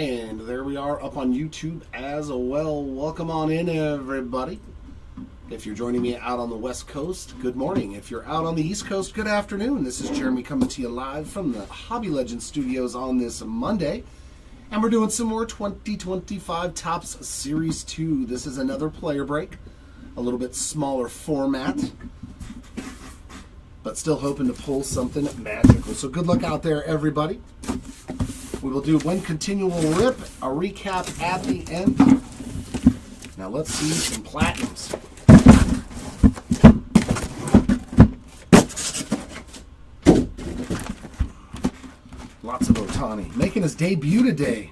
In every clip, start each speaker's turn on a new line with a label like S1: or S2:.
S1: And there we are up on YouTube as well. Welcome on in, everybody. If you're joining me out on the West Coast, good morning. If you're out on the East Coast, good afternoon. This is Jeremy coming to you live from the Hobby Legends studios on this Monday. And we're doing some more 2025 Topps Series 2. This is another player break. A little bit smaller format, but still hoping to pull something magical. So good luck out there, everybody. We will do one continual rip, a recap at the end. Now let's see some platinums. Lots of Ohtani making his debut today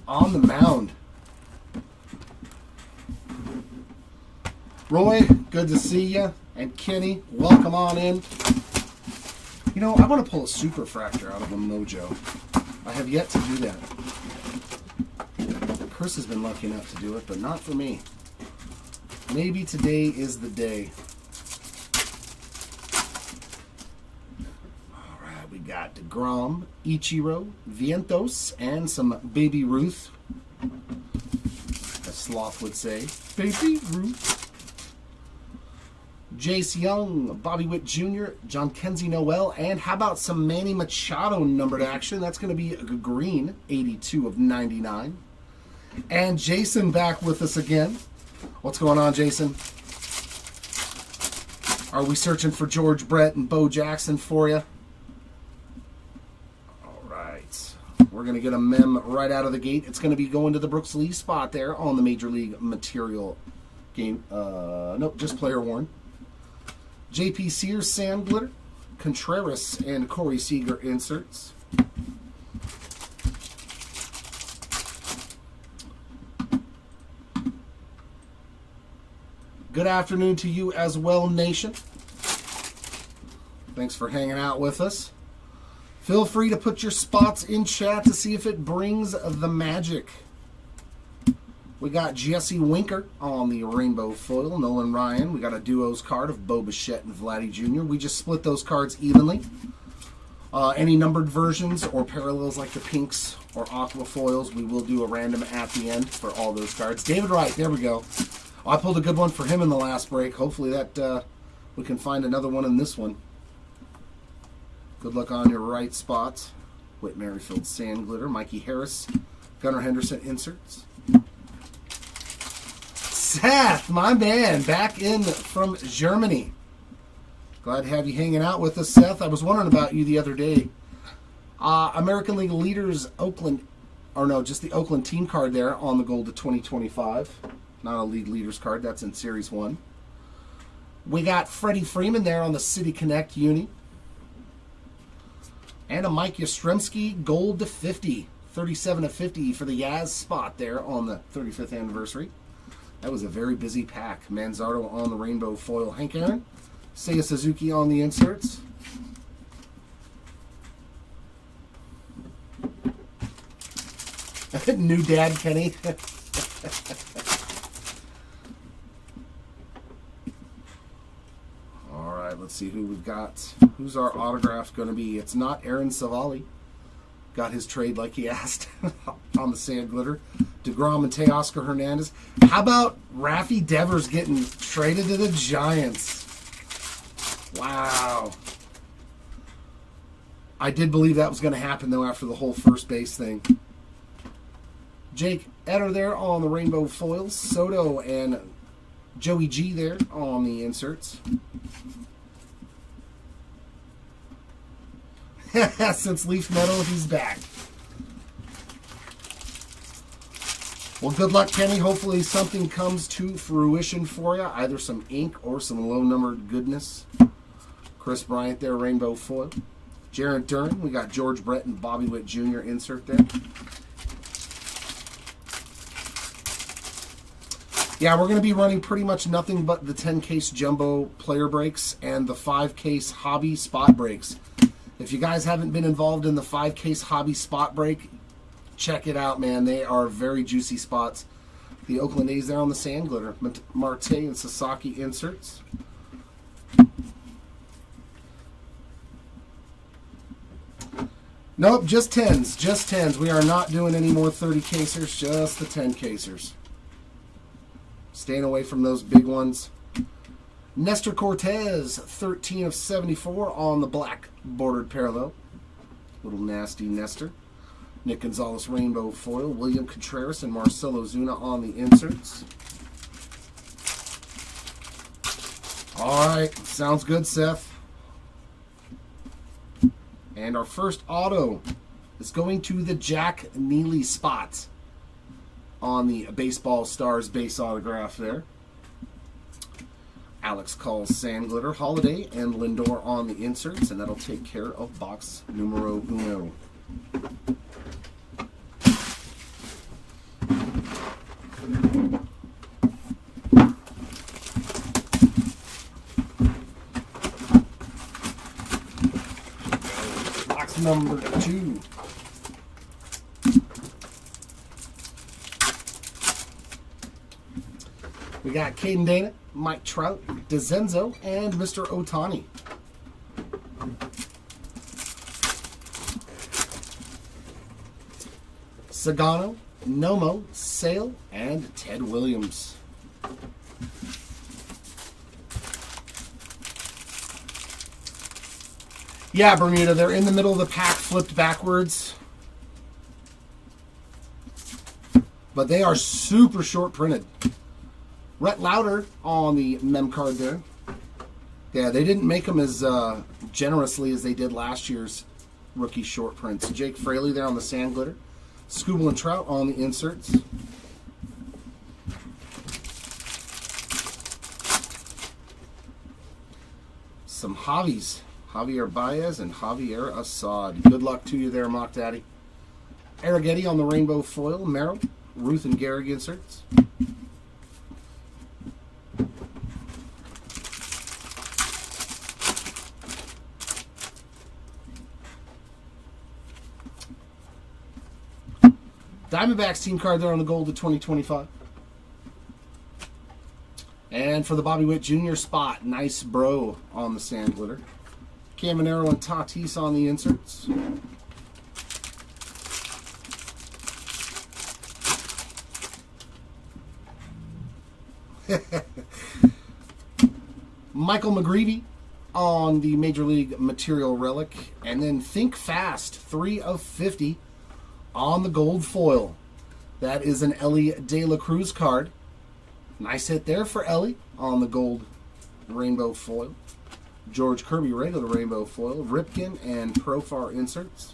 S1: on the mound. Roy, good to see you. And Kenny, welcome on in. You know, I want to pull a superfractor out of a mojo. I have yet to do that. Chris has been lucky enough to do it, but not for me. Maybe today is the day. Alright, we got DeGrom, Ichiro, Vientos, and some Baby Ruth. As Sloth would say. Baby Ruth. Jace Young, Bobby Witt Jr., John Kenzie Noel, and how about some Manny Machado numbered action? That's going to be a green, 82 of 99. And Jason back with us again. What's going on, Jason? Are we searching for George Brett and Bo Jackson for you? All right. We're going to get a mem right out of the gate. It's going to be going to the Brooks Lee spot there on the Major League Material game. Nope, just player worn. JP Sears, Sand Glitter, Contreras, and Corey Seager inserts. Good afternoon to you as well, Nation. Thanks for hanging out with us. Feel free to put your spots in chat to see if it brings the magic. We got Jesse Winker on the rainbow foil. Nolan Ryan. We got a duos card of Bo Bichette and Vladdy Jr. We just split those cards evenly. Any numbered versions or parallels like the pinks or aqua foils, we will do a random at the end for all those cards. David Wright, there we go. I pulled a good one for him in the last break. Hopefully that we can find another one in this one. Good luck on your right spots. Whit Merrifield, Sand Glitter. Mikey Harris, Gunnar Henderson inserts. Seth, my man, back in from Germany. Glad to have you hanging out with us, Seth. I was wondering about you the other day. American League Leaders, Oakland, or no, just the Oakland team card there on the Gold to 2025. Not a League Leaders card, that's in Series 1. We got Freddie Freeman there on the City Connect uni. And a Mike Yastrzemski Gold to 50. 37 of 50 for the Yaz spot there on the 35th anniversary. That was a very busy pack. Manzardo on the rainbow foil. Hank Aaron. Seiya Suzuki on the inserts. New dad, Kenny. All right, let's see who we've got. Who's our autograph going to be? It's not Aaron Savali. Got his trade like he asked on the Sand Glitter. DeGrom and Teoscar Hernandez. How about Raffy Devers getting traded to the Giants? Wow. I did believe that was going to happen, though, after the whole first base thing. Jake Etter there on the rainbow foils. Soto and Joey G there on the inserts. Since Leaf Metal, he's back. Well, good luck, Kenny. Hopefully something comes to fruition for you. Either some ink or some low-numbered goodness. Chris Bryant there, rainbow foil. Jared Duran. We got George Brett and Bobby Witt Jr. insert there. Yeah, we're going to be running pretty much nothing but the 10-case jumbo player breaks and the 5-case hobby spot breaks. If you guys haven't been involved in the 5-case hobby spot break, check it out, man. They are very juicy spots. The Oakland A's there on the Sand Glitter. Marte and Sasaki inserts. Nope, just 10s. Just 10s. We are not doing any more 30 casers, just the 10 casers. Staying away from those big ones. Nestor Cortez, 13 of 74 on the black bordered parallel. Little nasty Nestor. Nick Gonzalez rainbow foil. William Contreras and Marcelo Zuna on the inserts. All right, sounds good, Seth. And our first auto is going to the Jack Neely spot on the Baseball Stars base autograph there. Alex calls Sand Glitter, Holiday, and Lindor on the inserts, and that'll take care of box numero uno. Box number 2. We got Caden Dana, Mike Trout, DeZenzo, and Mr. Ohtani. Sagano, Nomo, Sale, and Ted Williams. Yeah, Bermuda, they're in the middle of the pack, flipped backwards. But they are super short printed. Rhett Lauder on the mem card there. Yeah, they didn't make them as generously as they did last year's rookie short prints. Jake Fraley there on the Sand Glitter. Scooble and Trout on the inserts. Some Javies. Javier Baez and Javier Assad. Good luck to you there, Mock Daddy. Arrighetti on the rainbow foil. Merrill, Ruth and Gehrig inserts. Diamondbacks team card there on the gold to 2025. And for the Bobby Witt Jr. spot, nice bro on the Sand Glitter. Caminero and Tatis on the inserts. Michael McGreevy on the Major League Material Relic. And then Think Fast, 3 of 50 on the gold foil. That is an Ellie De La Cruz card. Nice hit there for Ellie on the gold rainbow foil. George Kirby regular rainbow foil. Ripken and Profar inserts.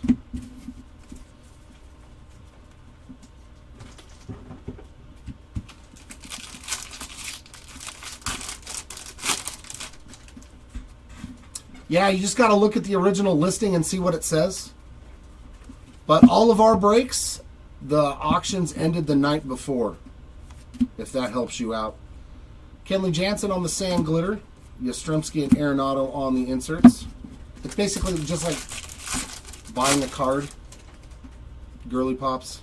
S1: Yeah, you just got to look at the original listing and see what it says. But all of our breaks, the auctions ended the night before, if that helps you out. Kenley Jansen on the Sand Glitter. Yastrzemski and Arenado on the inserts. It's basically just like buying a card. Girly Pops.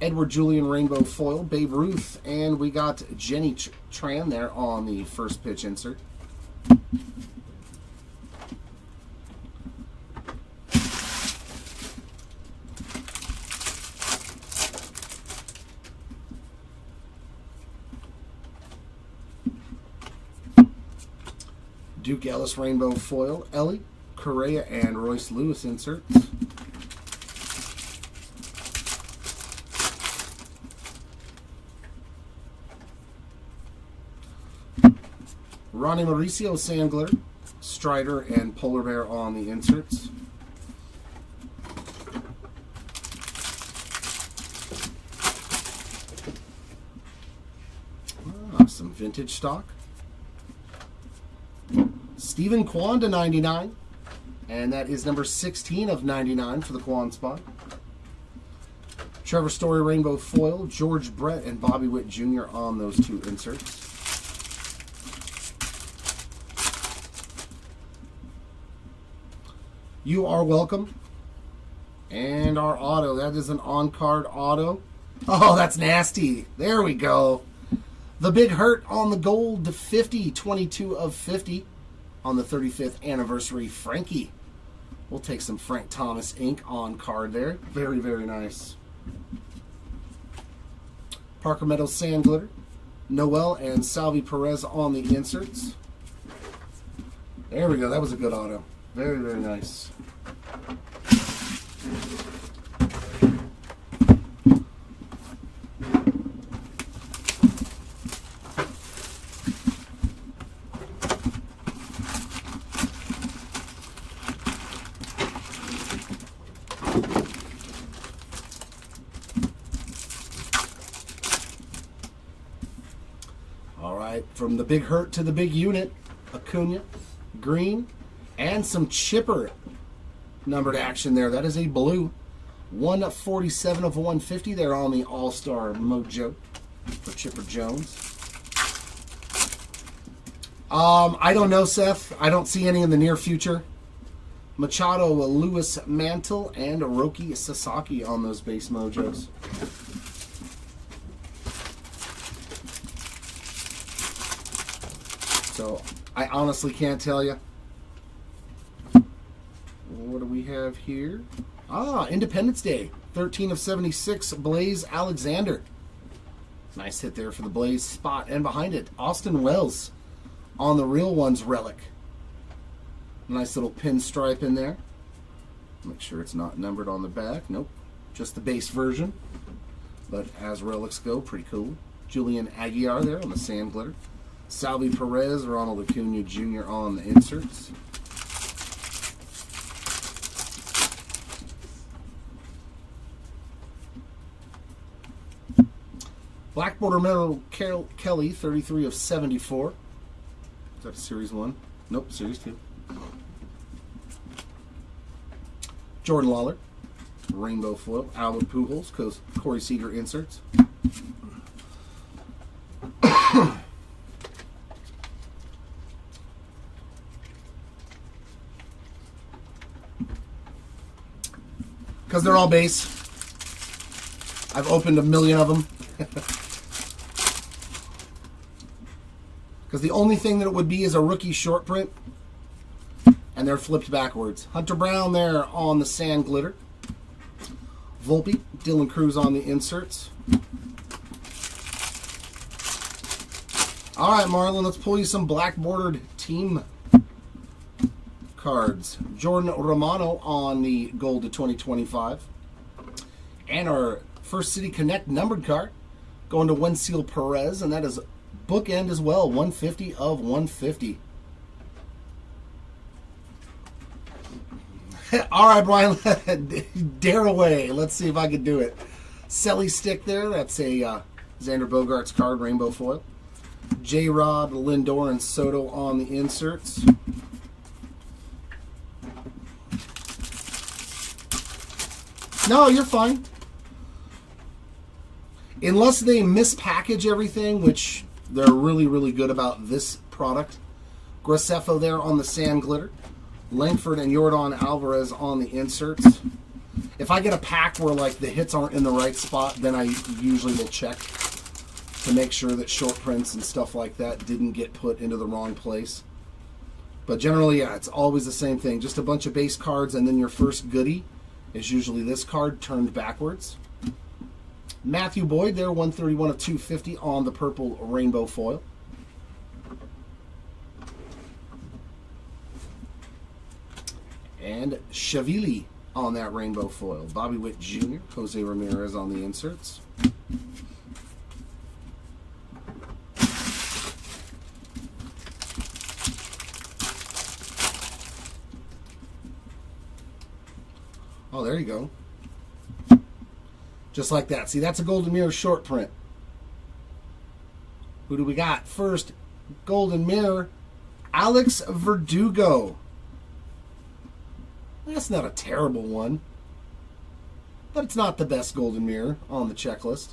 S1: Edward Julian Rainbow Foil. Babe Ruth. And we got Jenny Tran there on the first pitch insert. Duke Ellis Rainbow Foil, Ellie, Correa, and Royce Lewis inserts. Ronnie Mauricio Sand Glitter, Strider, and Polar Bear on the inserts. Some vintage stock. Stephen Kwan to 99. And that is number 16 of 99 for the Kwan spot. Trevor Story Rainbow Foil, George Brett, and Bobby Witt Jr. on those two inserts. You are welcome. And our auto, that is an on-card auto. Oh, that's nasty. There we go. The Big Hurt on the gold to 50, 22 of 50. on the 35th anniversary Frankie. We'll take some Frank Thomas ink on card there. Very, very nice. Parker Meadows Sand Glitter. Noel and Salvi Perez on the inserts. There we go. That was a good auto. Very, very nice. All right, from the big hurt to the big unit, Acuna, green, and some chipper numbered action there. That is a blue. 147 of 150 there on the All-Star Mojo for Chipper Jones. I don't know, Seth. I don't see any in the near future. Machado, Lewis Mantle, and Roki Sasaki on those base Mojos. So, I honestly can't tell you. What do we have here? Independence Day. 13 of 76, Blaze Alexander. Nice hit there for the Blaze spot. And behind it, Austin Wells on the Real Ones Relic. Nice little pinstripe in there. Make sure it's not numbered on the back. Nope. Just the base version. But as relics go, pretty cool. Julian Aguiar there on the Sand Glitter. Salvi Perez, Ronald Acuna Jr. on the inserts. Black Border Metal Kelly, 33 of 74. Is that a Series 1? Nope, Series 2. Jordan Lawler, Rainbow Foil. Albert Pujols, Corey Seager inserts. Because they're all base. I've opened a million of them. Because the only thing that it would be is a rookie short print. And they're flipped backwards. Hunter Brown there on the Sand Glitter. Volpe, Dylan Cruz on the inserts. All right, Marlon, let's pull you some black bordered team cards. Jordan Romano on the Gold to 2025. And our First City Connect numbered card going to Wensil Perez, and that is bookend as well, 150 of 150. All right, Brian, dare away. Let's see if I can do it. Selly Stick there, that's a Xander Bogaerts card, rainbow foil. J-Rod, Lindor, and Soto on the inserts. No, you're fine. Unless they mispackage everything, which they're really, really good about this product. Graceffo there on the Sand Glitter. Langford and Yordan Alvarez on the inserts. If I get a pack where like the hits aren't in the right spot, then I usually will check to make sure that short prints and stuff like that didn't get put into the wrong place. But generally, yeah, it's always the same thing. Just a bunch of base cards, and then your first goodie is usually this card turned backwards. Matthew Boyd there, 131 of 250 on the purple rainbow foil. And Shavili on that rainbow foil. Bobby Witt Jr., Jose Ramirez on the inserts. Oh, there you go. Just like that. See, that's a Golden Mirror short print. Who do we got? First, Golden Mirror, Alex Verdugo. That's not a terrible one. But it's not the best Golden Mirror on the checklist.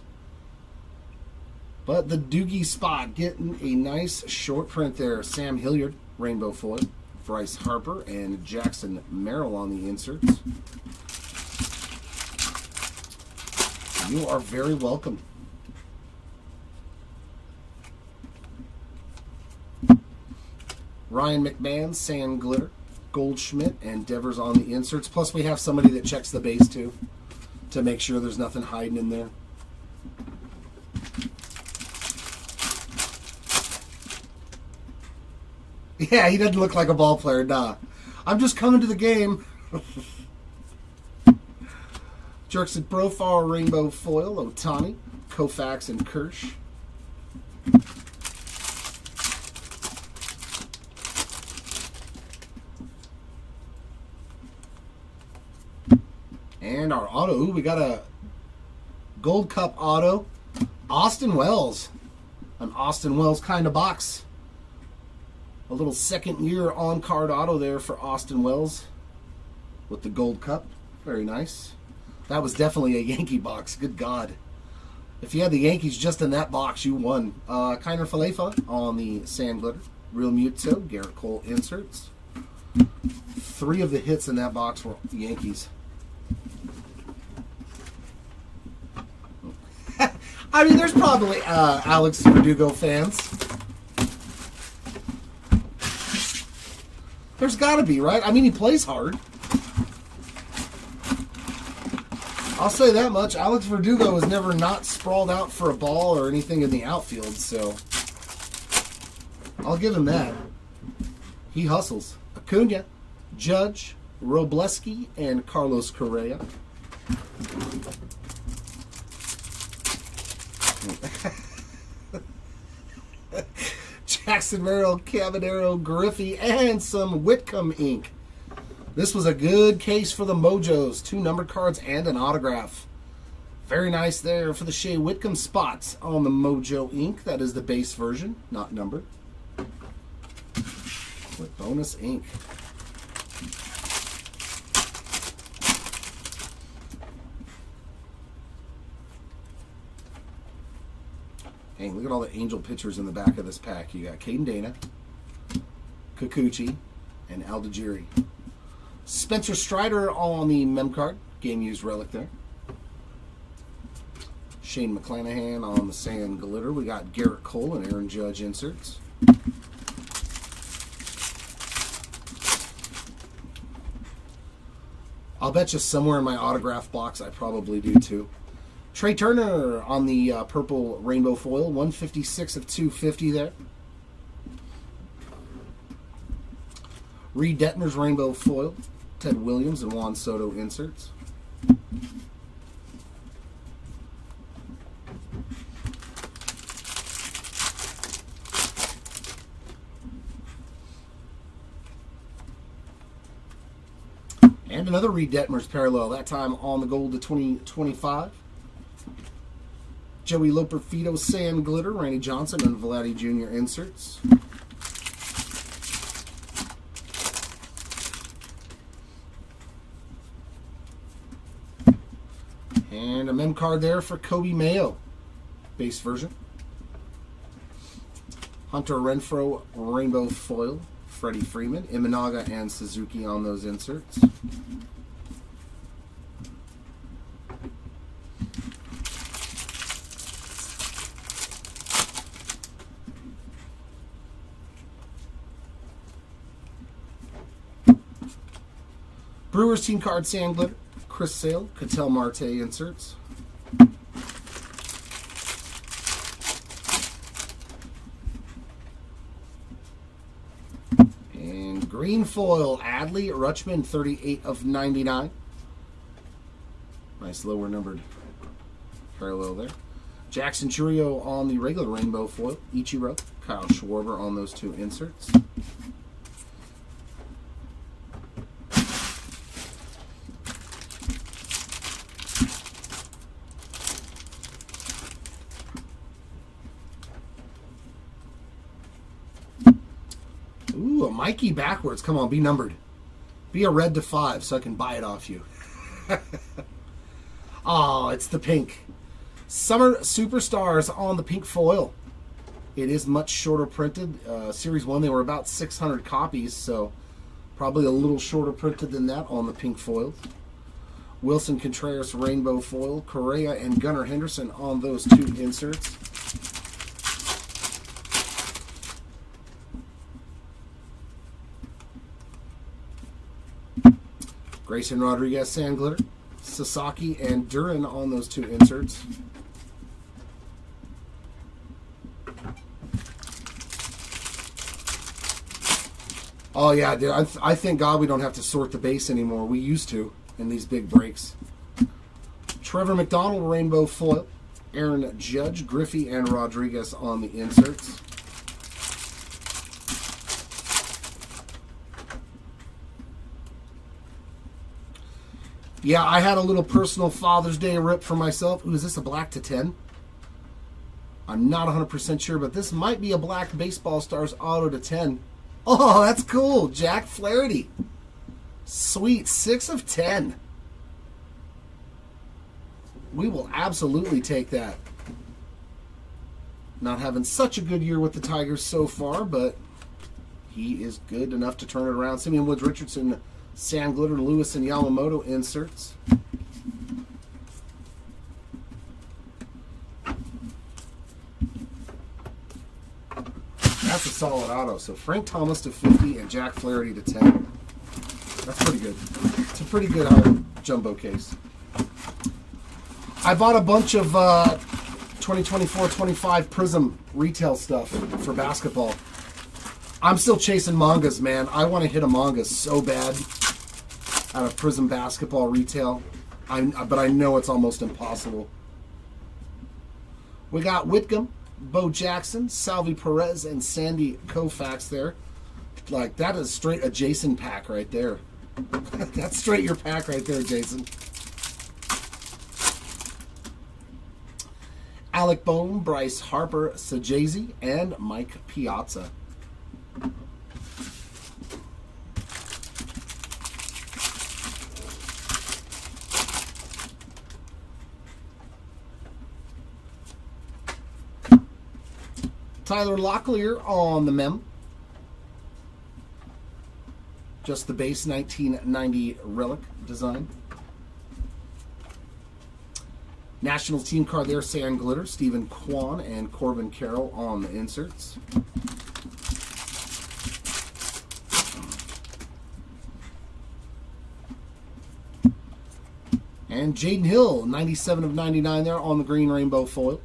S1: But the Doogie spot getting a nice short print there. Sam Hilliard, rainbow foil. Bryce Harper and Jackson Merrill on the inserts. You are very welcome. Ryan McMahon, Sand Glitter, Goldschmidt, and Devers on the inserts. Plus we have somebody that checks the base too to make sure there's nothing hiding in there. Yeah, he doesn't look like a ball player, nah. I'm just coming to the game. Jerkson Profile Rainbow Foil, Otani, Koufax, and Kirsch. And our auto, ooh, we got a Gold Cup auto, Austin Wells. An Austin Wells kind of box. A little second year on-card auto there for Austin Wells with the Gold Cup. Very nice. That was definitely a Yankee box. Good God. If you had the Yankees just in that box, you won. Kiner Falefa on the Sand Glitter. Real Muto, Garrett Cole inserts. 3 of the hits in that box were Yankees. I mean, there's probably Alex Verdugo fans. There's got to be, right? I mean, he plays hard. I'll say that much. Alex Verdugo has never not sprawled out for a ball or anything in the outfield, so I'll give him that. He hustles. Acuna, Judge, Robleski, and Carlos Correa. Jackson Merrill, Cabanero, Griffey, and some Whitcomb ink. This was a good case for the Mojos. 2 numbered cards and an autograph. Very nice there for the Shea Whitcomb spots on the Mojo ink. That is the base version, not numbered. With bonus ink. Dang, look at all the Angel pitchers in the back of this pack. You got Caden Dana, Kikuchi, and Aldegiri. Spencer Strider on the mem card. Game used relic there. Shane McClanahan on the Sand Glitter. We got Garrett Cole and Aaron Judge inserts. I'll bet you somewhere in my autograph box I probably do too. Trey Turner on the purple rainbow foil. 156 of 250 there. Reed Detmer's rainbow foil. Ted Williams and Juan Soto inserts. And another Reed Detmer's parallel, that time on the gold to 2025. Joey Loperfido, Sand Glitter, Randy Johnson, and Vladdy Jr. inserts. And a mem card there for Kobe Mayo, base version. Hunter Renfroe, rainbow foil. Freddie Freeman, Imanaga, and Suzuki on those inserts. Brewers team card Sand Glitter, Chris Sale, Ketel Marte inserts. And green foil, Adley Rutschman, 38 of 99. Nice lower numbered parallel there. Jackson Churio on the regular rainbow foil, Ichiro, Kyle Schwarber on those 2 inserts. Ooh, a Mikey backwards. Come on, be numbered. Be a red to 5 so I can buy it off you. Oh, it's the pink. Summer Superstars on the pink foil. It is much shorter printed. Series 1, they were about 600 copies, so probably a little shorter printed than that on the pink foil. Wilson Contreras rainbow foil. Correa and Gunnar Henderson on those 2 inserts. Grayson Rodriguez, Sand Glitter. Sasaki and Duran on those 2 inserts. Oh, yeah, dude. I thank God we don't have to sort the base anymore. We used to in these big breaks. Trevor McDonald, Rainbow Foil. Aaron Judge, Griffey, and Rodriguez on the inserts. Yeah, I had a little personal Father's Day rip for myself. Ooh, is this a black to 10? I'm not 100% sure, but this might be a black Baseball Stars auto to 10. Oh, that's cool. Jack Flaherty. Sweet. 6 of 10. We will absolutely take that. Not having such a good year with the Tigers so far, but he is good enough to turn it around. Simeon Woods Richardson, Sand Glitter, Lewis, and Yamamoto inserts. That's a solid auto. So Frank Thomas to 50 and Jack Flaherty to 10. That's pretty good. It's a pretty good jumbo case. I bought a bunch of 2024-25 Prism retail stuff for basketball. I'm still chasing mangas, man. I want to hit a manga so bad out of Prism basketball retail. But I know it's almost impossible. We got Whitcomb, Bo Jackson, Salvi Perez, and Sandy Koufax there. Like, that is straight a Jason pack right there. That's straight your pack right there, Jason. Alec Bohm, Bryce Harper, Sajazi, and Mike Piazza. Tyler Locklear on the mem. Just the base 1990 Relic design. National team card there, Sand Glitter, Stephen Kwan and Corbin Carroll on the inserts. And Jaden Hill, 97 of 99 there on the green rainbow foil.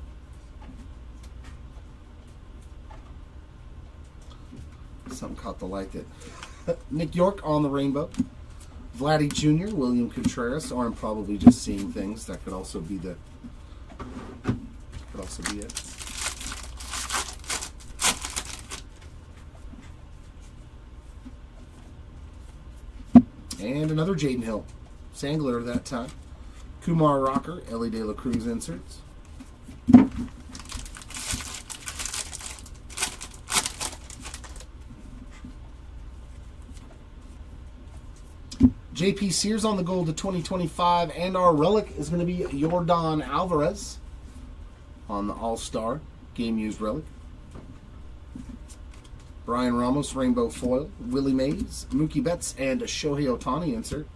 S1: Something caught the light that. Nick York on the rainbow. Vladdy Jr., William Contreras, or I'm probably just seeing things. That could also be the. Could also be it. And another Jaden Hill. Sand Glitter that time. Kumar Rocker, Ellie De La Cruz inserts. JP Sears on the gold to 2025, and our relic is going to be Yordan Alvarez on the All-Star Game Used Relic. Brian Ramos, Rainbow Foil, Willie Mays, Mookie Betts, and Shohei Ohtani insert.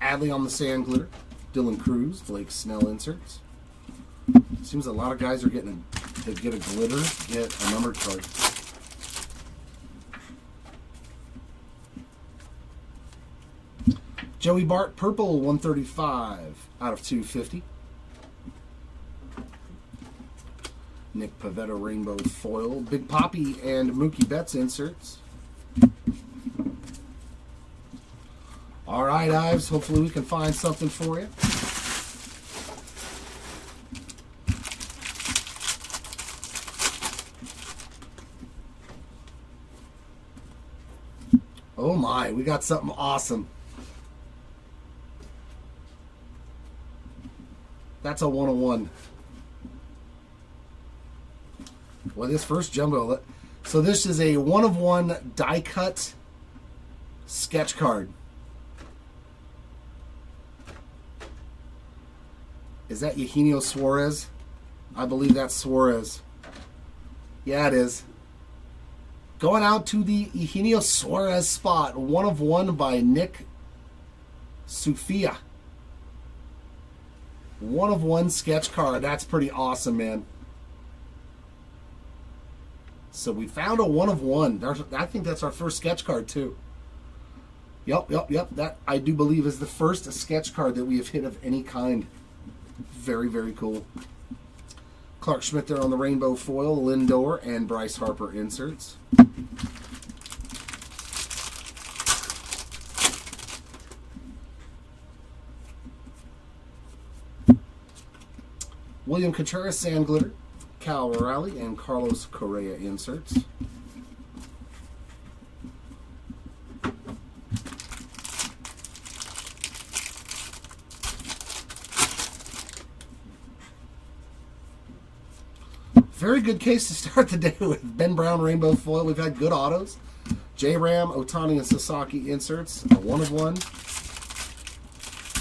S1: Adley on the Sand Glitter, Dylan Cruz, Blake Snell inserts. Seems a lot of guys are getting to get a glitter, get a numbered card. Joey Bart, purple, 135 out of 250. Nick Pavetta, Rainbow Foil, Big Poppy, and Mookie Betts inserts. All right, Ives. Hopefully we can find something for you. Oh my, we got something awesome. That's a 101. Well, this first jumbo. So this is a 1-of-1 die cut sketch card. Is that Eugenio Suarez? I believe that's Suarez. Yeah, it is. Going out to the Eugenio Suarez spot. 1-of-1 by Nick Sophia. 1 of 1 sketch card. That's pretty awesome, man. So we found a 1 of 1. I think that's our first sketch card, too. Yep. That, I do believe, is the first sketch card that we have hit of any kind. Very, very cool. Clark Schmidt there on the rainbow foil. Lindor and Bryce Harper inserts. William Contreras sand glitter. Cal Raleigh and Carlos Correa inserts. Very good case to start the day with. Ben Brown rainbow foil. We've had good autos. J-Ram, Ohtani, and Sasaki inserts. A 1 of 1.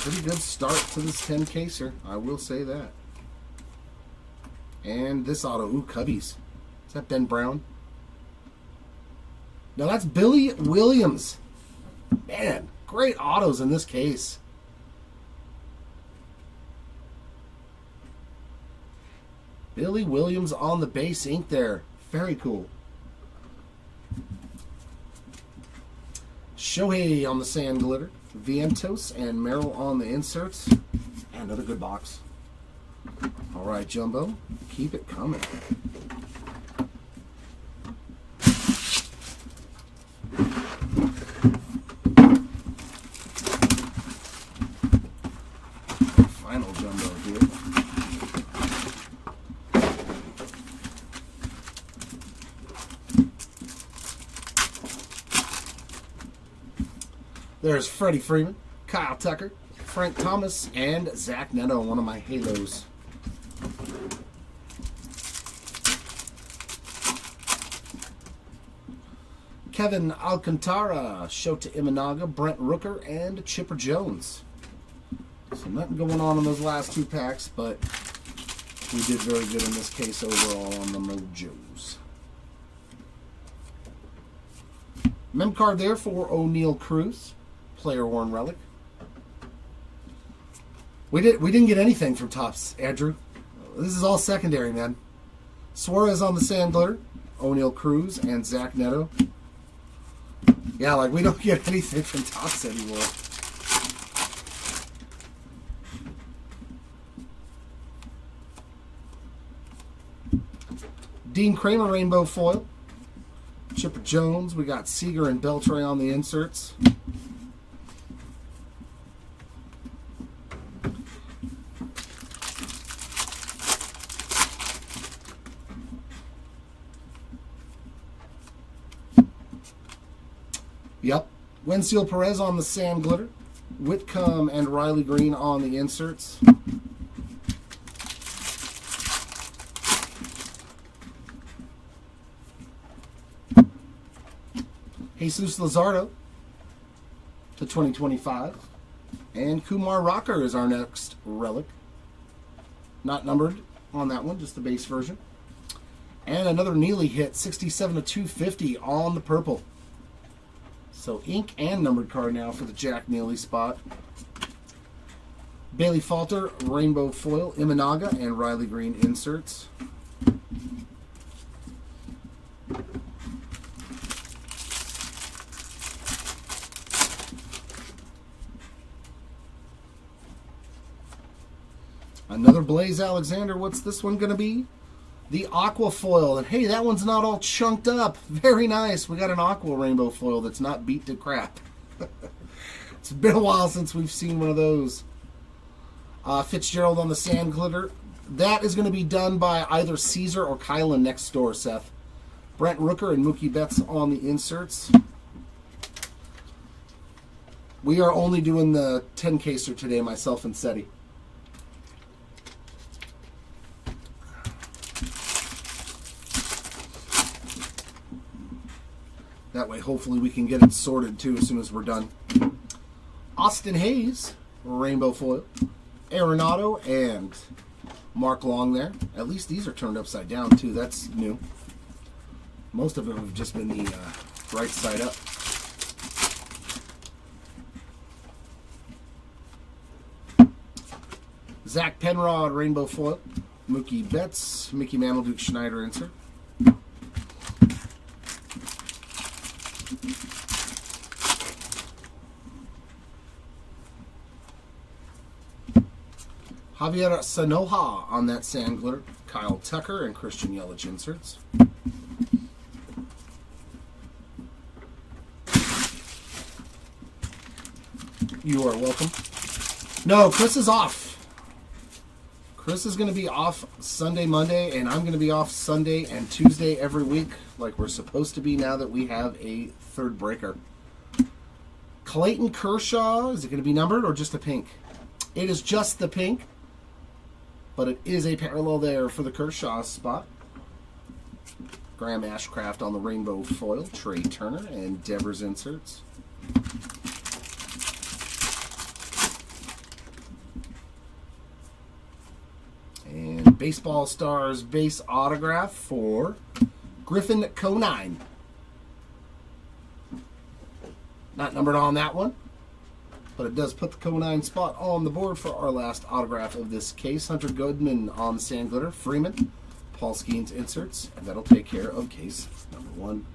S1: Pretty good start to this 10 caser. I will say that. And this auto, ooh, Cubbies. Is that Ben Brown? Now that's Billy Williams. Man, great autos in this case. Billy Williams on the base ink there. Very cool. Shohei on the sand glitter. Vientos and Merrill on the inserts. And another good box. All right, Jumbo. Keep it coming. Final Jumbo here. There's Freddie Freeman, Kyle Tucker, Frank Thomas, and Zach Neto, one of my Halos. Kevin Alcantara, Shota Imanaga, Brent Rooker, and Chipper Jones. So nothing going on in those last 2 packs, but we did very good in this case overall on the Mojos. Mem card there for O'Neal Cruz, player worn relic. We didn't get anything from Topps, Andrew. This is all secondary, man. Suarez on the sand glitter, O'Neal Cruz, and Zach Neto. Yeah, like we don't get anything from Topps anymore. Dean Kramer rainbow foil. Chipper Jones. We got Seager and Beltray on the inserts. Yep. Wensiel Perez on the sand glitter. Whitcomb and Riley Green on the inserts. Jesus Luzardo to 2025. And Kumar Rocker is our next relic. Not numbered on that one, just the base version. And another Neely hit, 67 to 250 on the purple. So ink and numbered card now for the Jack Neely spot. Bailey Falter, rainbow foil, Imanaga, and Riley Green inserts. Another Blaze Alexander. What's this one going to be? The Aqua foil. And hey, that one's not all chunked up. Very nice. We got an Aqua rainbow foil that's not beat to crap. It's been a while since we've seen one of those. Fitzgerald on the sand glitter. That is going to be done by either Caesar or Kylan next door, Seth. Brent Rooker and Mookie Betts on the inserts. We are only doing the 10 caser today, myself and Seti. That way, hopefully, we can get it sorted, too, as soon as we're done. Austin Hayes, rainbow foil. Arenado and Mark Long there. At least these are turned upside down, too. That's new. Most of them have just been the right side up. Zach Penrod, rainbow foil. Mookie Betts, Mickey Mantle, Duke Schneider insert. Javier Sanoja on that sand glitter. Kyle Tucker and Christian Yelich inserts. You are welcome. No, Chris is off. Chris is going to be off Sunday, Monday, and I'm going to be off Sunday and Tuesday every week, like we're supposed to be now that we have a third breaker. Clayton Kershaw, is it going to be numbered or just a pink? It is just the pink, but it is a parallel there for the Kershaw spot. Graham Ashcraft on the rainbow foil. Trey Turner and Devers inserts. And Baseball Stars base autograph for Griffin Conine. Not numbered on that one, but it does put the Conine spot on the board for our last autograph of this case. Hunter Goodman on sand glitter. Freeman, Paul Skeens inserts, and that'll take care of case number 1.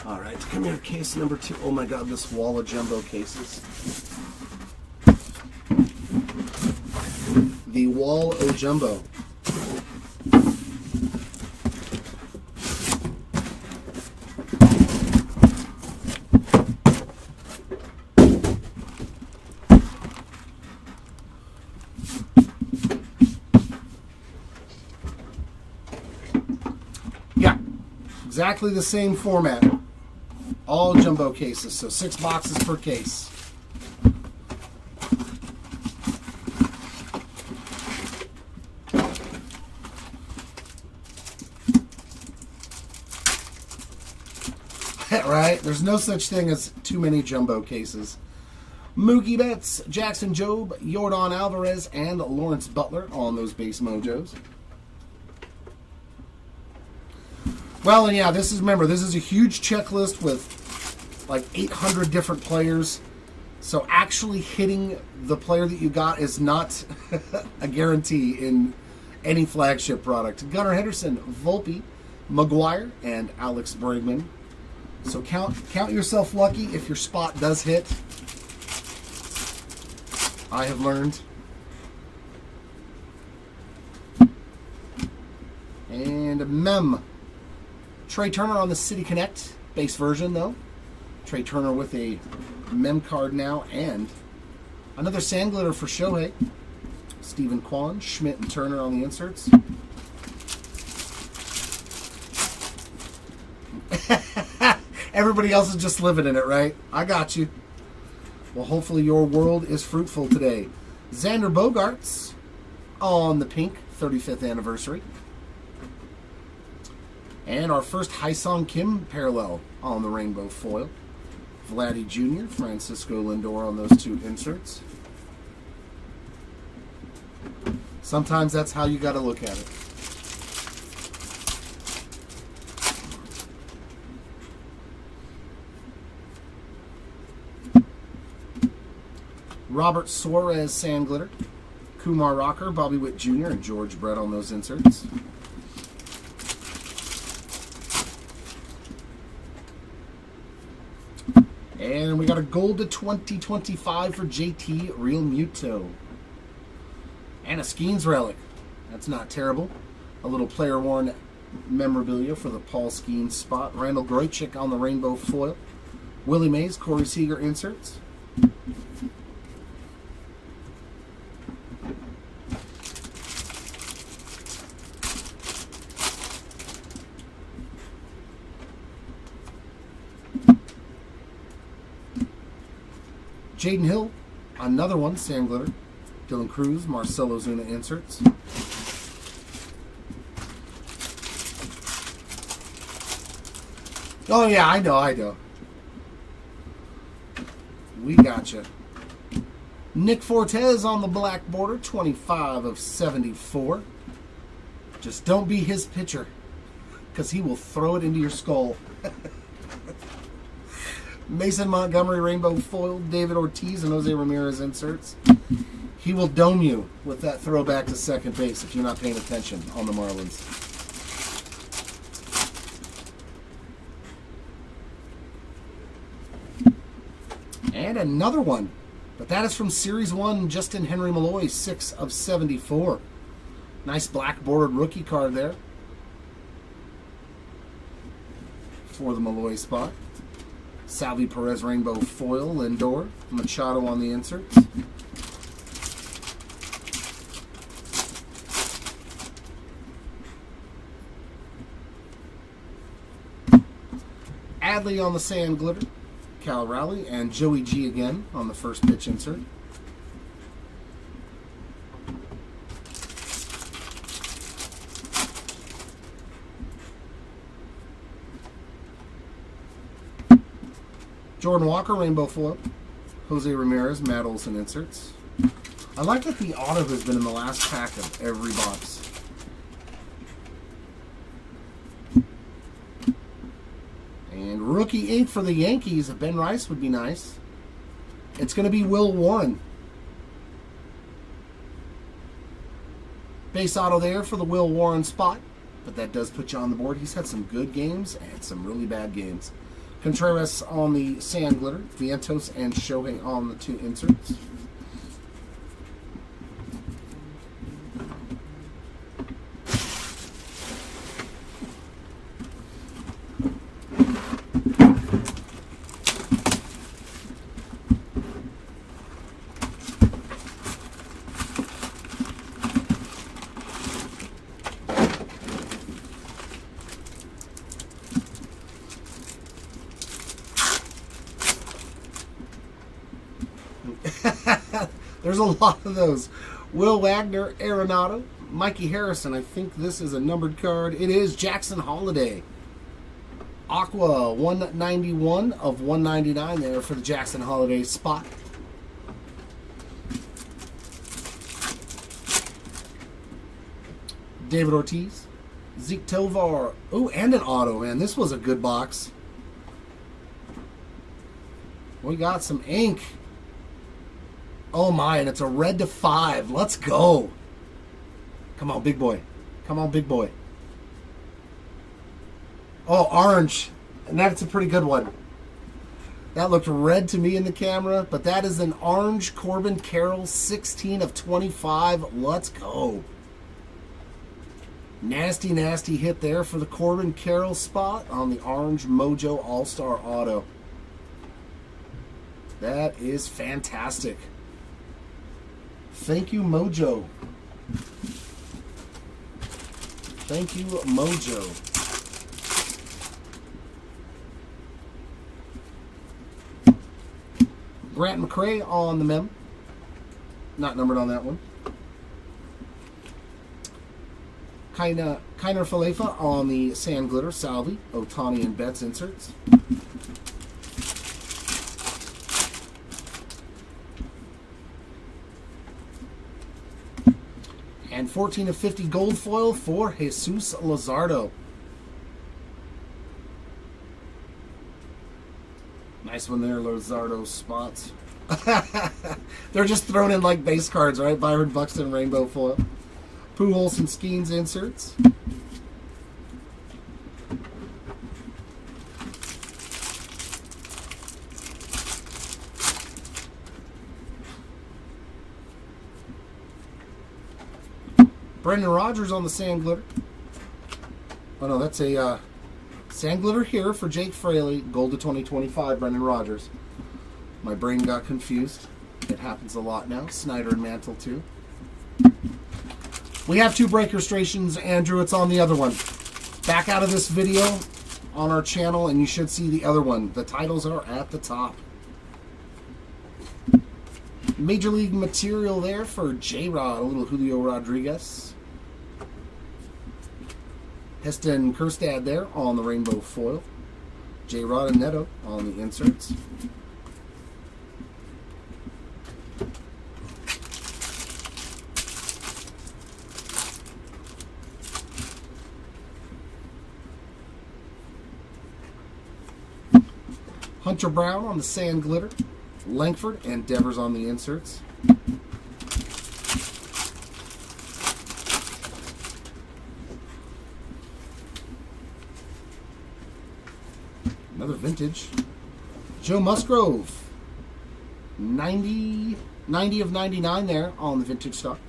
S1: All right, come here, case number 2. Oh my God, this wall of jumbo cases. The wall o' jumbo. Yeah, exactly the same format. All jumbo cases, so 6 boxes per case. Right? There's no such thing as too many jumbo cases. Mookie Betts, Jackson Jobe, Yordan Alvarez, and Lawrence Butler on those base mojos. Well, and yeah, this is a huge checklist with like 800 different players. So actually hitting the player that you got is not a guarantee in any flagship product. Gunnar Henderson, Volpe, McGuire, and Alex Bregman. So count yourself lucky if your spot does hit. I have learned. And Mem. Trey Turner on the City Connect base version, though. Trey Turner with a Mem card now, and another sand glitter for Shohei. Stephen Kwan, Schmidt, and Turner on the inserts. Everybody else is just living in it, right? I got you. Well, hopefully your world is fruitful today. Xander Bogaerts on the pink 35th anniversary. And our first Haesung Kim parallel on the rainbow foil. Vladdy Jr., Francisco Lindor on those 2 inserts. Sometimes that's how you got to look at it. Robert Suarez sand glitter. Kumar Rocker, Bobby Witt Jr., and George Brett on those inserts. And we got a gold to 2025 for JT Real Muto. And a Skeens relic. That's not terrible. A little player worn memorabilia for the Paul Skeens spot. Randall Groychik on the rainbow foil. Willie Mays, Corey Seager inserts. Jaden Hill, another one, sand glitter. Dylan Cruz, Marcelo Zuna inserts. Oh yeah, I know. We gotcha. Nick Fortes on the black border, 25 of 74. Just don't be his pitcher, because he will throw it into your skull. Mason Montgomery Rainbow Foil, David Ortiz, and Jose Ramirez inserts. He will dome you with that throwback to second base if you're not paying attention on the Marlins. And another one. But that is from Series 1, Justin Henry Malloy, 6 of 74. Nice black bordered rookie card there for the Malloy spot. Salvi Perez Rainbow Foil, Lindor, Machado on the inserts. Adley on the sand glitter, Cal Raleigh, and Joey G again on the first pitch insert. Jordan Walker, Rainbow Foil. Jose Ramirez, Matt Olson inserts. I like that the auto has been in the last pack of every box. And rookie ink for the Yankees, Ben Rice would be nice. It's going to be Will Warren. Base auto there for the Will Warren spot. But that does put you on the board. He's had some good games and some really bad games. Contreras on the sand glitter, Vientos and Shohei on the two inserts. There's a lot of those. Will Wagner, Arenado, Mikey Harrison. I think this is a numbered card. It is Jackson Holiday. Aqua 191 of 199 there for the Jackson Holiday spot. David Ortiz, Zeke Tovar. Oh, and an auto, man. This was a good box. We got some ink. Oh my, and it's a red to 5. Let's go. Come on, big boy. Come on, big boy. Oh, orange. And that's a pretty good one. That looked red to me in the camera, but that is an orange Corbin Carroll, 16 of 25. Let's go. Nasty, nasty hit there for the Corbin Carroll spot on the orange Mojo All-Star Auto. That is fantastic. Thank you, Mojo. Thank you, Mojo. Grant McCray on the mem. Not numbered on that one. Kiner Falefa on the sand glitter. Salvi, Otani, and Betts inserts. And 14 of 50 gold foil for Jesus Luzardo. Nice one there, Luzardo spots. They're just thrown in like base cards, right? Byron Buxton, Rainbow Foil. Pujols and Skeens inserts. Brendan Rodgers on the sand glitter. Oh no, that's a sand glitter here for Jake Fraley. Gold to 2025, Brendan Rodgers. My brain got confused. It happens a lot now. Snyder and Mantle too. We have 2 break registrations, Andrew. It's on the other one. Back out of this video on our channel, and you should see the other one. The titles are at the top. Major League material there for J-Rod, a little Julio Rodriguez. Heston Kjerstad there on the rainbow foil. J-Rod and Neto on the inserts. Hunter Brown on the Sand Glitter. Langford and Devers on the inserts. Another vintage. Joe Musgrove. 90 of 99 there on the vintage stock.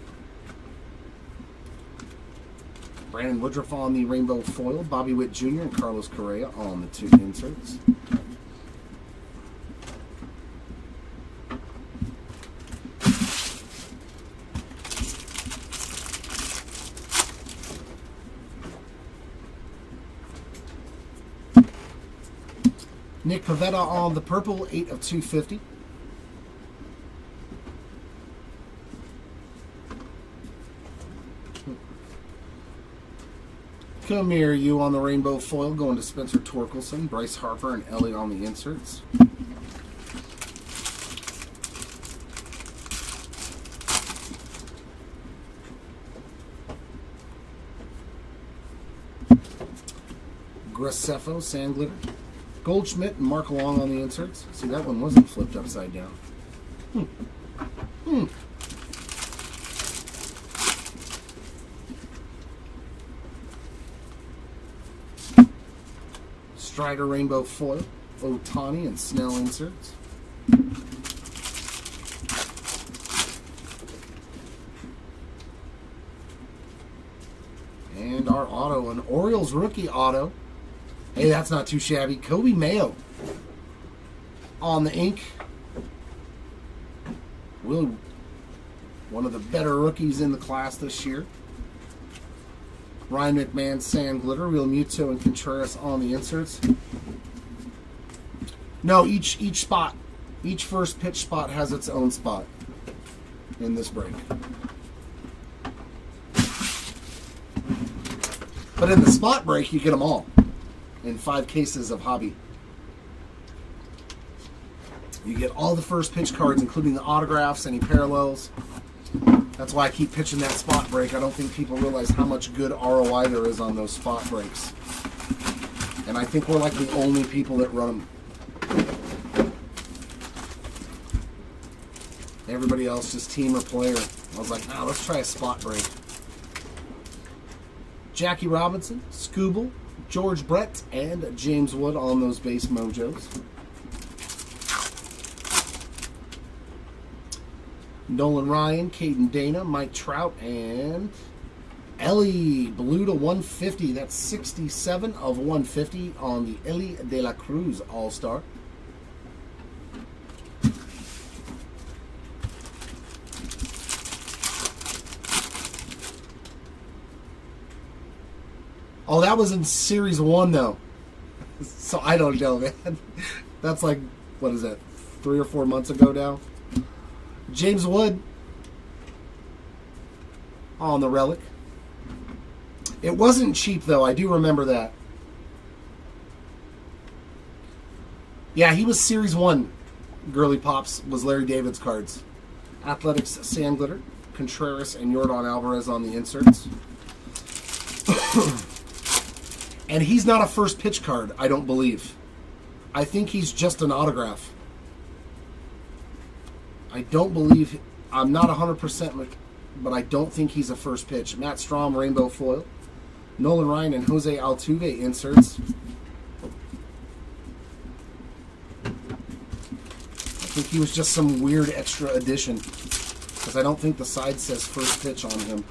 S1: Brandon Woodruff on the rainbow foil. Bobby Witt Jr. and Carlos Correa on the 2 inserts. Nick Pavetta on the purple, 8 of 250. Come here, you on the rainbow foil, going to Spencer Torkelson, Bryce Harper, and Ellie on the inserts. Graceffo, Sand Glitter. Goldschmidt and Mark Long on the inserts. See, that one wasn't flipped upside down. Strider Rainbow Foil. Otani and Snell inserts. And our auto, an Orioles rookie auto. Hey, that's not too shabby. Kobe Mayo on the ink. Really one of the better rookies in the class this year. Ryan McMahon, Sand Glitter. Real Muto and Contreras on the inserts. No, each spot, each first pitch spot has its own spot in this break. But in the spot break, you get them all. In 5 cases of hobby. You get all the first pitch cards, including the autographs, any parallels. That's why I keep pitching that spot break. I don't think people realize how much good ROI there is on those spot breaks. And I think we're like the only people that run them. Everybody else just team or player. I was like, nah, let's try a spot break. Jackie Robinson, Scooble, George Brett, and James Wood on those base mojos. Nolan Ryan, Caden Dana, Mike Trout, and Ellie blue to 150. That's 67 of 150 on the Ellie De La Cruz All-Star. Oh, that was in Series 1, though. So I don't know, man. That's like, what is that, 3 or 4 months ago now? James Wood on the Relic. It wasn't cheap, though. I do remember that. Yeah, he was Series 1. Girly Pops was Larry David's cards. Athletics Sand Glitter. Contreras and Yordan Alvarez on the inserts. And he's not a first pitch card, I don't believe. I think he's just an autograph. I don't believe, I'm not 100%, but I don't think he's a first pitch. Matt Strom, Rainbow Foil. Nolan Ryan and Jose Altuve inserts. I think he was just some weird extra addition, because I don't think the side says first pitch on him.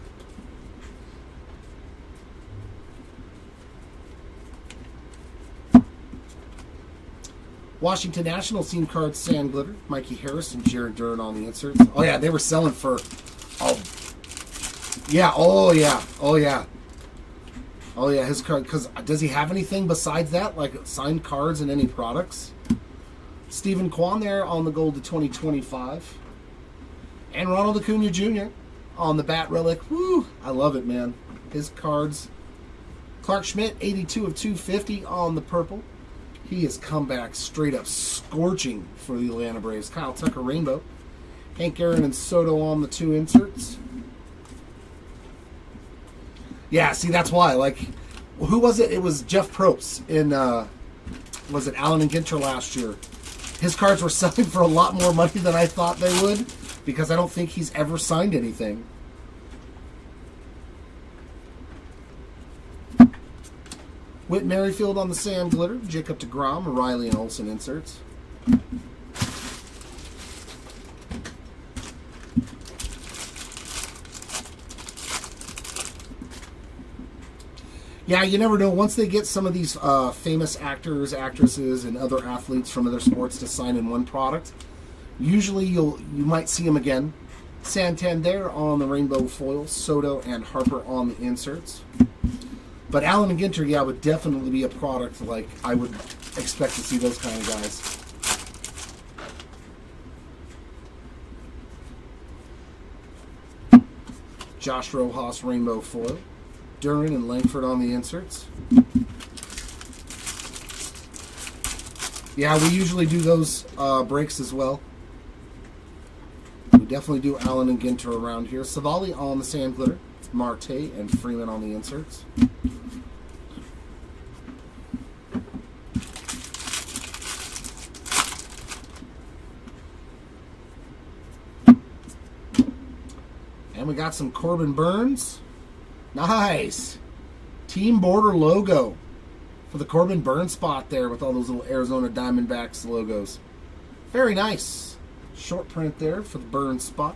S1: Washington Nationals team cards, Sand Glitter, Mikey Harris and Jared Dern on the inserts. Oh yeah, they were selling for, oh yeah, his card, because does he have anything besides that, like signed cards and any products? Stephen Kwan there on the gold to 2025. And Ronald Acuna Jr. on the Bat Relic. Woo, I love it, man. His cards. Clark Schmidt, 82 of 250 on the purple. He has come back straight up scorching for the Atlanta Braves. Kyle Tucker Rainbow. Hank Aaron and Soto on the 2 inserts. Yeah, see, that's why. Like, who was it? It was Jeff Probst in, was it Allen and Ginter last year? His cards were selling for a lot more money than I thought they would, because I don't think he's ever signed anything. Whit Merrifield on the Sand Glitter, Jacob deGrom, Riley and Olsen inserts. Yeah, you never know. Once they get some of these famous actors, actresses, and other athletes from other sports to sign in one product, usually you might see them again. Santander on the rainbow foil, Soto and Harper on the inserts. But Allen and Ginter, yeah, would definitely be a product like I would expect to see those kind of guys. Josh Rojas rainbow foil. Duran and Langford on the inserts. Yeah, we usually do those breaks as well. We definitely do Allen and Ginter around here. Savali on the Sand Glitter. Marte and Freeman on the inserts. And we got some Corbin Burns. Nice. Team Border logo for the Corbin Burns spot there with all those little Arizona Diamondbacks logos. Very nice. Short print there for the Burns spot.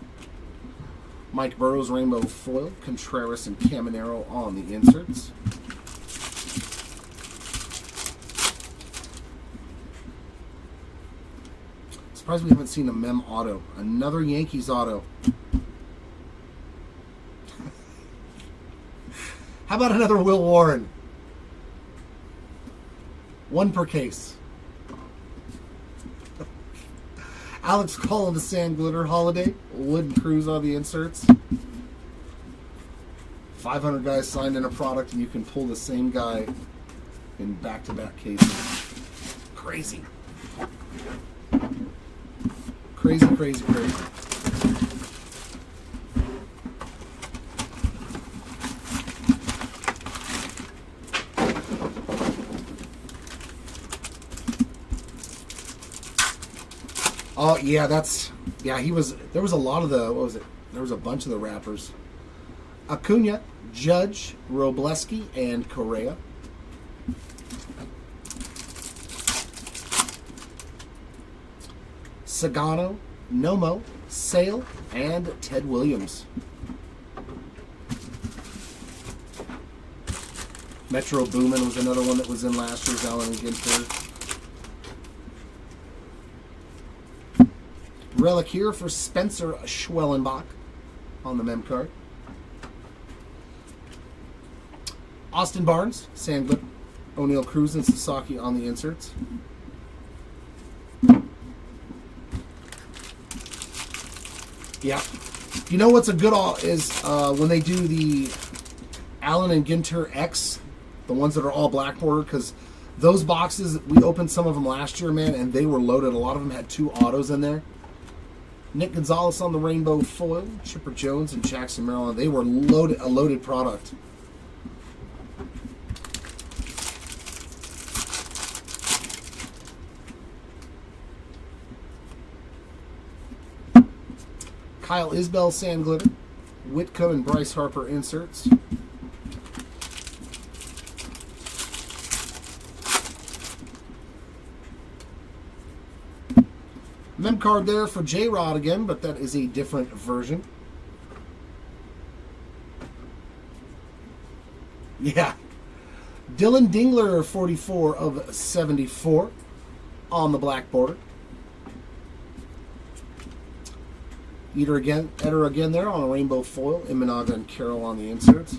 S1: Mike Burrows rainbow foil. Contreras and Caminero on the inserts. Surprised we haven't seen a Mem auto. Another Yankees auto. How about another Will Warren? One per case. Alex Call on the Sand Glitter Holiday. Wood and Cruz on the inserts. 500 guys signed in a product, and you can pull the same guy in back-to-back cases. Crazy. Crazy, crazy, crazy. Oh, yeah, he was, there was a lot of the, what was it? There was a bunch of the rappers. Acuna, Judge, Robleski, and Correa. Sagano, Nomo, Sale, and Ted Williams. Metro Boomin was another one that was in last year's Allen and Ginter. Relic here for Spencer Schwellenbach on the mem card. Austin Barnes, Sandgren, O'Neill Cruz, and Sasaki on the inserts. Yeah. You know what's a good all is when they do the Allen and Ginter X, the ones that are all black border, because those boxes, we opened some of them last year, man, and they were loaded. A lot of them had 2 autos in there. Nick Gonzalez on the rainbow foil, Chipper Jones and Jackson, Maryland. They were loaded, a loaded product. Kyle Isbell Sand Glitter, Whitco and Bryce Harper inserts. Mem card there for J-Rod again, but that is a different version. Yeah. Dylan Dingler, 44 of 74 on the black border. Eater again there on a rainbow foil. Imanaga and Carroll on the inserts.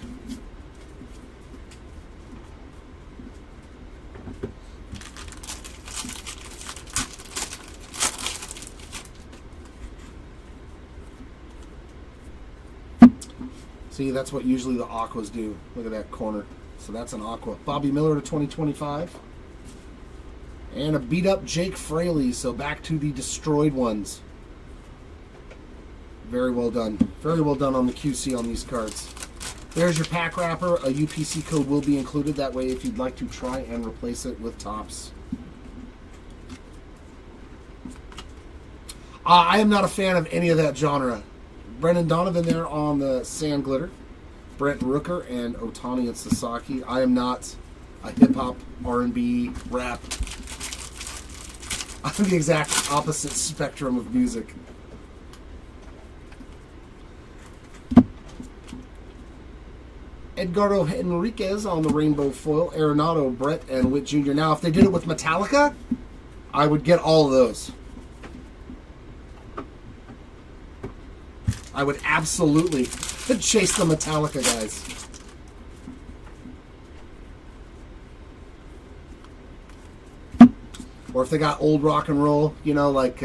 S1: See, that's what usually the Aquas do. Look at that corner. So that's an Aqua. Bobby Miller to 2025. And a beat-up Jake Fraley. So back to the destroyed ones. Very well done. Very well done on the QC on these cards. There's your pack wrapper. A UPC code will be included. That way if you'd like to try and replace it with Topps. I am not a fan of any of that genre. Brendan Donovan there on the Sand Glitter. Brent Rooker and Otani and Sasaki. I am not a hip-hop, R&B, rap. I'm the exact opposite spectrum of music. Edgardo Henriquez on the Rainbow Foil. Arenado, Brett, and Witt Jr. Now, if they did it with Metallica, I would get all of those. I would absolutely chase the Metallica guys. Or if they got old rock and roll, you know, like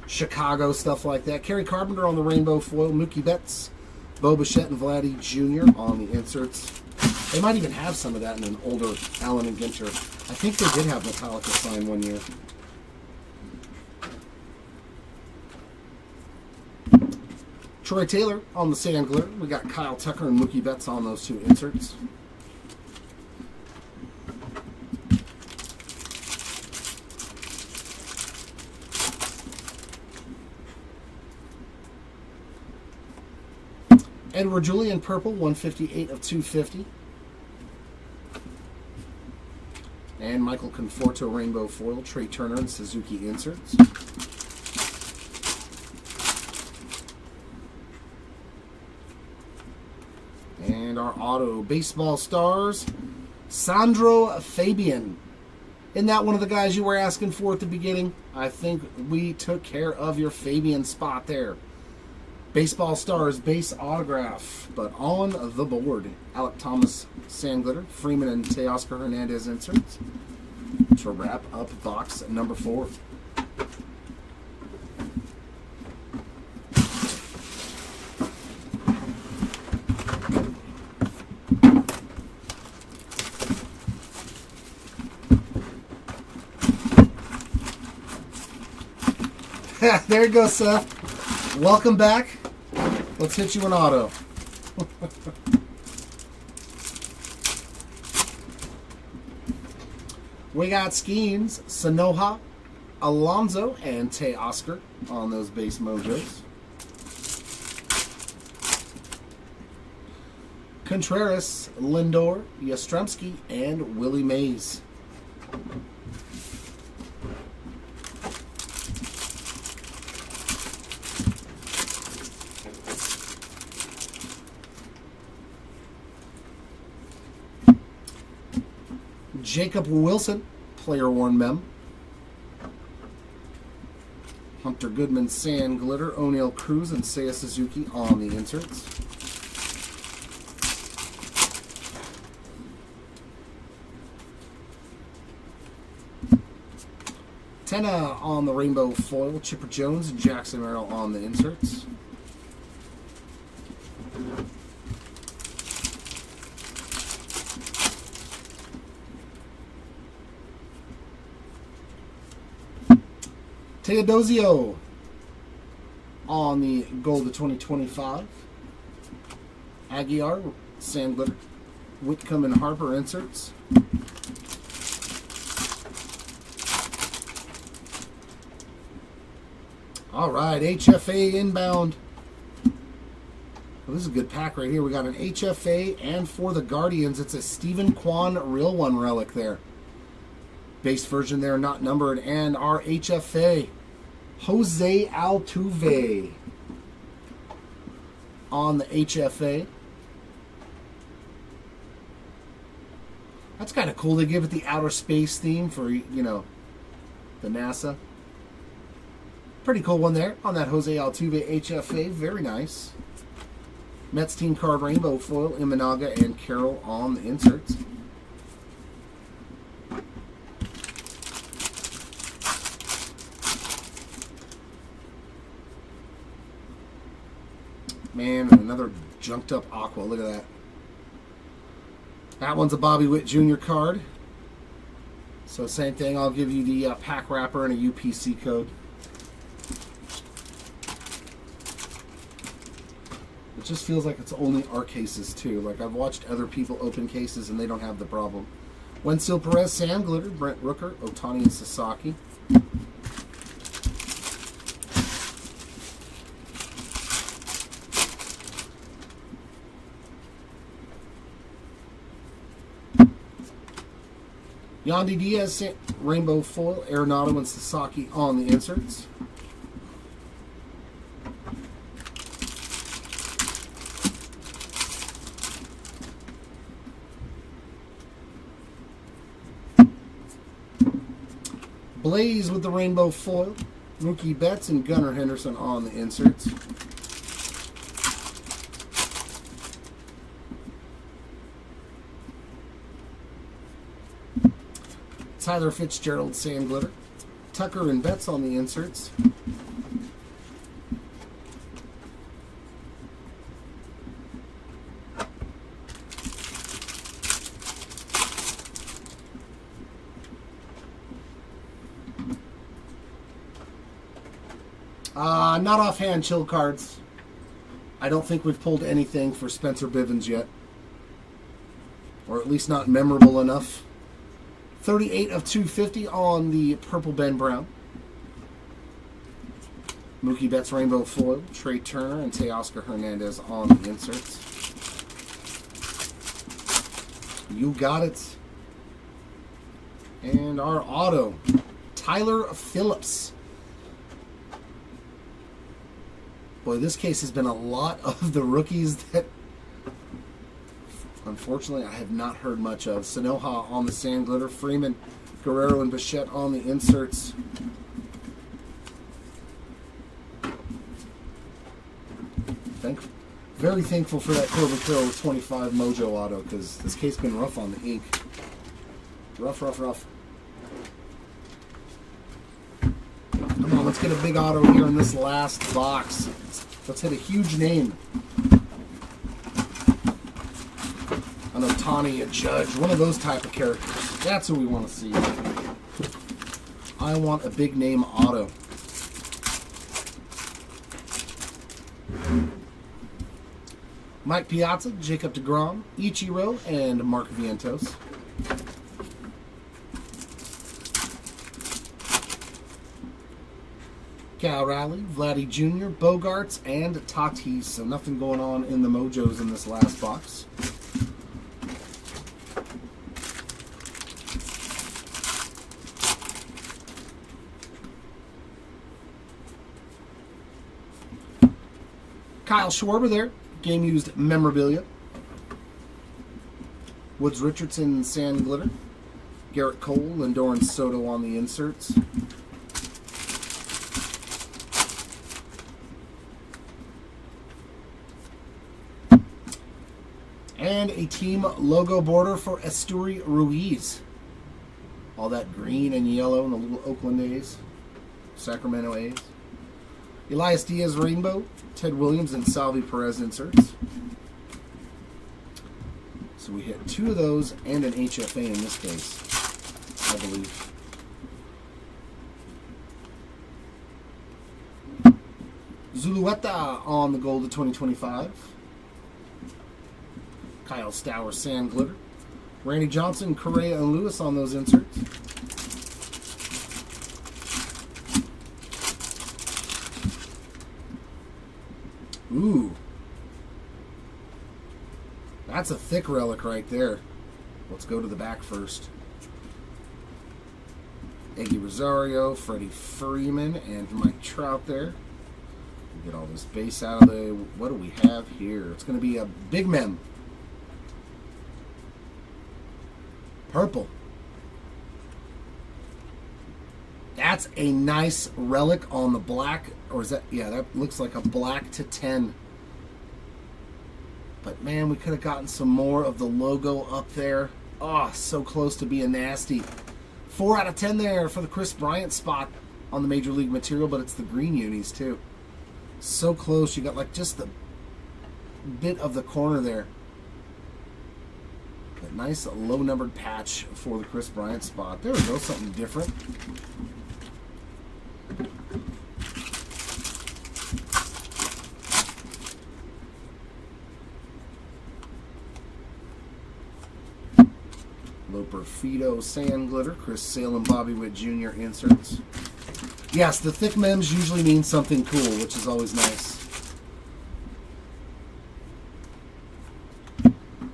S1: Chicago, stuff like that. Kerry Carpenter on the Rainbow Foil. Mookie Betts, Bo Bichette, and Vladdy Jr. on the inserts. They might even have some of that in an older Allen and Ginter. I think they did have Metallica sign one year. Troy Taylor on the Sand Glitter. We got Kyle Tucker and Mookie Betts on those two inserts. Edward Julian Purple, 158 of 250. And Michael Conforto Rainbow Foil, Trey Turner and Suzuki inserts. And our auto baseball stars, Sandro Fabian. Isn't that one of the guys you were asking for at the beginning? I think we took care of your Fabian spot there. Baseball stars base autograph, but on the board, Alec Thomas Sand Glitter, Freeman and Teoscar Hernandez inserts to wrap up box number 4. There you go, Seth. Welcome back. Let's hit you an auto. We got Skeens, Sanoja, Alonso, and Teoscar on those base mojos. Contreras, Lindor, Yastrzemski, and Willie Mays. Jacob Wilson, player worn mem. Hunter Goodman, Sand Glitter, O'Neill Cruz, and Seiya Suzuki on the inserts. Tenna on the Rainbow Foil, Chipper Jones and Jackson Merrill on the inserts. Teodosio on the Gold of 2025. Aguiar, Sand Glitter, Whitcomb and Harper inserts. All right, HFA inbound. Well, this is a good pack right here. We got an HFA, and for the Guardians, it's a Stephen Kwan Real One relic there. Base version there, not numbered. And our HFA, Jose Altuve on the HFA. That's kind of cool. They give it the outer space theme for, you know, the NASA. Pretty cool one there on that Jose Altuve HFA. Very nice. Mets team card Rainbow Foil, Imanaga and Carroll on the inserts. Man, another junked up Aqua. Look at that. That one's a Bobby Witt Jr. card. So same thing. I'll give you the pack wrapper and a UPC code. It just feels like it's only our cases too. Like I've watched other people open cases and they don't have the problem. Wensil Perez, Sand Glitter, Brent Rooker, Otani and Sasaki. Yandy Diaz, Rainbow Foil, Arenado and Sasaki on the inserts. Blaze with the Rainbow Foil, Mookie Betts and Gunnar Henderson on the inserts. Tyler Fitzgerald, Sand Glitter. Tucker and Betts on the inserts. Not offhand chill cards. I don't think we've pulled anything for Spencer Bivens yet. Or at least not memorable enough. 38 of 250 on the purple Ben Brown. Mookie Betts Rainbow Foil, Trey Turner and Teoscar Hernandez on the inserts. You got it. And our auto, Tyler Phillips. Boy, this case has been a lot of the rookies that, unfortunately, I have not heard much of. Sanoja on the Sand Glitter, Freeman, Guerrero, and Bichette on the inserts. Very thankful for that Corbin Carroll with 25 Mojo auto, because this case has been rough on the ink. Rough, rough, rough. Come on, let's get a big auto here in this last box. Let's hit a huge name. An Ohtani, a Judge, one of those type of characters. That's who we want to see. I want a big name auto. Mike Piazza, Jacob deGrom, Ichiro, and Mark Vientos. Cal Raleigh, Vladdy Jr., Bogarts, and Tatis. So nothing going on in the Mojos in this last box. Kyle Schwarber there. Game used memorabilia. Woods Richardson, Sand Glitter. Garrett Cole and Doran Soto on the inserts. And a team logo border for Esteury Ruiz. All that green and yellow in the little Oakland A's. Sacramento A's. Elias Diaz Rainbow, Ted Williams, and Salvi Perez inserts. So we hit two of those and an HFA in this case, I believe. Zulueta on the gold of 2025. Kyle Stowers, Sand Glitter. Randy Johnson, Correa, and Lewis on those inserts. Ooh. That's a thick relic right there. Let's go to the back first. Eggy Rosario, Freddie Freeman, and Mike Trout there. Get all this base out of there. What do we have here? It's going to be a big mem. Purple. That's a nice relic on the black. Or is that, yeah, that looks like a black to 10. But man, we could have gotten some more of the logo up there. Oh, so close to being nasty. 4 out of 10 there for the Chris Bryant spot on the Major League material, but it's the green unis too. So close. You got like just the bit of the corner there. A nice low-numbered patch for the Chris Bryant spot. There we go, something different. Loper Fido, Sand Glitter, Chris Sale and Bobby Witt Jr. inserts. Yes, the thick mems usually mean something cool, which is always nice.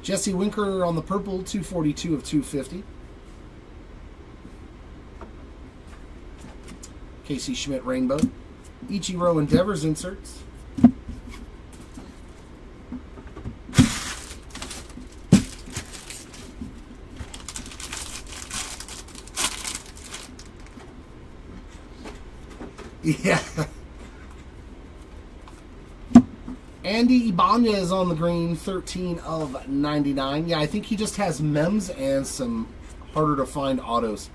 S1: Jesse Winker on the purple, 242 of 250. Casey Schmidt Rainbow. Ichiro Endeavors inserts. Yeah. Andy Ibanez on the green, 13 of 99. Yeah, I think he just has mems and some harder to find autos.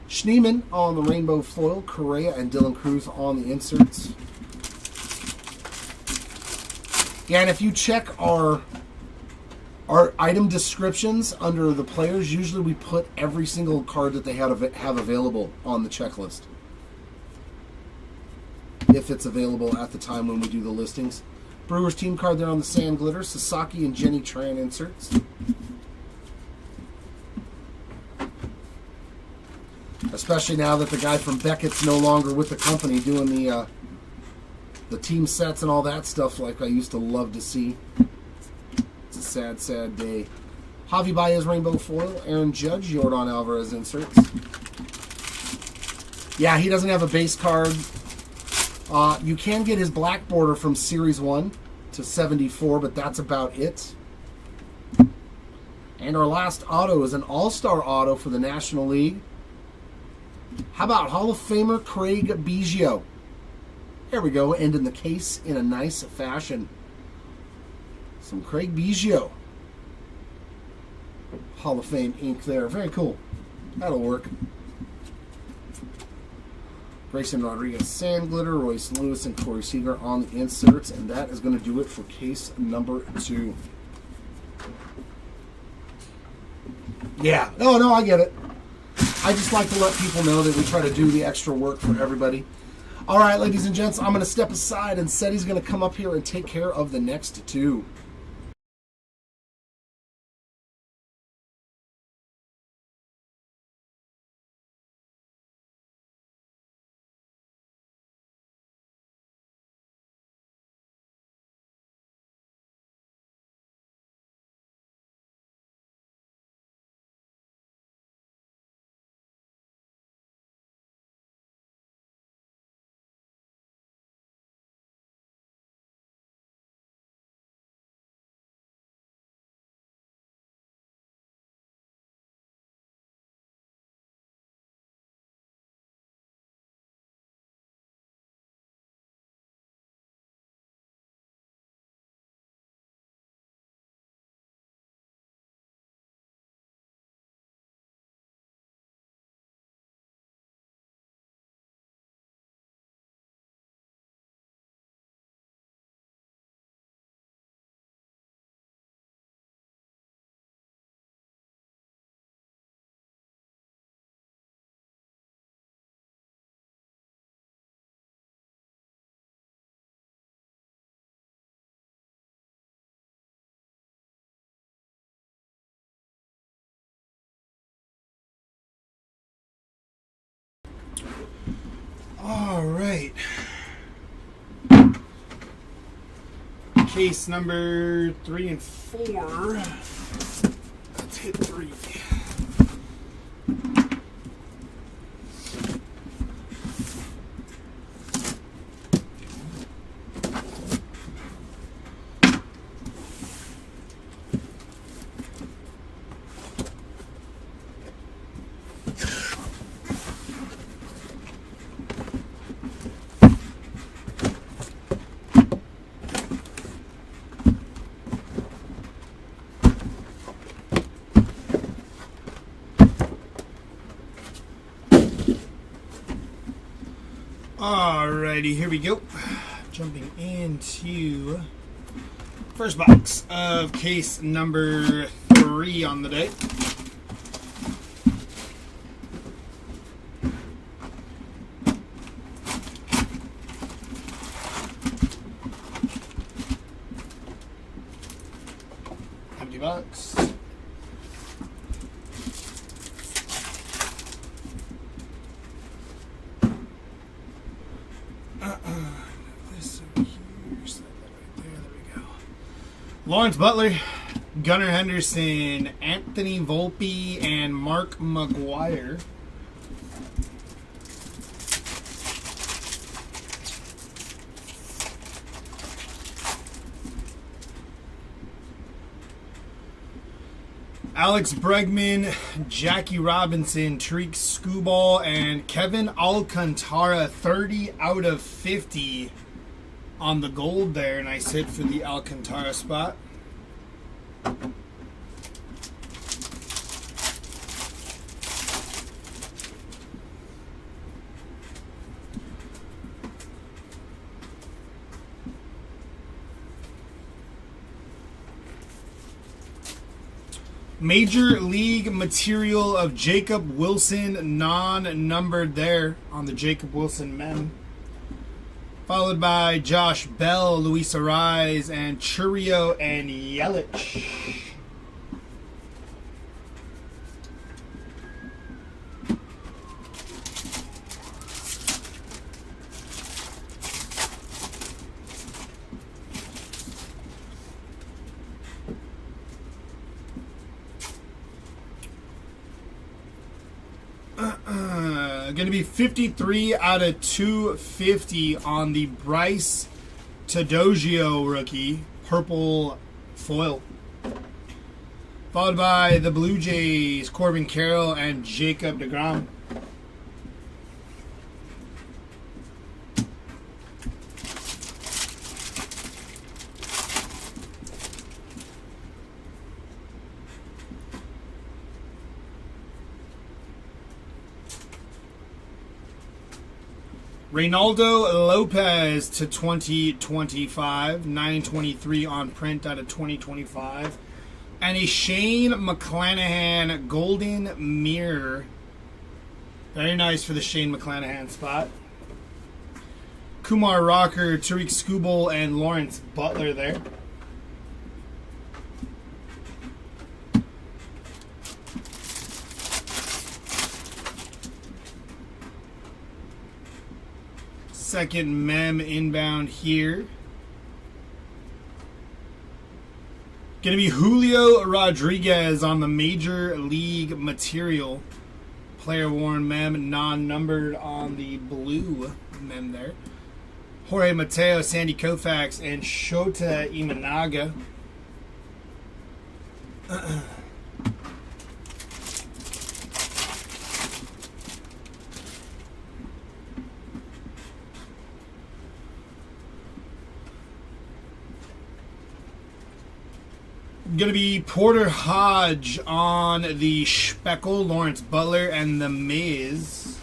S1: Schneeman on the rainbow foil, Correa and Dylan Cruz on the inserts. Yeah, and if you check our item descriptions under the players, usually we put every single card that they have available on the checklist, if it's available at the time when we do the listings. Brewers team card there on the sand glitter, Sasaki and Jenny Tran inserts. Especially now that the guy from Beckett's no longer with the company doing the team sets and all that stuff like I used to love to see. It's a sad, sad day. Javi Baez rainbow foil, Aaron Judge, Yordan Alvarez inserts. Yeah, he doesn't have a base card. You can get his black border from Series 1 to 74, but that's about it. And our last auto is an all-star auto for the National League. How about Hall of Famer Craig Biggio? There we go, ending the case in a nice fashion. Some Craig Biggio Hall of Fame ink there. Very cool. That'll work. Grayson Rodriguez sand glitter, Royce Lewis and Corey Seager on the inserts, and that is going to do it for case number 2. Yeah, no, I get it. I just like to let people know that we try to do the extra work for everybody. All right, ladies and gents, I'm going to step aside, and Seti's going to come up here and take care of the next 2. All right. Case number 3 and 4. Let's hit 3. Alrighty, here we go. Jumping into first box of case number 3 on the day. Empty box. This over here, slide that right there. There we go. Lawrence Butler, Gunnar Henderson, Anthony Volpe, and Mark McGuire.
S2: Alex Bregman, Jackie Robinson, Tariq Skubal, and Kevin Alcantara, 30 out of 50 on the gold there. Nice hit for the Alcantara spot. Major League material of Jacob Wilson, non-numbered there on the Jacob Wilson mem. Followed by Josh Bell, Luis Ariz, and Churio and Yelich. Going to be 53 out of 250 on the Bryce Tadogio rookie, purple foil. Followed by the Blue Jays, Corbin Carroll and Jacob deGrom. Reynaldo Lopez to 2025, 923 on print out of 2025. And a Shane McClanahan Golden Mirror. Very nice for the Shane McClanahan spot. Kumar Rocker, Tariq Skubal, and Lawrence Butler there. Second mem inbound here. Going to be Julio Rodriguez on the Major League material. Player worn mem, non-numbered on the blue mem there. Jorge Mateo, Sandy Koufax, and Shota Imanaga. Going to be Porter Hodge on the Speckle, Lawrence Butler, and the Miz.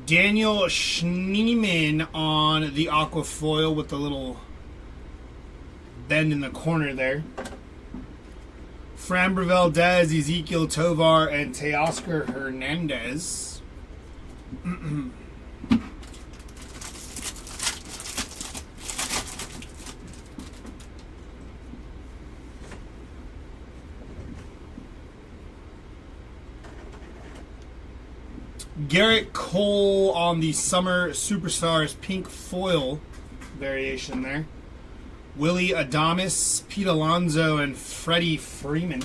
S2: Daniel Schneemann on the aqua foil with the little bend in the corner there. Framber Valdez, Ezekiel Tovar, and Teoscar Hernandez. Garrett Cole on the Summer Superstars pink foil variation there. Willie Adames, Pete Alonso, and Freddie Freeman.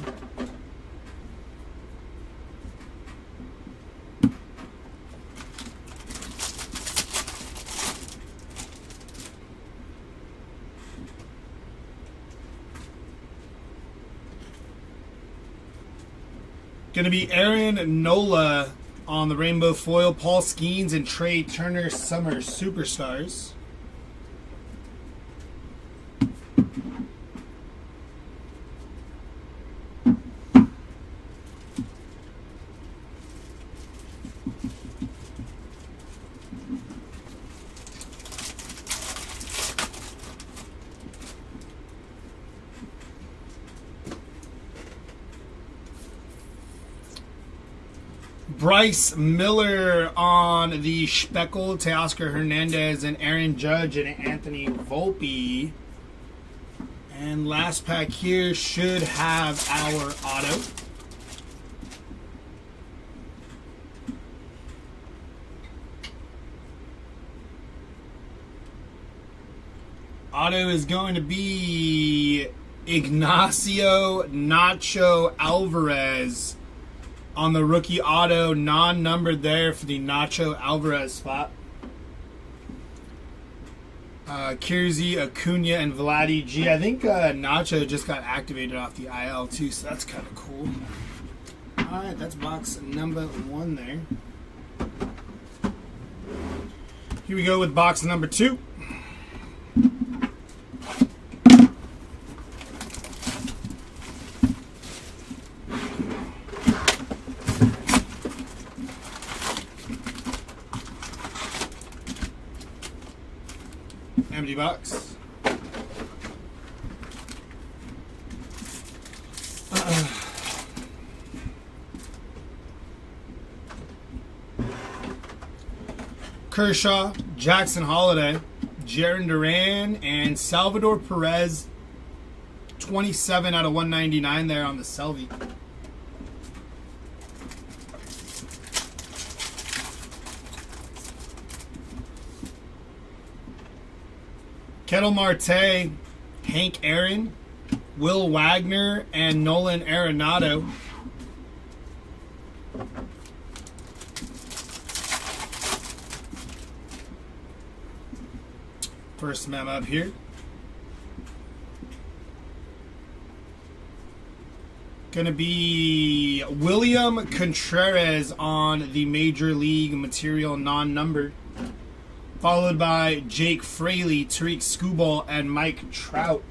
S2: Going to be Aaron Nola on the rainbow foil, Paul Skeens and Trey Turner Summer Superstars. Bryce Miller on the Speckle, Teoscar Hernandez, and Aaron Judge, and Anthony Volpe. And last pack here should have our auto. auto is going to be Ignacio Nacho Alvarez on the rookie auto, non-numbered there for the Nacho Alvarez spot. Kierzy, Acuna, and Vladdy G. I think Nacho just got activated off the IL too, so that's kind of cool. Alright, that's box number 1 there. Here we go with box number 2. Empty box. Kershaw, Jackson Holiday, Jarren Duran, and Salvador Perez. 27 out of 199 there on the Selvey. Ketel Marte, Hank Aaron, Will Wagner, and Nolan Arenado. First mem up here. Gonna be William Contreras on the Major League Material non-numbered. Followed by Jake Fraley, Tariq Skubal, and Mike Trout.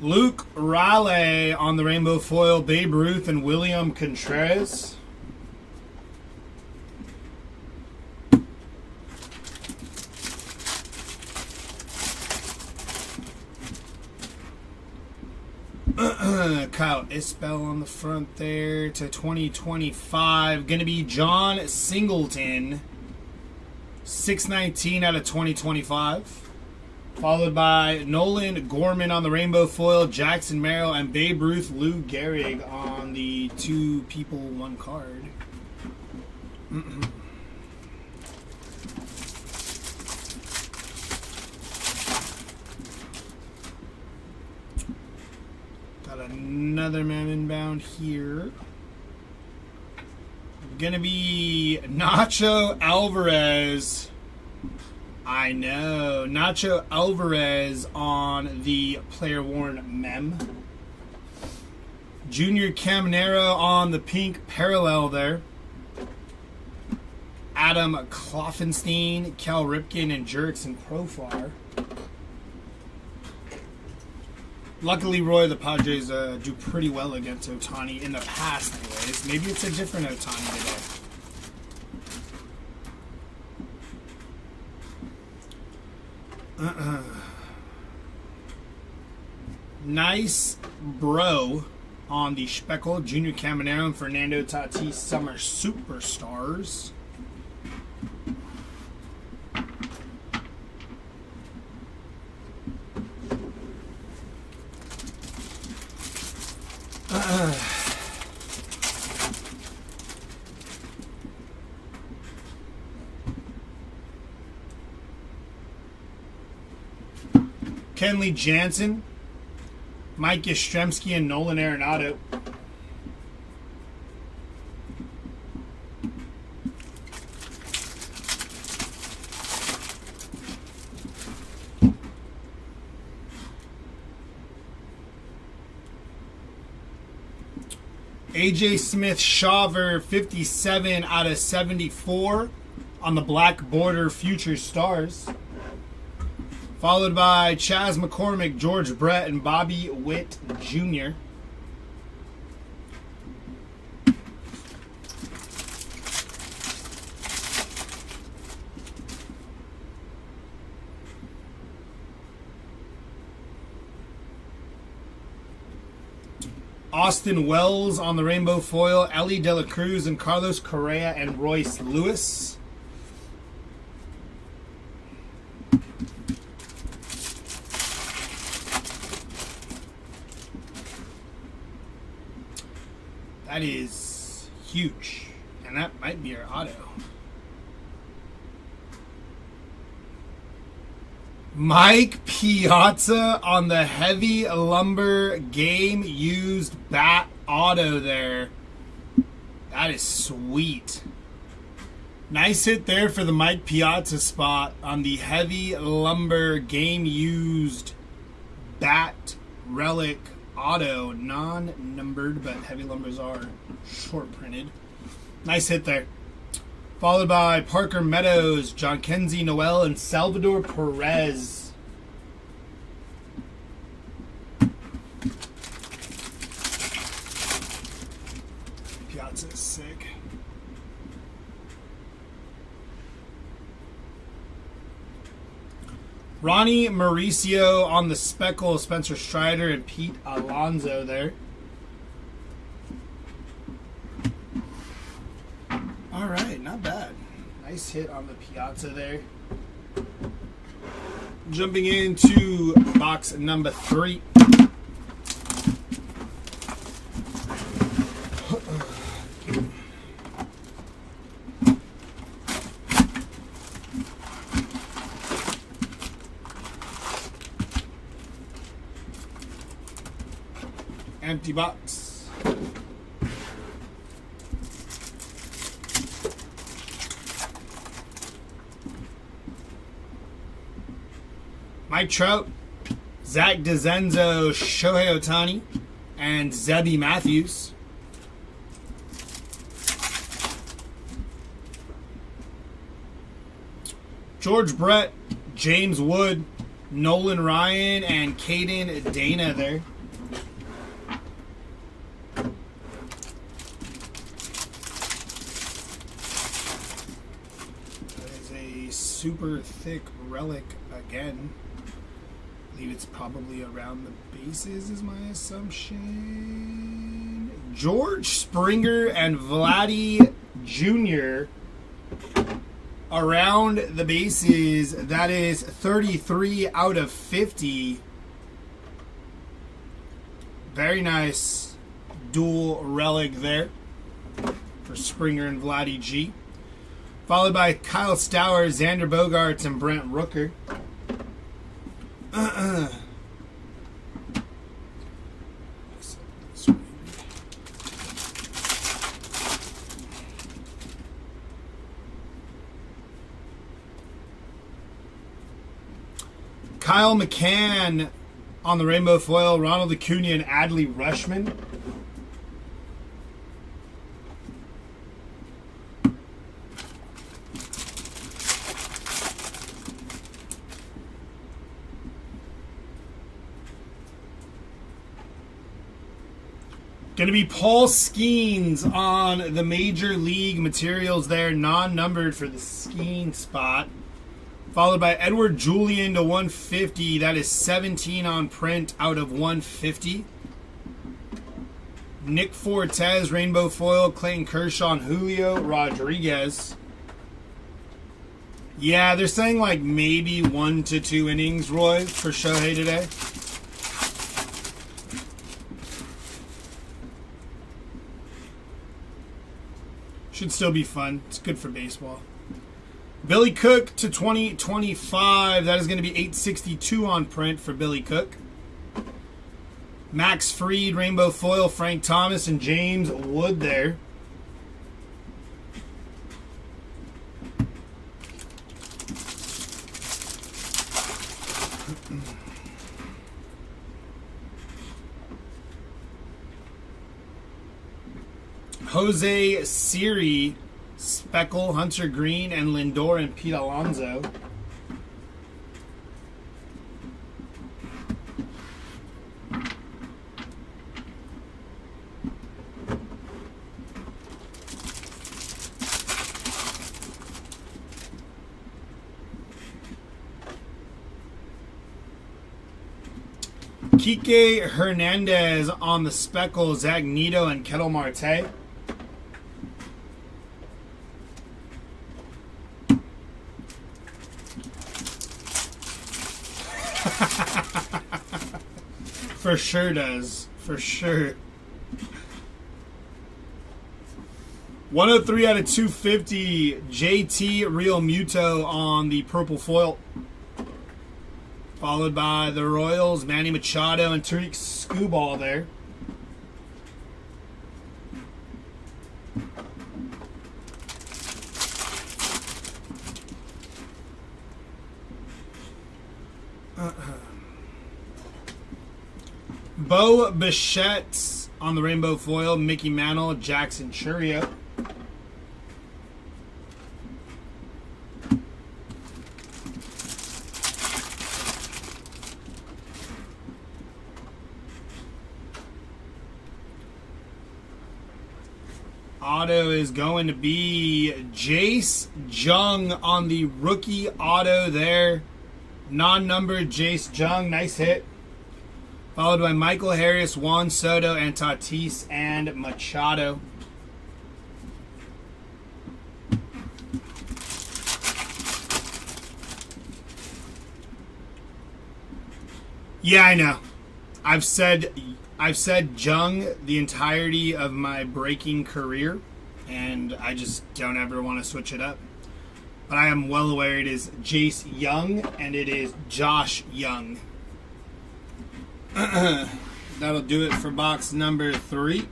S2: Luke Raleigh on the rainbow foil, Babe Ruth, and William Contreras. Kyle Isbell on the front there to 2025. Going to be John Singleton, 619 out of 2025. Followed by Nolan Gorman on the rainbow foil, Jackson Merrill, and Babe Ruth Lou Gehrig on the 2 people 1 card. Another man inbound here. Gonna be Nacho Alvarez. I know. Nacho Alvarez on the player worn mem. Junior Caminero on the pink parallel there. Adam Kloffenstein, Cal Ripken, and Jurickson Profar. Luckily, Roy, the Padres do pretty well against Ohtani in the past, anyways. Maybe it's a different Ohtani today. Nice bro on the Speckle, Junior Caminero, and Fernando Tatis Summer Superstars. Kenley Jansen, Mike Yastrzemski, and Nolan Arenado. AJ Smith Shawver, 57 out of 74 on the black border Future Stars. Followed by Chas McCormick, George Brett, and Bobby Witt Jr. Austin Wells on the rainbow foil, Ellie De La Cruz, and Carlos Correa, and Royce Lewis. That is huge. And that might be our auto. Mike Piazza on the heavy lumber game used bat auto there. That is sweet. Nice hit there for the Mike Piazza spot on the heavy lumber game used bat relic auto. Non-numbered, but heavy lumbers are short printed. Nice hit there. Followed by Parker Meadows, John Kenzie Noel, and Salvador Perez. Piazza is sick. Ronnie Mauricio on the speckle, Spencer Strider and Pete Alonso there. All right, not bad. Nice hit on the Piazza there. Jumping into box number 3. Empty box. Mike Trout, Zach DeZenzo, Shohei Ohtani, and Zebby Matthews. George Brett, James Wood, Nolan Ryan, and Caden Dana there. Super thick relic again. I believe it's probably around the bases is my assumption. George Springer and Vladdy Jr. around the bases. That is 33 out of 50. Very nice dual relic there for Springer and Vladdy G. Followed by Kyle Stowers, Xander Bogaerts, and Brent Rooker. Kyle McCann on the rainbow foil, Ronald Acuna and Adley Rutschman. Going to be Paul Skeens on the Major League materials there, non-numbered for the Skeen spot. Followed by Edward Julian to 150. That is 17 on print out of 150. Nick Fortes, rainbow foil, Clayton Kershaw, and Julio Rodriguez. Yeah, they're saying like maybe 1 to 2 innings, Roy, for Shohei today. Should still be fun. It's good for baseball. Billy Cook to 2025. That is going to be 862 on print for Billy Cook. Max Fried, rainbow foil, Frank Thomas, and James Wood there. Jose Siri, Speckle, Hunter Green, and Lindor and Pete Alonso. Kike Hernandez on the Speckle, Zach Neto, and Ketel Marte. For sure does. For sure. 103 out of 250. JT Real Muto on the purple foil. Followed by the Royals, Manny Machado and Tariq Skubal there. Bo Bichette on the rainbow foil, Mickey Mantle, Jackson Chourio. Auto is going to be Jace Jung on the rookie auto there. Non-numbered Jace Jung, nice hit. Followed by Michael Harris, Juan Soto, and Tatis and Machado. Yeah, I know. I've said Jung the entirety of my breaking career, and I just don't ever want to switch it up. But I am well aware it is Jace Young, and it is Josh Young. That'll do it for box number 3.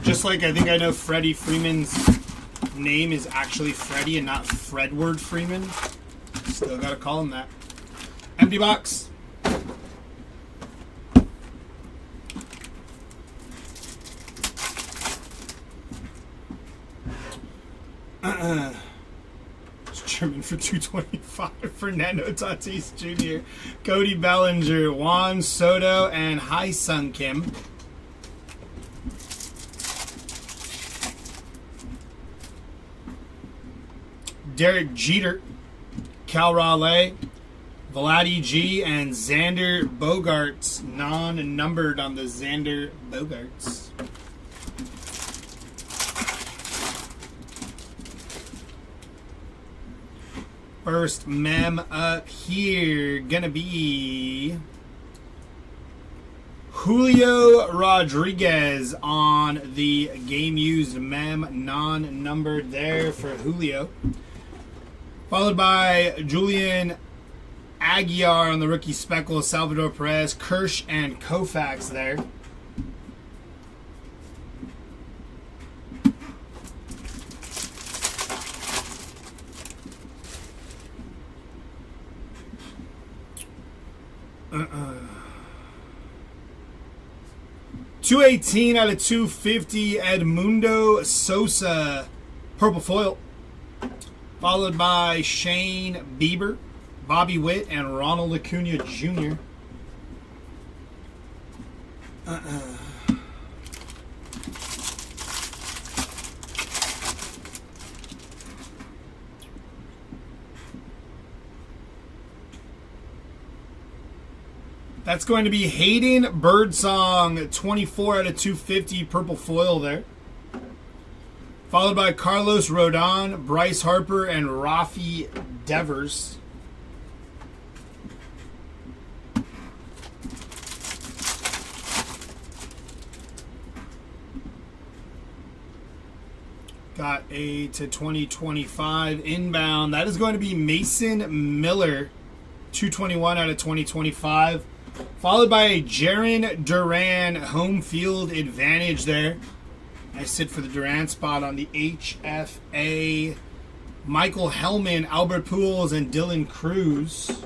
S2: Just like I think I know Freddie Freeman's name is actually Freddie and not Fredward Freeman. Still gotta call him that. Empty box. It's German for 225. Fernando Tatis Jr., Cody Bellinger, Juan Soto, and Hai Sung Kim. Derek Jeter, Cal Raleigh, Vladdy G, and Xander Bogaerts. Non-numbered on the Xander Bogaerts. First mem up here gonna be Julio Rodriguez on the game used mem, non-numbered there for Julio. Followed by Julian Aguiar on the rookie speckle, Salvador Perez, Kirsch, and Koufax there. $218 out of $250, Edmundo Sosa, purple foil. Followed by Shane Bieber, Bobby Witt, and Ronald Acuna Jr. That's going to be Hayden Birdsong, 24 out of 250, purple foil there. Followed by Carlos Rodon, Bryce Harper, and Rafi Devers. Got a to 2025 inbound. That is going to be Mason Miller, 221 out of 2025. Followed by a Jarren Duran home field advantage there. I sit for the Duran spot on the HFA. Michael Hellman, Albert Pujols, and Dylan Cruz.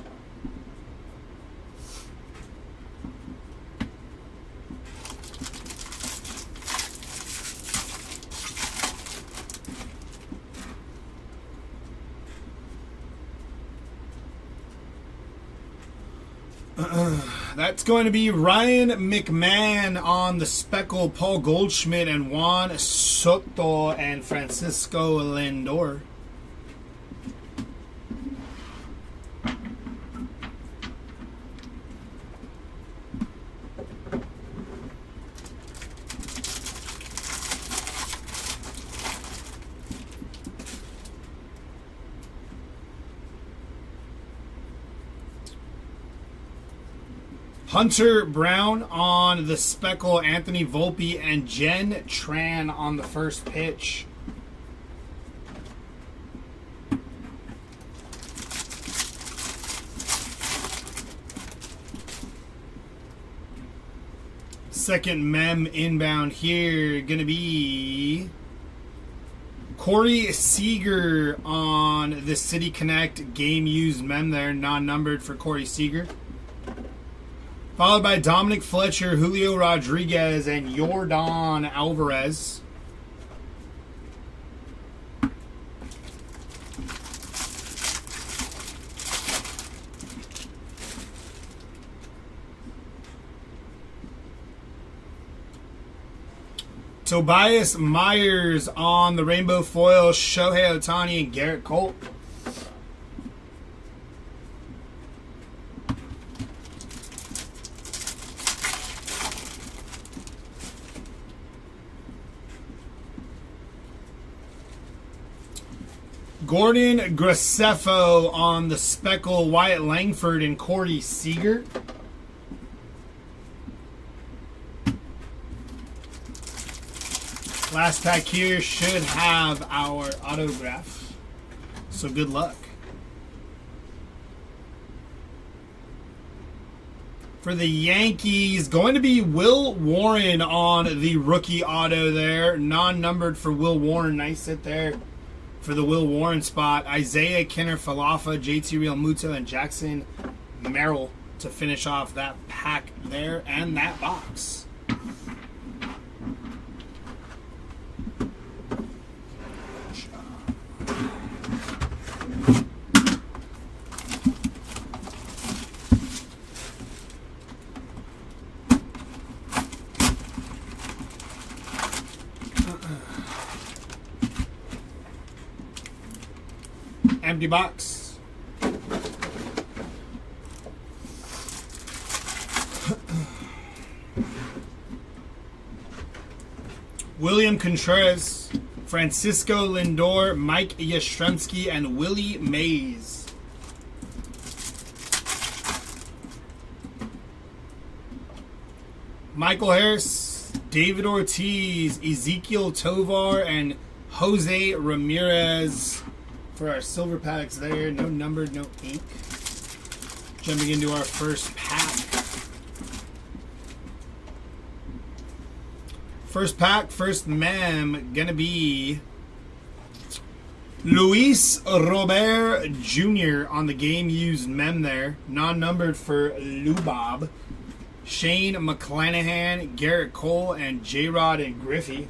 S2: That's going to be Ryan McMahon on the speckle, Paul Goldschmidt, and Juan Soto, and Francisco Lindor. Hunter Brown on the Speckle, Anthony Volpe, and Jen Tran on the first pitch. Second mem inbound here, gonna be Corey Seager on the City Connect game used mem there, non-numbered for Corey Seager. Followed by Dominic Fletcher, Julio Rodriguez, and Yordan Alvarez. Tobias Myers on the rainbow foil, Shohei Ohtani and Garrett Cole. Gordon Graceffo on the Speckle, Wyatt Langford and Corey Seager. Last pack here should have our autograph, so good luck. For the Yankees, going to be Will Warren on the rookie auto there. Non-numbered for Will Warren. Nice hit there for the Will Warren spot. Isaiah Kenner Falafa, JT Realmuto, and Jackson Merrill to finish off that pack there and that box. Empty box. William Contreras, Francisco Lindor, Mike Yastrzemski, and Willie Mays. Michael Harris, David Ortiz, Ezekiel Tovar, and Jose Ramirez. For our silver packs there, no numbered, no ink. Jumping into our first pack. First pack, first mem, gonna be Luis Robert Jr. on the game used mem there. Non-numbered for Lou Bob. Shane McClanahan, Garrett Cole, and J-Rod and Griffey.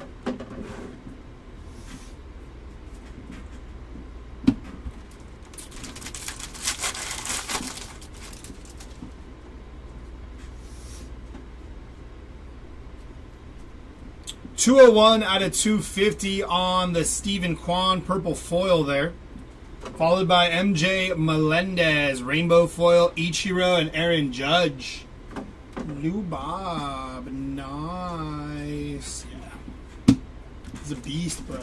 S2: $201 out of 250 on the Stephen Kwan purple foil there. Followed by MJ Melendez, rainbow foil, Ichiro, and Aaron Judge. Lou Bob, nice. Yeah. He's a beast, bro.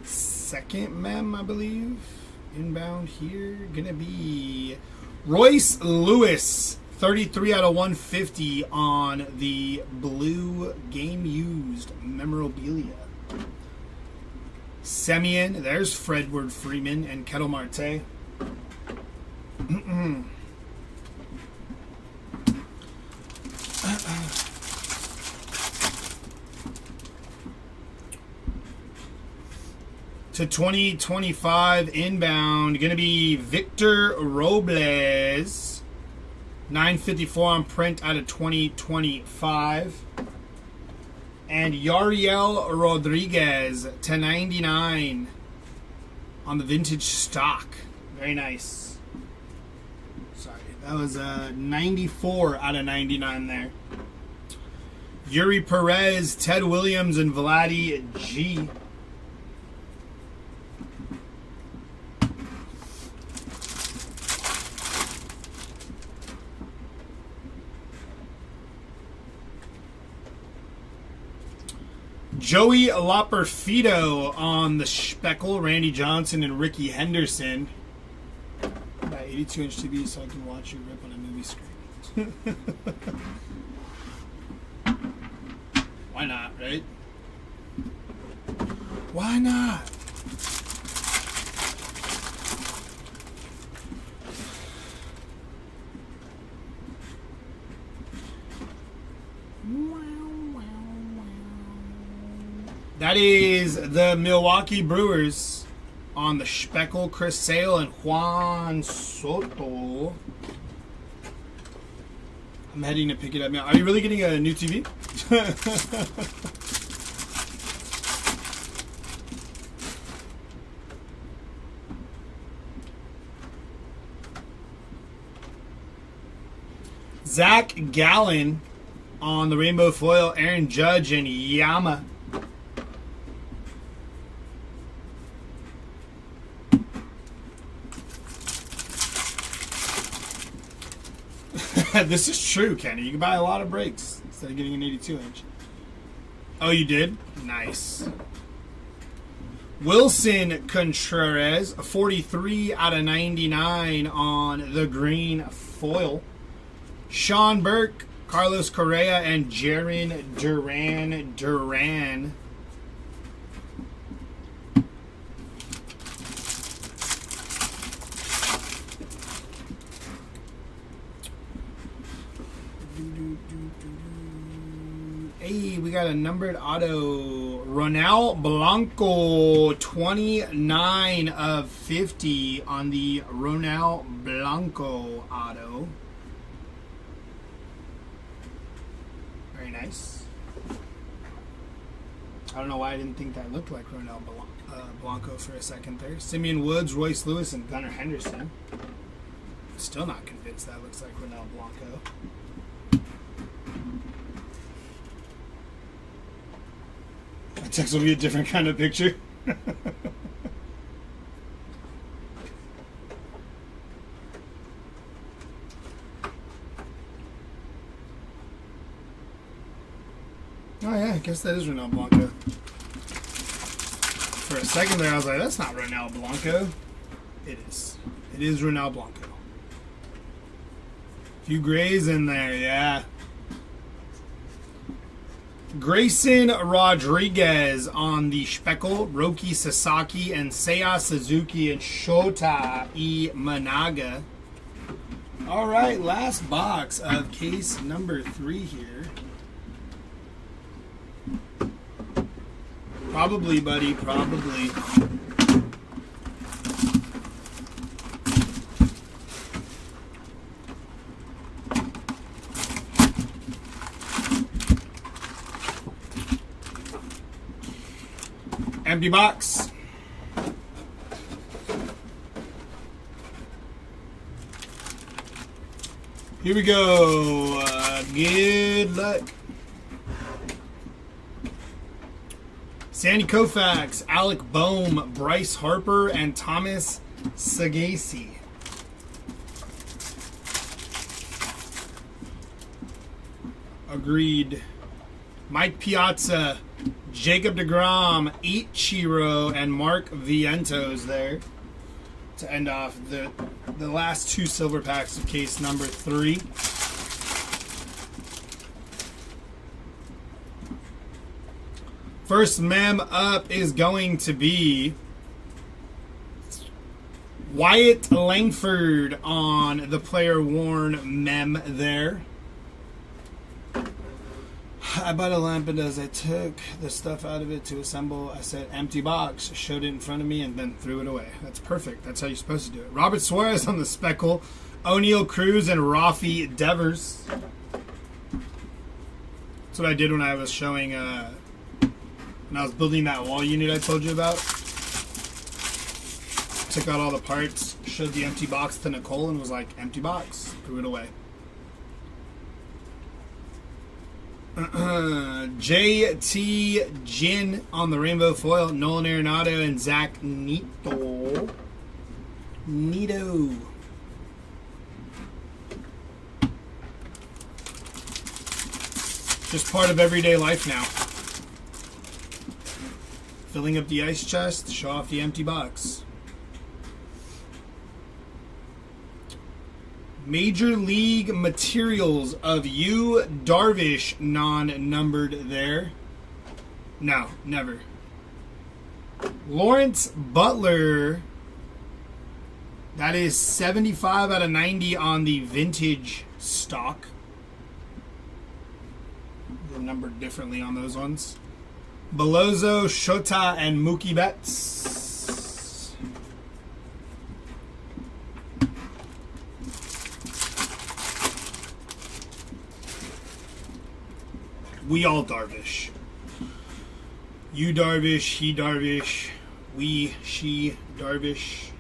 S2: Second mem, I believe. Inbound here, gonna be Royce Lewis, 33 out of 150 on the blue game used memorabilia. Semien, there's Fredward Freeman and Kettle Marte. To 2025 inbound, going to be Victor Robles, 954 on print out of 2025. And Yariel Rodriguez, 1099 on the vintage stock. Very nice. Sorry, that was 94 out of 99 there. Yuri Perez, Ted Williams, and Vladdy G. Joey Loperfido on the Speckle, Randy Johnson and Ricky Henderson. About 82-inch TV so I can watch you rip on a movie screen. Why not, right? Why not? That is the Milwaukee Brewers on the Speckle, Chris Sale, and Juan Soto. I'm heading to pick it up now. Are you really getting a new TV? Zach Gallen on the Rainbow Foil, Aaron Judge, and Yama. This is true, Kenny. You can buy a lot of breaks instead of getting an 82-inch. Oh, you did? Nice. Wilson Contreras, 43 out of 99 on the green foil. Sean Burke, Carlos Correa, and Jaron Duran. Hey, we got a numbered auto. Ronel Blanco, 29 of 50 on the Ronel Blanco auto. Very nice. I don't know why I didn't think that looked like Ronel Blanco for a second there. Simeon Woods, Royce Lewis, and Gunnar Henderson. Still not convinced that looks like Ronel Blanco. That text will be a different kind of picture. Oh yeah, I guess that is Ronel Blanco. For a second there, I was like, that's not Ronel Blanco. It is. It is Ronel Blanco. A few grays in there, yeah. Grayson Rodriguez on the Speckle, Roki Sasaki, and Seiya Suzuki, and Shota Imanaga. All right, last box of case number 3 here. Probably, buddy, probably. Empty box. Here we go. Good luck. Sandy Koufax, Alec Boehm, Bryce Harper, and Thomas Sagasi. Agreed. Mike Piazza, Jacob deGrom, Ichiro, and Mark Vientos there to end off the last 2 silver packs of case number 3. First mem up is going to be Wyatt Langford on the player worn mem there. I bought a lamp, and as I took the stuff out of it to assemble, I said empty box, showed it in front of me, and then threw it away. That's perfect. That's how you're supposed to do it. Robert Suarez on the Speckle, O'Neal Cruz, and Rafi Devers. That's what I did when I was showing, when I was building that wall unit I told you about. Took out all the parts, showed the empty box to Nicole, and was like, empty box, threw it away. JT Jin on the Rainbow Foil, Nolan Arenado, and Zach Neto. Just part of everyday life now. Filling up the ice chest to show off the empty box. Major League Materials of Yu Darvish, non-numbered there. No, never. Lawrence Butler. That is 75 out of 90 on the vintage stock. They're numbered differently on those ones. Belozo, Shota, and Mookie Betts. We all Darvish. You Darvish, he Darvish, we, she, Darvish.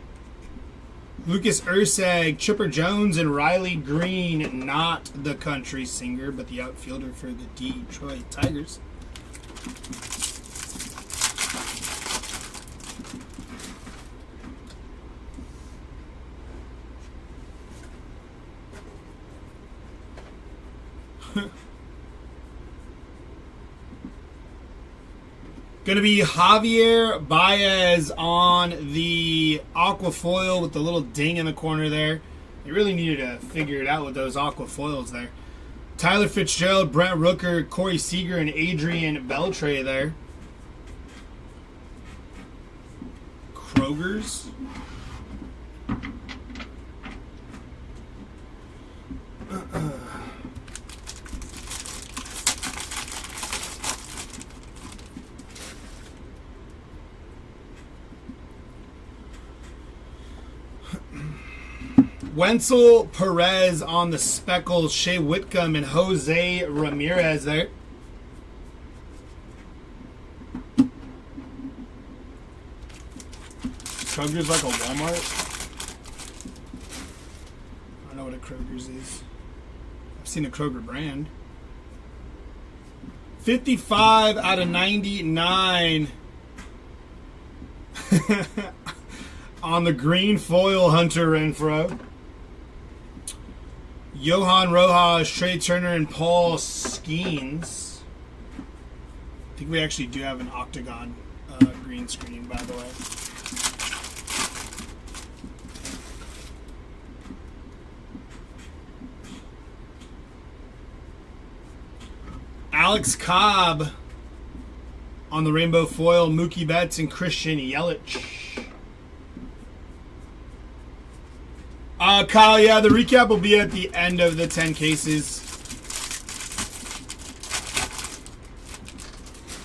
S2: Lucas Ursag, Chipper Jones, and Riley Green, not the country singer, but the outfielder for the Detroit Tigers. Going to be Javier Baez on the aqua foil with the little ding in the corner there. They really needed to figure it out with those aqua foils there. Tyler Fitzgerald, Brent Rooker, Corey Seager, and Adrian Beltre there. Kroger's. Wenzel Perez on the speckles, Shea Whitcomb and Jose Ramirez there. Kroger's like a Walmart. I don't know what a Kroger's is. I've seen a Kroger brand. 55 out of 99 on the green foil, Hunter Renfroe. Johan Rojas, Trey Turner, and Paul Skeens. I think we actually do have an octagon green screen, by the way. Alex Cobb on the rainbow foil, Mookie Betts, and Christian Yelich. Kyle, yeah, the recap will be at the end of the 10 cases.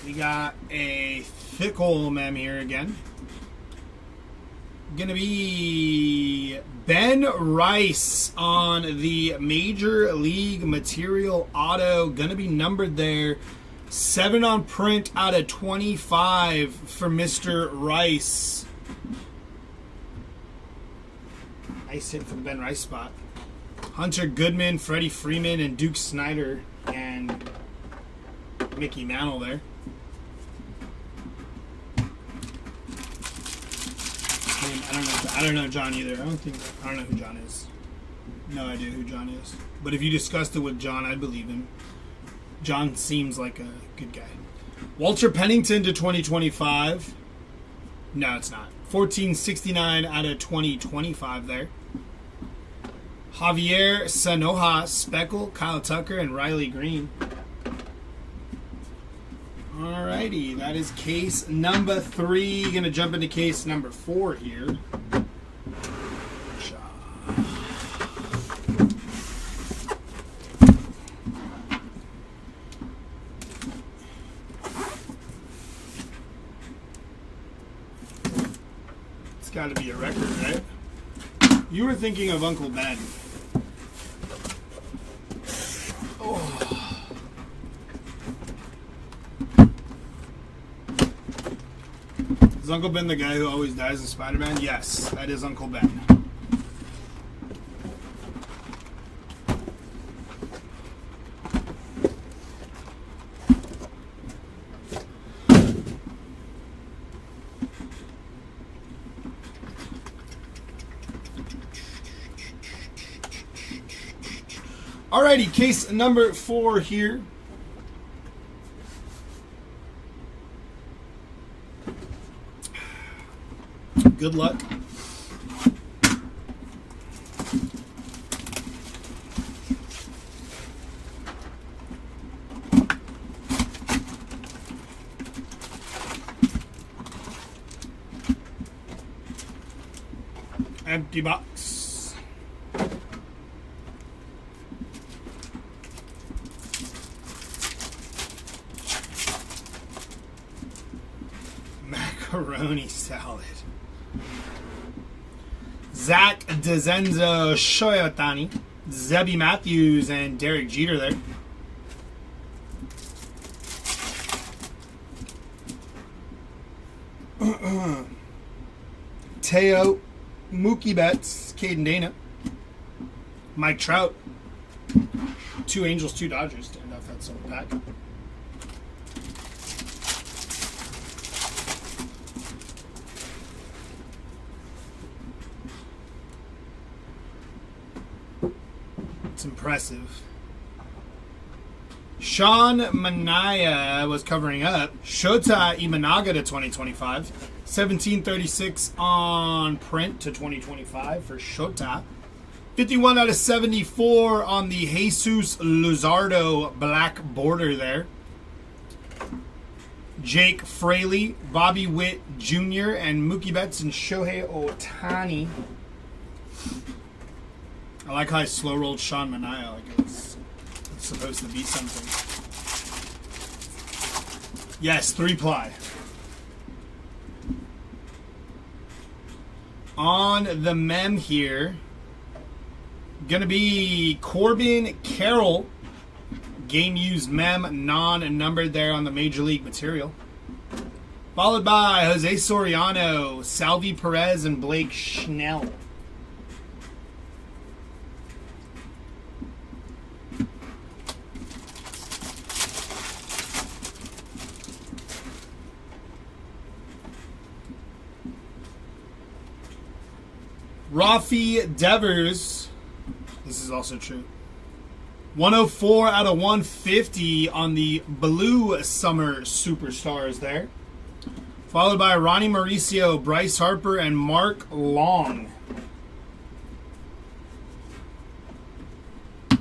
S2: We got a fickle mem here again. Gonna be Ben Rice on the Major League Material Auto. Gonna be numbered there. 7 on print out of 25 for Mr. Rice. Nice hit from Ben Rice spot. Hunter Goodman, Freddie Freeman, and Duke Snyder, and Mickey Mantle there. I don't know John either. I don't know who John is. No idea who John is. But if you discussed it with John, I'd believe him. John seems like a good guy. Walter Pennington to 2025. No, it's not. 1469 out of 2025 there. Javier Sanoja, Speckle, Kyle Tucker, and Riley Green. Alrighty, that is case number 3. Gonna jump into case number 4 here. It's got to be a record, right? You were thinking of Uncle Ben. Oh. Is Uncle Ben the guy who always dies in Spider-Man? Yes, that is Uncle Ben. Alrighty, case number 4 here. Good luck. Empty box. Macaroni salad. Zach DeZenzo, Shoyotani, Zebby Matthews, and Derek Jeter there. Teo, Mookie Betts, Caden Dana, Mike Trout, 2 Angels, 2 Dodgers to end off that silver pack. It's impressive. Sean Manaea was covering up. Shota Imanaga to 2025. 1736 on print to 2025 for Shota. 51 out of 74 on the Jesus Luzardo black border there. Jake Fraley, Bobby Witt Jr., and Mookie Betts and Shohei Ohtani. I like how I slow-rolled Sean Manaea. Like it's supposed to be something. Yes, 3-ply. On the mem here, going to be Corbin Carroll. Game-used mem, non-numbered there on the Major League material. Followed by Jose Soriano, Salvi Perez, and Blake Schnell. Rafi Devers, this is also true. 104 out of 150 on the Blue Summer Superstars there. Followed by Ronnie Mauricio, Bryce Harper, and Mark Long. I'm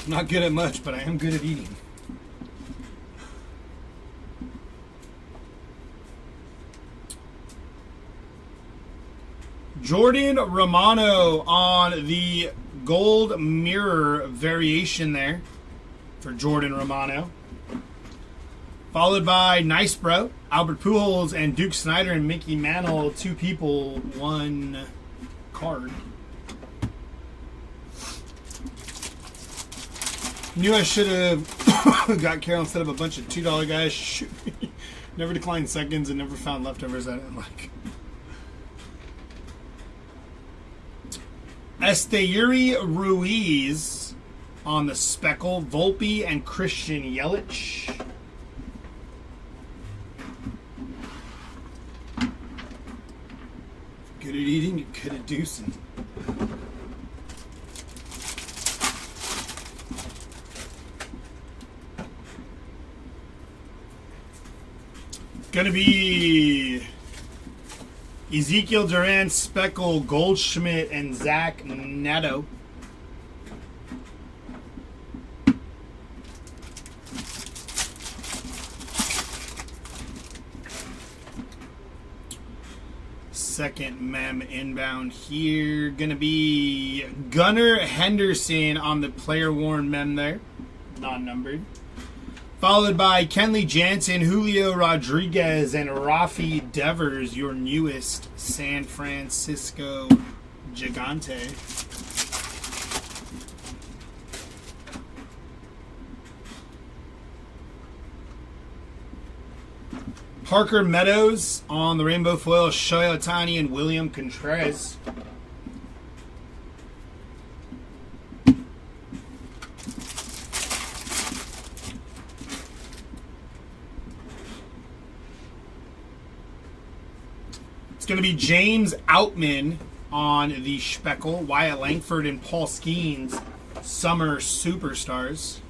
S2: not good at much, but I am good at eating. Jordan Romano on the gold mirror variation there for Jordan Romano. Followed by Nice Bro, Albert Pujols, and Duke Snyder and Mickey Mantle. 2 people, 1 card. Knew I should have got Carroll instead of a bunch of $2 guys. Shoot me. Never declined seconds and never found leftovers I didn't like. Esteury Ruiz on the Speckle, Volpe, and Christian Yelich. Good at eating, you're good at deucing. Gonna be Ezekiel Duran, Speckle, Goldschmidt, and Zach Neto. Second mem inbound here. Gonna be Gunnar Henderson on the player worn mem there. Non-numbered. Followed by Kenley Jansen, Julio Rodriguez, and Rafi Devers, your newest San Francisco Gigante. Parker Meadows on the rainbow foil, Shohei Ohtani and William Contreras. It's going to be James Outman on the Speckle, Wyatt Langford and Paul Skeens, Summer Superstars.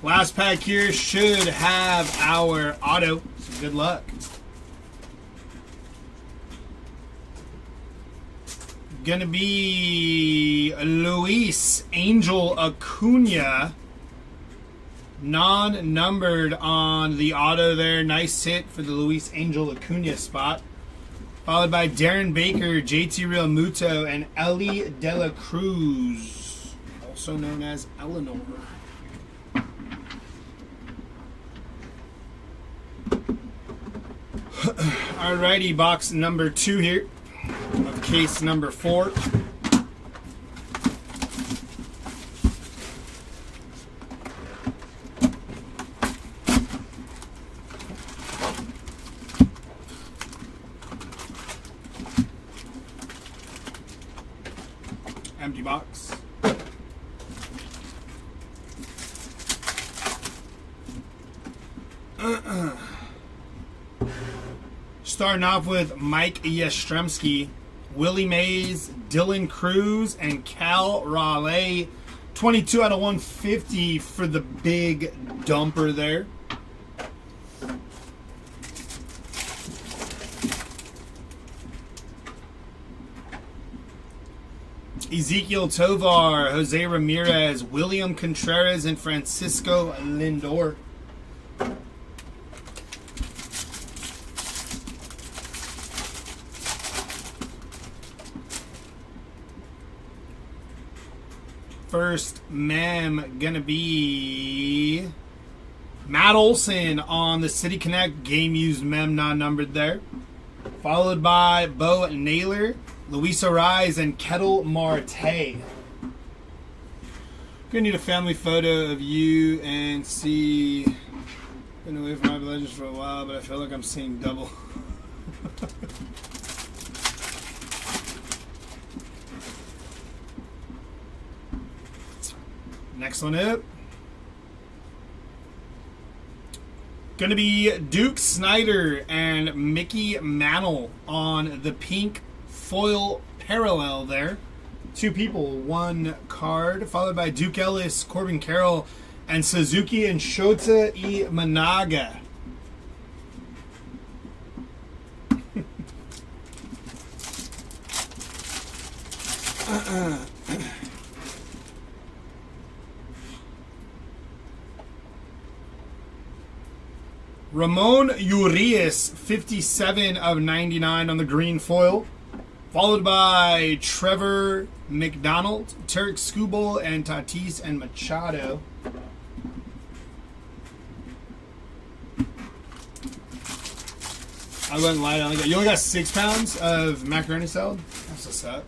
S2: Last pack here should have our autos. Good luck. Gonna be Luis Angel Acuna. Non-numbered on the auto there. Nice hit for the Luis Angel Acuna spot. Followed by Darren Baker, JT Real Muto, and Ellie De La Cruz, also known as Eleanor. Alrighty, box number 2 here of case number 4. Empty box. Starting off with Mike Yastrzemski, Willie Mays, Dylan Cruz, and Cal Raleigh. 22 out of 150 for the big dumper there. Ezekiel Tovar, Jose Ramirez, William Contreras, and Francisco Lindor. First mem gonna be Matt Olson on the City Connect game used mem non-numbered there. Followed by Bo Naylor, Luisa Rise, and Kettle Marte. Gonna need a family photo of you and see. Been away from my Legends for a while, but I feel like I'm seeing double. Next one up. Gonna be Duke Snyder and Mickey Mantle on the pink foil parallel there. 2 people, 1 card, followed by Duke Ellis, Corbin Carroll, and Suzuki and Shota Imanaga. Ramon Urias, 57 of 99 on the green foil. Followed by Trevor McDonald, Tarek Skubal, and Tatis and Machado. I wouldn't lie. You only got 6 pounds of macaroni salad? That's what's up.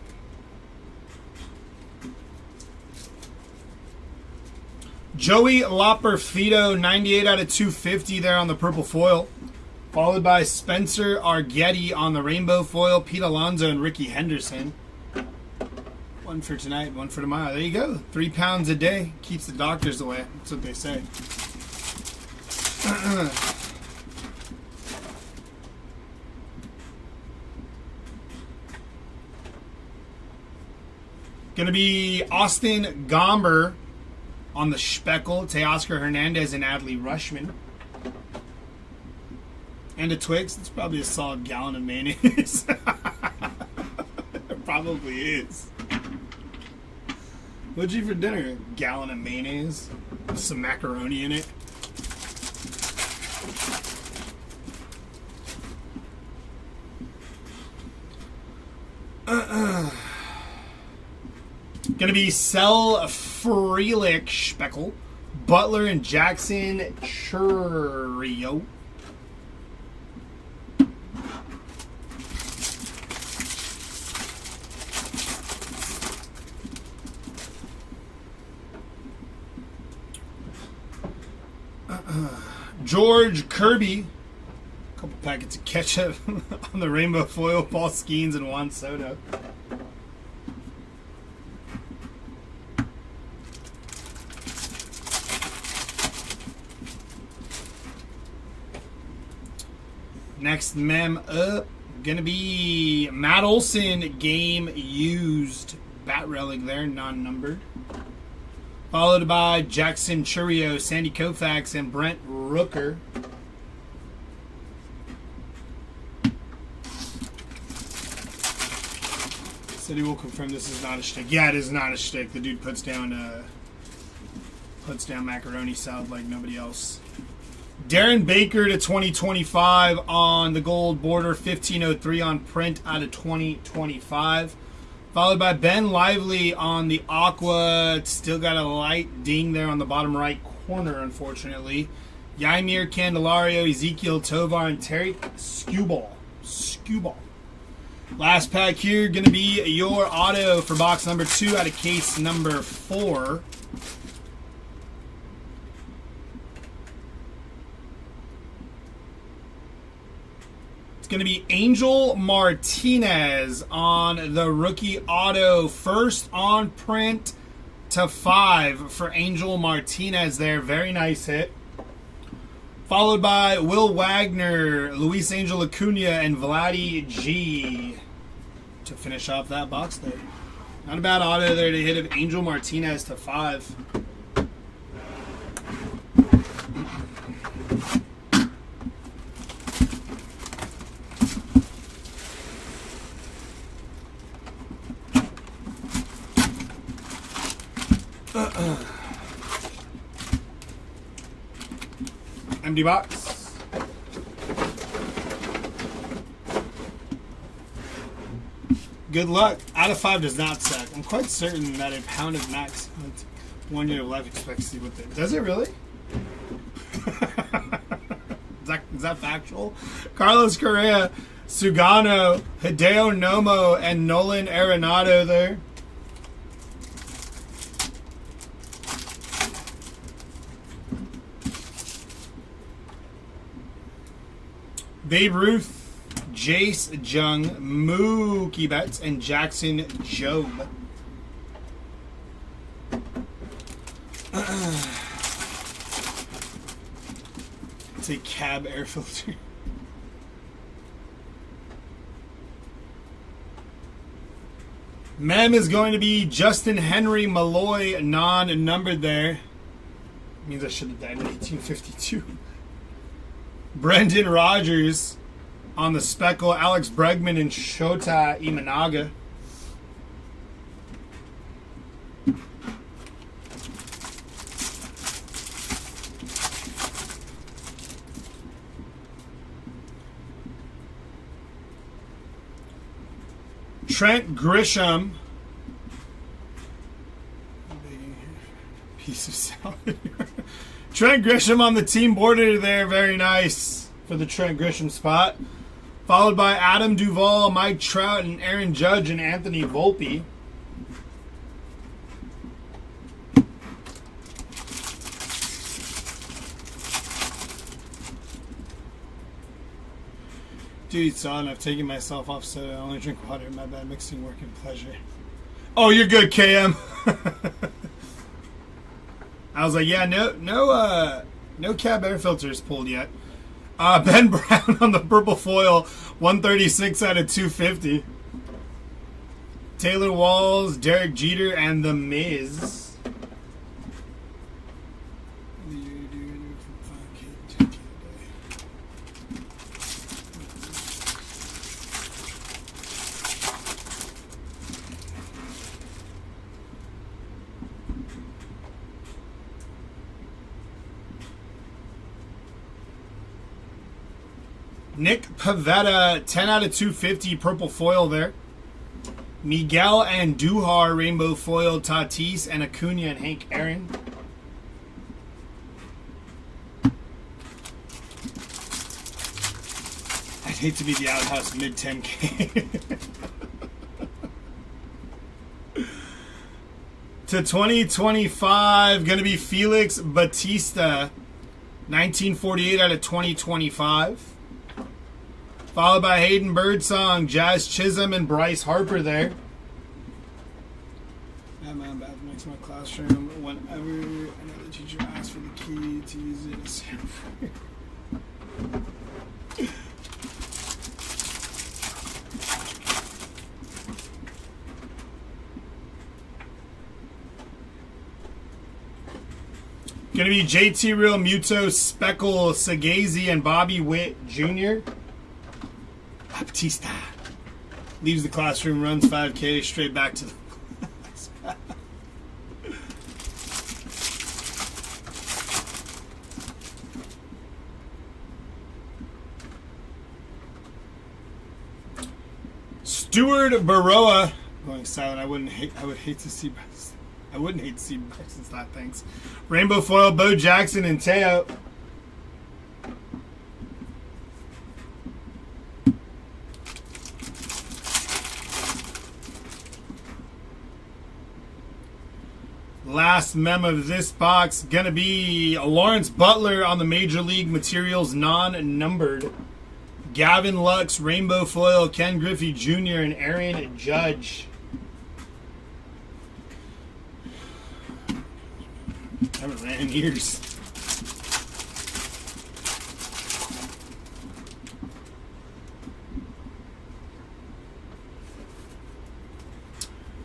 S2: Joey Loperfido, 98 out of 250 there on the purple foil. Followed by Spencer Argetti on the rainbow foil, Pete Alonso and Ricky Henderson. 1 for tonight, 1 for tomorrow. There you go. 3 pounds a day. Keeps the doctors away. That's what they say. Gonna be Austin Gomber on the Speckle, Teoscar Hernandez and Adley Rushman. And a Twix. It's probably a solid gallon of mayonnaise. It probably is. What'd you eat for dinner? A gallon of mayonnaise with some macaroni in it. Gonna be Sel Frelick Speckle, Butler and Jackson Churio. George Kirby, a couple packets of ketchup on the rainbow foil, Paul Skeens and Juan Soto. Next mem up, gonna be Matt Olson game used bat relic there, non-numbered. Followed by Jackson Churio, Sandy Koufax, and Brent Rooker. Said he will confirm this is not a shtick. Yeah, it is not a shtick. The dude puts down macaroni salad like nobody else. Darren Baker to 2025 on the gold border, 1503 on print out of 2025. Followed by Ben Lively on the aqua. It's still got a light ding there on the bottom right corner, unfortunately. Yaimir Candelario, Ezekiel Tovar, and Terry Skubal. Last pack here, going to be your auto for box number 2 out of case number 4. Going to be Angel Martinez on the rookie auto. First on print to 5 for Angel Martinez there. Very nice hit. Followed by Will Wagner, Luis Angel Acuna, and Vladdy G to finish off that box there. Not a bad auto there to hit of Angel Martinez to 5. Empty box. Good luck. Out of 5 does not suck. I'm quite certain that a pound of max 1 year of life expectancy with it. Does it really? Is that factual? Carlos Correa, Sugano, Hideo Nomo, and Nolan Arenado there. Babe Ruth, Jace Jung, Mookie Betts, and Jackson Jobe. It's a cab air filter. Mem is going to be Justin Henry Malloy, non-numbered there. Means I should have died in 1852. Brendan Rodgers on the speckle, Alex Bregman and Shota Imanaga. Trent Grisham. Piece of salad. Trent Grisham on the team border there. Very nice for the Trent Grisham spot. Followed by Adam Duvall, Mike Trout, and Aaron Judge, and Anthony Volpe. Dude, son, I've taken myself off soda. I only drink water. My bad. Mixing work and pleasure. Oh, you're good, KM. I was like, yeah, no cab air filters pulled yet. Ben Brown on the purple foil, 136 out of 250. Taylor Walls, Derek Jeter, and The Miz. Nick Pivetta, 10 out of 250, purple foil there. Miguel Andujar, rainbow foil, Tatis, and Acuna, and Hank Aaron. I'd hate to be the outhouse mid 10K. To 2025, going to be Felix Batista, 1948 out of 2025. Followed by Hayden Birdsong, Jazz Chisholm, and Bryce Harper there. At my bathroom next to my classroom. Whenever another teacher asks for the key to use it, it's Gonna be JT Real Muto, Speckle, Sagazy, and Bobby Witt Jr. Baptista. Leaves the classroom, runs 5K, straight back to the class. Stuart Baroa going silent. I wouldn't hate to see Braxton Stott. Thanks. Rainbow foil, Bo Jackson and Teo. Last mem of this box gonna be Lawrence Butler on the Major League Materials non-numbered. Gavin Lux, Rainbow Foil, Ken Griffey Jr., and Aaron Judge. I haven't ran in years.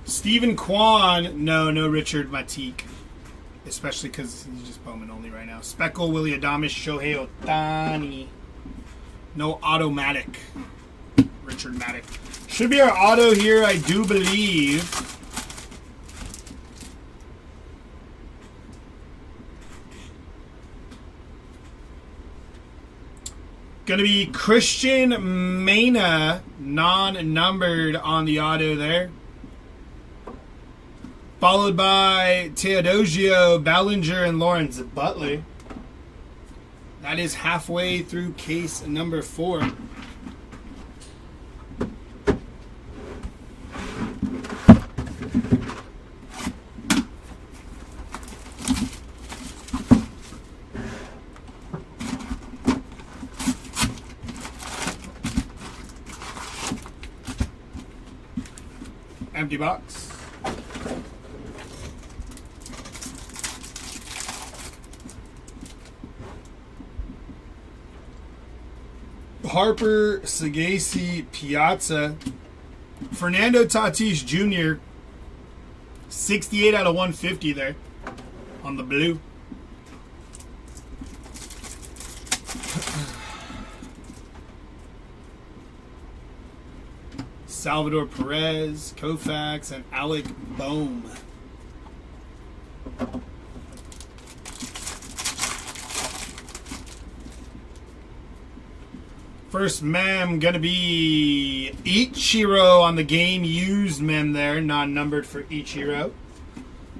S2: Stephen Kwan, no Richard Matique. Especially because he's just Bowman only right now. Speckle, Willie Adames, Shohei Ohtani. No automatic. Richard Matic. Should be our auto here, I do believe. Gonna be Christian Mena, non-numbered on the auto there. Followed by Teodosio, Ballinger, and Lawrence Butler. That is halfway through case number 4. Empty box. Harper, Sagasi, Piazza, Fernando Tatis Jr., 68 out of 150 there on the blue. Salvador Perez, Koufax, and Alec Boehm. First mem gonna be Ichiro on the game used mem there, non-numbered for Ichiro.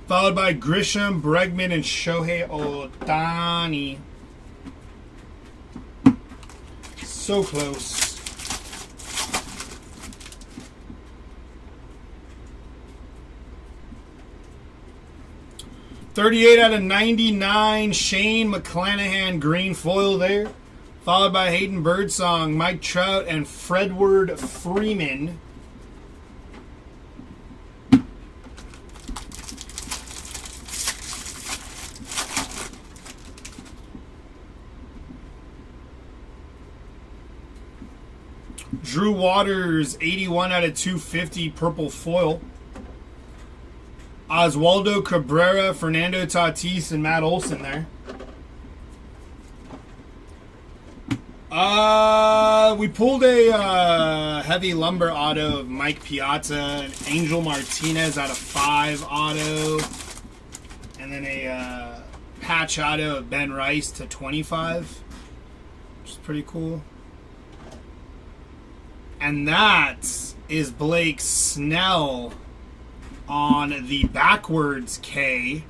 S2: Followed by Grisham, Bregman, and Shohei Ohtani. So close. .38 out of 99, Shane McClanahan, green foil there. Followed by Hayden Birdsong, Mike Trout, and Fredward Freeman. Drew Waters, 81 out of 250, purple foil. Oswaldo Cabrera, Fernando Tatis, and Matt Olson there. We pulled a heavy lumber auto of Mike Piazza, an Angel Martinez out of 5 auto, and then a patch auto of Ben Rice to 25, which is pretty cool. And that is Blake Snell on the backwards K,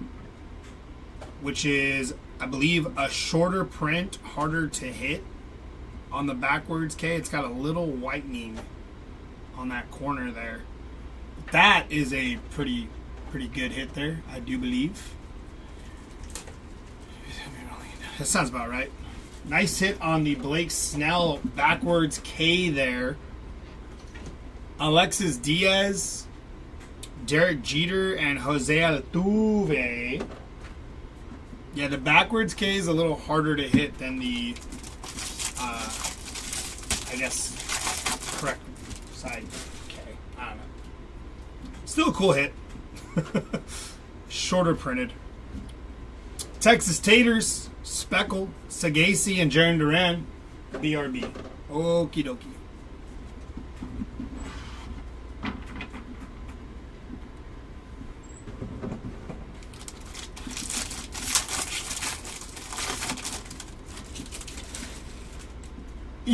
S2: which is, I believe, a shorter print, harder to hit. On the backwards K, it's got a little whitening on that corner there. That is a pretty good hit there, I do believe. That sounds about right. Nice hit on the Blake Snell backwards K there. Alexis Diaz, Derek Jeter, and Jose Altuve. Yeah, the backwards K is a little harder to hit than the I guess correct side K. I don't know. Still a cool hit. Shorter printed. Texas Taters, Speckle, Sagasi, and Jaron Duran. BRB. Okie dokie.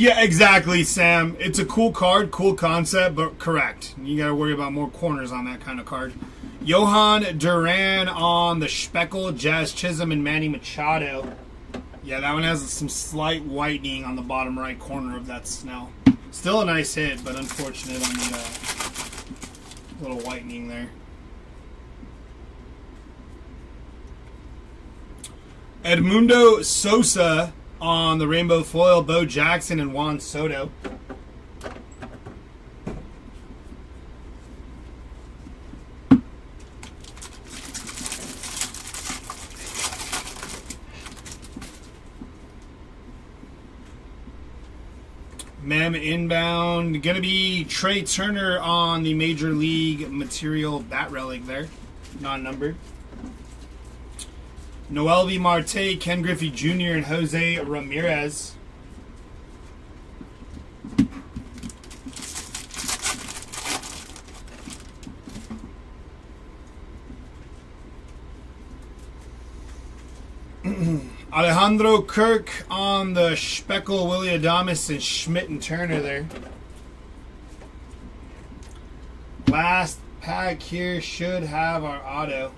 S2: Yeah, exactly, Sam. It's a cool card, cool concept, but correct. You got to worry about more corners on that kind of card. Johan Duran on the Speckle, Jazz Chisholm, and Manny Machado. Yeah, that one has some slight whitening on the bottom right corner of that Snell. Still a nice hit, but unfortunate on the little whitening there. Edmundo Sosa on the Rainbow Foil, Bo Jackson and Juan Soto. Mem inbound. Going to be Trey Turner on the Major League Material Bat Relic there. Non-numbered. Noelvi Marte, Ken Griffey Jr., and Jose Ramirez. Alejandro Kirk on the Speckle, Willie Adames, and Schmidt and Turner there. Last pack here should have our auto.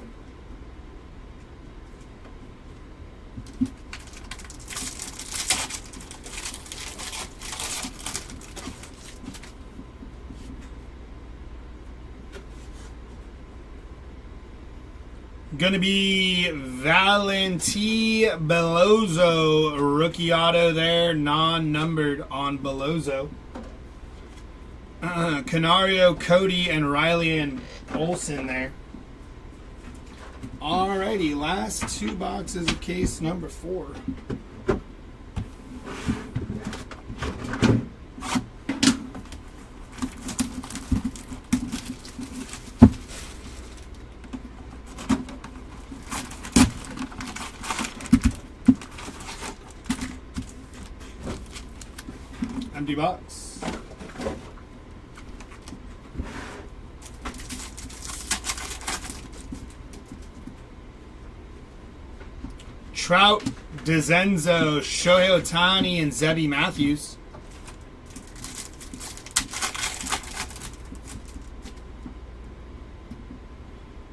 S2: Going to be Valenti Bellozo, rookie auto there, non-numbered on Bellozo. Canario, Cody, and Riley and Olsen there. Alrighty, last two boxes of case number 4. Empty box. Trout, DeZenzo, Shohei Ohtani, and Zebby Matthews.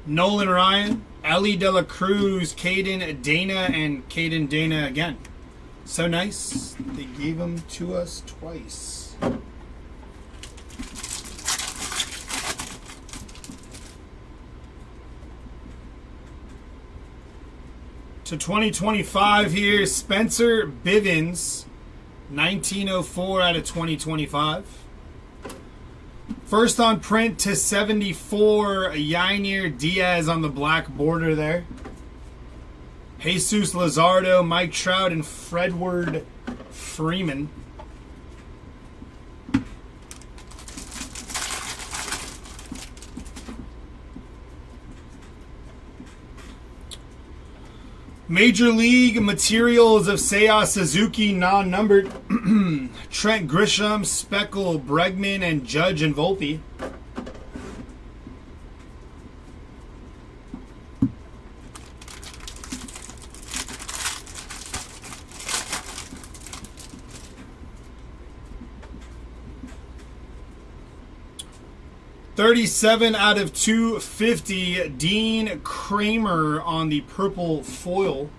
S2: Nolan Ryan, Ellie De La Cruz, Caden Dana, and Caden Dana again. So nice. They gave them to us twice. To 2025 here, Spencer Bivens, 1904 out of 2025. First on print to 74, Yainier Diaz on the black border there. Jesus Luzardo, Mike Trout, and Fredward Freeman. Major League Materials of Seiya Suzuki, non-numbered. Trent Grisham, Speckle, Bregman, and Judge and Volpe. $37 out of $250. Dean Kramer on the purple foil.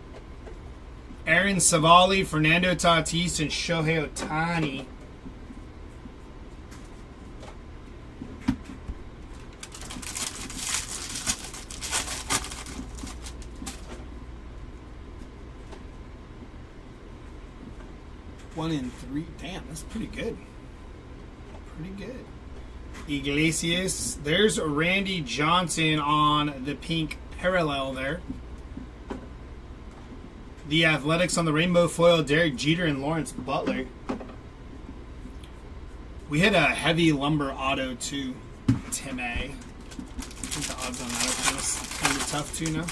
S2: Aaron Savali, Fernando Tatis, and Shohei Ohtani. One in 3. Damn, that's pretty good. Pretty good. Iglesias. There's Randy Johnson on the pink parallel there. The Athletics on the rainbow foil, Derek Jeter and Lawrence Butler. We hit a heavy lumber auto too, Tim A. I think the odds on that are kind of tough too now.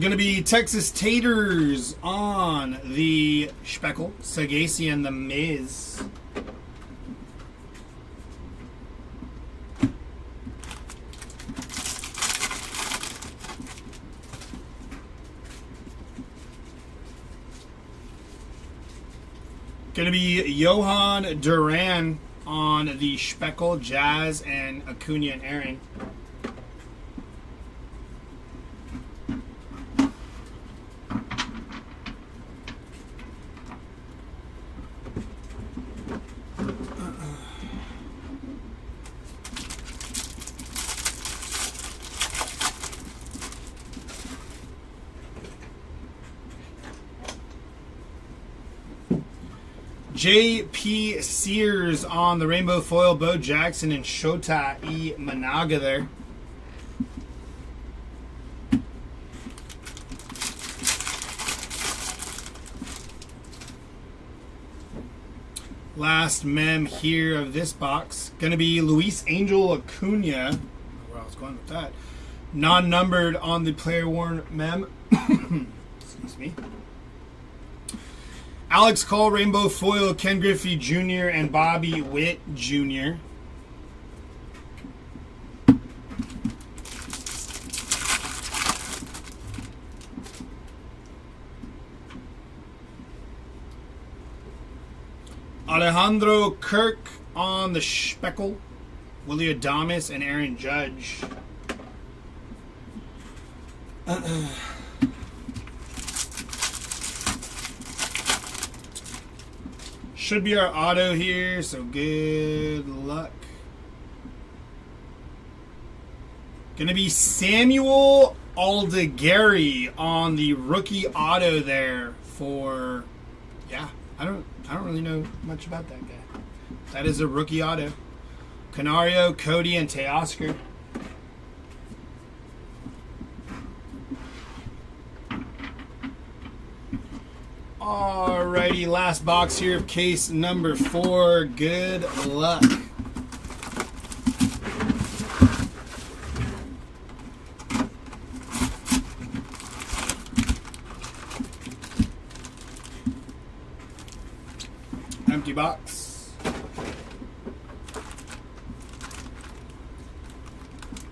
S2: Gonna be Texas Taters on the Speckle, Sagasi, and the Miz. Going to be Johan Duran on the Speckle, Jazz, and Acuna and Aaron. J.P. Sears on the Rainbow Foil, Bo Jackson and Shota E. Managa there. Last mem here of this box. Going to be Luis Angel Acuna. I don't know where I was going with that. Non-numbered on the player worn mem. Excuse me. Alex Cole, Rainbow Foil, Ken Griffey Jr. and Bobby Witt Jr. Alejandro Kirk on the Speckle, Willie Adames and Aaron Judge. Should be our auto here, so good luck. Gonna be Samuel Aldegari on the rookie auto there for, yeah, I don't really know much about that guy. That is a rookie auto. Canario, Cody, and Teoscar. Alrighty, last box here of case number 4. Good luck. Empty box.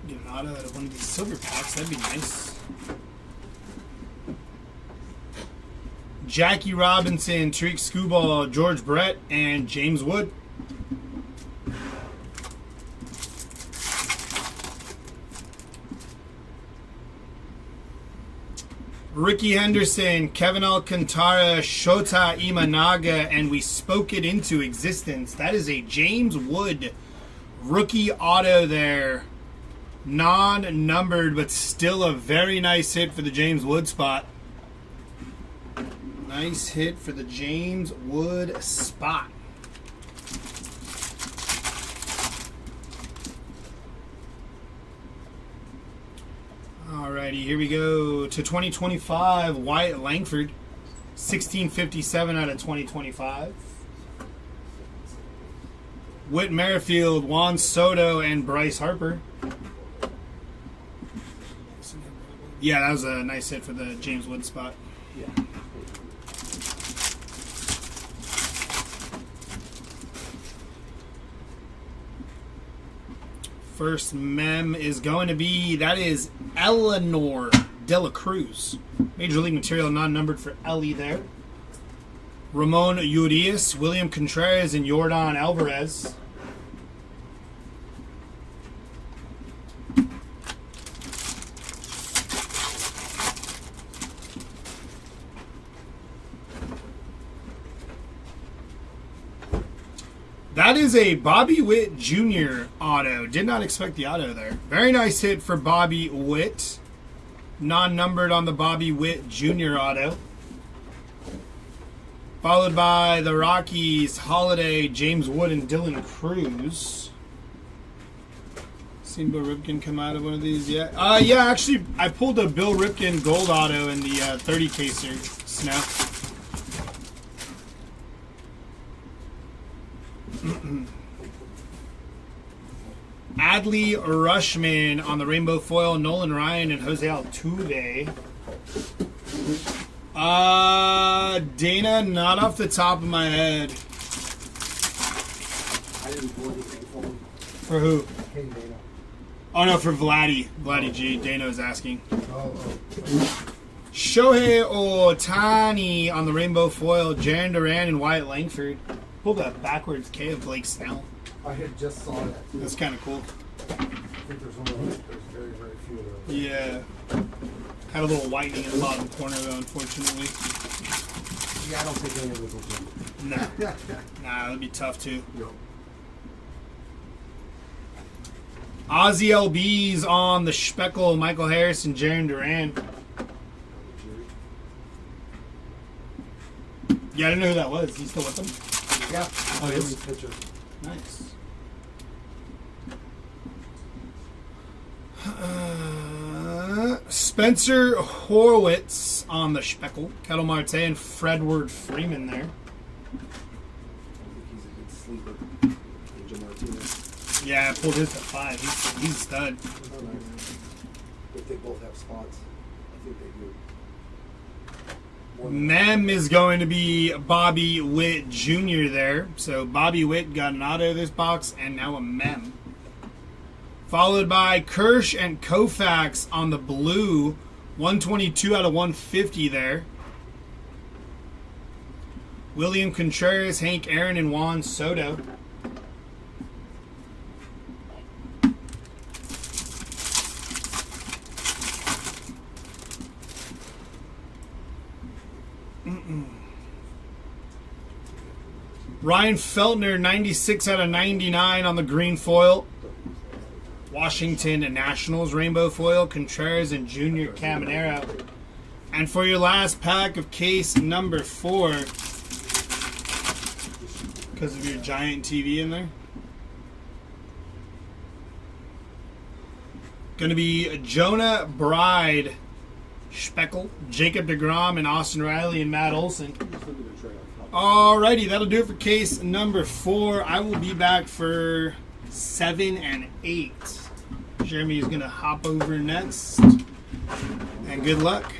S2: Get an auto out of one of these silver packs, that'd be nice. Jackie Robinson, Tariq Skubal, George Brett, and James Wood. Ricky Henderson, Kevin Alcantara, Shota Imanaga, and we spoke it into existence. That is a James Wood rookie auto there. Non-numbered, but still a very nice hit for the James Wood spot. Nice hit for the James Wood spot. Alrighty, here we go to 2025. Wyatt Langford, 1657 out of 2025. Whit Merrifield, Juan Soto, and Bryce Harper. Yeah, that was a nice hit for the James Wood spot.
S3: Yeah.
S2: First mem is going to be, that is Eleanor De La Cruz. Major League Material non-numbered for Ellie there. Ramon Urias, William Contreras, and Yordan Alvarez. That is a Bobby Witt Jr. auto. Did not expect the auto there. Very nice hit for Bobby Witt. Non-numbered on the Bobby Witt Jr. auto. Followed by the Rockies, Holiday, James Wood, and Dylan Cruz. Seen Bill Ripken come out of one of these yet? Yeah, actually, I pulled a Bill Ripken gold auto in the 30 caser snap. Adley Rushman on the Rainbow Foil, Nolan Ryan and Jose Altuve. Dana, not off the top of my head.
S3: I didn't pull anything for him.
S2: For who?
S3: Hey, Dana.
S2: Oh no, for Vladdy. Vladdy G. Dana is asking.
S3: Oh.
S2: Shohei Ohtani on the rainbow foil. Jaron Duran and Wyatt Langford. Pull that backwards K of Blake Snell.
S3: I had just saw that too.
S2: That's kind of cool.
S3: I think there's very, very few of those.
S2: Yeah. Had a little whitening in the bottom corner though, unfortunately.
S3: Yeah, I don't think any of those will do.
S2: Nah. Nah, that'd be tough too.
S3: No.
S2: Ozzy LB's on the Speckle, Michael Harris and Jaron Duran. Yeah, I didn't know who that was. He's still with them?
S3: Yeah.
S2: Oh, he is?
S3: Pitcher.
S2: Nice. Spencer Horwitz on the Speckle. Kettle Marte and Fredward Freeman there.
S3: I think he's a good sleeper. Angel Martinez.
S2: Yeah, I pulled his at 5. He's a stud.
S3: Oh, nice. If they both have spots, I think they do.
S2: Mem is going to be Bobby Witt Jr. there. So Bobby Witt got an auto of this box and now a Mem. Followed by Kirsch and Koufax on the blue. 122 out of 150 there. William Contreras, Hank Aaron, and Juan Soto. Ryan Feltner, 96 out of 99 on the green foil. Washington Nationals rainbow foil, Contreras and Junior Caminero. And for your last pack of case number 4, because of your giant TV in there, going to be Jonah Bride, Speckle, Jacob deGrom, and Austin Riley and Matt Olson. Alrighty, that'll do it for case number 4. I will be back for 7 and 8. Jeremy is going to hop over next. And good luck.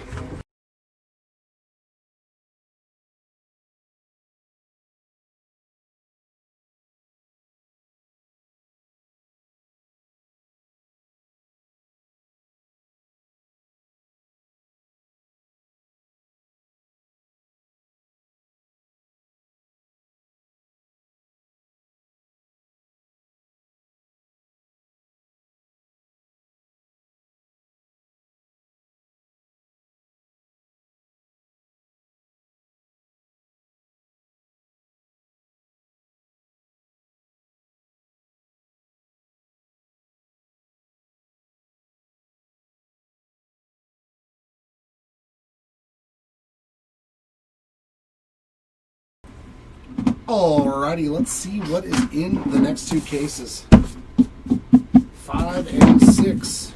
S1: Alrighty, let's see what is in the next 2 cases. 5 and 6.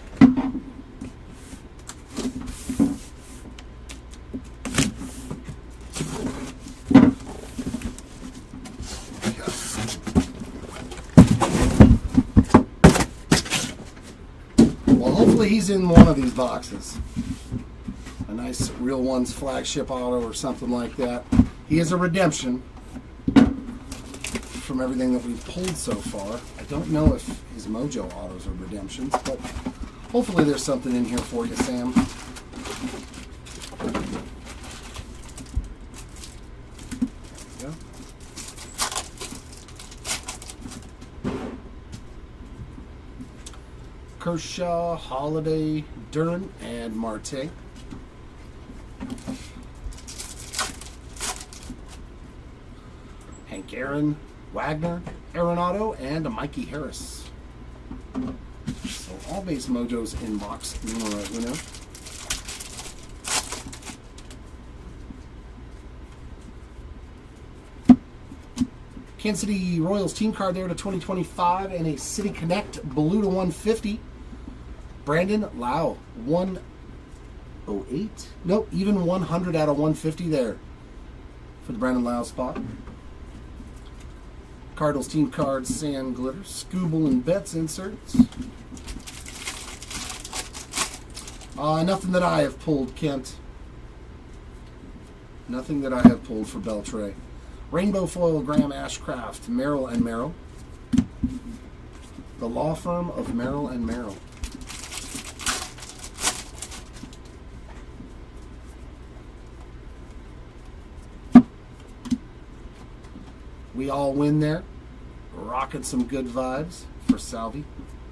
S1: Well, hopefully he's in one of these boxes. A nice Real Ones flagship auto or something like that. He is a redemption from everything that we've pulled so far. I don't know if his Mojo autos are redemptions, but hopefully there's something in here for you, Sam. There you go. Kershaw, Holiday, Duran, and Marte. Hank Aaron, Wagner, Arenado, and a Mikey Harris. So all base mojos in box numero uno. Kansas City Royals team card there to 2025 and a City Connect blue to 150. Brandon Lau, 108? Nope, even 100 out of 150 there for the Brandon Lau spot. Cardinals team cards, Sand Glitter, Scooble and Betts inserts. Nothing that I have pulled, Kent. Nothing that I have pulled for Beltray. Rainbow foil, Graham Ashcraft, Merrill and Merrill. The law firm of Merrill and Merrill. We all win there. Rocking some good vibes for Salvi.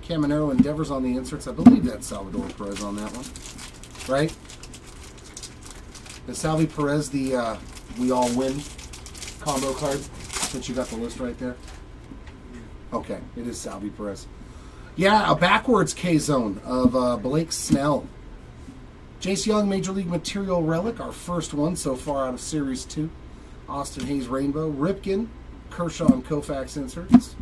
S1: Caminero Endeavors on the inserts. I believe that's Salvador Perez on that one. Right? Is Salvi Perez the we all win combo card? Since you got the list right there. Okay, it is Salvi Perez. Yeah, a backwards K-Zone of Blake Snell. Jace Young, Major League Material Relic, our first one so far out of Series 2. Austin Hayes Rainbow. Ripken, Kershaw and Koufax inserts.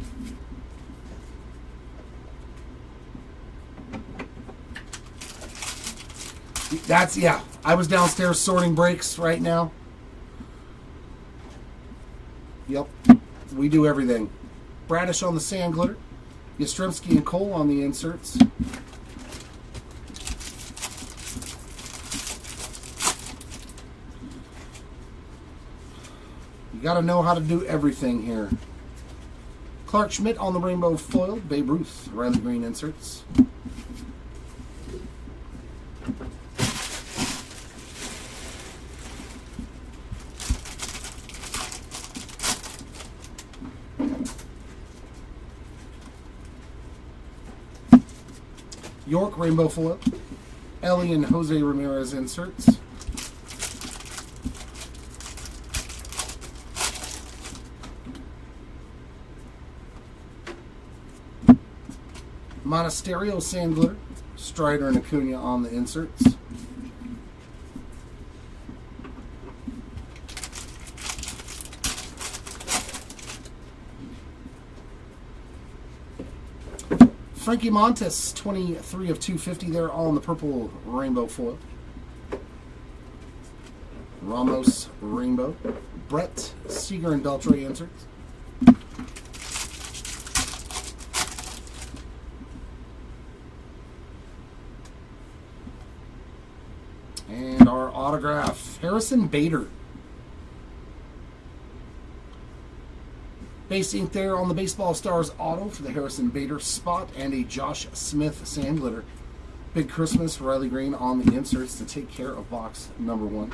S1: That's, yeah, I was downstairs sorting breaks right now. Yep, we do everything. Bradish on the sand glitter. Yastrzemski and Cole on the inserts. You got to know how to do everything here. Clark Schmidt on the rainbow foil. Babe Ruth, Riley Green inserts. York rainbow foil. Ellie and Jose Ramirez inserts. Monasterio sand glitter. Strider and Acuna on the inserts. Frankie Montes, 23 of 250 there, all in the purple rainbow foil. Ramos rainbow. Brett, Seager and Beltre inserts. And our autograph, Harrison Bader. Base ink there on the Baseball Stars auto for the Harrison Bader spot, and a Josh Smith sand glitter. Big Christmas, Riley Green on the inserts to take care of box number 1.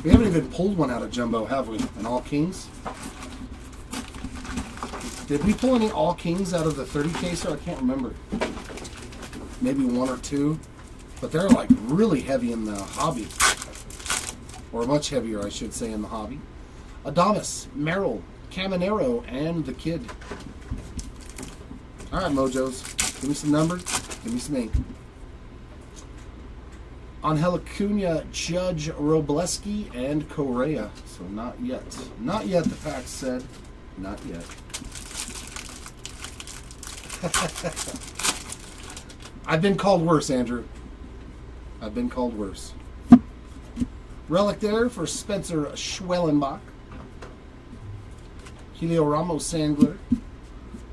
S1: We haven't even pulled one out of Jumbo, have we? An All Kings? Did we pull any All Kings out of the 30 caser? I can't remember. Maybe 1 or 2. But they're like really heavy in the hobby. Or much heavier, I should say, in the hobby. Adames, Merrill, Caminero, and the Kid. All right, Mojos. Give me some numbers. Give me some ink. Angel Acuna, Judge Robleski, and Correa. So not yet. Not yet, the pack said. Not yet. I've been called worse, Andrew. I've been called worse. Relic there for Spencer Schwellenbach. Helio Ramos sand glitter.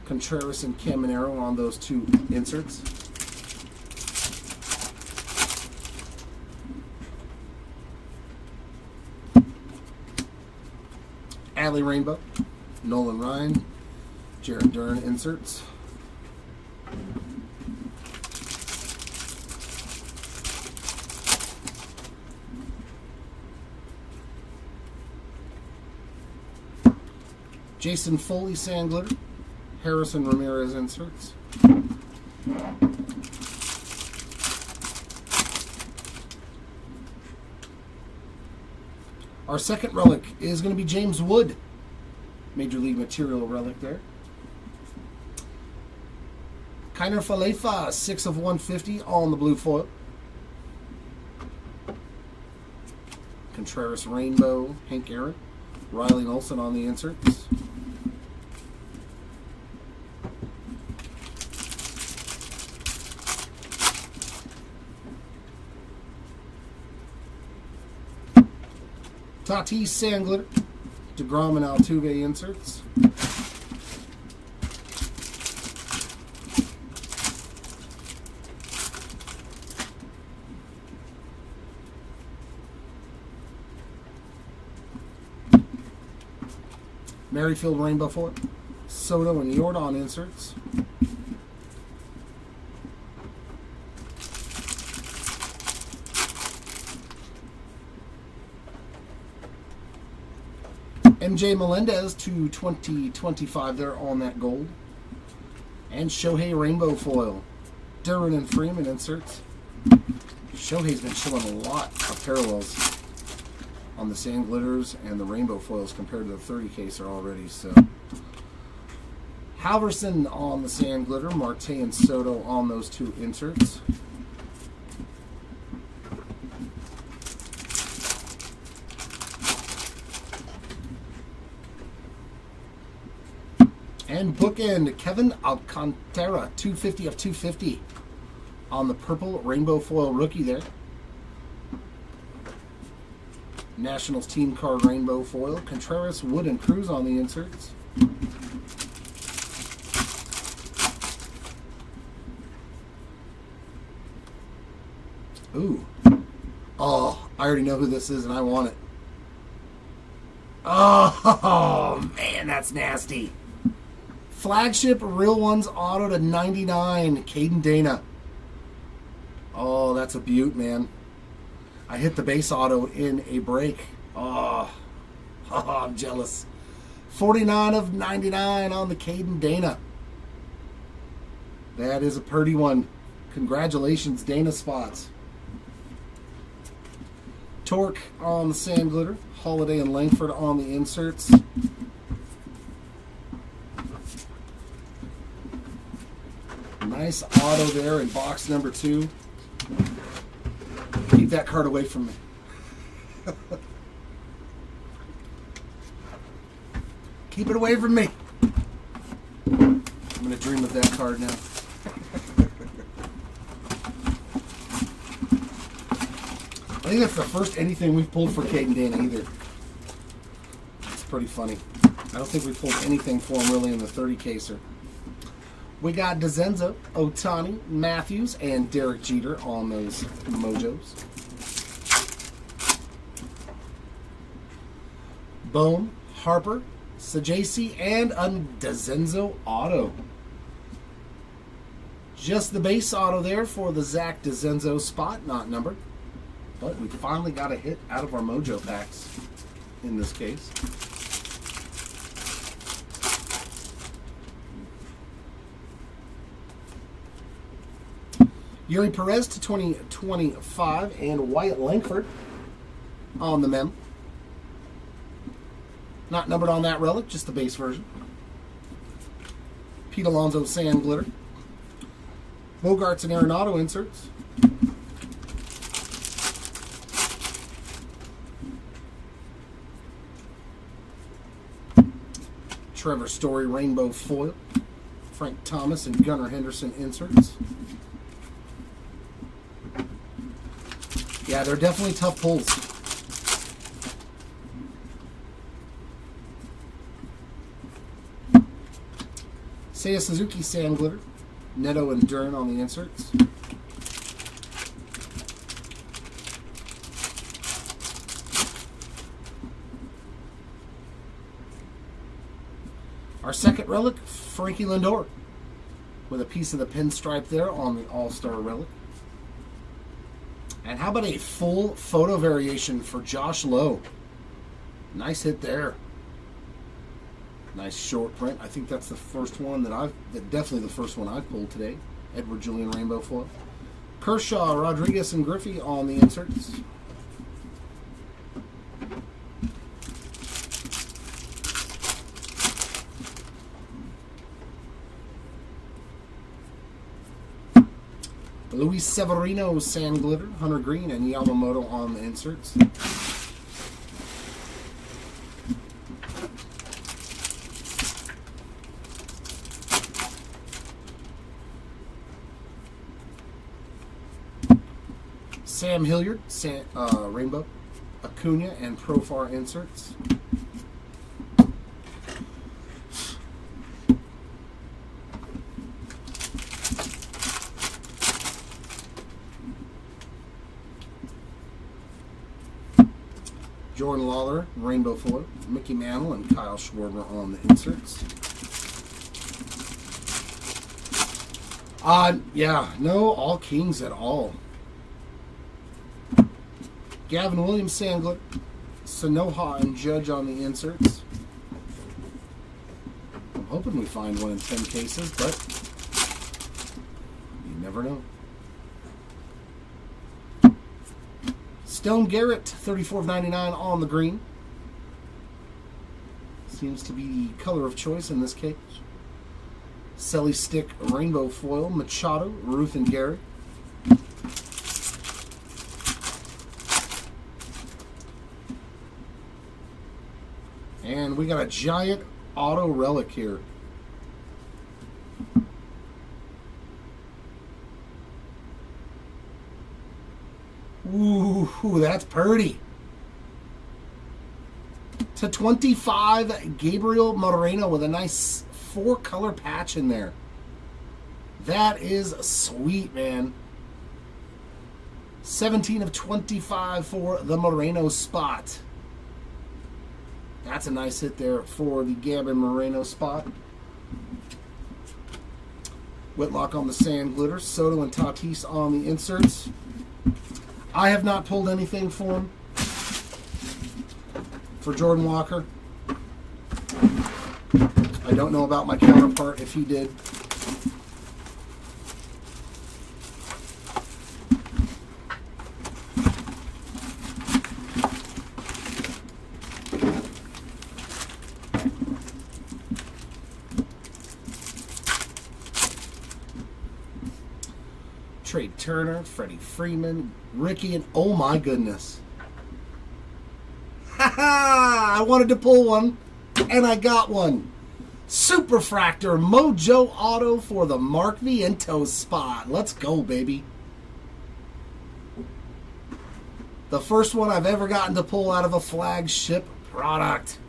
S1: Contreras and Caminero on those 2 inserts. Adley Rainbow. Nolan Ryan. Jared Dern inserts. Jason Foley sand glitter. Harrison Ramirez inserts. Our second relic is going to be James Wood. Major League Material relic there. Kiner Falefa, 6 of 150, all in the blue foil. Contreras Rainbow, Hank Aaron. Riley Olson on the inserts. Tatis sand glitter. DeGrom and Altuve inserts. Merrifield Rainbow foil. Soto and Yordan inserts. MJ Melendez to 2025 there on that gold. And Shohei Rainbow Foil. Duran and Freeman inserts. Shohei's been showing a lot of parallels on the sand glitters and the rainbow foils compared to the 30 caser already. So Halverson on the sand glitter, Marte and Soto on those two inserts. And bookend, Kevin Alcantara, 250 of 250 on the purple rainbow foil rookie there. Nationals team card rainbow foil, Contreras, Wood, and Cruz on the inserts. Ooh. Oh, I already know who this is and I want it. Oh, man, that's nasty. Flagship Real Ones auto to 99, Caden Dana. Oh, that's a beaut, man. I hit the base auto in a break. Oh, I'm jealous. 49 of 99 on the Caden Dana. That is a pretty one. Congratulations, Dana Spots. Torque on the sand glitter. Holiday and Langford on the inserts. Nice auto there in box number 2. Keep that card away from me. Keep it away from me. I'm going to dream of that card now. I think that's the first anything we've pulled for Caden Dana either. It's pretty funny. I don't think we pulled anything for him really in the 30 caser. We got DeZenzo, Otani, Matthews, and Derek Jeter on those mojos. Bone, Harper, Sajasi, and a DeZenzo auto. Just the base auto there for the Zach DeZenzo spot, not numbered. But we finally got a hit out of our mojo packs in this case. Yuri Perez to 2025 and Wyatt Langford on the mem. Not numbered on that relic, just the base version. Pete Alonso sand glitter. Bogarts and Arenado inserts. Trevor Story rainbow foil. Frank Thomas and Gunnar Henderson inserts. Yeah, they're definitely tough pulls. Seiya Suzuki sand glitter. Neto and Dern on the inserts. Our second relic, Frankie Lindor, with a piece of the pinstripe there on the All-Star relic. And how about a full photo variation for Josh Lowe? Nice hit there. Nice short print. I think that's the first one definitely the first one I've pulled today. Edward Julian rainbow foil. Kershaw, Rodriguez, and Griffey on the inserts. Luis Severino sand glitter, Hunter Green, and Yamamoto on the inserts. Sam Hilliard, rainbow, Acuna, and Profar inserts. Jordan Lawler, rainbow foil, Mickey Mantle, and Kyle Schwarber on the inserts. Yeah, no all kings at all. Gavin Williams, Sandler, Sanoha, and Judge on the inserts. hoping we find one in 10 cases, but you never know. Stone Garrett, 34.99 on the green. Seems to be the color of choice in this case. Selly Stick Rainbow Foil, Machado, Ruth and Gary. And we got a giant auto relic here. Ooh, that's pretty. To 25, Gabriel Moreno with a nice 4-color patch in there. That is sweet, man. 17 of 25 for the Moreno spot. That's a nice hit there for the Gavin Moreno spot. Whitlock on the sand glitter. Soto and Tatis on the inserts. I have not pulled anything for him. For Jordan Walker. I don't know about my counterpart if he did. Trey Turner, Freddie Freeman, Ricky, and oh my goodness. I wanted to pull one, and I got one. Superfractor Mojo Auto for the Mark Vientos spot. Let's go, baby. The first one I've ever gotten to pull out of a flagship product.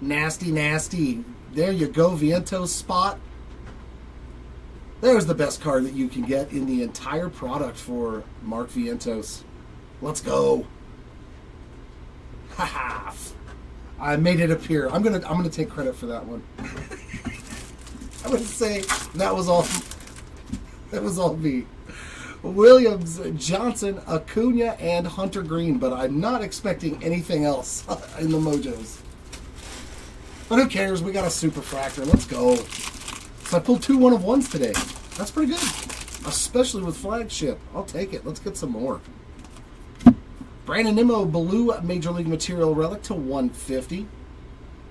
S1: Nasty, nasty. There you go, Vientos spot. There's the best card that you can get in the entire product for Mark Vientos. Let's go. Haha. I made it appear. I'm gonna take credit for that one. I'm gonna say that was all me. Williams, Johnson, Acuna, and Hunter Green, but I'm not expecting anything else in the Mojos. But who cares? We got a Superfractor. Let's go. So I pulled 2 1-of-1s today. That's pretty good. Especially with flagship. I'll take it. Let's get some more. Brandon Nimmo, Blue Major League Material Relic to 150.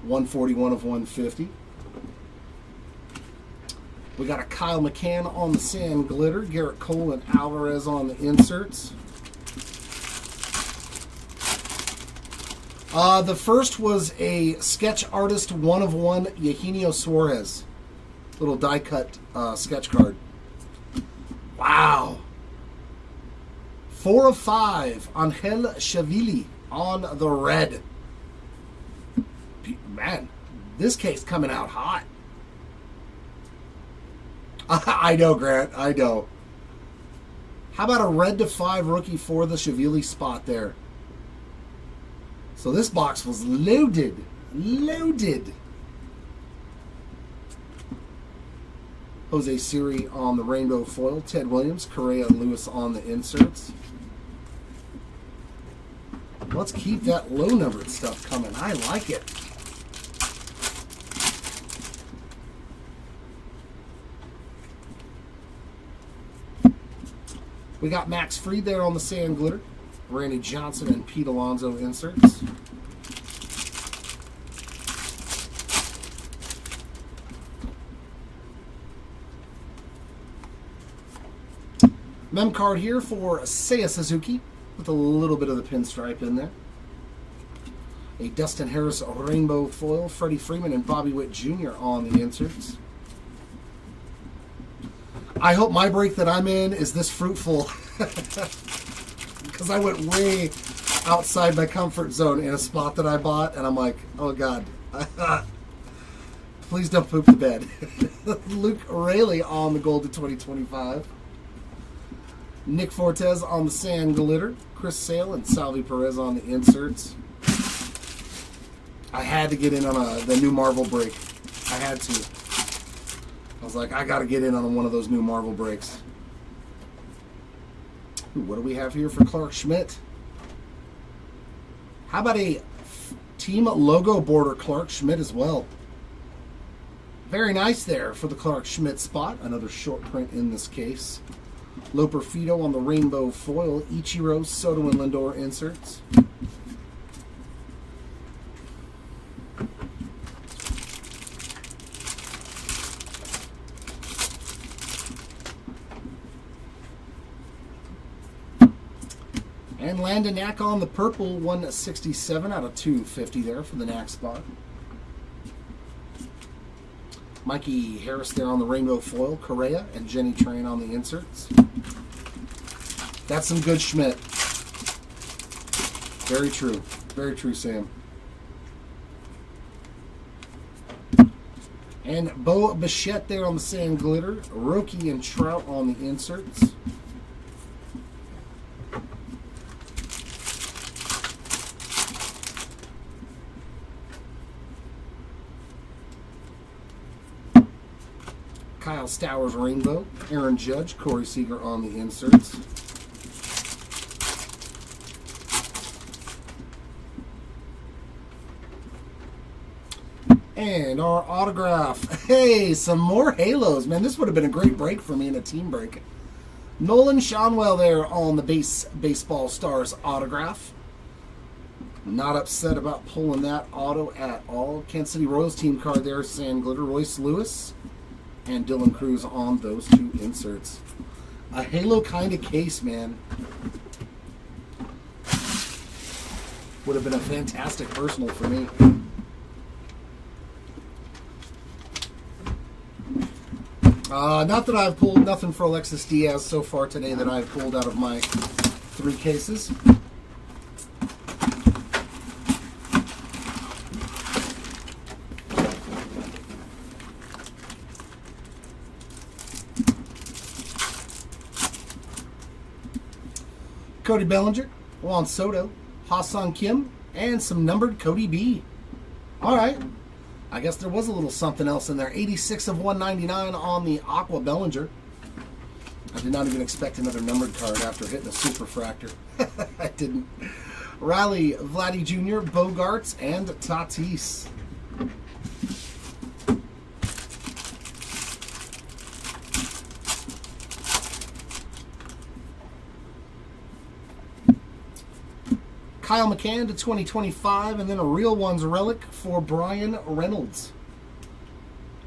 S1: 141 of 150. We got a Kyle McCann on the sand glitter. Garrett Cole and Alvarez on the inserts. The first was a sketch artist 1-of-1 Eugenio Suarez. Little die cut sketch card. Wow. 4 of 5. Angel Chavili on the red. Man, this case coming out hot. I know, Grant. I know. How about a red to 5 rookie for the Chavili spot there? So this box was loaded. Loaded. Jose Siri on the rainbow foil. Ted Williams, Correa, and Lewis on the inserts. Let's keep that low-numbered stuff coming. I like it. We got Max Fried there on the sand glitter. Randy Johnson and Pete Alonso inserts. Mem card here for Seiya Suzuki with a little bit of the pinstripe in there. A Dustin Harris rainbow foil, Freddie Freeman and Bobby Witt Jr. on the inserts. I hope my break that I'm in is this fruitful because I went way outside my comfort zone in a spot that I bought, and I'm like, oh God, please don't poop the bed. Luke Rayleigh on the gold to 2025. Nick Fortes on the sand glitter. Chris Sale and Salvi Perez on the inserts. I had to get in on the new Marvel break. I had to. I was like, I got to get in on one of those new Marvel breaks. Ooh, what do we have here for Clark Schmidt? How about a team logo border Clark Schmidt as well? Very nice there for the Clark Schmidt spot. Another short print in this case. Loper Fido on the rainbow foil. Ichiro, Soto, and Lindor inserts. And Landon Knack on the purple, 167 out of 250 there for the Knack spot. Mikey Harris there on the rainbow foil, Correa, and Jenny Tran on the inserts. That's some good Schmidt. Very true. Very true, Sam. And Bo Bichette there on the sand glitter. Roki and Trout on the inserts. Kyle Stowers rainbow. Aaron Judge, Corey Seager on the inserts. And our autograph. Hey, some more Halos. Man, this would have been a great break for me in a team break. Nolan Shonwell there on the Baseball Stars autograph. Not upset about pulling that auto at all. Kansas City Royals team card there. Sand glitter. Royce Lewis and Dylan Cruz on those two inserts. A Halo kind of case, man. Would have been a fantastic personal for me. Not that I've pulled nothing for Alexis Diaz so far today that I've pulled out of my 3 cases. Cody Bellinger, Juan Soto, Ha-Seong Kim, and some numbered Cody B. All right. I guess there was a little something else in there. 86 of 199 on the Aqua Bellinger. I did not even expect another numbered card after hitting a Superfractor. I didn't. Riley, Vladdy Jr., Bogarts, and Tatis. Kyle McCann to 2025, and then a Real Ones relic for Brian Reynolds.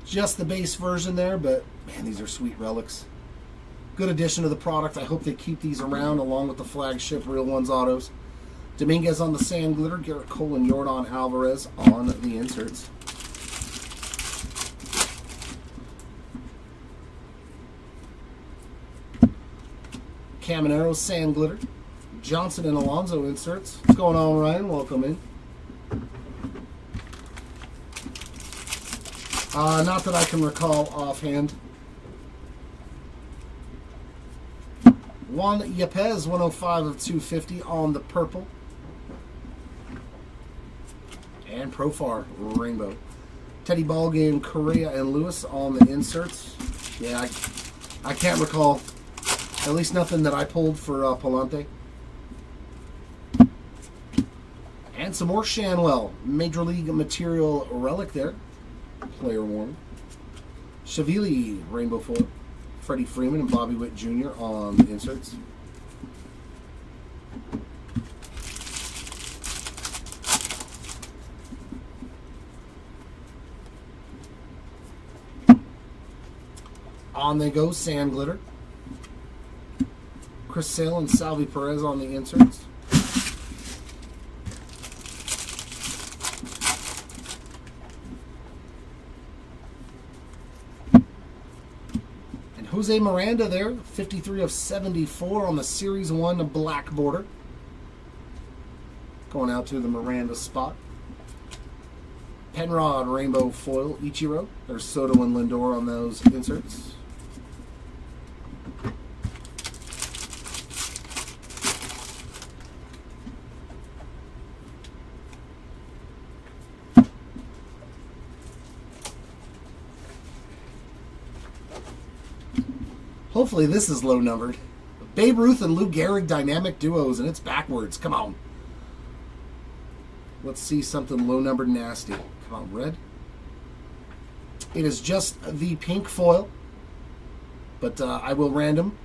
S1: Just the base version there, but man, these are sweet relics. Good addition to the product. I hope they keep these around along with the flagship Real Ones autos. Dominguez on the sand glitter, Garrett Cole and Yordan Alvarez on the inserts. Caminero sand glitter. Johnson and Alonso inserts. What's going on, Ryan? Welcome in. Not that I can recall offhand. Juan Yepez, 105 of 250 on the purple. And Profar rainbow. Teddy Ballgame, Correa, and Lewis on the inserts. Yeah, I can't recall. At least nothing that I pulled for Palante. And some more Shanwell. Major League Material relic there. Player worn. Shavili rainbow foil. Freddie Freeman and Bobby Witt Jr. on the inserts. On they go, Sand Glitter. Chris Sale and Salvi Perez on the inserts. Jose Miranda there, 53 of 74 on the Series 1 black border. Going out to the Miranda spot. Penrod rainbow foil, Ichiro. There's Soto and Lindor on those inserts. Hopefully this is low numbered. Babe Ruth and Lou Gehrig dynamic duos, and it's backwards. Come on. Let's see something low numbered nasty. Come on, red. It is just the pink foil, but I will random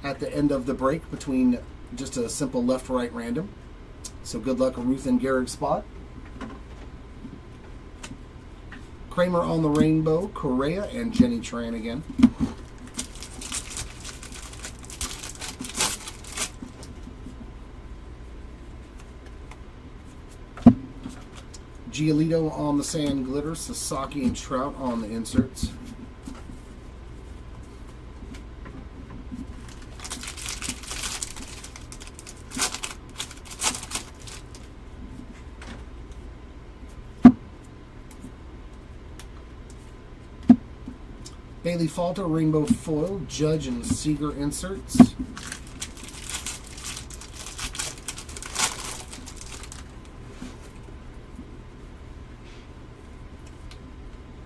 S1: at the end of the break between just a simple left-right random. So good luck, Ruth and Garrick spot. Kramer on the rainbow, Correa, and Jenny Tran again. Giolito on the sand glitter, Sasaki and Trout on the inserts. Bailey Falter, rainbow foil, Judge and Seager inserts.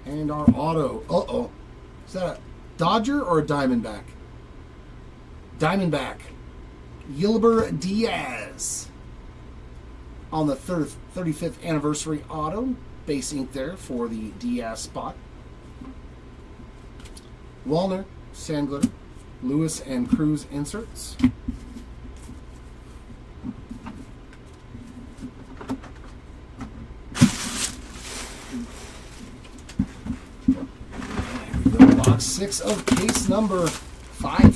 S1: And our auto. Uh-oh. Is that a Dodger or a Diamondback? Diamondback. Yilber Diaz. On the 35th anniversary auto. Base ink there for the Diaz spot. Wallner, sand glitter, Lewis and Cruz inserts. Box 6 of case number 5.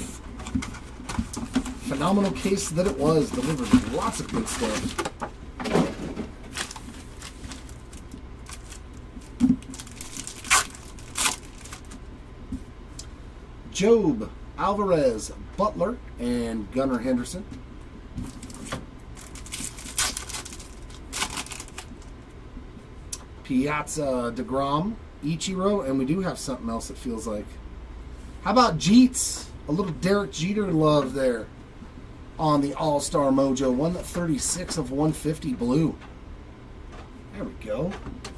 S1: Phenomenal case that it was. Delivered with lots of good stuff. Job, Alvarez, Butler, and Gunnar Henderson. Piazza, DeGrom, Ichiro, and we do have something else it feels like. How about Jeets? A little Derek Jeter love there on the All-Star Mojo. 136 of 150 blue. There we go.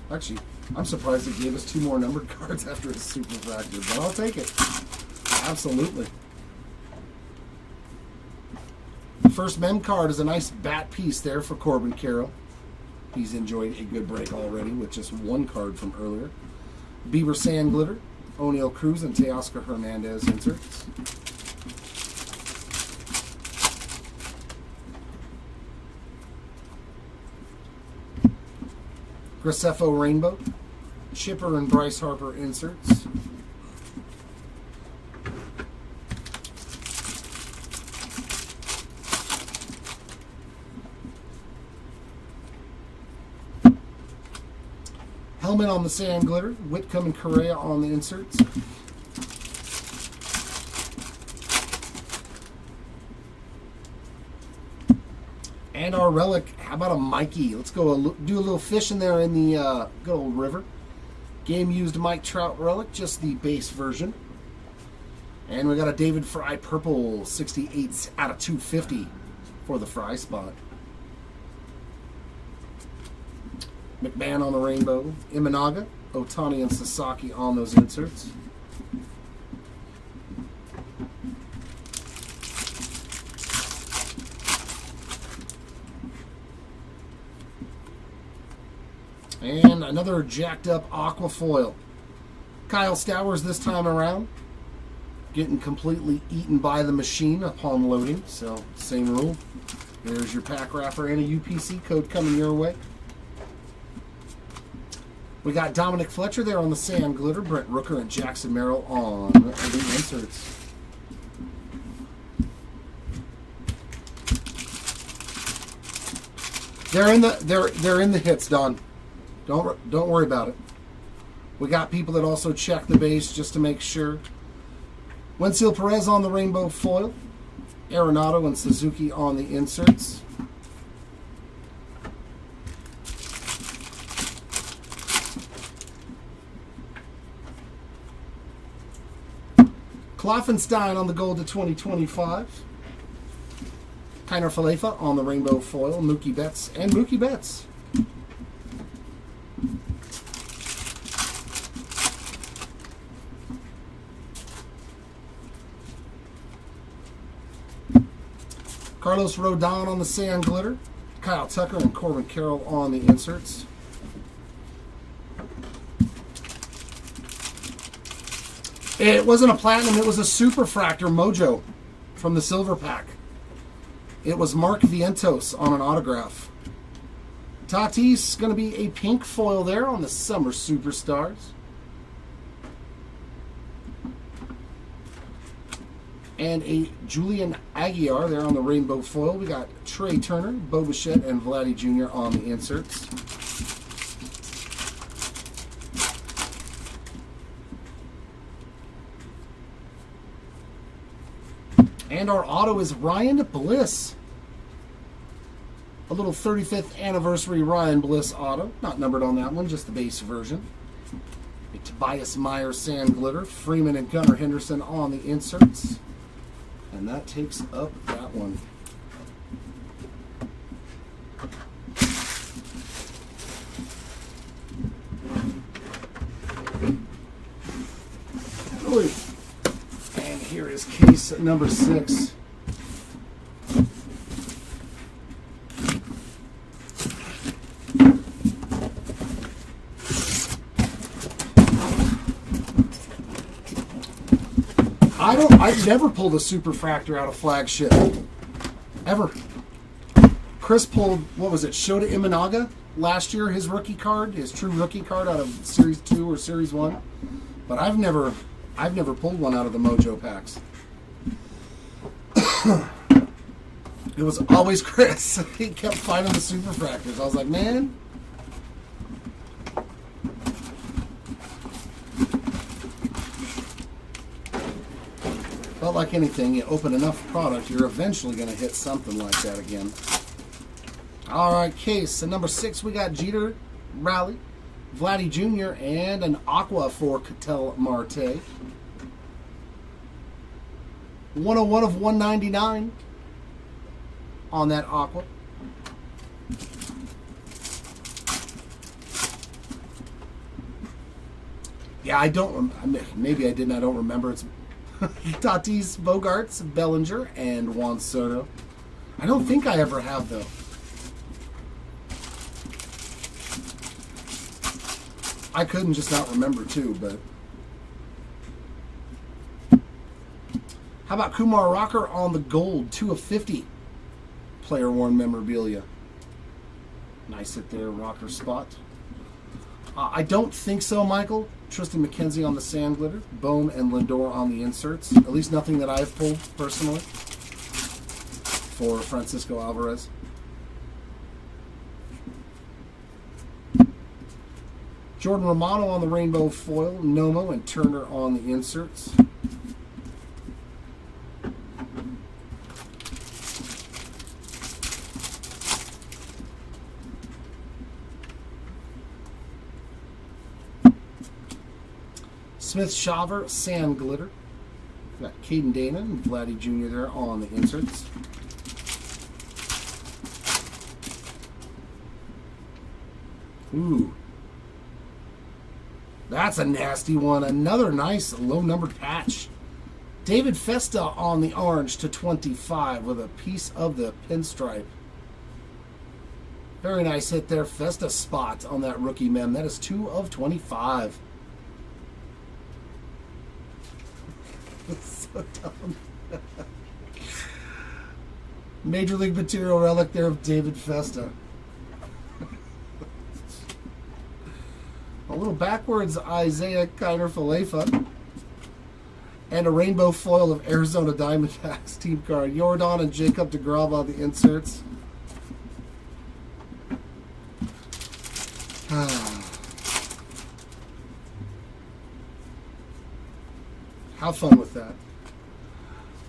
S1: Actually, I'm surprised it gave us 2 more numbered cards after a super factor, but I'll take it. Absolutely. The first mem card is a nice bat piece there for Corbin Carroll. He's enjoyed a good break already with just 1 card from earlier. Bieber Sand Glitter, O'Neal Cruz, and Teoscar Hernandez inserts. Graceffo Rainbow, Chipper and Bryce Harper inserts. Helmet on the sand glitter, Whitcomb and Correa on the inserts. And our relic, how about a Mikey? Let's go do a little fishing there in the good old river. Game used Mike Trout relic, just the base version. And we got a David Fry purple, 68 out of 250 for the Fry spot. McMahon on the rainbow, Imanaga, Otani and Sasaki on those inserts. And another jacked up aqua foil. Kyle Stowers this time around, getting completely eaten by the machine upon loading. So same rule. There's your pack wrapper and a UPC code coming your way. We got Dominic Fletcher there on the sand glitter, Brent Rooker and Jackson Merrill on the inserts. They're in the hits, Don. Don't worry about it. We got people that also check the base just to make sure. Wensil Perez on the rainbow foil, Arenado and Suzuki on the inserts. Kloffenstein on the gold to 2025. Kiner Falefa on the rainbow foil. Mookie Betts and Mookie Betts. Carlos Rodon on the sand glitter. Kyle Tucker and Corbin Carroll on the inserts. It wasn't a platinum, it was a superfractor mojo from the silver pack. It was Mark Vientos on an autograph. Tatis going to be a pink foil there on the Summer Superstars. And a Julian Aguilar there on the rainbow foil. We got Trey Turner, Bo Bichette, and Vladdy Jr. on the inserts. And our auto is Ryan Bliss. A little 35th anniversary Ryan Bliss auto. Not numbered on that one, just the base version. A Tobias Meyer Sand Glitter. Freeman and Gunnar Henderson on the inserts. And that takes up that one. And here is case number 6. I've never pulled a superfractor out of flagship. Ever. Chris pulled, what was it, Shota Imanaga last year, his rookie card, his true rookie card out of Series 2 or Series 1. But I've never pulled one out of the Mojo packs. It was always Chris. He kept finding the superfractors. I was like, man. But like anything, you open enough product, you're eventually going to hit something like that again. All right, case number 6, we got Jeter, Raleigh, Vladdy Jr., and an Aqua for Ketel Marte. 101 of 199 on that Aqua. Yeah, I don't. Maybe I didn't. I don't remember. It's Tatis, Bogarts, Bellinger, and Juan Soto. I don't think I ever have, though. I couldn't just not remember, too, but... How about Kumar Rocker on the gold? 2 of 50. Player-worn memorabilia. Nice hit there, Rocker spot. I don't think so, Michael. Tristan McKenzie on the sand glitter. Bohm and Lindor on the inserts. At least nothing that I've pulled personally for Francisco Alvarez. Jordan Romano on the rainbow foil. Nomo and Turner on the inserts. Smith Shaver, Sand Glitter. Got Caden Dana and Vladdy Jr. there on the inserts. Ooh. That's a nasty one. Another nice low-numbered patch. David Festa on the orange to 25 with a piece of the pinstripe. Very nice hit there. Festa spot on that rookie mem. That is 2 of 25. That's so dumb. Major League Material relic there of David Festa. A little backwards Isaiah Kiner Falefa. And a rainbow foil of Arizona Diamondbacks team card. Yordan and Jacob DeGrom on the inserts. Have fun with that.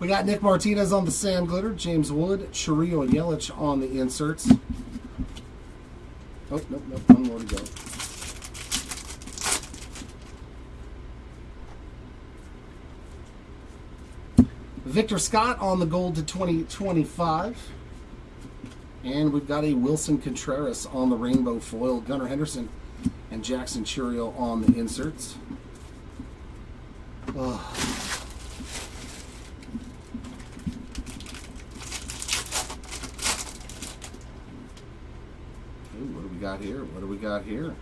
S1: We got Nick Martinez on the sand glitter, James Wood, Chiriyo, and Yelich on the inserts. Oh, nope, one more to go. Victor Scott on the gold to 2025. And we've got a Wilson Contreras on the rainbow foil, Gunnar Henderson and Jackson Chiriyo on the inserts. Oh. Ooh, what do we got here? What do we got here?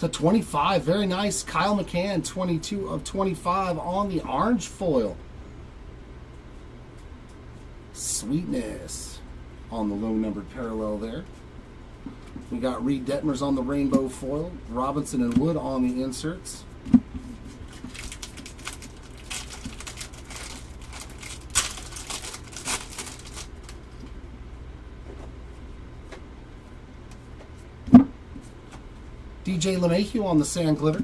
S1: /25. Very nice. Kyle McCann, 22 of 25 on the orange foil. Sweetness on the low-numbered parallel there. We got Reed Detmers on the rainbow foil. Robinson and Wood on the inserts. DJ LeMahieu on the sand glitter.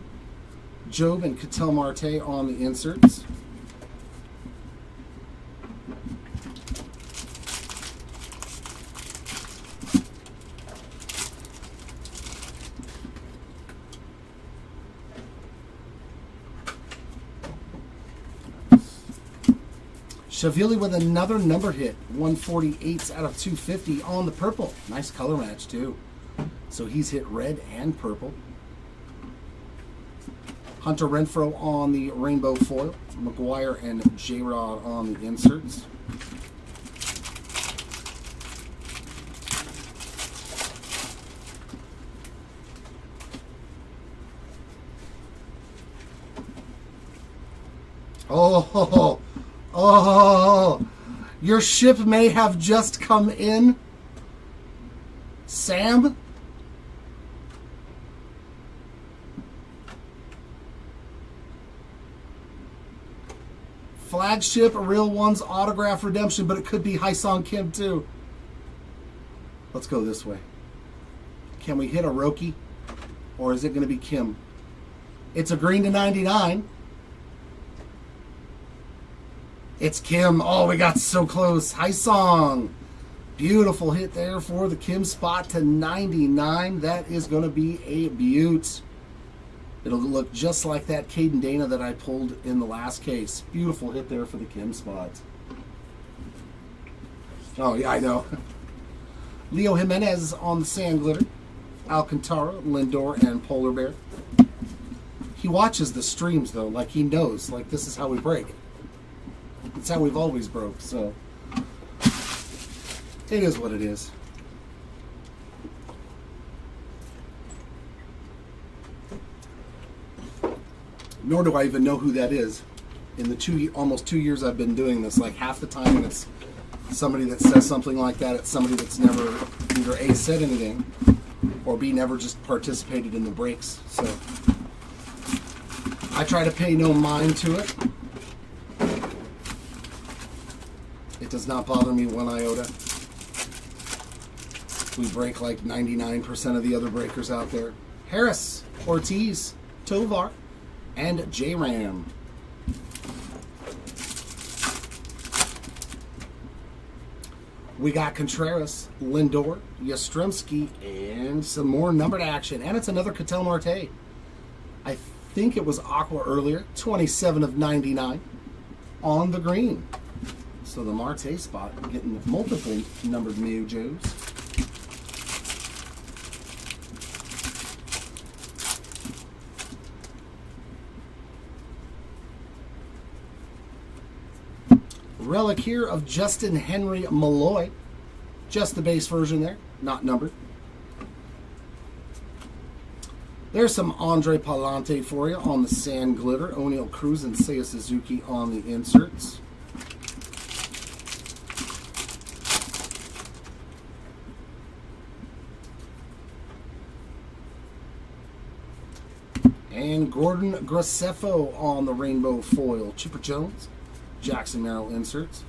S1: Job and Ketel Marte on the inserts. Shavili with another number hit. 148s out of 250 on the purple. Nice color match too. So he's hit red and purple. Hunter Renfroe on the rainbow foil. McGuire and J-Rod on the inserts. Oh, your ship may have just come in, Sam. Flagship, Real One's autograph redemption, but it could be Haesung Kim too. Let's go this way. Can we hit a Roki? Or is it going to be Kim? It's a green to 99. It's Kim. Oh, we got so close. Haesung. Beautiful hit there for the Kim spot to 99. That is going to be a beaut. It'll look just like that Caden Dana that I pulled in the last case. Beautiful hit there for the Kim spot. Oh, yeah, I know. Leo Jimenez on the sand glitter. Alcantara, Lindor, and Polar Bear. He watches the streams, though, like he knows. Like, this is how we break. It's how we've always broke, so it is what it is. Nor do I even know who that is. In the almost 2 years I've been doing this, like half the time when it's somebody that says something like that, it's somebody that's never either A, said anything, or B, never just participated in the breaks. So I try to pay no mind to it. It does not bother me one iota. We break like 99% of the other breakers out there. Harris, Ortiz, Tovar, and J-Ram. We got Contreras, Lindor, Yastrzemski, and some more numbered action. And it's another Ketel Marte. I think it was Aqua earlier. 27 of 99 on the green. So the Marte spot getting multiple numbered Mayo Joes. Relic here of Justin Henry Malloy. Just the base version there, not numbered. There's some Andre Palante for you on the sand glitter. O'Neal Cruz and Seiya Suzuki on the inserts. And Gordon Graceffo on the rainbow foil. Chipper Jones, Jackson Merrill inserts.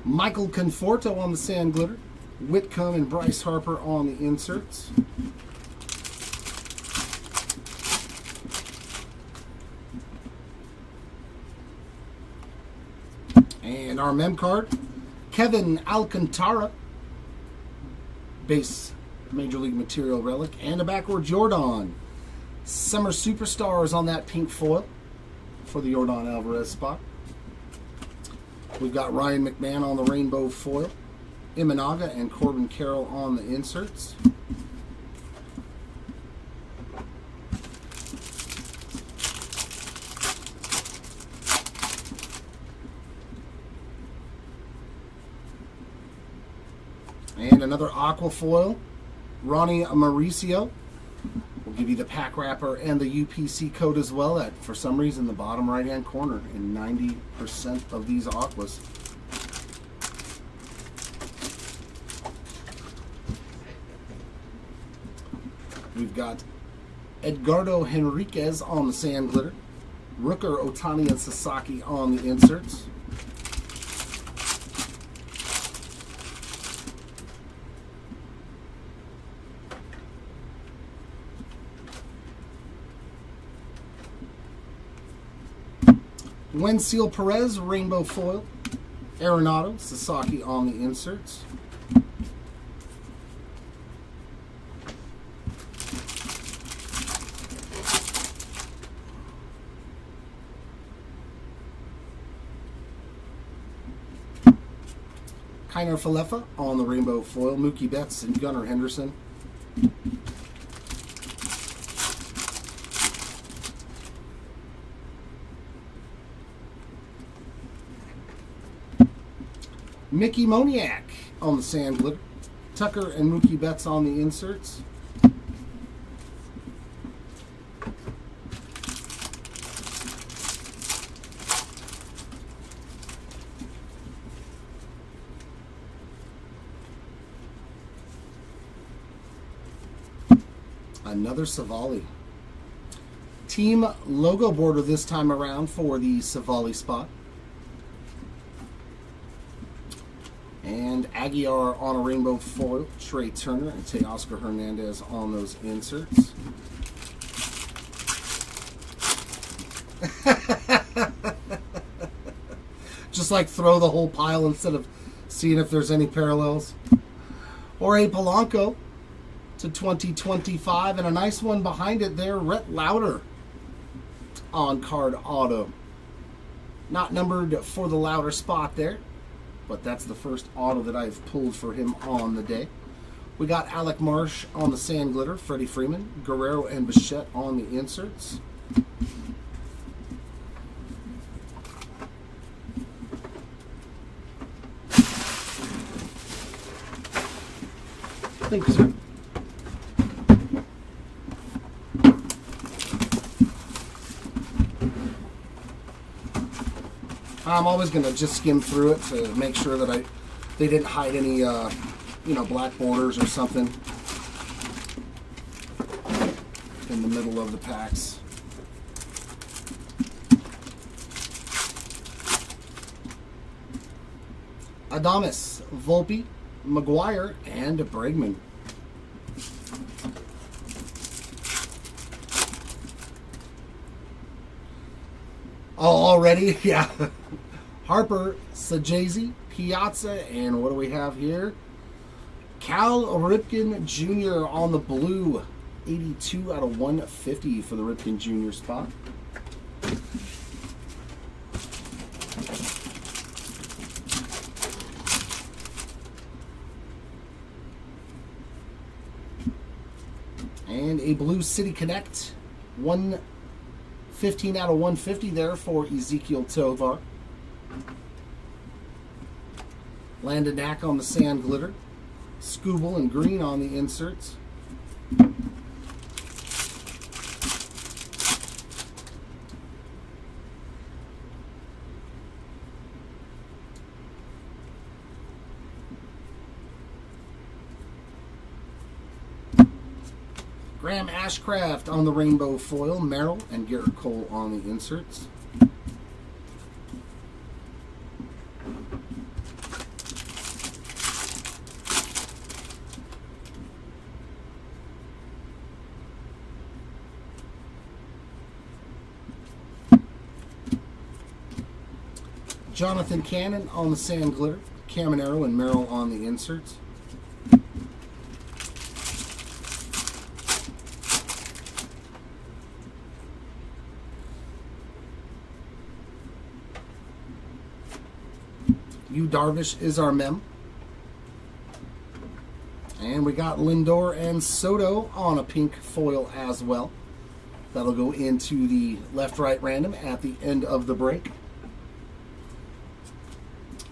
S1: Michael Conforto on the sand glitter. Whitcomb and Bryce Harper on the inserts. And our mem card, Kevin Alcantara, base Major League Material relic, and a backward Jordan. Summer Superstars on that pink foil for the Jordan Alvarez spot. We've got Ryan McMahon on the rainbow foil, Imanaga and Corbin Carroll on the inserts. And another aqua foil, Ronnie Mauricio. We'll give you the pack wrapper and the UPC code as well at, for some reason, the bottom right-hand corner in 90% of these aquas. We've got Edgardo Henriquez on the sand glitter, Rooker, Otani, and Sasaki on the inserts. Wensiel Perez, rainbow foil. Arenado, Sasaki on the inserts. Kiner Falefa on the rainbow foil. Mookie Betts and Gunnar Henderson. Mickey Moniak on the sand glitter. Tucker and Mookie Betts on the inserts. Another Savali. Team logo border this time around for the Savali spot. And Aguiar on a rainbow foil, Trey Turner and Teoscar Hernandez on those inserts. Just like throw the whole pile instead of seeing if there's any parallels. Or a Polanco to 2025, and a nice one behind it there, Rhett Lauder on card auto. Not numbered for the Lauder spot there, but that's the first auto that I've pulled for him on the day. We got Alec Marsh on the sand glitter, Freddie Freeman, Guerrero and Bichette on the inserts. Thank you, sir. I'm always going to just skim through it to make sure that they didn't hide any, black borders or something in the middle of the packs. Adames, Volpe, McGuire, and Bregman. Oh, already? Yeah. Harper, Sajazi, Piazza, and what do we have here? Cal Ripken Jr. on the blue. 82 out of 150 for the Ripken Jr. spot. And a Blue City Connect. 15 out of 150 there for Ezekiel Tovar. Landon Knack on the sand glitter. Scooble and green on the inserts. Graham Ashcraft on the rainbow foil. Merrill and Garrett Cole on the inserts. Jonathan Cannon on the sand glitter. Caminero and Merrill on the inserts. Yu Darvish is our mem. And we got Lindor and Soto on a pink foil as well. That'll go into the left-right random at the end of the break.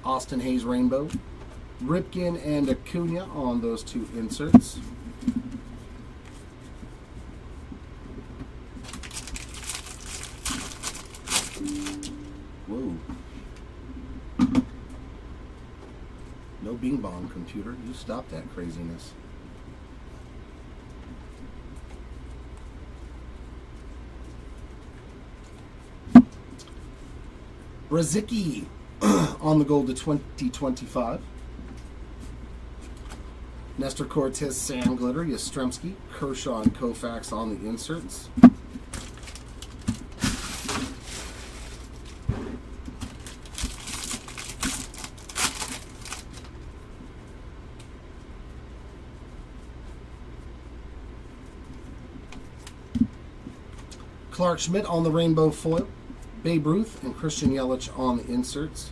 S1: Austin Hayes Rainbow. Ripken and Acuna on those two inserts. Whoa. No Bing Bong, computer. You stop that craziness. Brzezicki on the gold to 2025. Nestor Cortez, Sand Glitter, Yastrzemski, Kershaw, and Koufax on the inserts. Clark Schmidt on the rainbow foil. Babe Ruth and Christian Yelich on the inserts.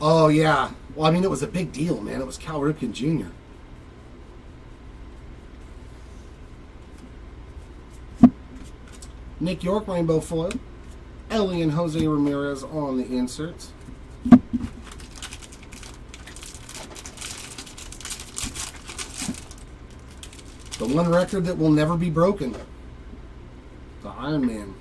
S1: Oh, yeah. Well, I mean, it was a big deal, man. It was Cal Ripken Jr. Nick York, rainbow foil. Ellie and Jose Ramirez on the inserts. The one record that will never be broken. The Iron Man.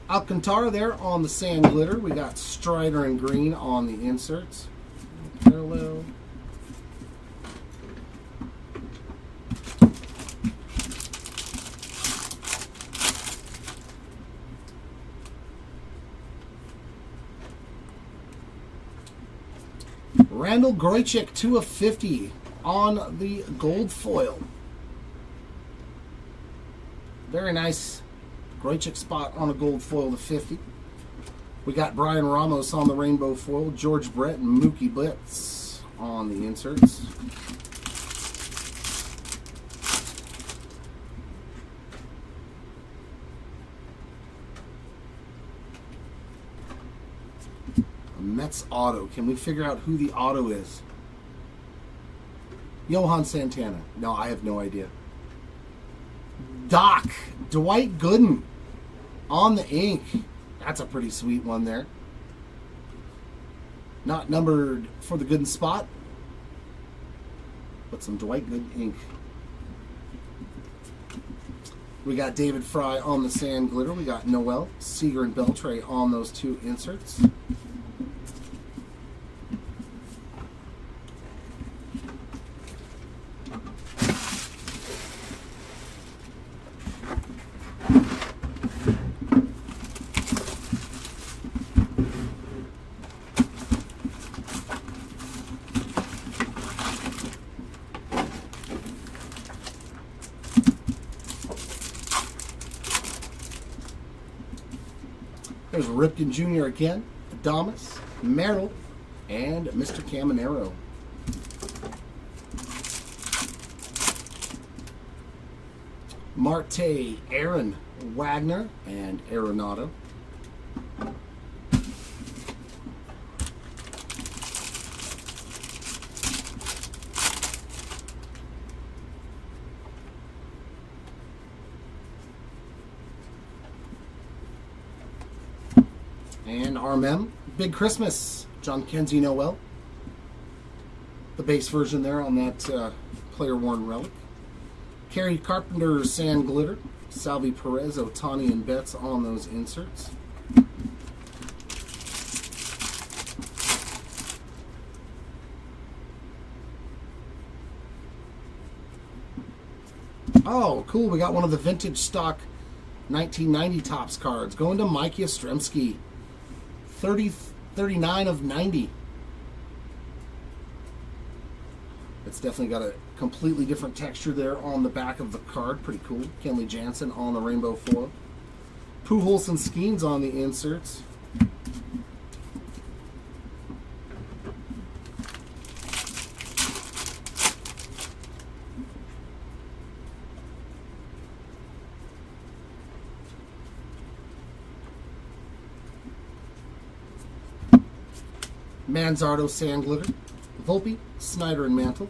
S1: Alcantara there on the Sand Glitter. We got Strider and Green on the inserts. Parallel. Randall Groychik, 2 of 50 on the gold foil. Very nice Groychik spot on a gold foil to 50. We got Brian Ramos on the rainbow foil, George Brett and Mookie Betts on the inserts. Mets auto. Can we figure out who the auto is? Johan Santana. No, I have no idea. Doc. Dwight Gooden on the ink. That's a pretty sweet one there. Not numbered for the Gooden spot, but some Dwight Gooden ink. We got David Fry on the Sand Glitter. We got Noel, Seager, and Beltray on those two inserts. There's Ripken Jr. again, Adames, Merrill, and Mr. Caminero. Marte, Aaron, Wagner, and Arenado. And RMM, Big Christmas, John Kenzie Noel. The base version there on that player-worn relic. Kerry Carpenter, Sand Glitter. Salvi Perez, Otani, and Betts on those inserts. Oh, cool. We got one of the vintage stock 1990 Topps cards. Going to Mike Yastrzemski. 39 of 90. It's definitely got a completely different texture there on the back of the card. Pretty cool. Kenley Jansen on the rainbow foil. Pujols and Skeens on the inserts. Manzardo, Sand Glitter. Volpe, Snyder, and Mantle.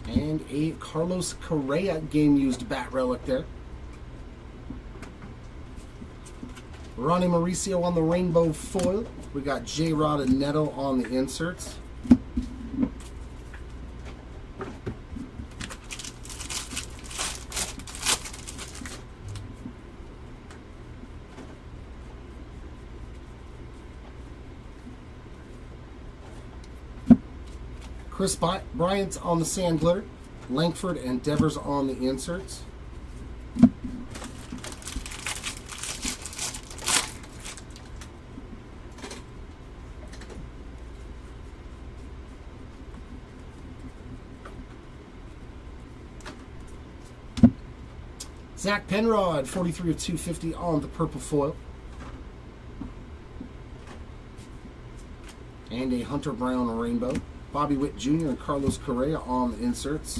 S1: And a Carlos Correa game-used bat relic there. Ronnie Mauricio on the rainbow foil. We got J-Rod and Neto on the inserts. Chris Bryant on the sand glitter. Langford and Devers on the inserts. Zach Penrod, 43 of 250 on the purple foil. And a Hunter Brown rainbow. Bobby Witt Jr. and Carlos Correa on the inserts.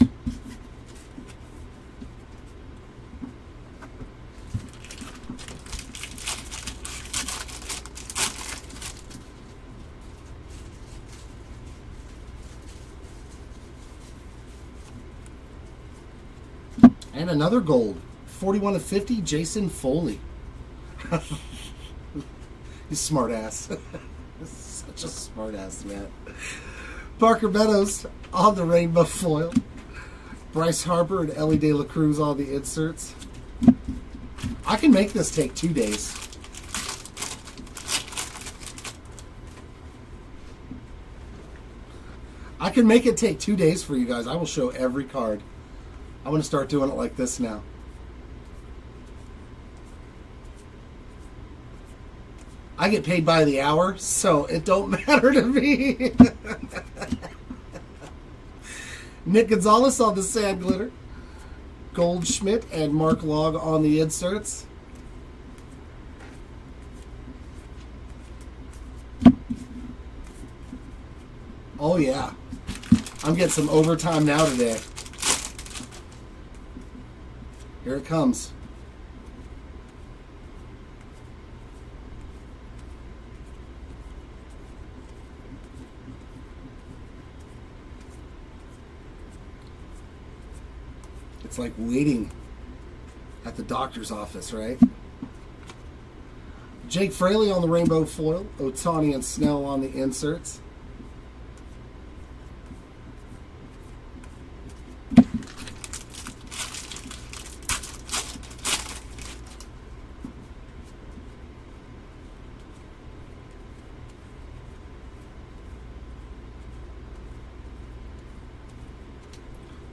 S1: And another gold. 41 of 50, Jason Foley. He's smart ass. Such a smart ass, man. Parker Meadows on the rainbow foil. Bryce Harper and Ellie De La Cruz on the inserts. I can make this take 2 days. I can make it take 2 days for you guys. I will show every card. I'm going to start doing it like this now. I get paid by the hour, so it don't matter to me. Nick Gonzalez on the sand glitter. Goldschmidt and Mark Log on the inserts. Oh yeah. I'm getting some overtime now today. Here it comes. It's like waiting at the doctor's office, right? Jake Fraley on the rainbow foil. Ohtani and Snell on the inserts.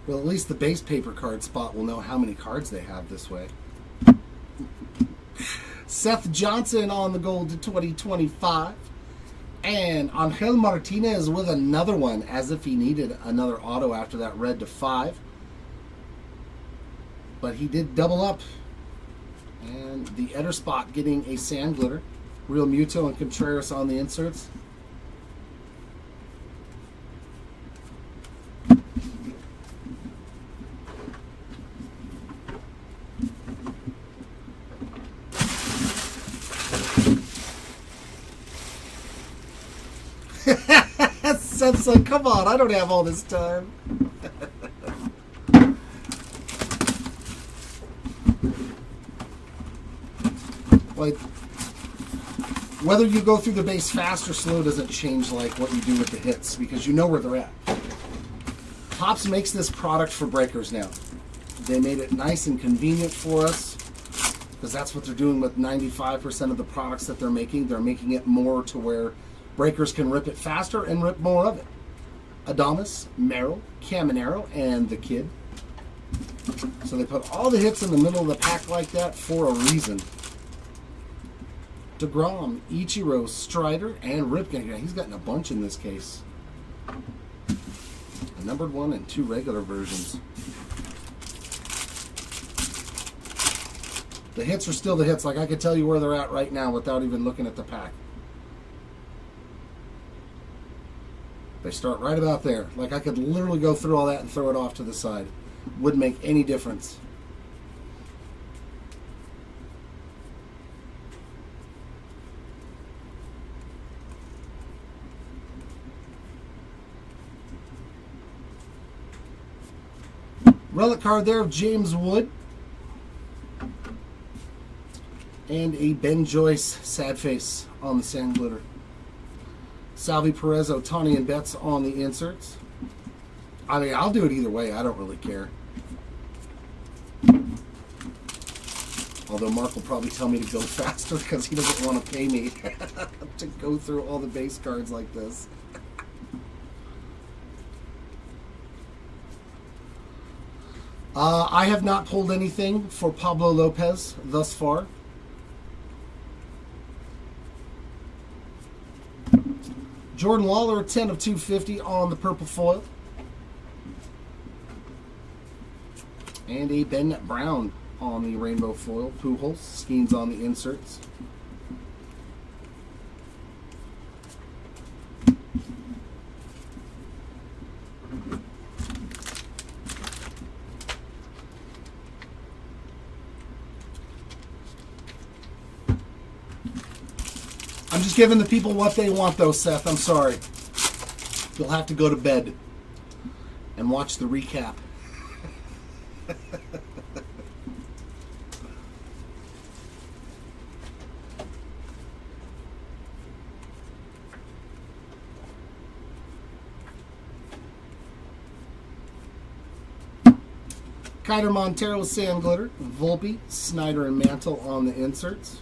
S1: Well, at least the base paper card spot will know how many cards they have this way. Seth Johnson on the gold to 2025. And Angel Martinez with another one, as if he needed another auto after that red to 5. But he did double up. And the Eder spot getting a sand glitter. Real Muto and Contreras on the inserts. Seth's like, come on, I don't have all this time. Like, whether you go through the base fast or slow doesn't change like what you do with the hits, because you know where they're at. Topps makes this product for breakers now. They made it nice and convenient for us, because that's what they're doing with 95% of the products that they're making. They're making it more to where breakers can rip it faster and rip more of it. Adames, Merrill, Caminero, and the Kid. So they put all the hits in the middle of the pack like that for a reason. DeGrom, Ichiro, Strider, and Ripken. He's gotten a bunch in this case. A numbered one and 2 regular versions. The hits are still the hits. Like, I could tell you where they're at right now without even looking at the pack. They start right about there. Like I could literally go through all that and throw it off to the side. Wouldn't make any difference. Relic card there of James Wood. And a Ben Joyce sad face on the sand glitter. Salvi Perez, Otani, and Betts on the inserts. I mean, I'll do it either way. I don't really care. Although Mark will probably tell me to go faster because he doesn't want to pay me to go through all the base cards like this. I have not pulled anything for Pablo Lopez thus far. Jordan Waller, 10 of 250 on the purple foil. And a Ben Brown on the rainbow foil. Pujols, Skeens on the inserts. I'm just giving the people what they want, though, Seth. I'm sorry. You'll have to go to bed and watch the recap. Kiner Montero, Sand Glitter. Volpe, Snyder, and Mantle on the inserts.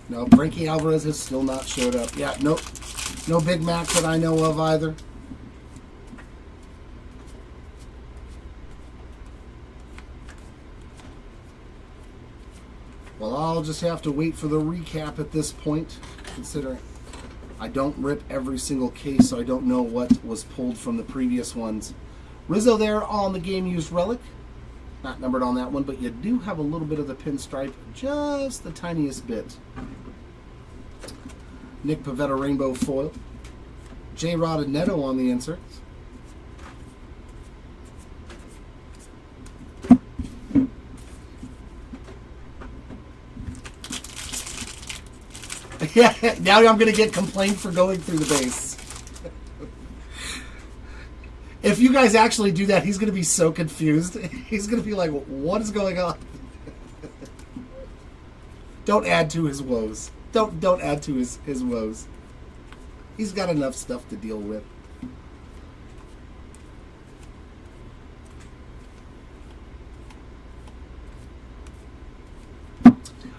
S1: No, Frankie Alvarez has still not showed up. Yeah, nope. No Big Mac that I know of either. Well, I'll just have to wait for the recap at this point, considering I don't rip every single case, so I don't know what was pulled from the previous ones. Rizzo there on the game-used relic. Not numbered on that one, but you do have a little bit of the pinstripe, just the tiniest bit. Nick Pivetta rainbow foil. J-Rod and Neto on the inserts. Yeah, now I'm going to get complained for going through the base. If you guys actually do that, he's going to be so confused. He's going to be like, what is going on? Don't add to his woes. Don't add to his woes. He's got enough stuff to deal with.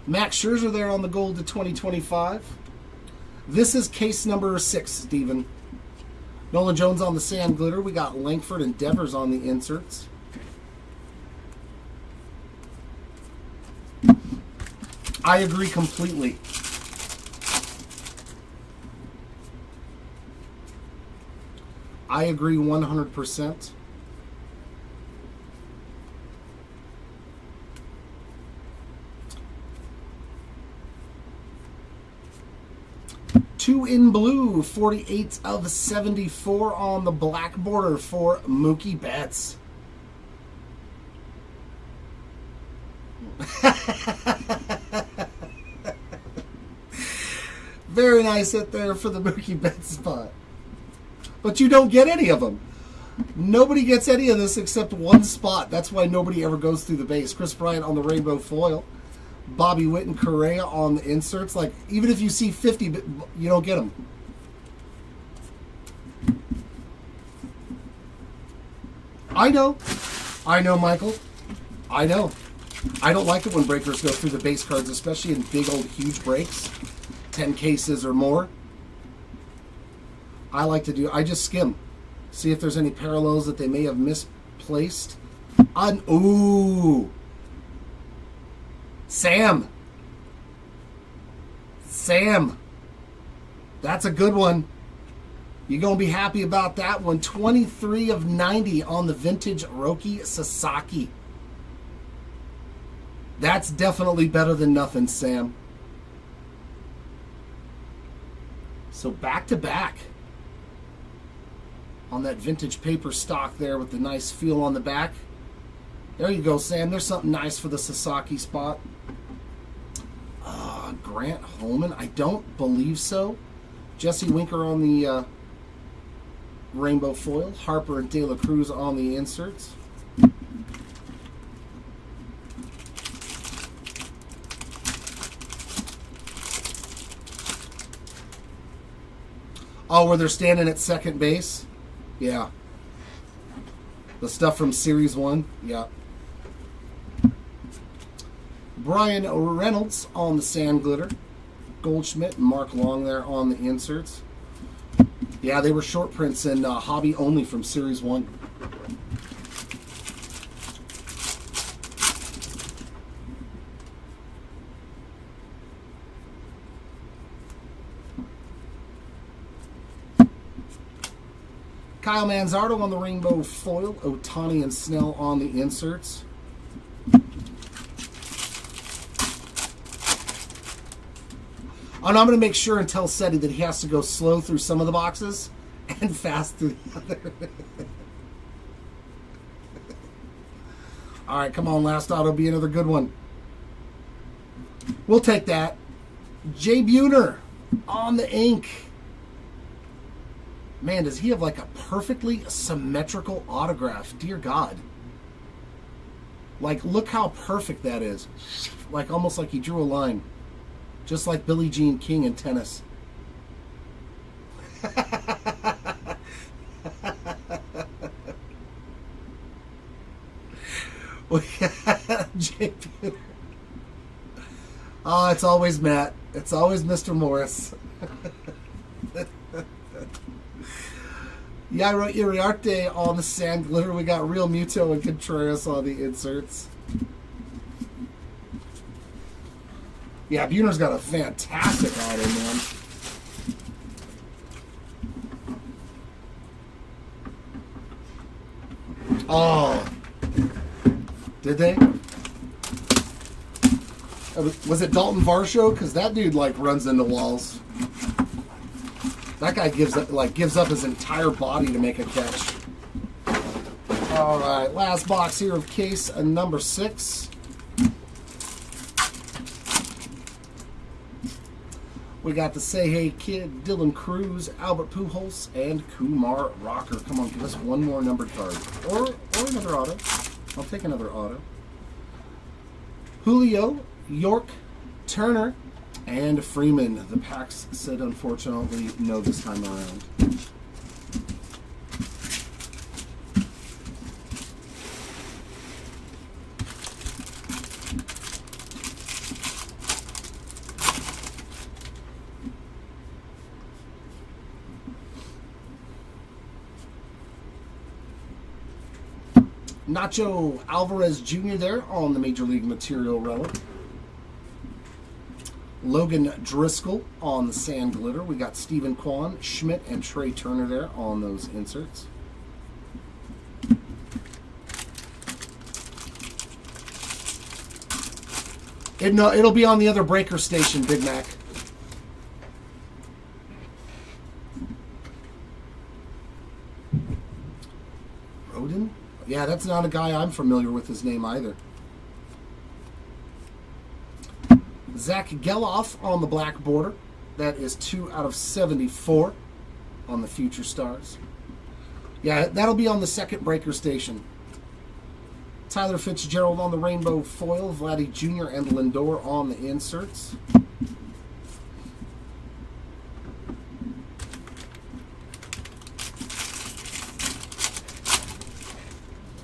S1: Max Scherzer there on the gold to 2025. This is case number 6, Steven. Nolan Jones on the sand glitter. We got Langford and Devers on the inserts. I agree completely. I agree 100%. Two in blue, 48 of 74 on the black border for Mookie Betts. Very nice hit there for the Mookie Betts spot. But you don't get any of them. Nobody gets any of this except one spot. That's why nobody ever goes through the base. Chris Bryant on the rainbow foil. Bobby Witt and Correa on the inserts. Like, even if you see 50, you don't get them. I know, Michael. I know. I don't like it when breakers go through the base cards, especially in big old huge breaks. 10 cases or more. I just skim. See if there's any parallels that they may have misplaced. Ooh. Sam. That's a good one. You're going to be happy about that one. 23 of 90 on the vintage Roki Sasaki. That's definitely better than nothing, Sam. So back to back on that vintage paper stock there with the nice feel on the back. There you go, Sam. There's something nice for the Sasaki spot. Grant Holman. I don't believe so. Jesse Winker on the rainbow foil. Harper and De La Cruz on the inserts. Oh, where they're standing at second base? Yeah. The stuff from Series 1? Yeah. Brian Reynolds on the sand glitter. Goldschmidt and Mark Long there on the inserts. Yeah, they were short prints and hobby only from Series 1. Kyle Manzardo on the rainbow foil. Otani and Snell on the inserts. And I'm going to make sure and tell Seti that he has to go slow through some of the boxes and fast through the other. All right, come on, last auto, be another good one. We'll take that. Jay Buhner on the ink. Man, does he have like a perfectly symmetrical autograph? Dear God. Like, look how perfect that is. Like, almost like he drew a line. Just like Billie Jean King in tennis. Oh, it's always Matt. It's always Mr. Morris. Yairo Iriarte on the sand glitter. We got Real Muto and Contreras on the inserts. Yeah, Buhner's got a fantastic auto, man. Oh. Did they? Was it Dalton Varsho? Because that dude, like, runs into walls. That guy gives up his entire body to make a catch. All right, last box here of case number 6. We got the Say Hey Kid, Dylan Cruz, Albert Pujols, and Kumar Rocker. Come on, give us one more numbered card. Or another auto. I'll take another auto. Julio, York, Turner, and Freeman. The packs said, unfortunately, no this time around. Nacho Alvarez Jr. there on the Major League Material Relic. Logan Driscoll on the sand glitter. We got Stephen Kwan, Schmidt, and Trey Turner there on those inserts. It'll be on the other breaker station, Big Mac. Rodin? Yeah, that's not a guy I'm familiar with his name either. Zach Geloff on the black border. That is 2 out of 74 on the Future Stars. Yeah, that'll be on the second breaker station. Tyler Fitzgerald on the rainbow foil. Vladdy Jr. and Lindor on the inserts.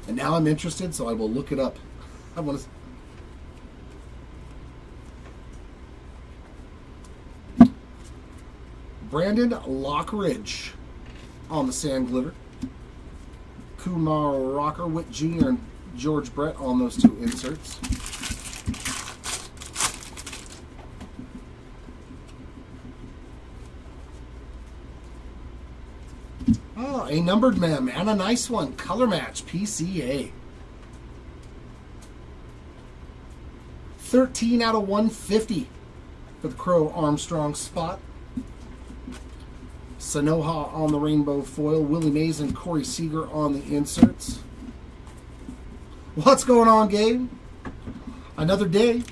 S1: And now I'm interested, so I will look it up. I want to... Brandon Lockridge on the sand glitter. Kumar Rocker, Witt Jr. and George Brett on those two inserts. Oh, a numbered mem and a nice one. Color match PCA. 13 out of 150 for the Crow Armstrong spot. Sanoha on the rainbow foil. Willie Mays and Corey Seager on the inserts. What's going on, Gabe? Another day.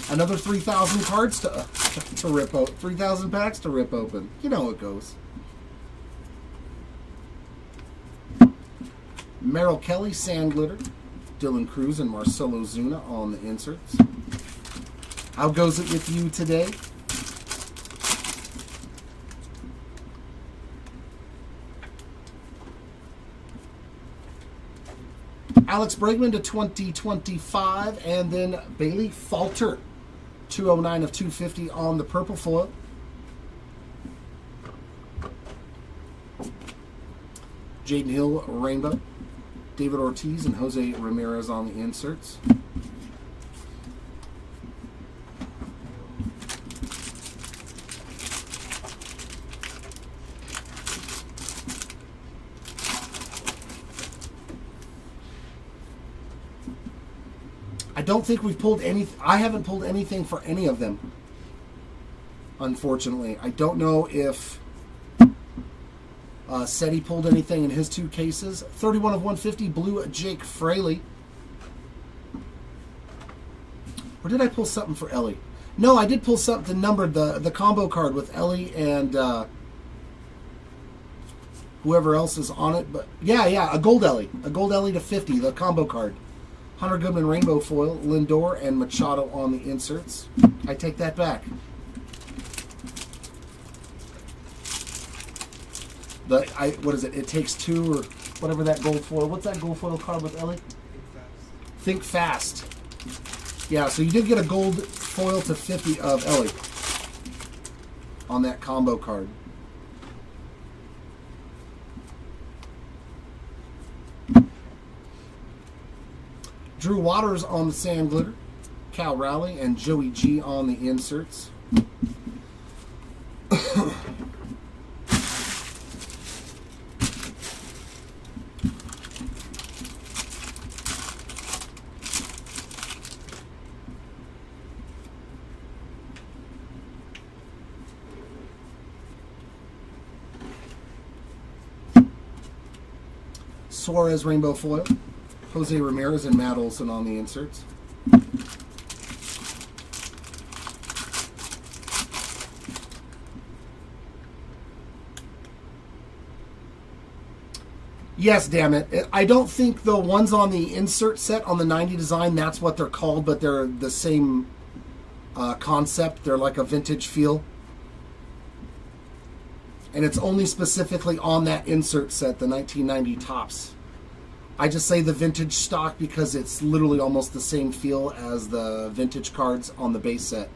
S1: Another 3,000 cards to rip open. 3,000 packs to rip open. You know how it goes. Merrill Kelly, Sand Glitter. Dylan Cruz and Marcelo Zuna on the inserts. How goes it with you today? Alex Bregman to 2025, and then Bailey Falter, 209 of 250 on the purple foil. Jaden Hill, Rainbow. David Ortiz and Jose Ramirez on the inserts. I don't think we've pulled any. I haven't pulled anything for any of them, unfortunately. I don't know if Seti pulled anything in his 2 cases. 31 of 150, blue Jake Fraley. Or did I pull something for Ellie? No, I did pull something numbered, the combo card with Ellie and whoever else is on it. But yeah, a gold Ellie. A gold Ellie to 50, the combo card. Hunter Goodman rainbow foil, Lindor and Machado on the inserts. I take that back. What is it? It takes 2 or whatever that gold foil. What's that gold foil card with Ellie? Think fast. Yeah, so you did get a gold foil to 50 of Ellie on that combo card. Drew Waters on the Sand Glitter, Cal Rowley and Joey G on the inserts. Suarez rainbow foil. Jose Ramirez and Matt Olson on the inserts. Yes, damn it. I don't think the ones on the insert set on the 90 design, that's what they're called, but they're the same concept. They're like a vintage feel. And it's only specifically on that insert set, the 1990 Topps. I just say the vintage stock because it's literally almost the same feel as the vintage cards on the base set.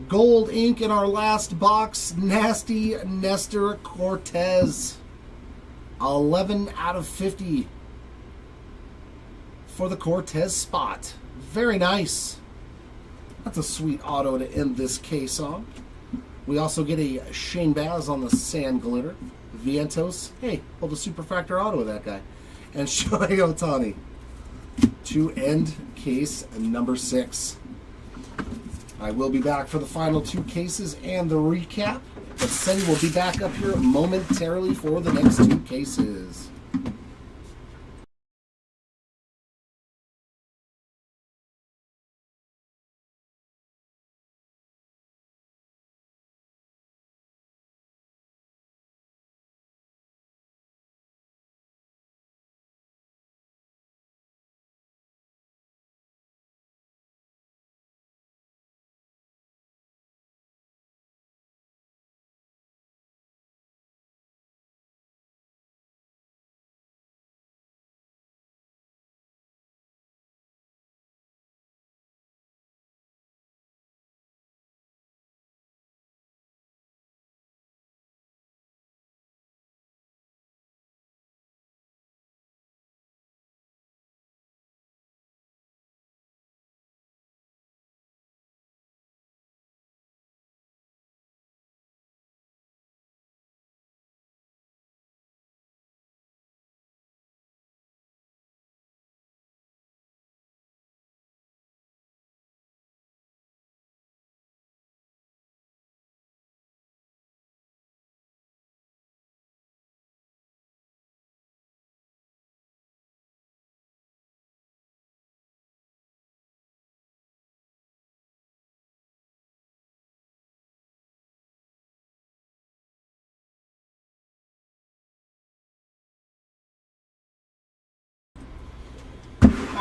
S1: Gold ink in our last box. Nasty Nestor Cortez. 11 out of 50 for the Cortez spot. Very nice. That's a sweet auto to end this case on. We also get a Shane Baz on the Sand Glitter. Vientos. Hey, pulled a Superfractor auto with that guy. And Shohei Ohtani to end case number 6. I will be back for the final 2 cases and the recap, but Seti will be back up here momentarily for the next 2 cases.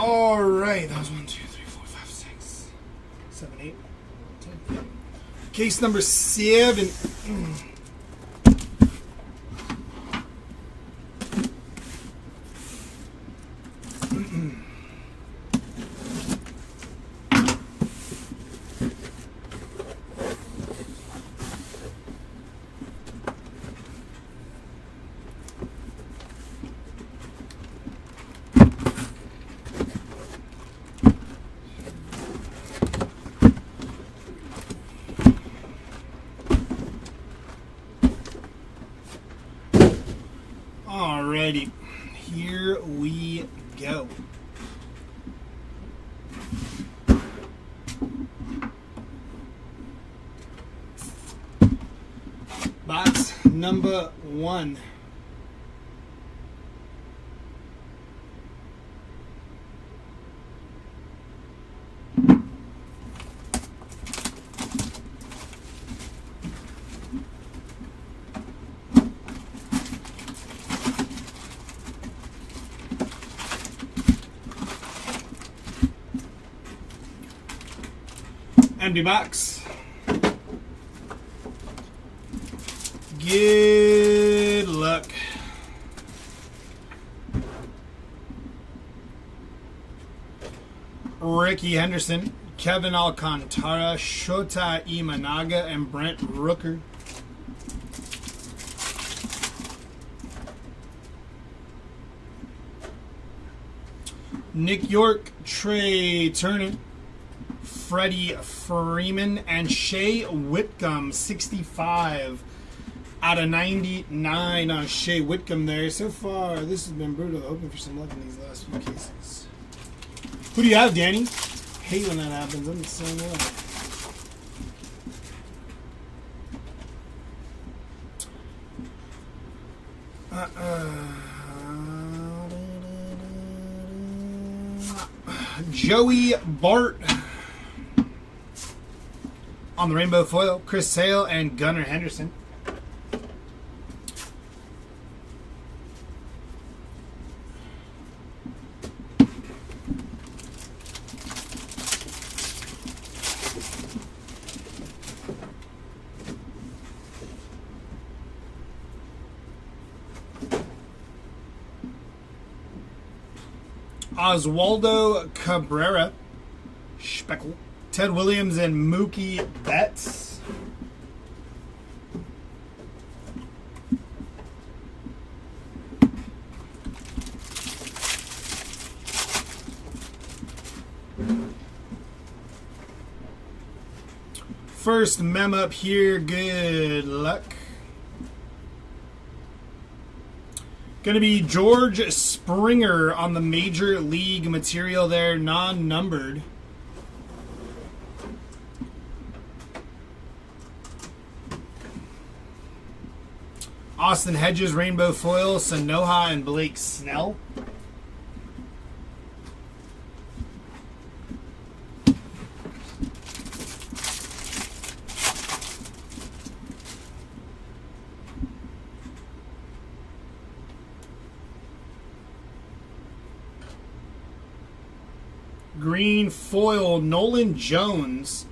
S2: All right, that was 1, 2, 3, 4, 5, 6, 7, 8, 10. Case number 7. Alrighty, here we go. Box number 1. Empty box. Good luck. Ricky Henderson, Kevin Alcantara, Shota Imanaga, and Brent Rooker. Nick York, Trey Turner, Freddie Freeman, and Shea Whitcomb, 65 out of 99 on Shea Whitcomb there. So far, this has been brutal. Hoping for some luck in these last few cases. Who do you have, Danny? Hate when that happens. I'm the same way. Joey Bart on the rainbow foil, Chris Sale and Gunnar Henderson. Oswaldo Cabrera, Speckle, Ted Williams, and Mookie Betts. First mem up here, good luck. Going to be George Springer on the Major League material there, non-numbered. Austin Hedges, rainbow foil, Sanoha and Blake Snell. Green foil, Nolan Jones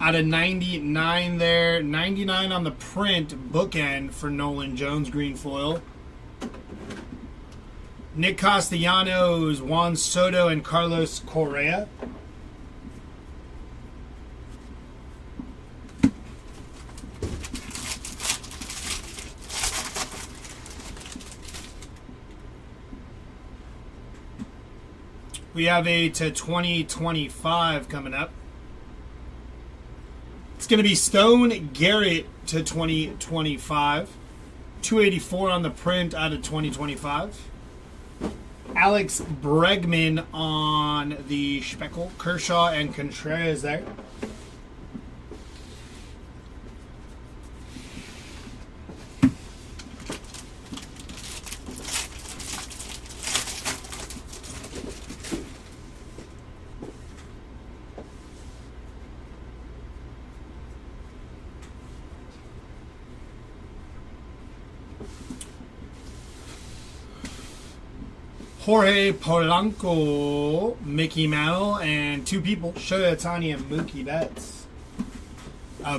S2: out of 99 there. 99 on the print, bookend for Nolan Jones, green foil. Nick Castellanos, Juan Soto, and Carlos Correa. We have a to 2025 coming up. It's going to be Stone Garrett to 2025. 284 on the print out of 2025. Alex Bregman on the Speckle. Kershaw and Contreras there. Jorge Polanco, Mickey Mantle, and 2 people, Shohei Ohtani and Mookie Betts.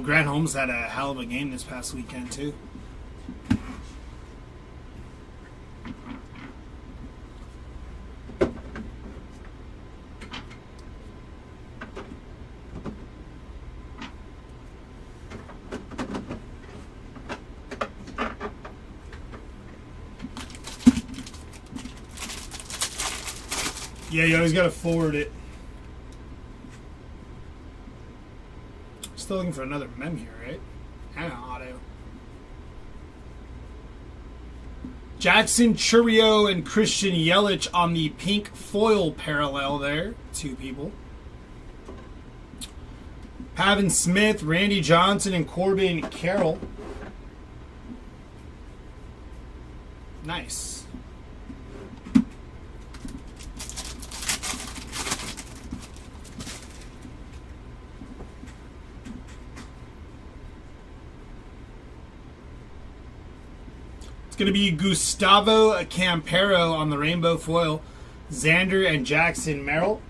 S2: Grant Holmes had a hell of a game this past weekend, too. Yeah, you always got to forward it. Still looking for another mem here, right? And an auto. Jackson Chourio and Christian Yelich on the pink foil parallel there. 2 people. Pavin Smith, Randy Johnson, and Corbin Carroll. Nice. Going to be Gustavo Campero on the rainbow foil, Xander and Jackson Merrill.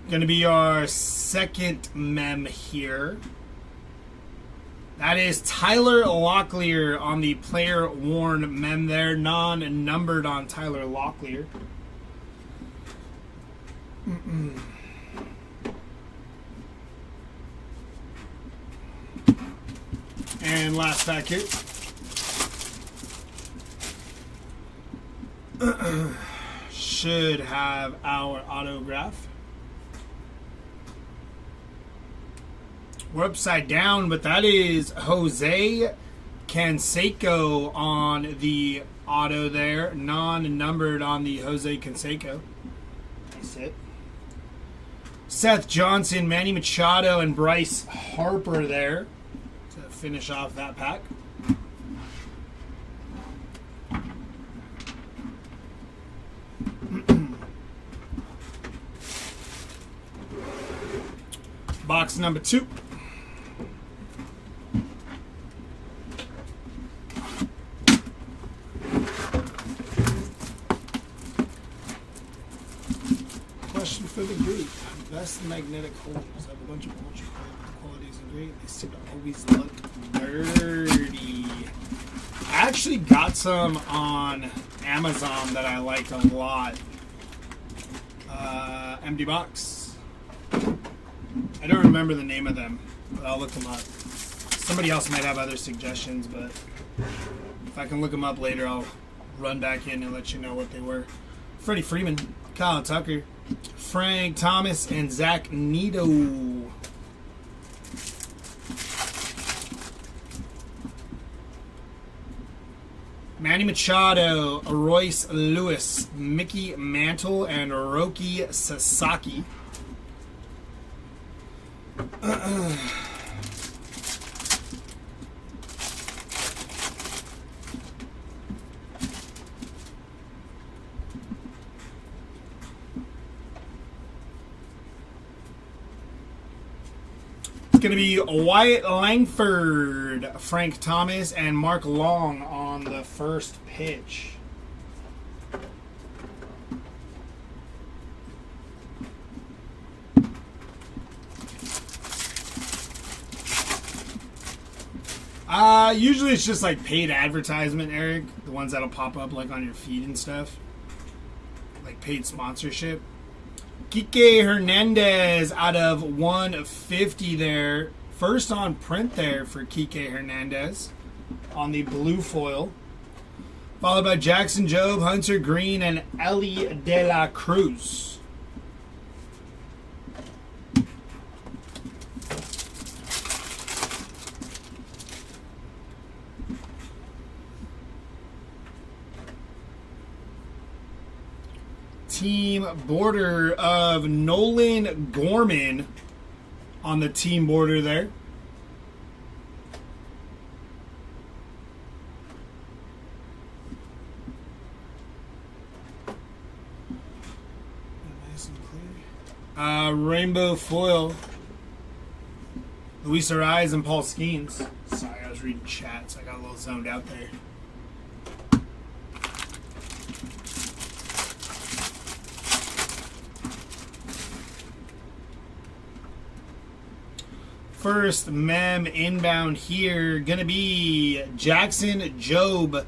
S2: Going to be our second mem here. That is Tyler Locklear on the player worn mem there, non-numbered on Tyler Locklear. And last pack here. Should have our autograph. We're upside down, but that is Jose Canseco on the auto there. Non-numbered on the Jose Canseco. Nice hit. Seth Johnson, Manny Machado, and Bryce Harper there to finish off that pack. Box number 2. Question for the group. Best magnetic holders. I have a bunch of ultra qualities and great. They seem to always look dirty. I actually got some on Amazon that I liked a lot. Empty box. I don't remember the name of them, but I'll look them up. Somebody else might have other suggestions, but if I can look them up later, I'll run back in and let you know what they were. Freddie Freeman, Kyle Tucker, Frank Thomas, and Zach Neto. Manny Machado, Royce Lewis, Mickey Mantle, and Roki Sasaki. Going to be Wyatt Langford, Frank Thomas, and Mark Long on the first pitch. Usually it's just like paid advertisement, Eric. The ones that'll pop up like on your feed and stuff. Like paid sponsorship. Kike Hernandez out of 150 there. First on print there for Kike Hernandez on the blue foil. Followed by Jackson Jobe, Hunter Green, and Ellie De La Cruz. Team border of Nolan Gorman on the team border there. Nice and clear. Rainbow foil. Luis Ariz and Paul Skeens. Sorry, I was reading chat, so I got a little zoned out there. First mem inbound here, gonna be Jackson Jobe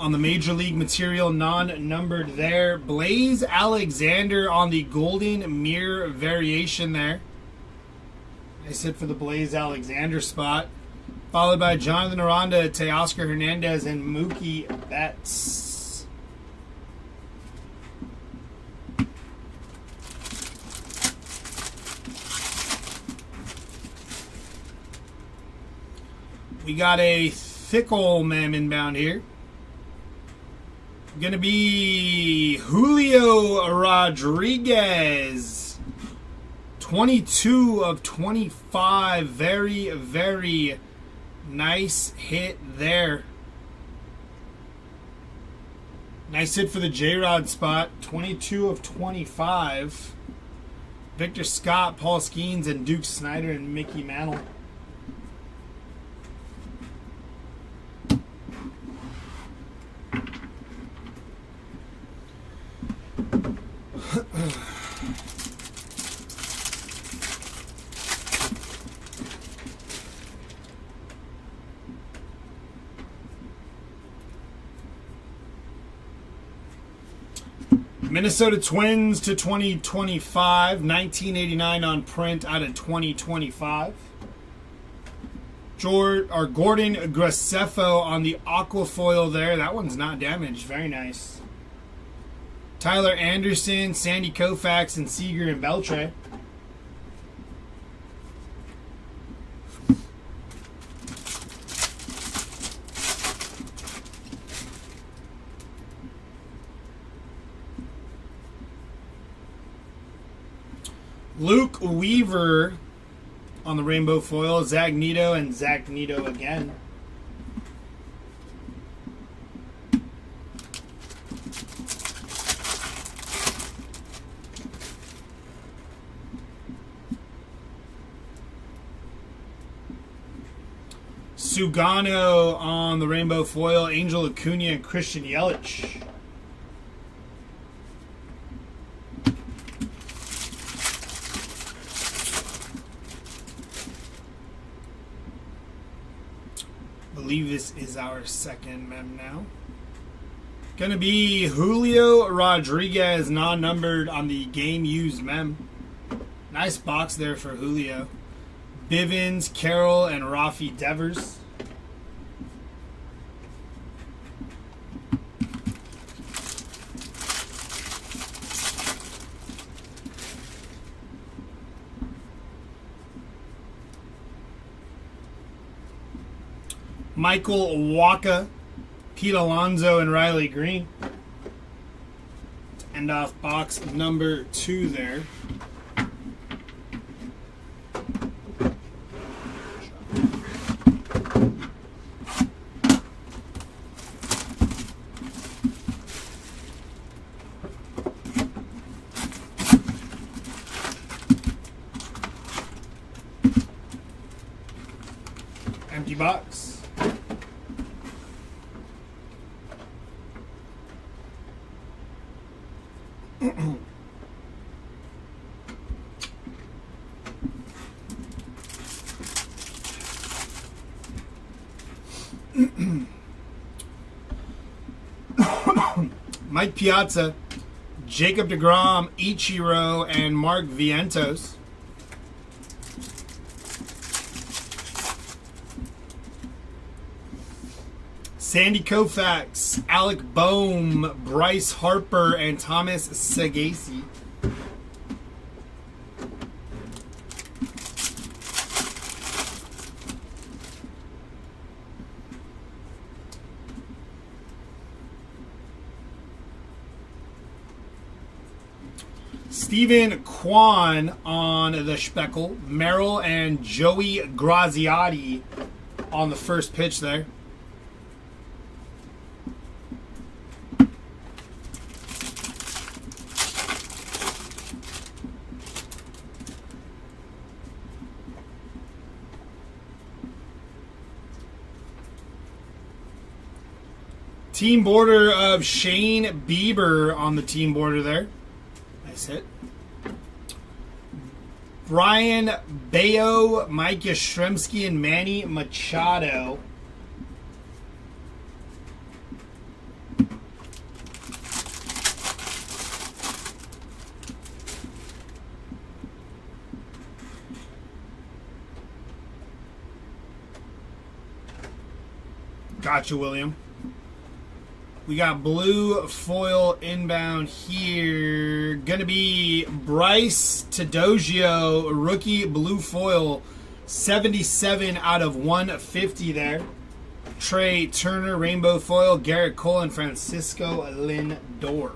S2: on the Major League Material, non-numbered there. Blaze Alexander on the Golden Mirror variation there. Nice hit for the Blaze Alexander spot. Followed by Jonathan Aranda, Teoscar Hernandez, and Mookie Betts. We got a Thickle mem inbound here. Gonna be Julio Rodriguez. 22 of 25. Very, very nice hit there. Nice hit for the J-Rod spot. 22 of 25. Victor Scott, Paul Skeens, and Duke Snyder and Mickey Mantle. Minnesota Twins to 2025, 1989 on print out of 2025. Gordon Graceffo on the aquafoil there. That one's not damaged. Very nice. Tyler Anderson, Sandy Koufax, and Seager and Beltre. Luke Weaver on the rainbow foil. Zach Neto and Zach Neto again. Sugano on the rainbow foil. Angel Acuna and Christian Yelich. I believe this is our second mem now. Gonna be Julio Rodriguez, non-numbered on the game used mem. Nice box there for Julio. Bivens, Carroll, and Rafi Devers. Michael Wacha, Pete Alonso, and Riley Green. To end off box number 2 there. Empty box. Mike Piazza, Jacob deGrom, Ichiro, and Mark Vientos. Sandy Koufax, Alec Boehm, Bryce Harper, and Thomas Sagasi. Steven Kwan on the Speckle. Merrill and Joey Graziotti on the first pitch there. Team border of Shane Bieber on the team border there. Nice hit. Brian Bayo, Mike Yastrzemski, and Manny Machado. Gotcha, William. We got blue foil inbound here. Gonna be Bryce Tadogio, rookie blue foil, 77 out of 150 there. Trey Turner, rainbow foil, Garrett Cole, and Francisco Lindor.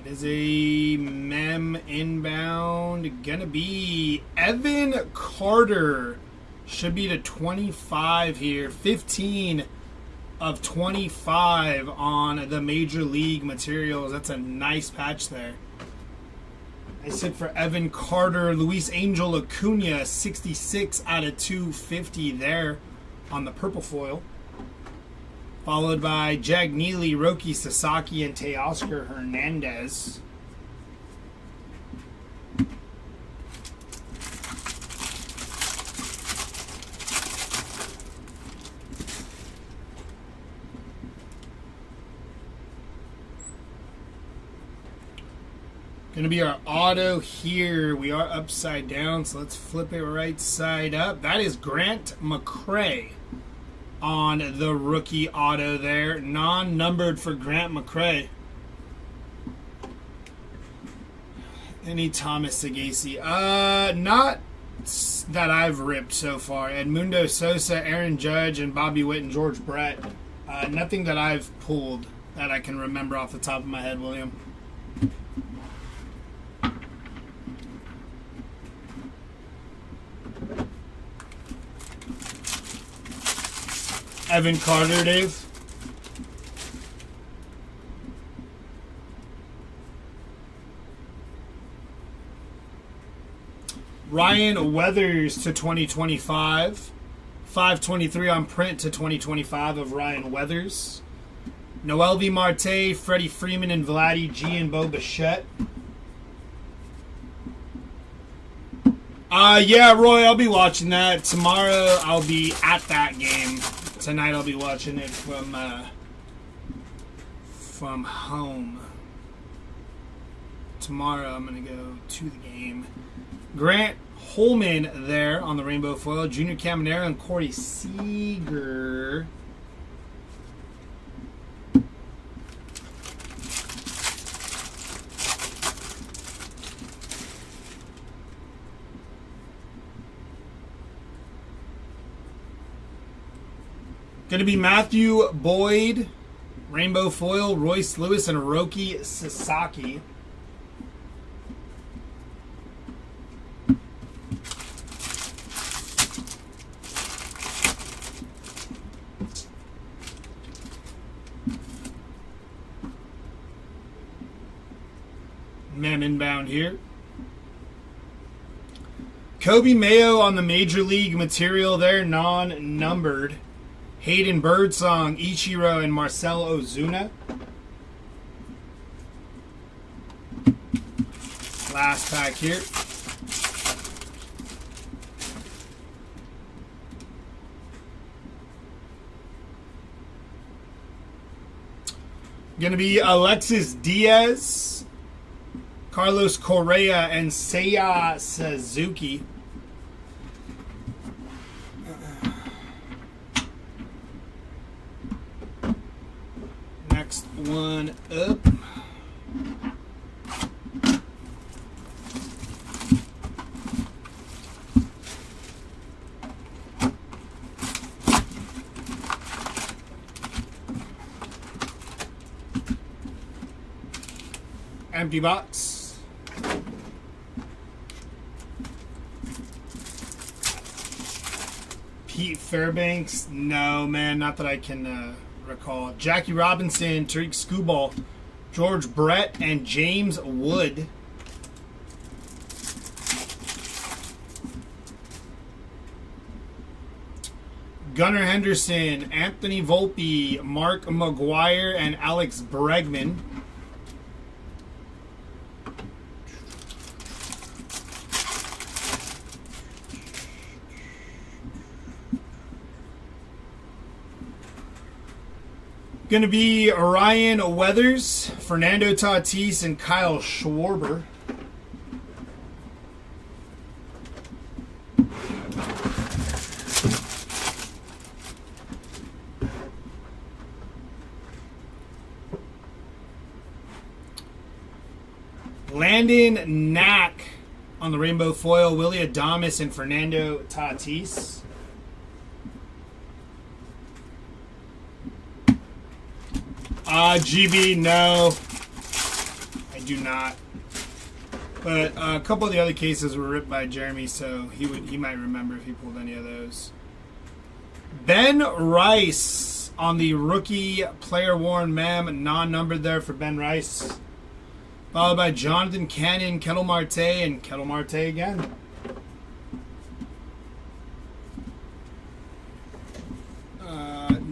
S2: Is a mem inbound. Gonna be Evan Carter. Should be to 25 here. 15 of 25 on the Major League materials. That's a nice patch there. Nice hit for Evan Carter. Luis Angel Acuna, 66 out of 250 there on the purple foil. Followed by Jag Neely, Roki Sasaki, and Teoscar Hernandez. Going to be our auto here. We are upside down, so let's flip it right side up. That is Grant McCray on the rookie auto there. Non-numbered for Grant McCray. Any Thomas Sagasi? Not that I've ripped so far. Edmundo Sosa, Aaron Judge, and Bobby Witt and George Brett. Nothing that I've pulled that I can remember off the top of my head, William. Evan Carter, Dave. Ryan Weathers to 2025. 523 on print to 2025 of Ryan Weathers. Noel V. Marte, Freddie Freeman, and Vladdy G. and Bo Bichette. Yeah, Roy, I'll be watching that. Tomorrow I'll be at that game. Tonight I'll be watching it from home. Tomorrow I'm going to go to the game. Grant Holman there on the rainbow foil. Junior Caminero and Corey Seager. Going to be Matthew Boyd, rainbow foil, Royce Lewis, and Roki Sasaki. Mem inbound here. Kobe Mayo on the Major League material there, non-numbered. Hayden Birdsong, Ichiro, and Marcel Ozuna. Last pack here. Going to be Alexis Diaz, Carlos Correa, and Seiya Suzuki. Next one up. Empty box. Pete Fairbanks? No, man, not that I can recall. Jackie Robinson, Tariq Skubal, George Brett and James Wood. Gunnar Henderson, Anthony Volpe, Mark McGuire, and Alex Bregman. Going to be Ryan Weathers, Fernando Tatis, and Kyle Schwarber. Landon Knack on the rainbow foil, Willie Adames and Fernando Tatis. GB, no, I do not. But a couple of the other cases were ripped by Jeremy, so he might remember if he pulled any of those. Ben Rice on the rookie player worn mem, non-numbered there for Ben Rice. Followed by Jonathan Cannon, Kettle Marte, and Kettle Marte again.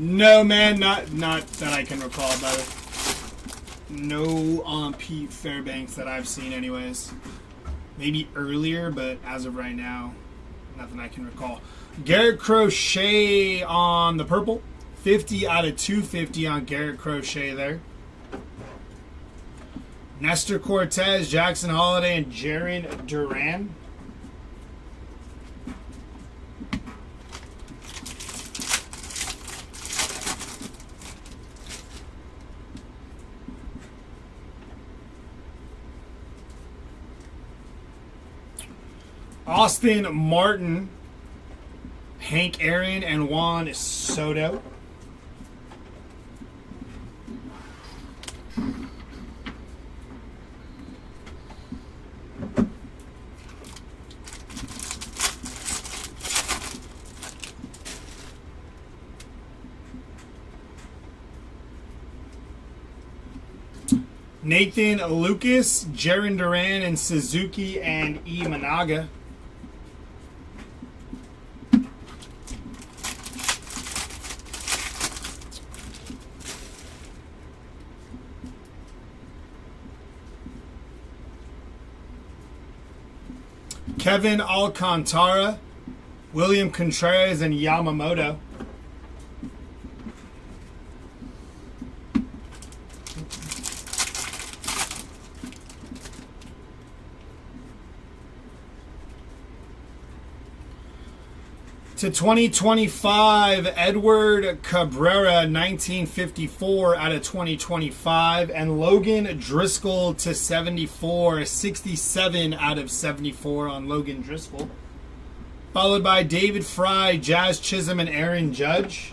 S2: No, man, not that I can recall about it. No on Pete Fairbanks that I've seen anyways. Maybe earlier, but as of right now, nothing I can recall. Garrett Crochet on the purple. 50 out of 250 on Garrett Crochet there. Nestor Cortez, Jackson Holiday, and Jaron Duran. Austin Martin, Hank Aaron, and Juan Soto. Nathan Lucas, Jaron Duran, and Suzuki, and E. Managa. Kevin Alcantara, William Contreras, and Yamamoto. To 2025, Edward Cabrera, 1954 out of 2025, and Logan Driscoll to 74, 67 out of 74 on Logan Driscoll. Followed by David Fry, Jazz Chisholm, and Aaron Judge.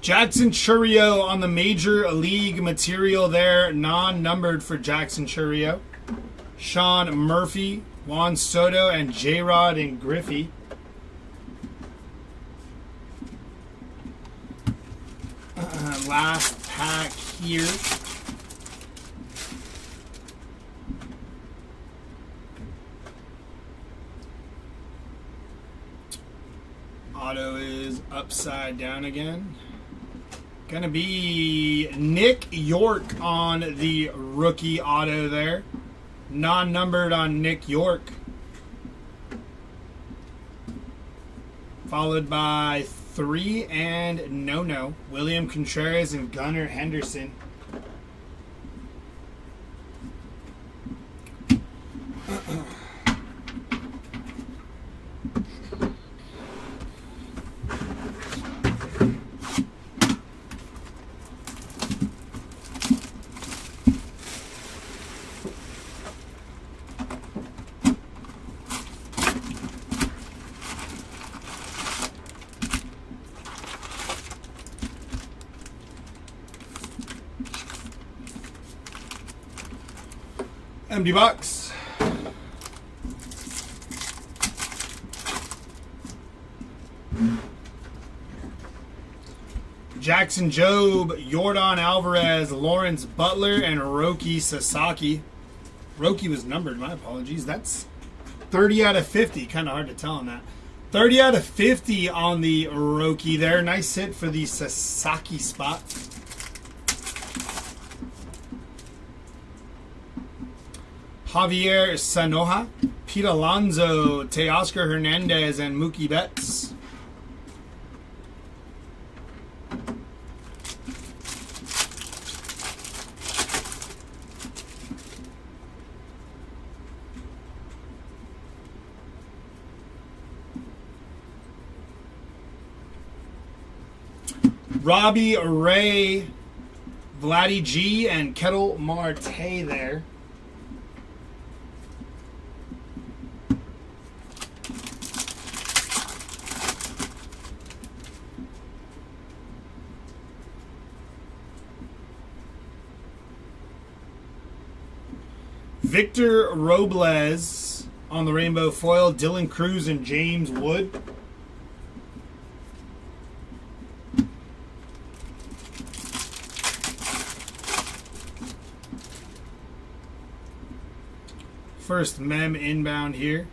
S2: Jackson Chourio on the Major League material there, non-numbered for Jackson Chourio. Sean Murphy, Juan Soto, and J-Rod and Griffey. Last pack here. Auto is upside down again. Gonna be Nick York on the rookie auto there. Non-numbered on Nick York. Followed by 3 and No. William Contreras and Gunnar Henderson. Empty box. Jackson Jobe, Yordan Alvarez, Lawrence Butler, and Roki Sasaki. Roki was numbered, my apologies. That's 30 out of 50. Kind of hard to tell on that. 30 out of 50 on the Roki there. Nice hit for the Sasaki spot. Javier Sanoja, Pete Alonso, Teoscar Hernandez, and Mookie Betts. Robbie Ray, Vladdy G, and Kettle Marte there. Victor Robles on the rainbow foil, Dylan Cruz and James Wood. First mem inbound here.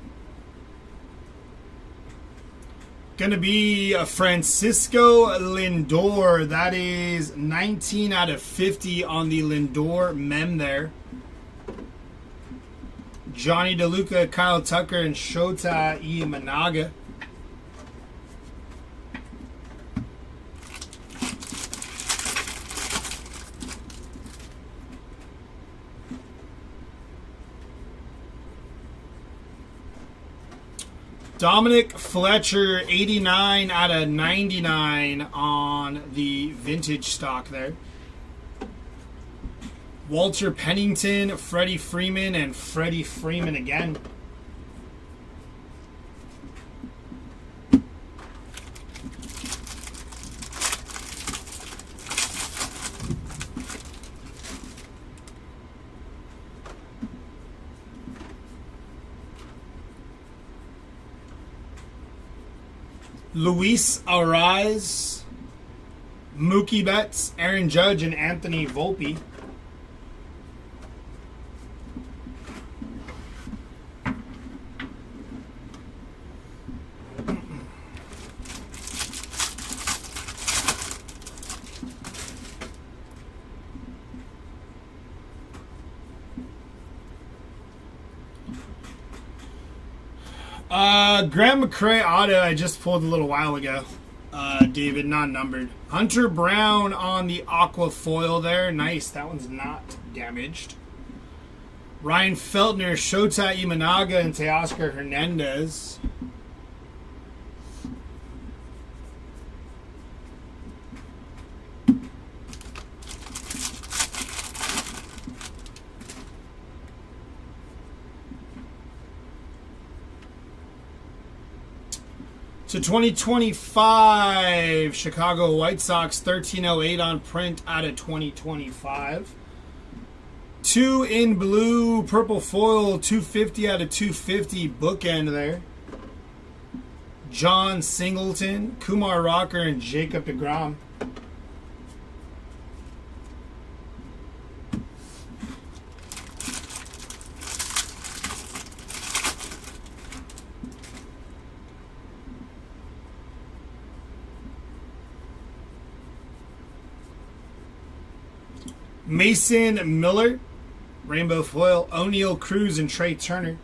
S2: Going to be a Francisco Lindor. That is 19 out of 50 on the Lindor mem there. Johnny DeLuca, Kyle Tucker, and Shota Imanaga. Dominic Fletcher, 89 out of 99 on the vintage stock there. Walter Pennington, Freddie Freeman, and Freddie Freeman again. Luis Arraez, Mookie Betts, Aaron Judge, and Anthony Volpe. Graham McRae auto I just pulled a little while ago. David, non-numbered. Hunter Brown on the aqua foil there. Nice. That one's not damaged. Ryan Feltner, Shota Imanaga, and Teoscar Hernandez. So 2025 Chicago White Sox, 1308 on print out of 2025. 2 in blue, purple foil, 250 out of 250 bookend there. John Singleton, Kumar Rocker, and Jacob deGrom. Mason Miller, rainbow foil, O'Neal Cruz, and Trey Turner.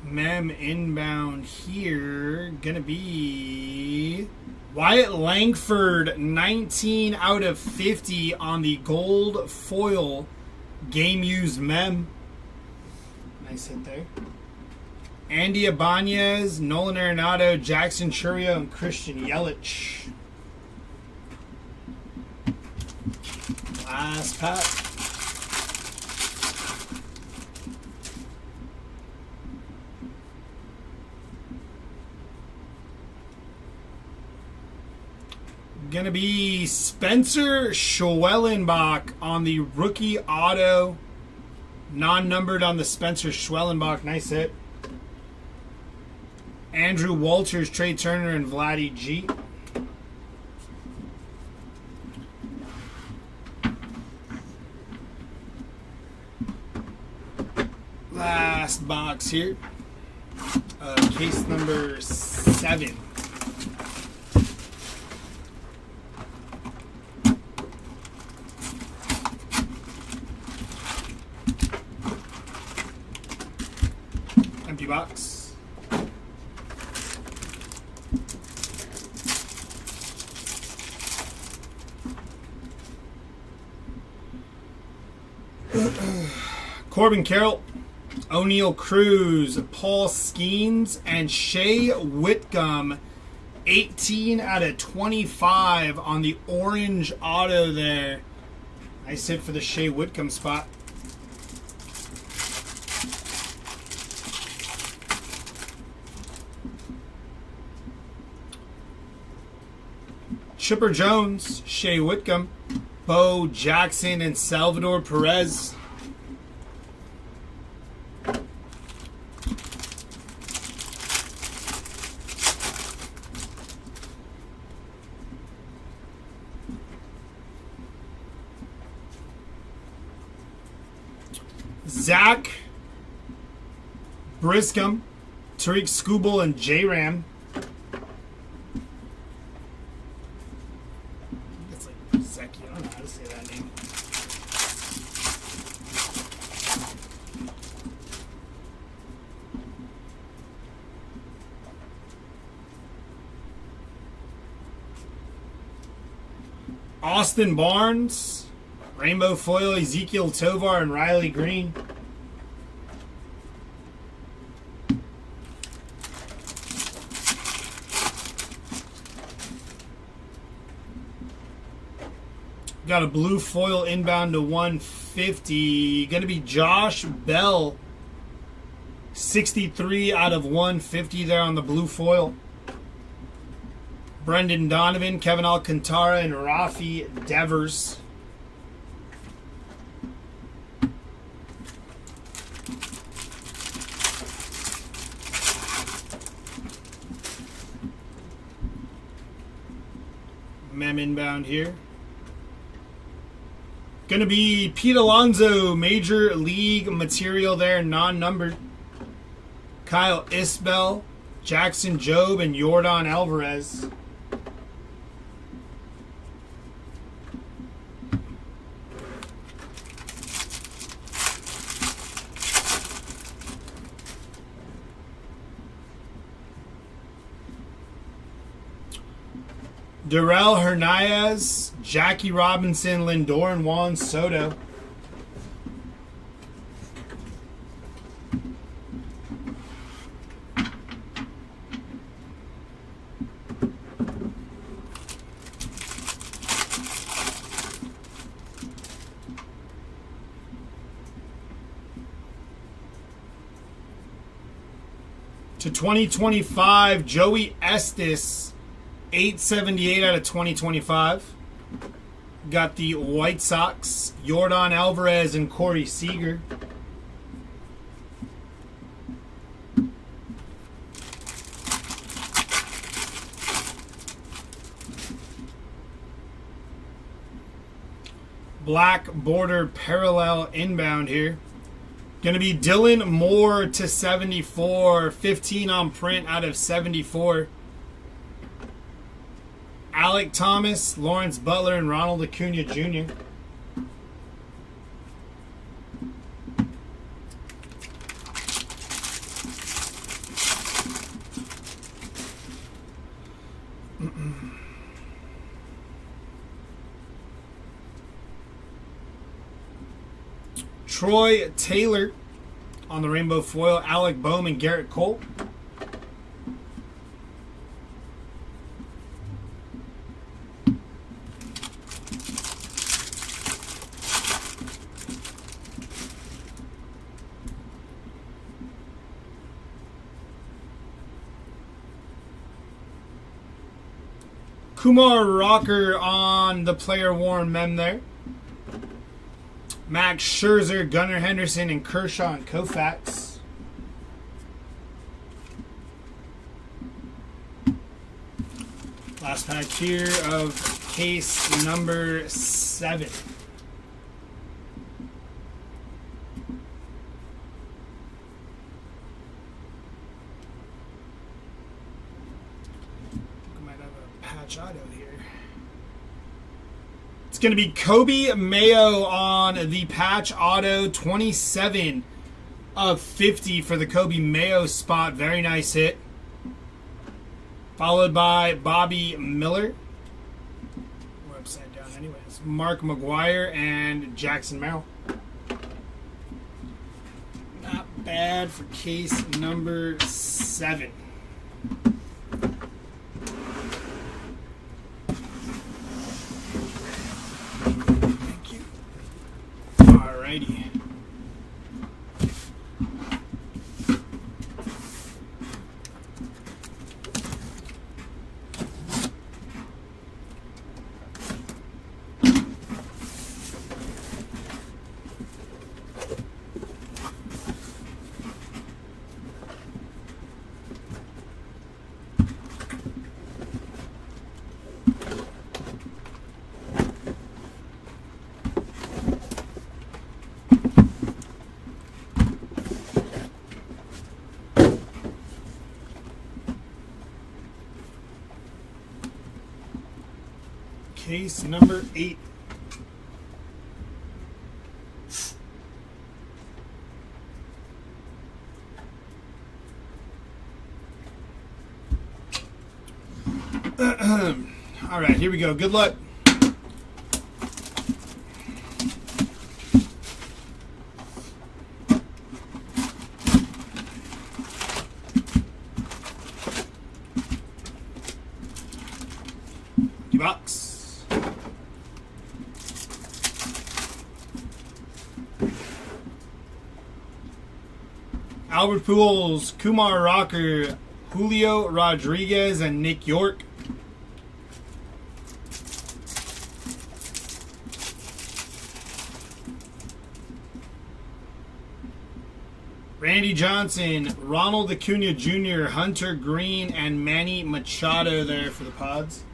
S2: Mem inbound here, gonna be Wyatt Langford, 19 out of 50 on the gold foil game used mem. Nice hit there. Andy Ibanez, Nolan Arenado, Jackson Chourio, and Christian Yelich. Last pack. Going to be Spencer Schwellenbach on the rookie auto. Non-numbered on the Spencer Schwellenbach. Nice hit. Andrew Walters, Trey Turner, and Vladdy G. Last box here. Case number 7. Empty box. Corbin Carroll, O'Neal Cruz, Paul Skeens, and Shea Whitcomb. 18 out of 25 on the orange auto there. Nice hit for the Shea Whitcomb spot. Chipper Jones, Shea Whitcomb, Bo Jackson, and Salvador Perez. Zach Briscom, Tariq Skubal, and J-Ram. It's like Zeki. I don't know how to say that name. Austin Barnes, Rainbow Foil, Ezekiel Tovar, and Riley Green. Got a blue foil inbound to 150. Going to be Josh Bell. 63 out of 150 there on the blue foil. Brendan Donovan, Kevin Alcantara, and Rafi Devers. Mem inbound here. Going to be Pete Alonso, Major League material there, non-numbered. Kyle Isbell, Jackson Jobe, and Yordan Alvarez. Darrell Hernandez, Jackie Robinson, Lindor, and Juan Soto. To 2025, Joey Estes. 878 out of 2025. Got the White Sox, Yordan Alvarez, and Corey Seager. Black border parallel inbound here. Going to be Dylan Moore to 74. 15 on print out of 74. Alec Thomas, Lawrence Butler, and Ronald Acuna Jr. Troy Taylor on the rainbow foil, Alec Boehm, and Garrett Cole. Kumar Rocker on the player worn mem there. Max Scherzer, Gunnar Henderson, and Kershaw and Koufax. Last pack here of case number 7. Might have a patch auto here. It's going to be Kobe Mayo on the patch auto, 27 of 50 for the Kobe Mayo spot. Very nice hit. Followed by Bobby Miller. We're upside down anyways. Mark McGuire and Jackson Merrill. Not bad for case number 7. Thank you. Alrighty. Case number 8. All right, here we go. Good luck. Box. Albert Pujols, Kumar Rocker, Julio Rodriguez, and Nick York. Randy Johnson, Ronald Acuna Jr., Hunter Green, and Manny Machado there for the Pods.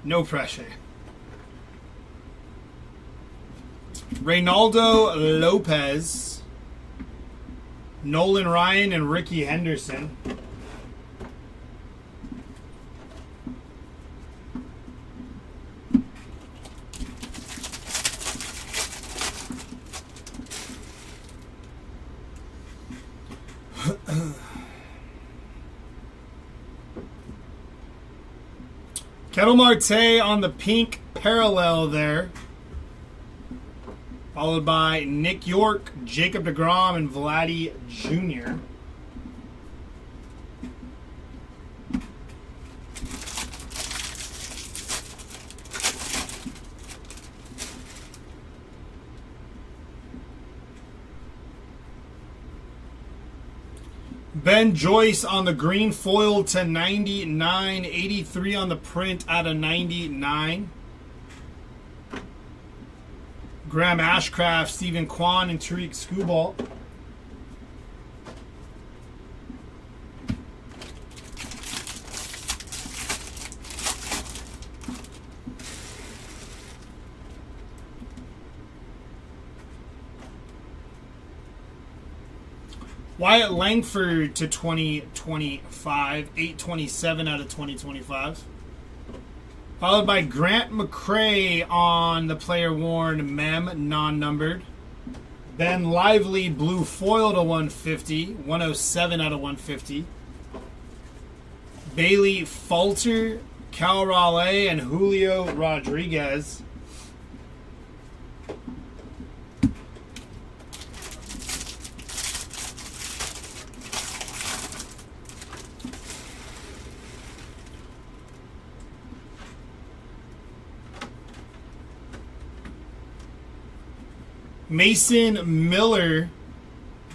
S2: No pressure. Reynaldo Lopez, Nolan Ryan, and Ricky Henderson. Ketel Marte on the pink parallel there. Followed by Nick York, Jacob deGrom, and Vladdy Jr. Ben Joyce on the green foil to 99, 83 on the print out of 99. Graham Ashcraft, Stephen Kwan, and Tariq Skubal. Wyatt Langford to 2025, 827 out of 2025. Followed by Grant McCray on the player worn mem, non-numbered. Ben Lively, blue foil to 150, 107 out of 150. Bailey Falter, Cal Raleigh, and Julio Rodriguez. Mason Miller,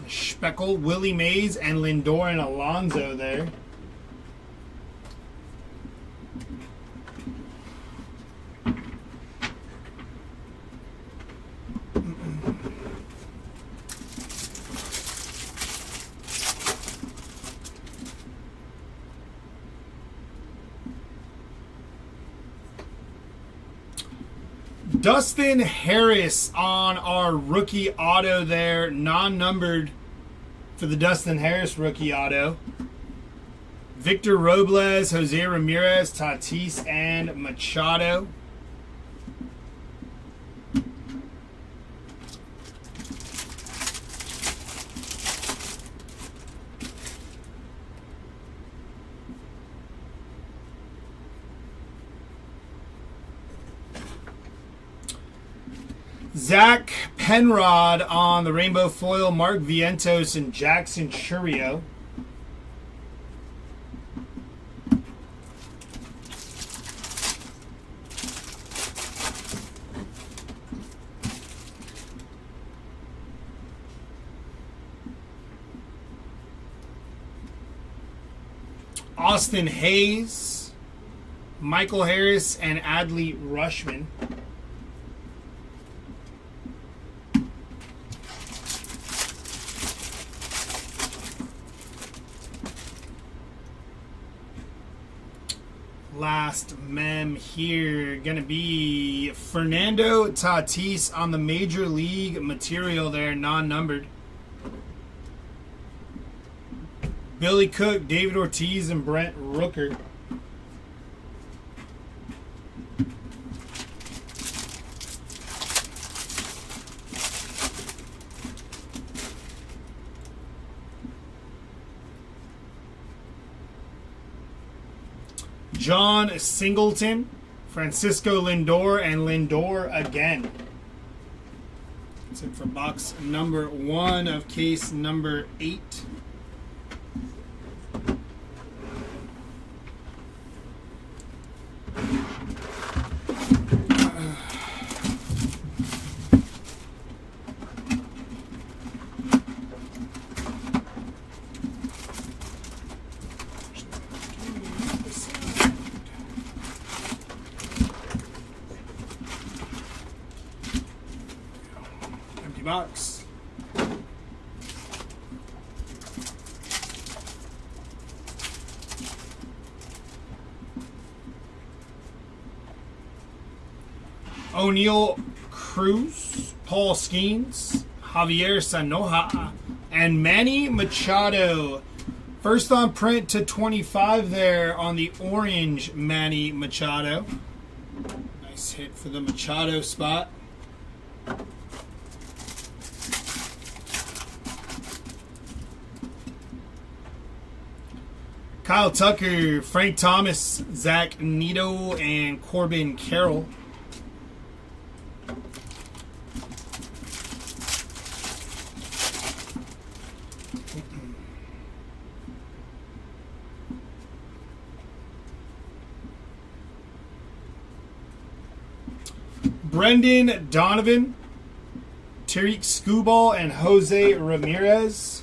S2: Speckle, Willie Mays, and Lindor and Alonso there. Dustin Harris on our rookie auto there, non-numbered for the Dustin Harris rookie auto. Victor Robles, Jose Ramirez, Tatis, and Machado. Zach Penrod on the rainbow foil, Mark Vientos and Jackson Churio. Austin Hayes, Michael Harris, and Adley Rushman. Last mem here gonna be Fernando Tatis on the Major League material there, non-numbered. Billy Cook, David Ortiz, and Brent Rooker. John Singleton, Francisco Lindor, and Lindor again. That's it for box number 1 of case number 8. Box. O'Neal Cruz, Paul Skeens, Javier Sanoja, and Manny Machado. First on print to 25 there on the orange Manny Machado. Nice hit for the Machado spot. Kyle Tucker, Frank Thomas, Zach Neto, and Corbin Carroll. Brendan Donovan, Tariq Skubal, and Jose Ramirez.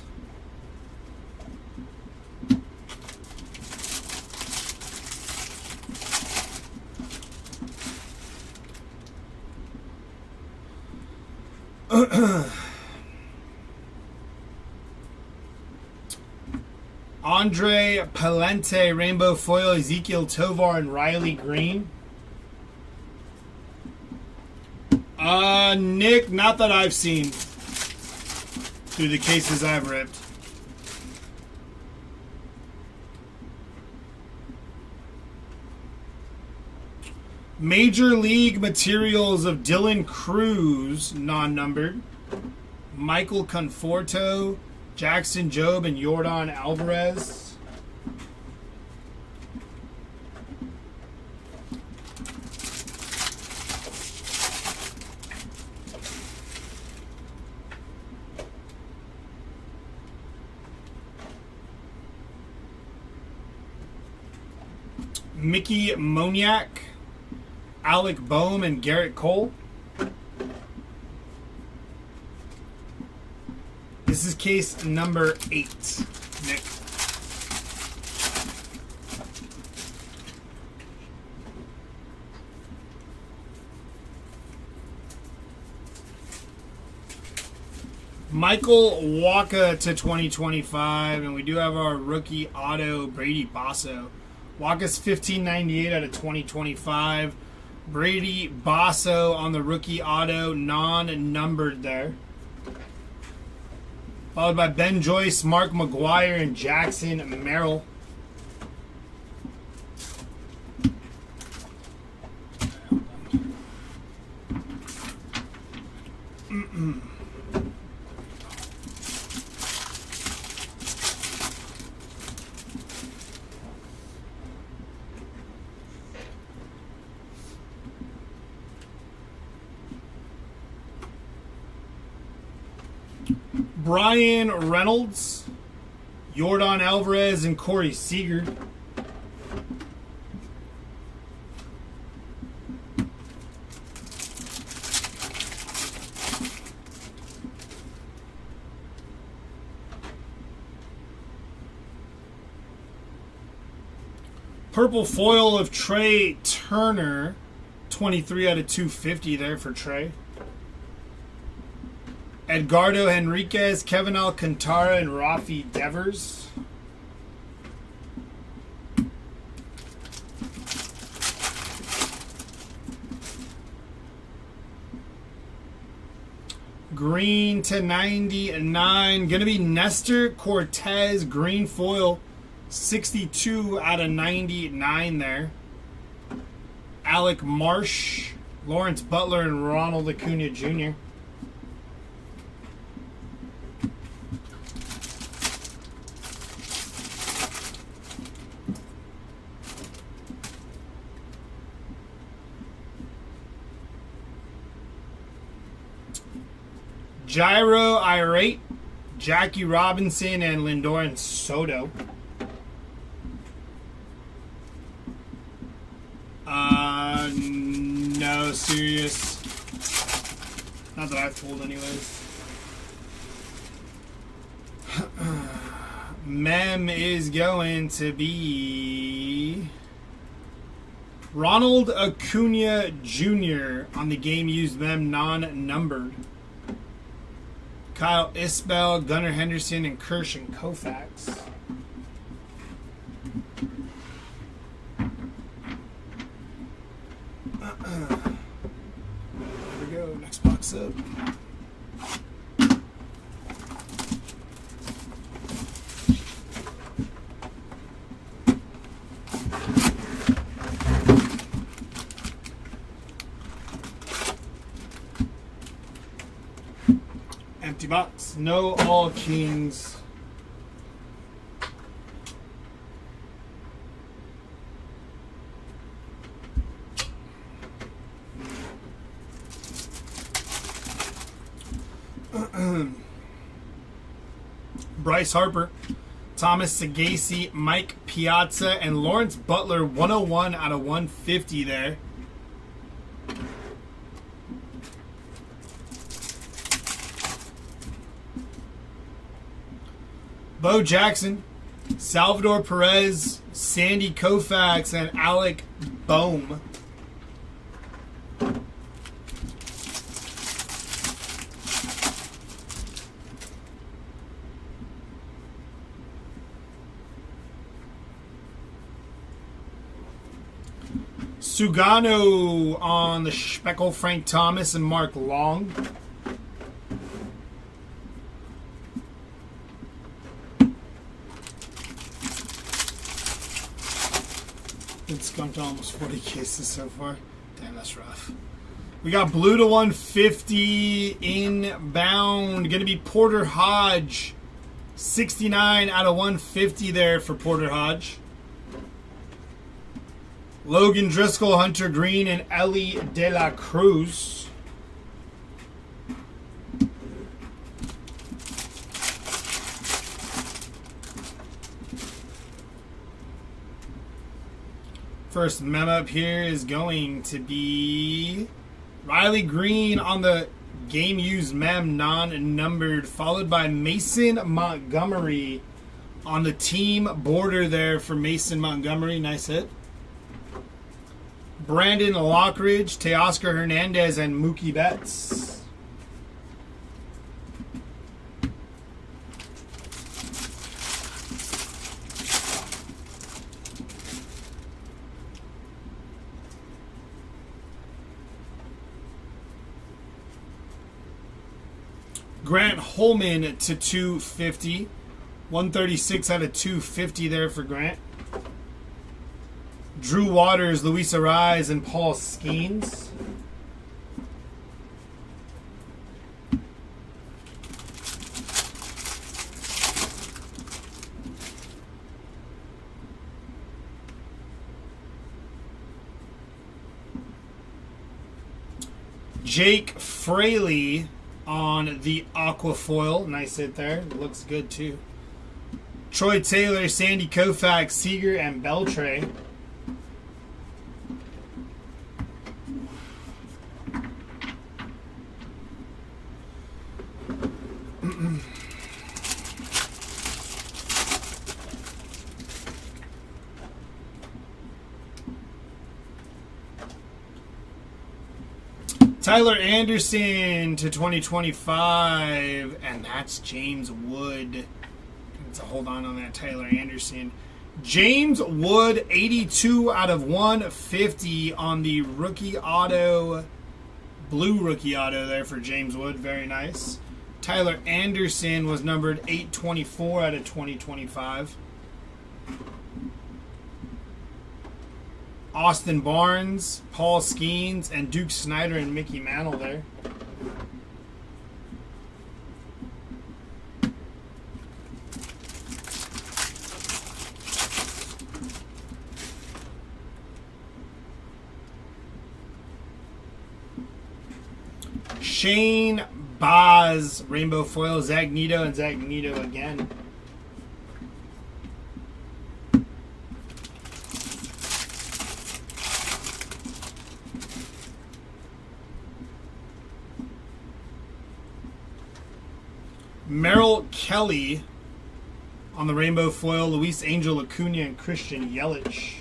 S2: Andre Palente, rainbow foil, Ezekiel Tovar, and Riley Green. Nick, not that I've seen through the cases I've ripped. Major League materials of Dylan Cruz, non-numbered. Michael Conforto, Jackson Jobe, and Yordan Alvarez. Mickey Moniak, Alec Boehm, and Garrett Cole. This is case number 8, Nick. Michael Walker to 2025, and we do have our rookie auto, Brady Basso. Walker's 1598 out of 2025. Brady Basso on the rookie auto, non-numbered there. Followed by Ben Joyce, Mark McGuire, and Jackson Merrill. Brian Reynolds, Yordan Alvarez, and Corey Seager. Purple foil of Trey Turner, 23 out of 250 there for Trey. Edgardo Henriquez, Kevin Alcantara, and Rafi Devers. Green to 99. Going to be Nestor Cortez, green foil, 62 out of 99 there. Alec Marsh, Lawrence Butler, and Ronald Acuna Jr. Gyro Irate, Jackie Robinson, and Lindor Soto. No, serious. Not that I've pulled anyways. Mem is going to be Ronald Acuna Jr. on the game used mem, non-numbered. Kyle Isbell, Gunnar Henderson, and Kirsch and Koufax. There we go. Next box up. Empty box. No all kings. Bryce Harper, Thomas Sagasi, Mike Piazza, and Lawrence Butler, 101 out of 150 there. Bo Jackson, Salvador Perez, Sandy Koufax, and Alec Boehm. Sugano on the Speckle, Frank Thomas, and Mark Long. It's skunked almost 40 cases so far. Damn, that's rough. We got blue to 150 inbound. Going to be Porter Hodge. 69 out of 150 there for Porter Hodge. Logan Driscoll, Hunter Green, and Ellie De La Cruz. First mem up here is going to be Riley Green on the game used mem non-numbered, followed by Mason Montgomery on the team border there for Mason Montgomery. Nice hit. Brandon Lockridge, Teoscar Hernandez, and Mookie Betts. Grant Holman to 250. 136 out of 250 there for Grant. Drew Waters, Luis Arise, and Paul Skeens. Jake Fraley on the Aquafoil. Nice hit there. Looks good too. Troy Taylor, Sandy Koufax, Seager, and Beltray. Tyler Anderson to 2025, and that's James Wood. To hold on that Tyler Anderson. James Wood, 82 out of 150 on the rookie auto, blue rookie auto there for James Wood. Very nice. Tyler Anderson was numbered 824 out of 2025. Austin Barnes, Paul Skeens, and Duke Snyder and Mickey Mantle there. Shane Baz, Rainbow Foil, Zagnito, and Zagnito again. Merrill Kelly on the Rainbow Foil, Luis Angel Acuna, and Christian Yelich.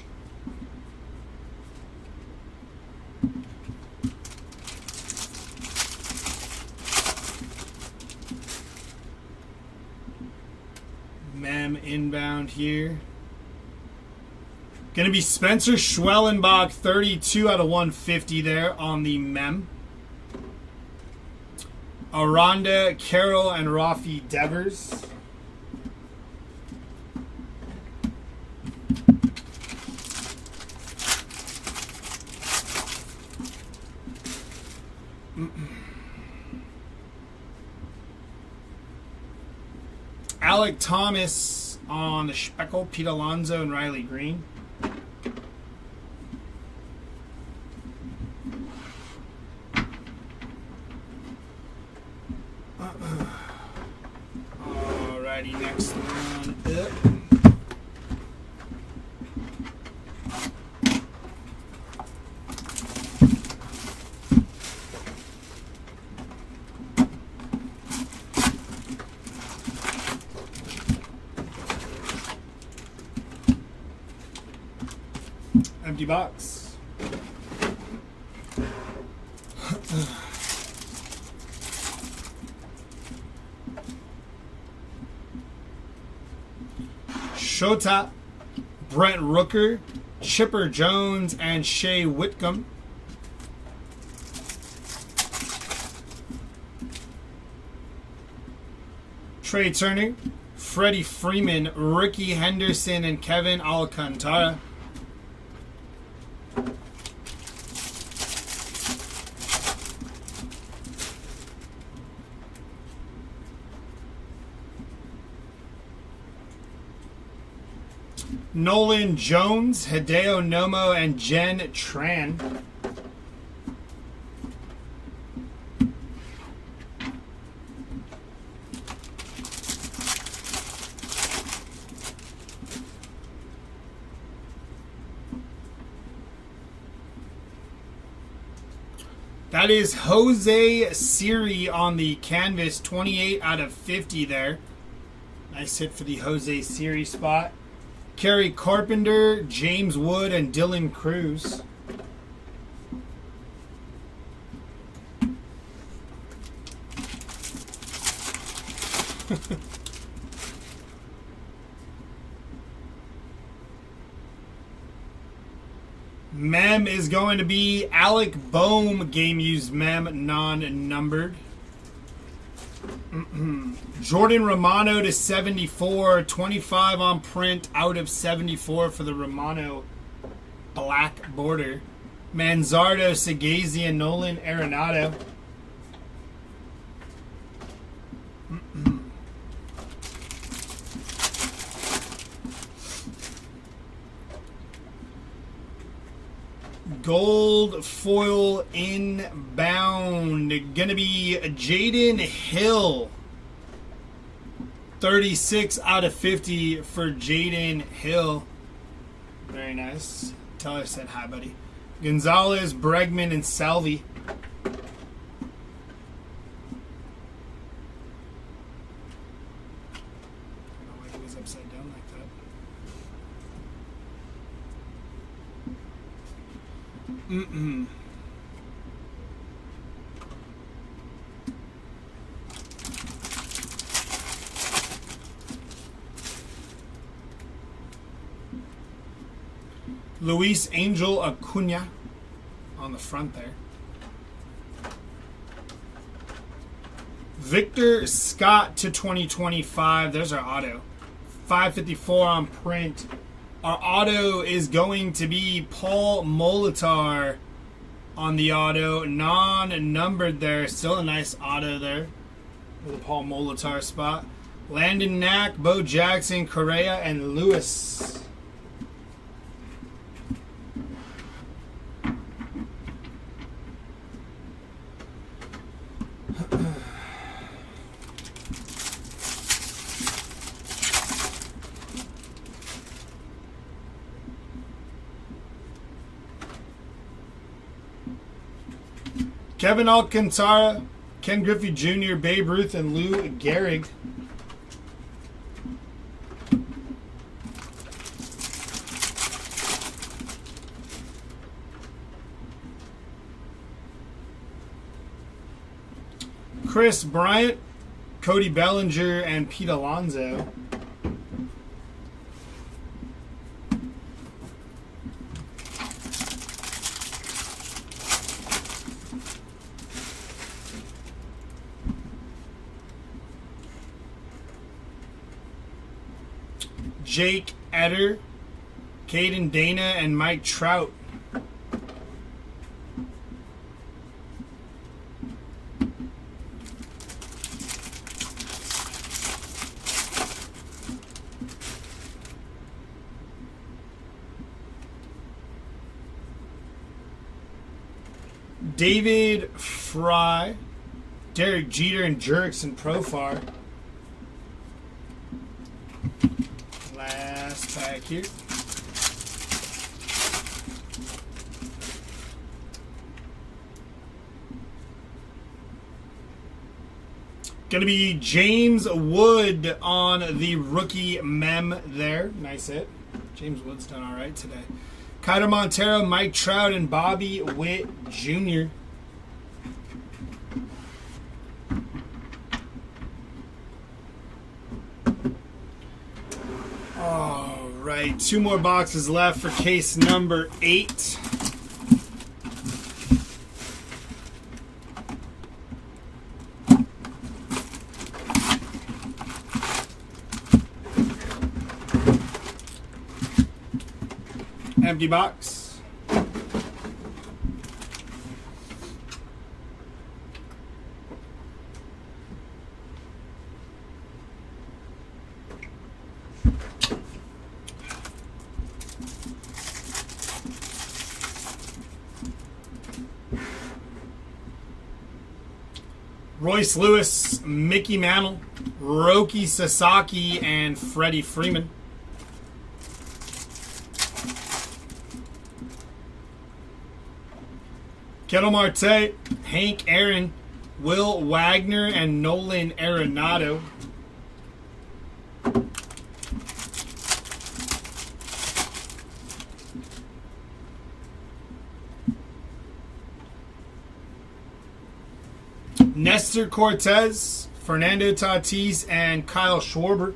S2: Mem inbound here. Going to be Spencer Schwellenbach, 32 out of 150 there on the Mem. Aranda, Carroll, and Rafi Devers. Alec Thomas on the Speckle, Pete Alonso, and Riley Green. Alrighty, next one up. Empty box. Shota, Brent Rooker, Chipper Jones, and Shea Whitcomb. Trey Turner, Freddie Freeman, Ricky Henderson, and Kevin Alcantara. Nolan Jones, Hideo Nomo, and Jen Tran. That is Jose Siri on the canvas, 28 out of 50 there. Nice hit for the Jose Siri spot. Kerry Carpenter, James Wood, and Dylan Cruz. Mem is going to be Alec Boehm, game used mem, non-numbered. Jordan Romano to 74, 25 on print, out of 74 for the Romano black border. Manzardo, Sagazia, Nolan Arenado. Gold foil inbound. Gonna be Jaden Hill. 36 out of 50 for Jaden Hill. Very nice. Tell her I said hi, buddy. Gonzalez, Bregman, and Salvi. I don't know why he was upside down like that. Luis Angel Acuna on the front there. Victor Scott to 2025. There's our auto. 554 on print. Our auto is going to be Paul Molitor on the auto. Non-numbered there. Still a nice auto there with a Paul Molitor spot. Landon Knack, Bo Jackson, Correa, and Lewis. Kevin Alcantara, Ken Griffey Jr., Babe Ruth, and Lou Gehrig. Chris Bryant, Cody Bellinger, and Pete Alonso. Jake Eder, Caden Dana, and Mike Trout. David Fry, Derek Jeter, and Jurickson Profar. Last pack here. Going to be James Wood on the rookie mem there. Nice hit. James Wood's done all right today. Kyle Montero, Mike Trout, and Bobby Witt Jr. All right, 2 more boxes left for case number 8. Empty box. Royce Lewis, Mickey Mantle, Roki Sasaki, and Freddie Freeman. Kettle Marte, Hank Aaron, Will Wagner, and Nolan Arenado. Nestor Cortez, Fernando Tatis, and Kyle Schwarber.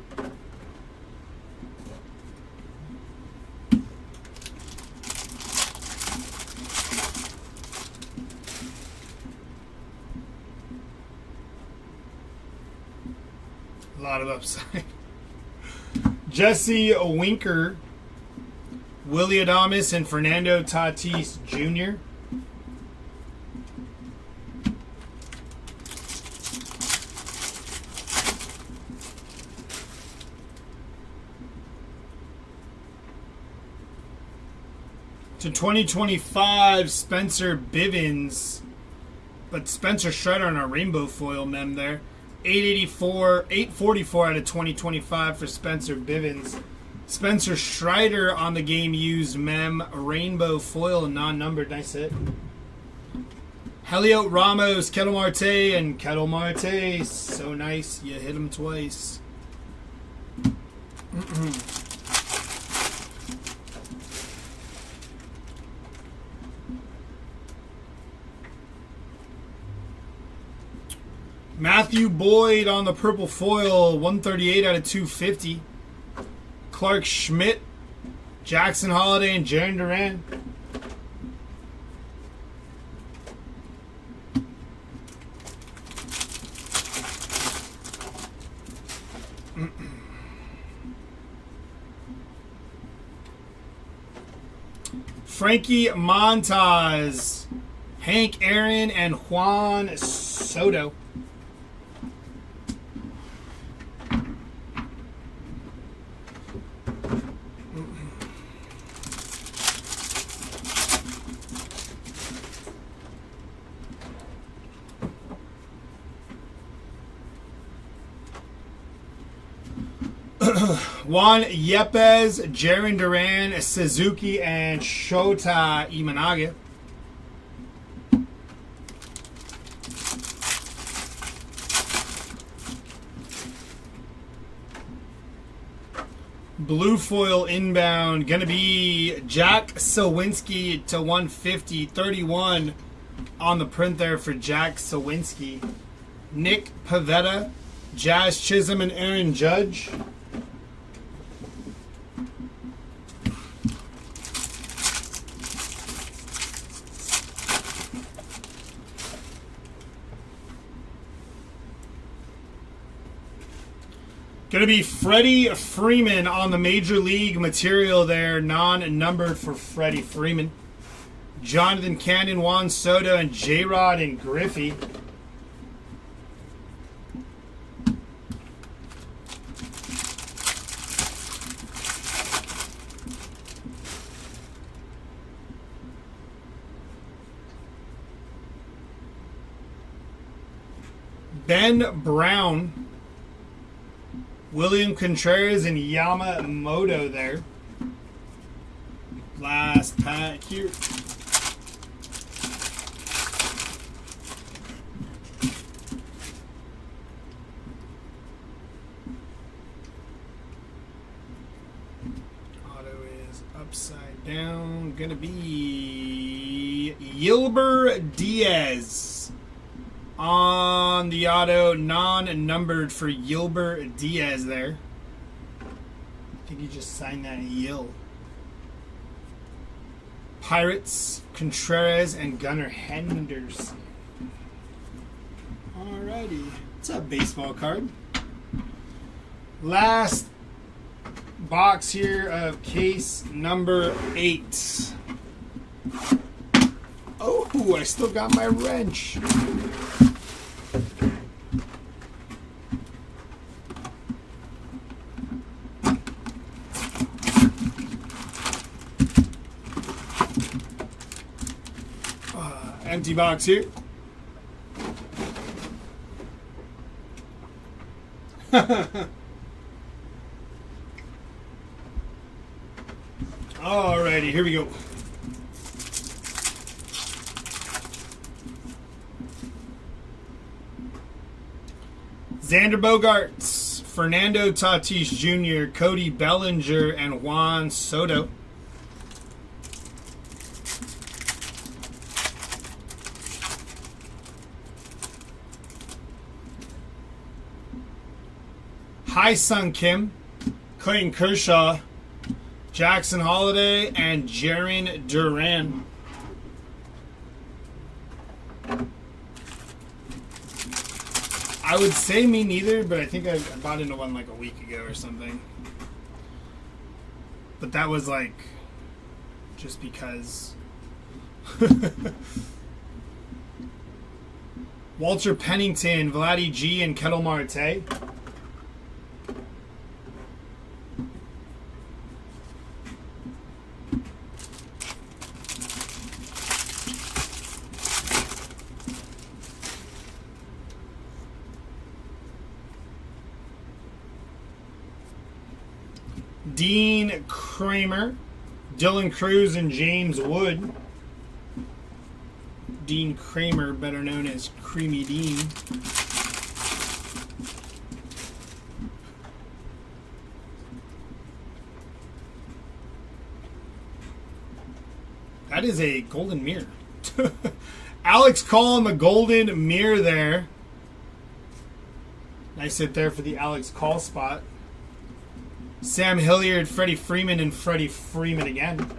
S2: A lot of upside. Jesse Winker, Willie Adames, and Fernando Tatis Jr. To 2025, Spencer Bivens, but Spencer Strider on our rainbow foil mem there. 844 out of 2025 for Spencer Bivens. Spencer Strider on the game used mem, rainbow foil, non-numbered. Nice hit. Heliot Ramos, Kettle Marte, and Kettle Marte. So nice. You hit him twice. Matthew Boyd on the purple foil, 138 out of 250. Clark Schmidt, Jackson Holiday, and Jarren Duran. Frankie Montas, Hank Aaron, and Juan Soto. Juan Yepes, Jarren Duran, Suzuki, and Shota Imanaga. Blue foil inbound, going to be Jack Sawinski to 150, 31 on the print there for Jack Sawinski. Nick Pavetta, Jazz Chisholm, and Aaron Judge. Going to be Freddie Freeman on the Major League material there, non-numbered for Freddie Freeman. Jonathan Cannon, Juan Soto, and J-Rod and Griffey. Ben Brown, William Contreras, and Yamamoto there. Last pack here. Auto is upside down. Gonna be Yilber Diaz on the auto, non-numbered for Yilber Diaz there. I think you just signed that Yil. Pirates, Contreras, and Gunnar Henderson. Alrighty. What's up, baseball card? Last box here of case number 8. Oh, I still got my wrench. Empty box here. Alrighty, here we go. Xander Bogaerts, Fernando Tatis Jr., Cody Bellinger, and Juan Soto. Hai-Sung Kim, Clayton Kershaw, Jackson Holliday, and Jarren Duran. I would say me neither, but I think I bought into one like a week ago or something. But that was like just because. Walter Pennington, Vladdy G, and Kettle Marte. Dean Kramer, Dylan Cruz, and James Wood. Dean Kramer, better known as Creamy Dean. That is a golden mirror. Alex Call in the golden mirror there. Nice hit there for the Alex Call spot. Sam Hilliard, Freddie Freeman, and Freddie Freeman again.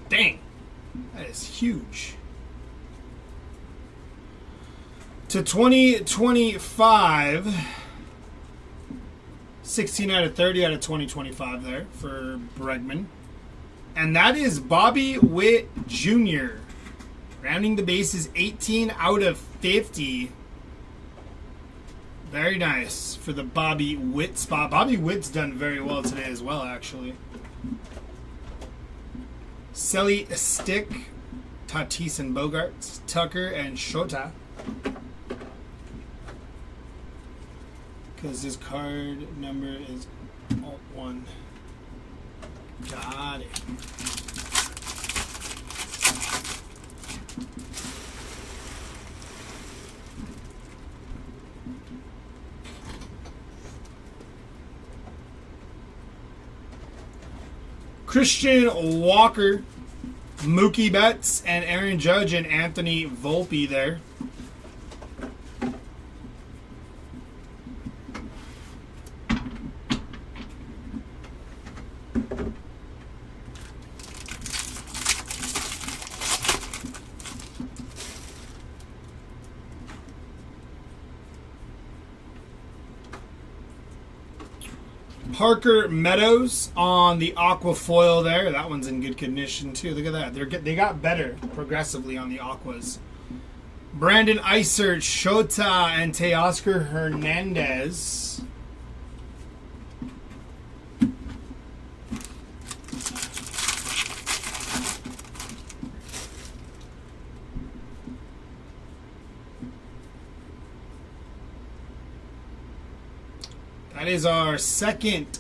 S2: Dang. That is huge. To 2025. 16 out of 30 out of 2025 there for Bregman. And that is Bobby Witt Jr. Rounding the bases, 18 out of 50. Very nice for the Bobby Witt spot. Bobby Witt's done very well today as well, actually. Selly Stick, Tatis and Bogaerts, Tucker and Shota. Because his card number is Alt 1. Got it. Christian Walker, Mookie Betts, and Aaron Judge and Anthony Volpe there. Parker Meadows on the aqua foil there. That one's in good condition too. Look at that. They got better progressively on the aquas. Brandon Isert, Shota, and Teoscar Hernandez. That is our second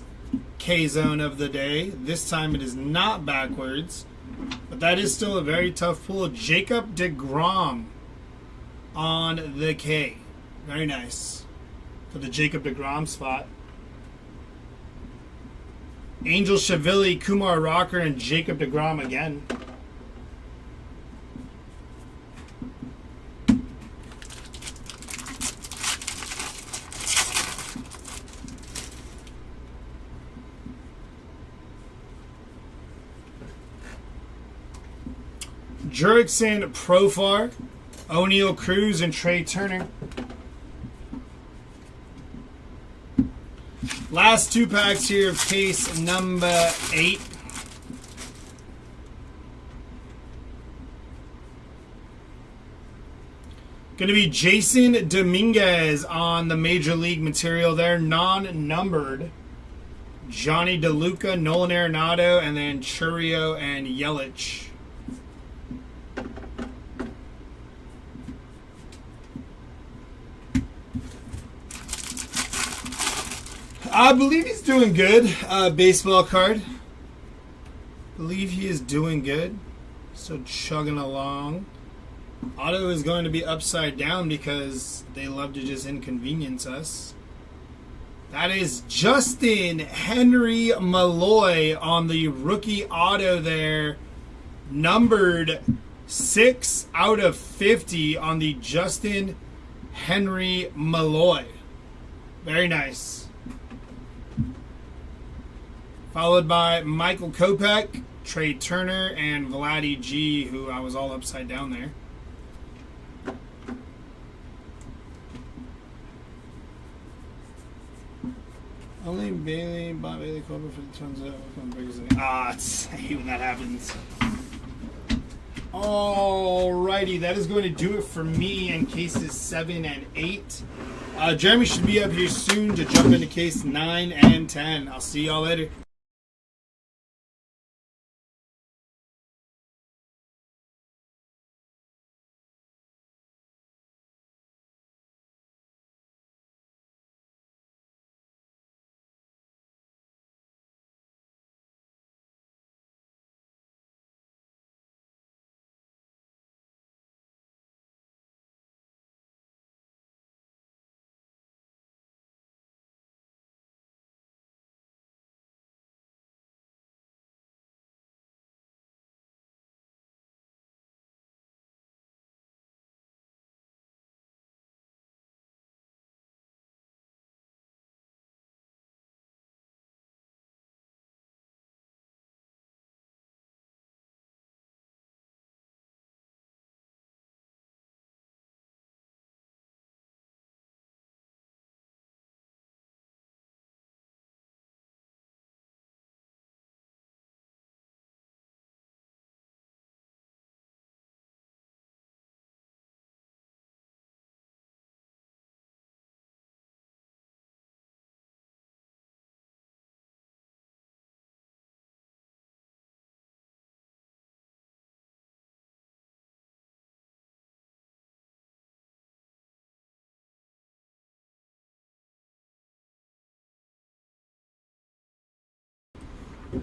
S2: K-Zone of the day. This time it is not backwards, but that is still a very tough pull. Jacob deGrom on the K. Very nice for the Jacob deGrom spot. Angel Shavili, Kumar Rocker, and Jacob deGrom again. Jurickson Profar, O'Neal Cruz, and Trey Turner. Last two packs here of case number 8. Going to be Jason Dominguez on the Major League material there, non-numbered. Johnny DeLuca, Nolan Arenado, and then Churio and Yelich. I believe he's doing good. Baseball card. believe he is doing good. So chugging along. Auto is going to be upside down because they love to just inconvenience us. That is Justin Henry Malloy on the rookie auto there. Numbered 6 out of 50 on the Justin Henry Malloy. Very nice. Followed by Michael Kopech, Trey Turner, and Vladdy G, who I was all upside down there. Only Bailey, Bob Bailey, Corbin for the tons of I hate when that happens. Alrighty, that is going to do it for me in cases 7 and 8. Jeremy should be up here soon to jump into case 9 and 10. I'll see y'all later.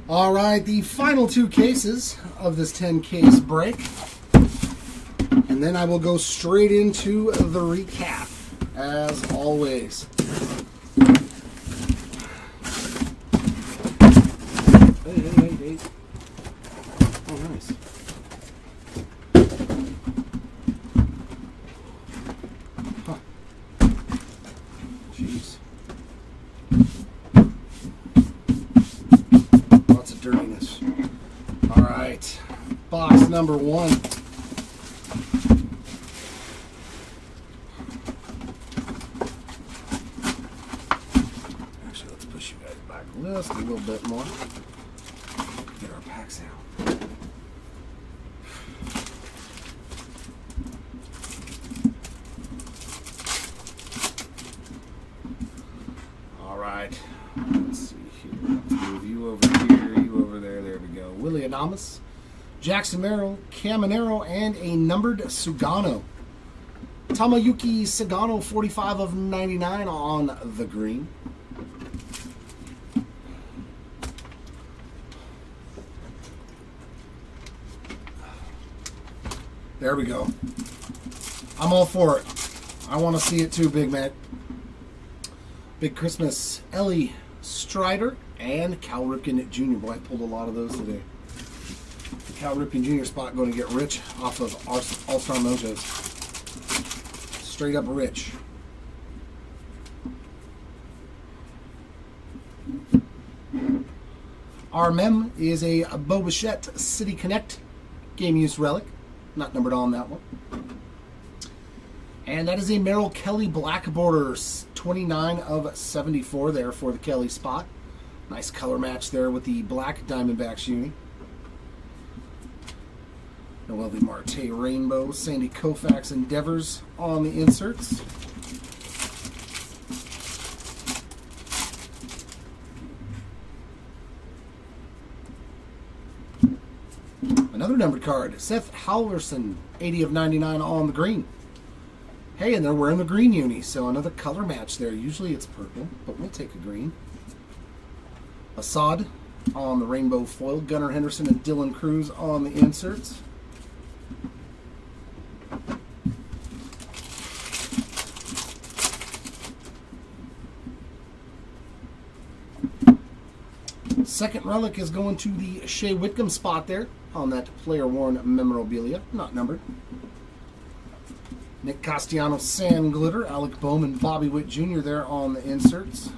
S1: All right, the final 2 cases of this 10-case break. And then I will go straight into the recap, as always. Hey. Oh, nice. Huh. Jeez. Lots of dirtiness. All right. Box number 1. Actually, let's push you guys back just a little bit more. Get our packs out. All right. Let's see here. Let's move you over here, you over there. There we go. Willie Adamas, Jackson Merrill, Caminero, and a numbered Sugano. Tamayuki Sagano, 45 of 99 on the green. There we go. I'm all for it. I want to see it too, Big Mac. Big Christmas, Ellie Strider, and Cal Ripken Jr. Boy, I pulled a lot of those today. The Cal Ripken Jr. spot going to get rich off of All-Star Mojos. Straight up rich. Our mem is a Bobichette City Connect game use relic. Not numbered on that one. And that is a Merrill Kelly Black Borders, 29 of 74 there for the Kelly spot. Nice color match there with the black Diamondbacks uni. Noelvi Marte Rainbow, Sandy Koufax Endeavors on the inserts. Another numbered card, Seth Halverson, 80 of 99 on the green. Hey, and they're wearing the green uni, so another color match there. Usually it's purple, but we'll take a green. Assad, on the rainbow foil. Gunnar Henderson and Dylan Cruz on the inserts. Second relic is going to the Shea Whitcomb spot there on that player-worn memorabilia, not numbered. Nick Castellanos, Sand Glitter, Alec Bowman, Bobby Witt Jr. there on the inserts.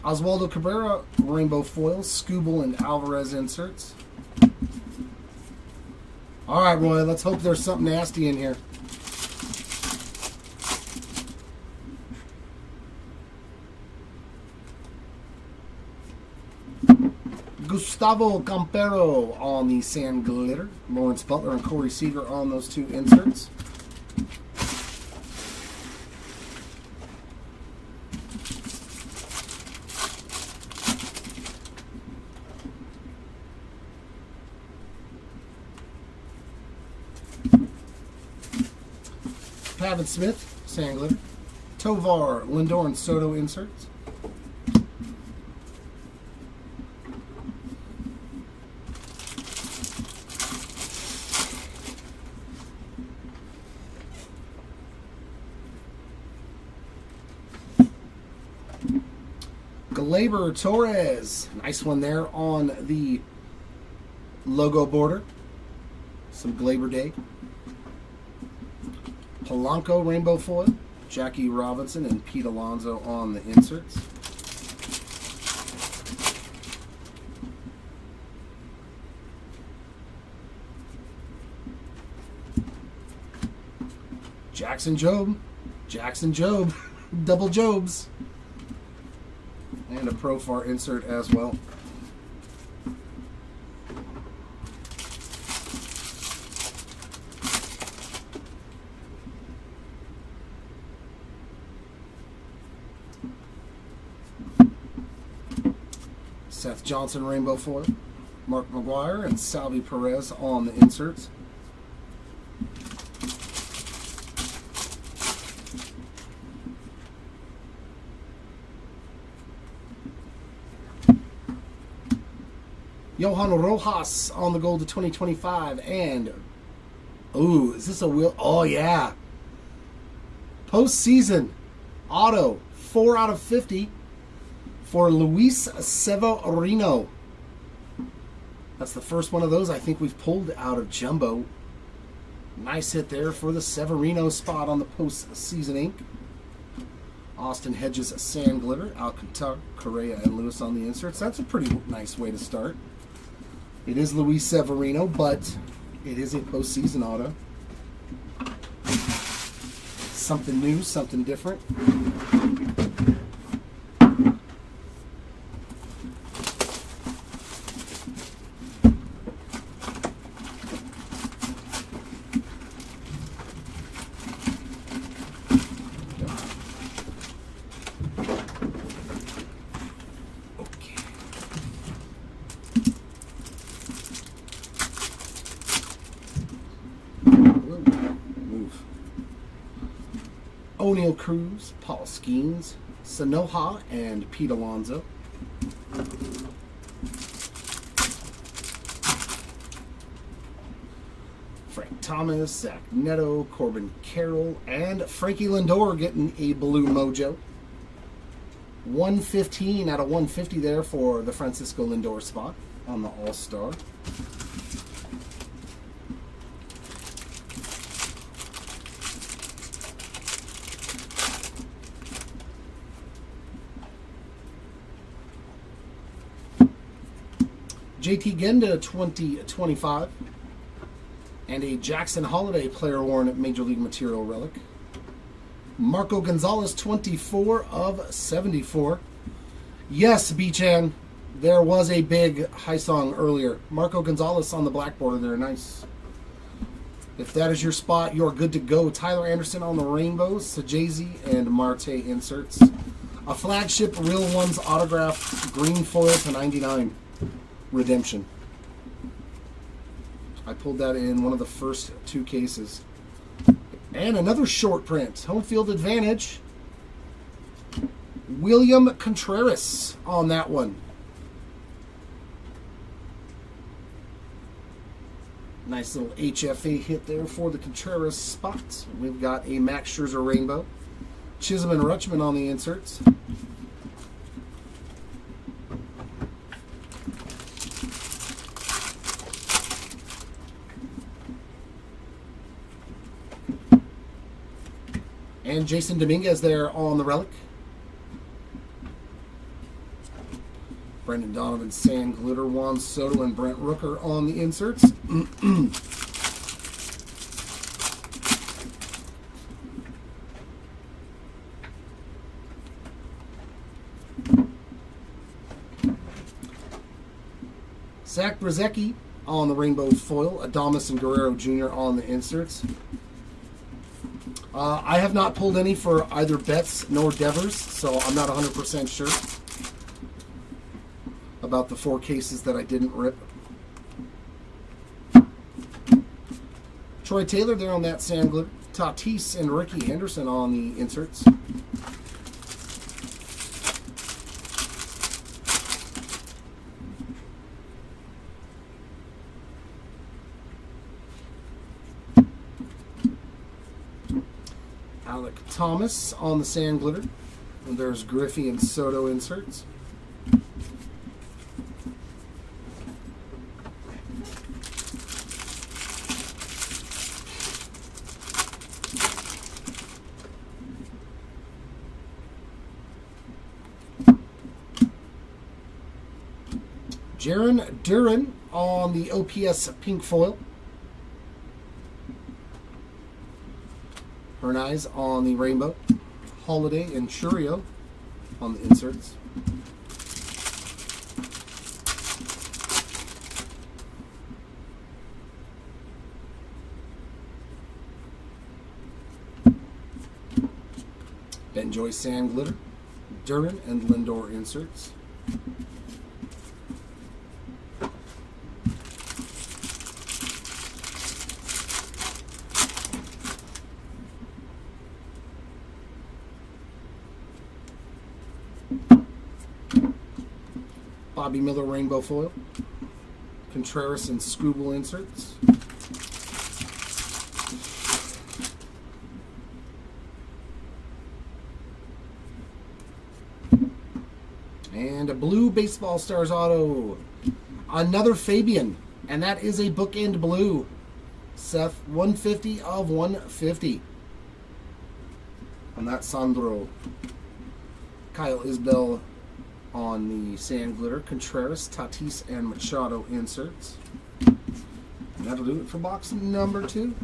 S1: Oswaldo Cabrera, rainbow foils, Scooble and Alvarez inserts. All right, Roy, let's hope there's something nasty in here. Gustavo Campero on the Sand Glitter. Lawrence Butler and Corey Seager on those two inserts. Pavin Smith, Sand Glitter. Tovar, Lindor, and Soto inserts. Gleyber Torres, nice one there on the logo border. Some Gleyber Day. Polanco rainbow foil, Jackie Robinson and Pete Alonso on the inserts. Jackson Job, double Jobs, and a Profar insert as well. Seth Johnson rainbow foil, Mark McGuire and Salvi Perez on the inserts. Johan Rojas on the gold to 2025 and ooh, is this a wheel? Oh yeah. Postseason auto 4 out of 50. For Luis Severino. That's the first one of those I think we've pulled out of Jumbo. Nice hit there for the Severino spot on the postseason ink. Austin Hedges, Sand Glitter, Alcantara, Correa, and Lewis on the inserts. That's a pretty nice way to start. It is Luis Severino, but it is a postseason auto. Something new, something different. O'Neal Cruz, Paul Skeens, Sanoja, and Pete Alonso. Frank Thomas, Zach Neto, Corbin Carroll, and Frankie Lindor getting a blue mojo. 115 out of 150 there for the Francisco Lindor spot on the All-Star. JT Genda 2025 and a Jackson Holiday player worn Major League Material relic. Marco Gonzalez 24 of 74. Yes, B-Chan, there was a big high song earlier. Marco Gonzalez on the black border there, nice. If that is your spot, you're good to go. Tyler Anderson on the rainbows, Sajazi and Marte inserts. A flagship Real Ones autograph green foil to 99. Redemption. I I pulled that in one of the first 2 cases. And another short print. Home field advantage. William Contreras on that one. Nice little HFA hit there for the Contreras spot. We've got a Max Scherzer rainbow. Chisholm and Rutschman on the inserts. And Jason Dominguez there on the relic. Brendan Donovan, Sand Glitter, Juan Soto, and Brent Rooker on the inserts. Zach Brzezicki on the rainbow foil. Adames and Guerrero Jr. on the inserts. I have not pulled any for either Betts nor Devers, so I'm not 100% sure about the 4 cases that I didn't rip. Troy Taylor there on that sand glitter. Tatis and Ricky Henderson on the inserts. Alec Thomas on the sand glitter. And there's Griffey and Soto inserts. Jaron Duran on the OPS pink foil. Hernaiz on the rainbow. Holiday and Churio on the inserts. Ben Joyce Sand Glitter. Duran and Lindor inserts. Bobby Miller rainbow foil. Contreras and Scooble inserts. And a blue baseball stars auto. Another Fabian. And that is a bookend blue. Seth, 150 of 150. On that Sandro. Kyle Isbell on the sand glitter. Contreras, Tatis, and Machado inserts. And that'll do it for box number 2.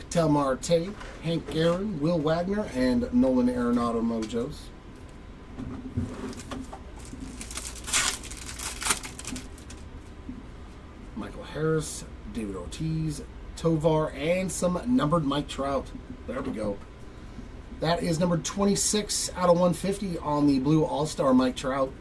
S1: Tel Marte, Hank Aaron, Will Wagner, and Nolan Arenado Mojos. Michael Harris, David Ortiz, Tovar, and some numbered Mike Trout. There we go. That is numbered 26 out of 150 on the blue All-Star Mike Trout.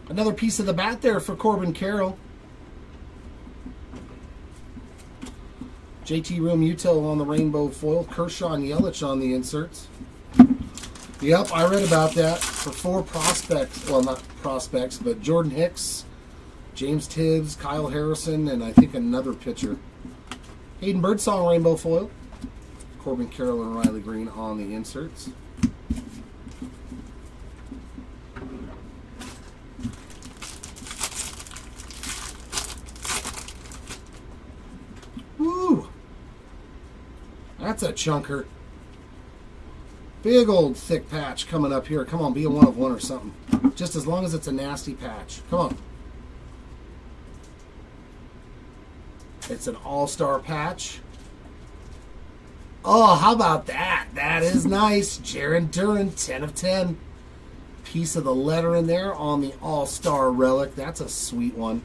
S1: Another piece of the bat there for Corbin Carroll. JT Realmuto on the rainbow foil. Kershaw and Yelich on the inserts. Yep, I read about that for 4 prospects. Well, not prospects, but Jordan Hicks, James Tibbs, Kyle Harrison, and I think another pitcher. Hayden Birdsong rainbow foil. Corbin Carroll and Riley Green on the inserts. That's a chunker. Big old thick patch coming up here. Come on, be a 1 of 1 or something. Just as long as it's a nasty patch. Come on. It's an all-star patch. Oh, how about that? That is nice. Jaron Duran, 10 of 10. Piece of the letter in there on the all-star relic. That's a sweet one.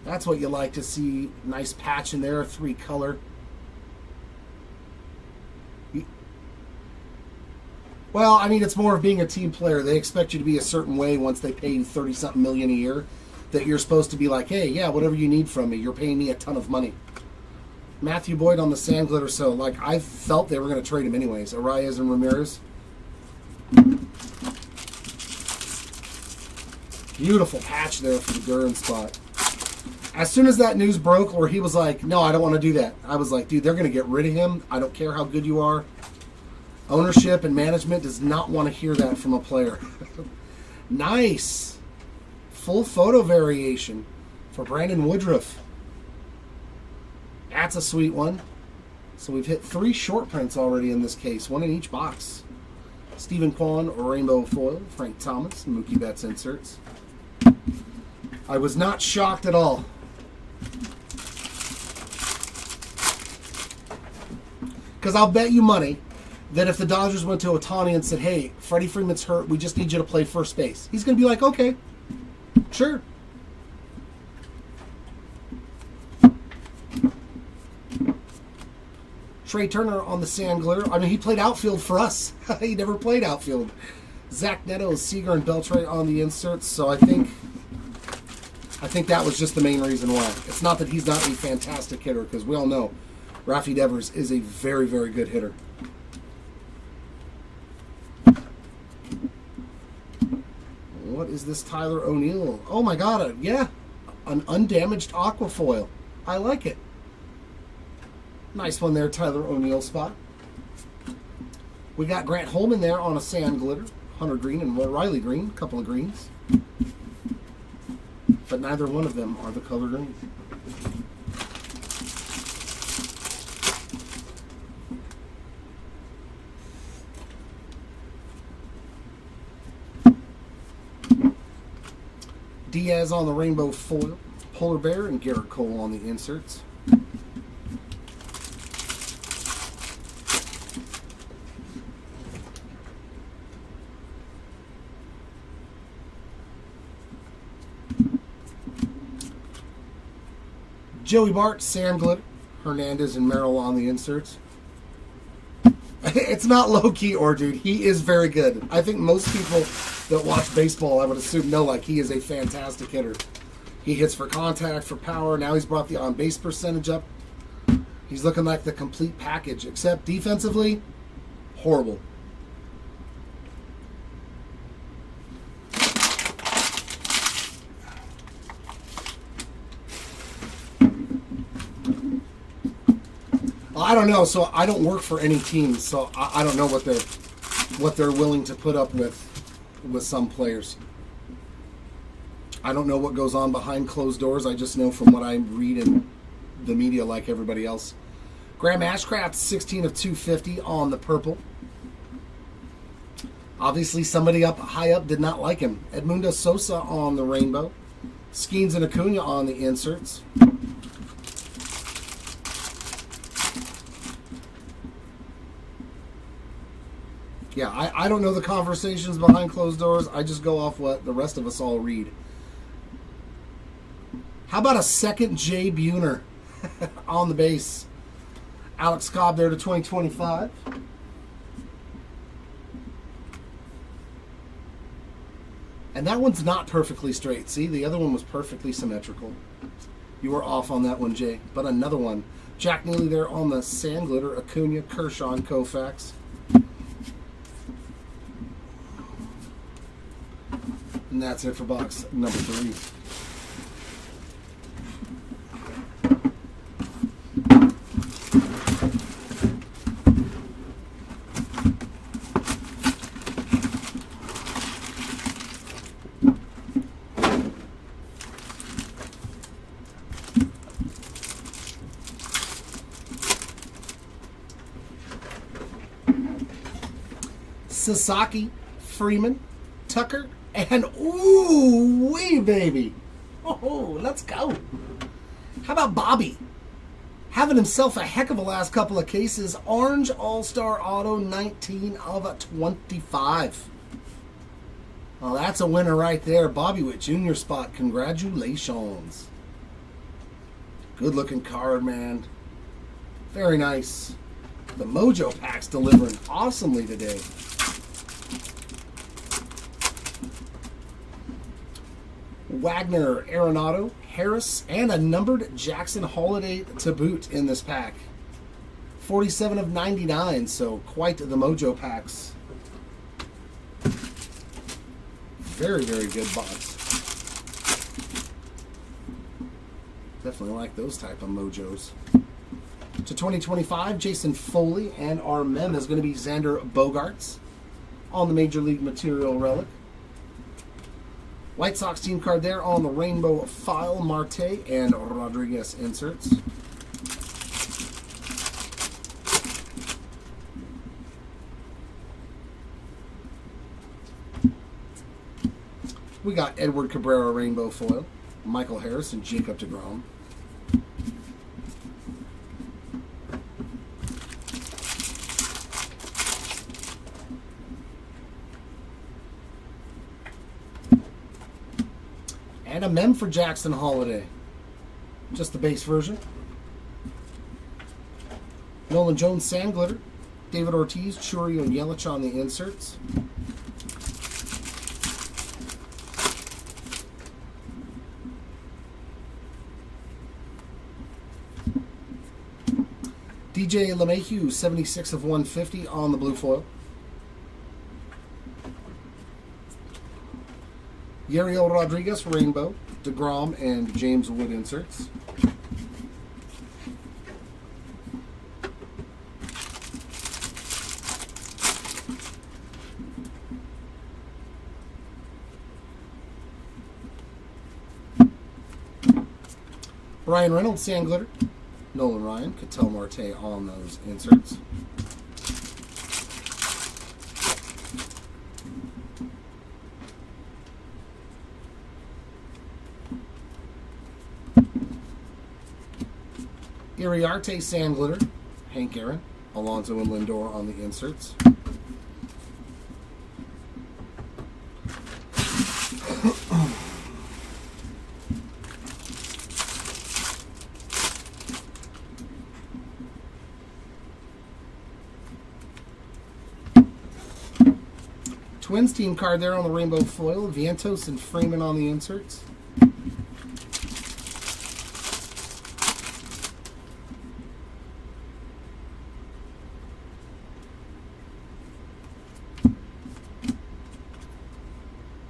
S1: That's what you like to see. Nice patch in there, 3-color. Well, I mean, it's more of being a team player. They expect you to be a certain way once they pay you $30-something million a year, that you're supposed to be like, hey, yeah, whatever you need from me. You're paying me a ton of money. Matthew Boyd on the sand glitter, so like I felt they were going to trade him anyways. Arias and Ramirez. Beautiful patch there for the Duran spot. As soon as that news broke, or he was like, no, I don't want to do that, I was like, dude, they're going to get rid of him. I don't care how good you are. Ownership and management does not want to hear that from a player. Nice. Full photo variation for Brandon Woodruff. That's a sweet one. So we've hit 3 short prints already in this case, 1 in each box. Stephen Kwan, rainbow foil. Frank Thomas, Mookie Betts inserts. I was not shocked at all. Because I'll bet you money that if the Dodgers went to Ohtani and said, hey, Freddie Freeman's hurt, we just need you to play first base, he's going to be like, okay, sure. Trey Turner on the sand glitter. I mean, he played outfield for us. He never played outfield. Zach Neto, Seager, and Beltray on the inserts. So I think that was just the main reason why. It's not that he's not a fantastic hitter, because we all know Rafi Devers is a very, very good hitter. What is this Tyler O'Neill? Oh my God, yeah. An undamaged aquafoil. I like it. Nice one there, Tyler O'Neill spot. We got Grant Holman there on a sand glitter. Hunter Green and Riley Green, a couple of greens. But neither one of them are the color greens. Diaz on the rainbow foil. Polar Bear and Garrett Cole on the inserts. Joey Bart, sand glitter. Hernandez and Merrill on the inserts. It's not low-key or dude. He is very good. I think most people that watch baseball, I would assume, know like he is a fantastic hitter. He hits for contact, for power. Now he's brought the on-base percentage up. He's looking like the complete package, except defensively, horrible. I don't know. So I don't work for any teams, so I don't know what they're willing to put up with some players. I don't know what goes on behind closed doors. I just know from what I read in the media, like everybody else. Graham Ashcraft, 16 of 250 on the purple. Obviously, somebody up high up did not like him. Edmundo Sosa on the rainbow. Skeens and Acuna on the inserts. Yeah, I don't know the conversations behind closed doors. I just go off what the rest of us all read. How about a second Jay Buhner on the base? Alex Cobb there to 2025. And that one's not perfectly straight. See, the other one was perfectly symmetrical. You were off on that one, Jay. But another one. Jack Neely there on the sand glitter. Acuna, Kershaw, and Koufax. And that's it for box number 3. Sasaki, Freeman, Tucker, and ooh-wee, baby. Oh, let's go. How about Bobby? Having himself a heck of a last couple of cases. Orange All-Star Auto, 19 of 25. Well, that's a winner right there. Bobby with junior spot. Congratulations. Good looking card, man. Very nice. The Mojo Pack's delivering awesomely today. Wagner, Arenado, Harris, and a numbered Jackson Holiday to boot in this pack. 47 of 99, so quite the Mojo Packs. Very, very good box. Definitely like those type of Mojos. To 2025, Jason Foley, and our mem is going to be Xander Bogaerts on the Major League Material Relic. White Sox team card there on the Rainbow File, Marte and Rodriguez inserts. We got Edward Cabrera Rainbow Foil, Michael Harris, and Jacob deGrom. And a mem for Jackson Holiday. Just the base version. Nolan Jones Sand Glitter. David Ortiz, Churio, and Yelich on the inserts. DJ LeMahieu, 76 of 150 on the blue foil. Yariel Rodriguez, Rainbow, deGrom, and James Wood inserts. Ryan Reynolds, Sand Glitter. Nolan Ryan, Ketel Marte on those inserts. Iriarte Sand Glitter, Hank Aaron, Alonso and Lindor on the inserts. Twins team card there on the Rainbow Foil, Vientos and Freeman on the inserts.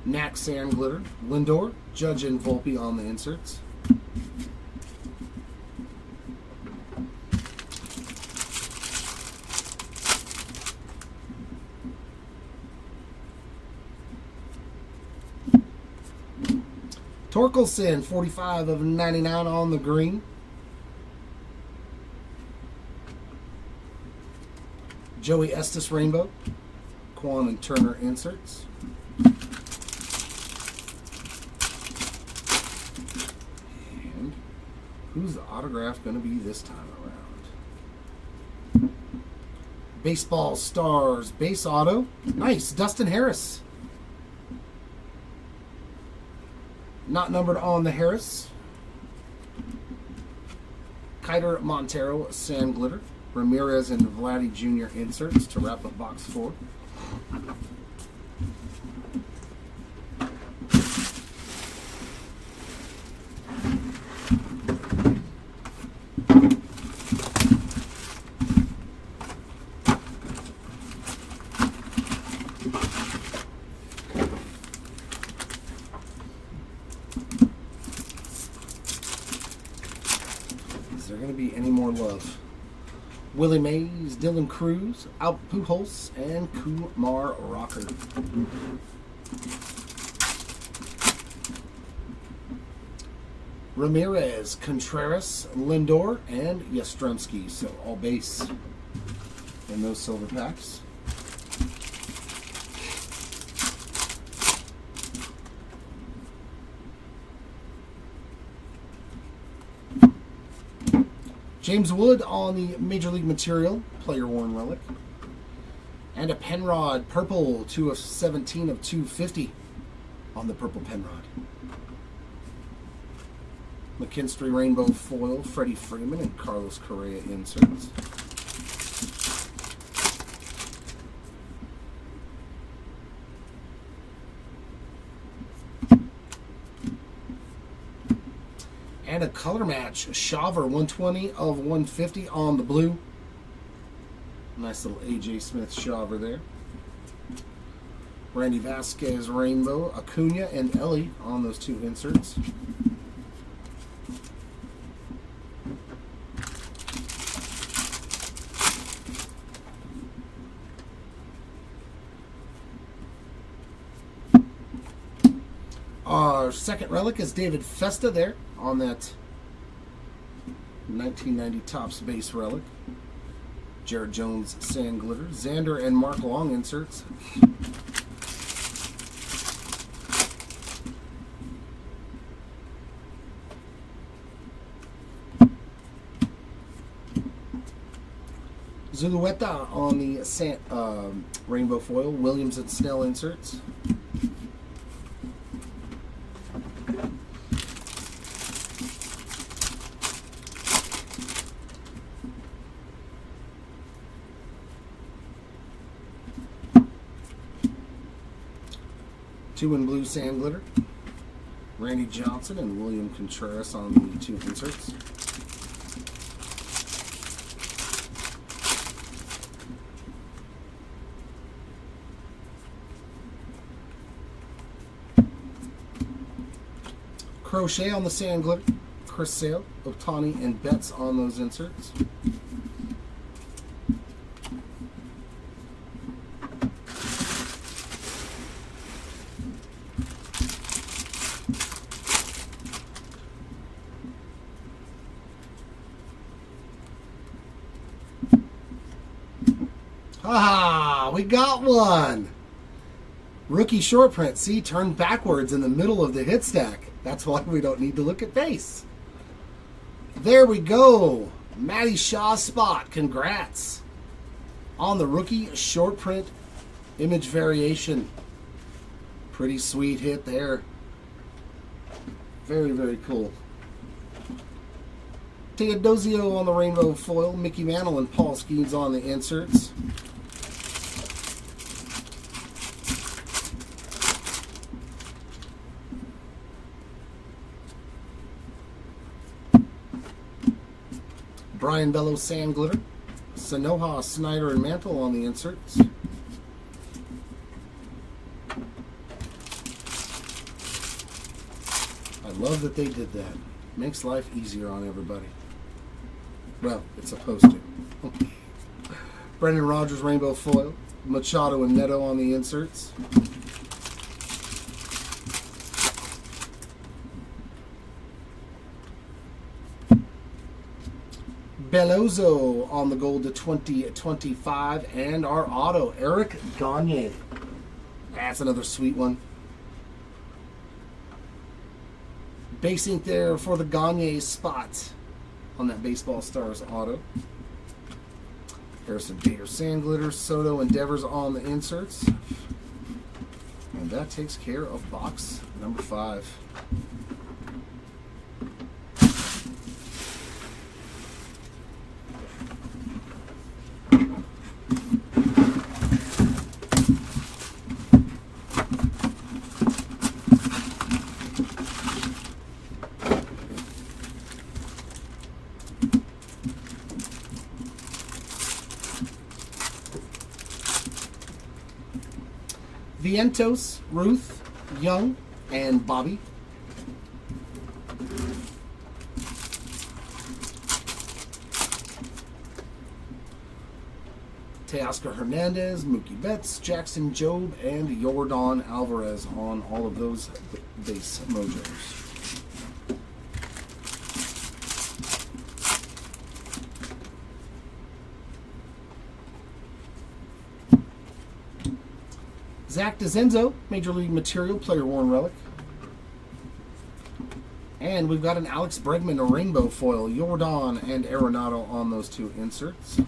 S1: Knack Sand Glitter, Lindor, Judge and Volpe on the inserts. Torkelson, 45 of 99 on the green. Joey Estes Rainbow, Kwan and Turner inserts. And who's the autograph going to be this time around? Baseball Stars base auto. Nice, Dustin Harris. Not numbered on the Harris. Kiter Montero, Sand Glitter. Ramirez and Vladdy Jr. inserts to wrap up box 4. Is there going to be any more love? Willie Mays, Dylan Cruz, Albert Pujols, and Kumar Rocker. Ramirez, Contreras, Lindor, and Yastrzemski. So all base in those silver packs. James Wood on the Major League Material, player worn relic. And a Penrod purple, 2 of 17 of 250 on the purple Penrod. McKinstry Rainbow Foil, Freddie Freeman and Carlos Correa inserts. And a color match, Shaver, 120 of 150 on the blue. Nice little A.J. Smith Shaver there. Randy Vasquez Rainbow, Acuna and Ellie on those 2 inserts. Our second relic is David Festa there on that 1990 Topps base relic. Jared Jones Sand Glitter. Xander and Mark Long inserts. Zulueta on the Rainbow Foil. Williams and Snell inserts. Two in blue Sand Glitter. Randy Johnson and William Contreras on the 2 inserts. Crochet on the Sand Glitter. Chris Sale, Otani, and Betts on those inserts. Ah, we got one. Rookie short print. See, turned backwards in the middle of the hit stack. That's why we don't need to look at base. There we go. Matty Shaw spot. Congrats on the rookie short print image variation. Pretty sweet hit there. Very, very cool. Teodosio on the Rainbow Foil. Mickey Mantle and Paul Skeens on the inserts. Brian Bellows Sand Glitter. Sanoha, Snyder, and Mantle on the inserts. I love that they did that. Makes life easier on everybody. Well, it's supposed to. Brendan Rodgers Rainbow Foil. Machado and Neto on the inserts. Bellozo on the gold to 2025. And our auto, Eric Gagne. That's another sweet one. Base ink there for the Gagne spot on that Baseball Stars auto. Harrison Bader Sand Glitter, Soto Endeavors on the inserts. And that takes care of box number 5. Vientos, Ruth, Young, and Bobby. Teoscar Hernandez, Mookie Betts, Jackson Jobe, and Yordan Alvarez on all of those base mojos. Zach DeZenzo, Major League Material, player worn relic. And we've got an Alex Bregman, a rainbow foil, Jordan and Arenado on those two inserts.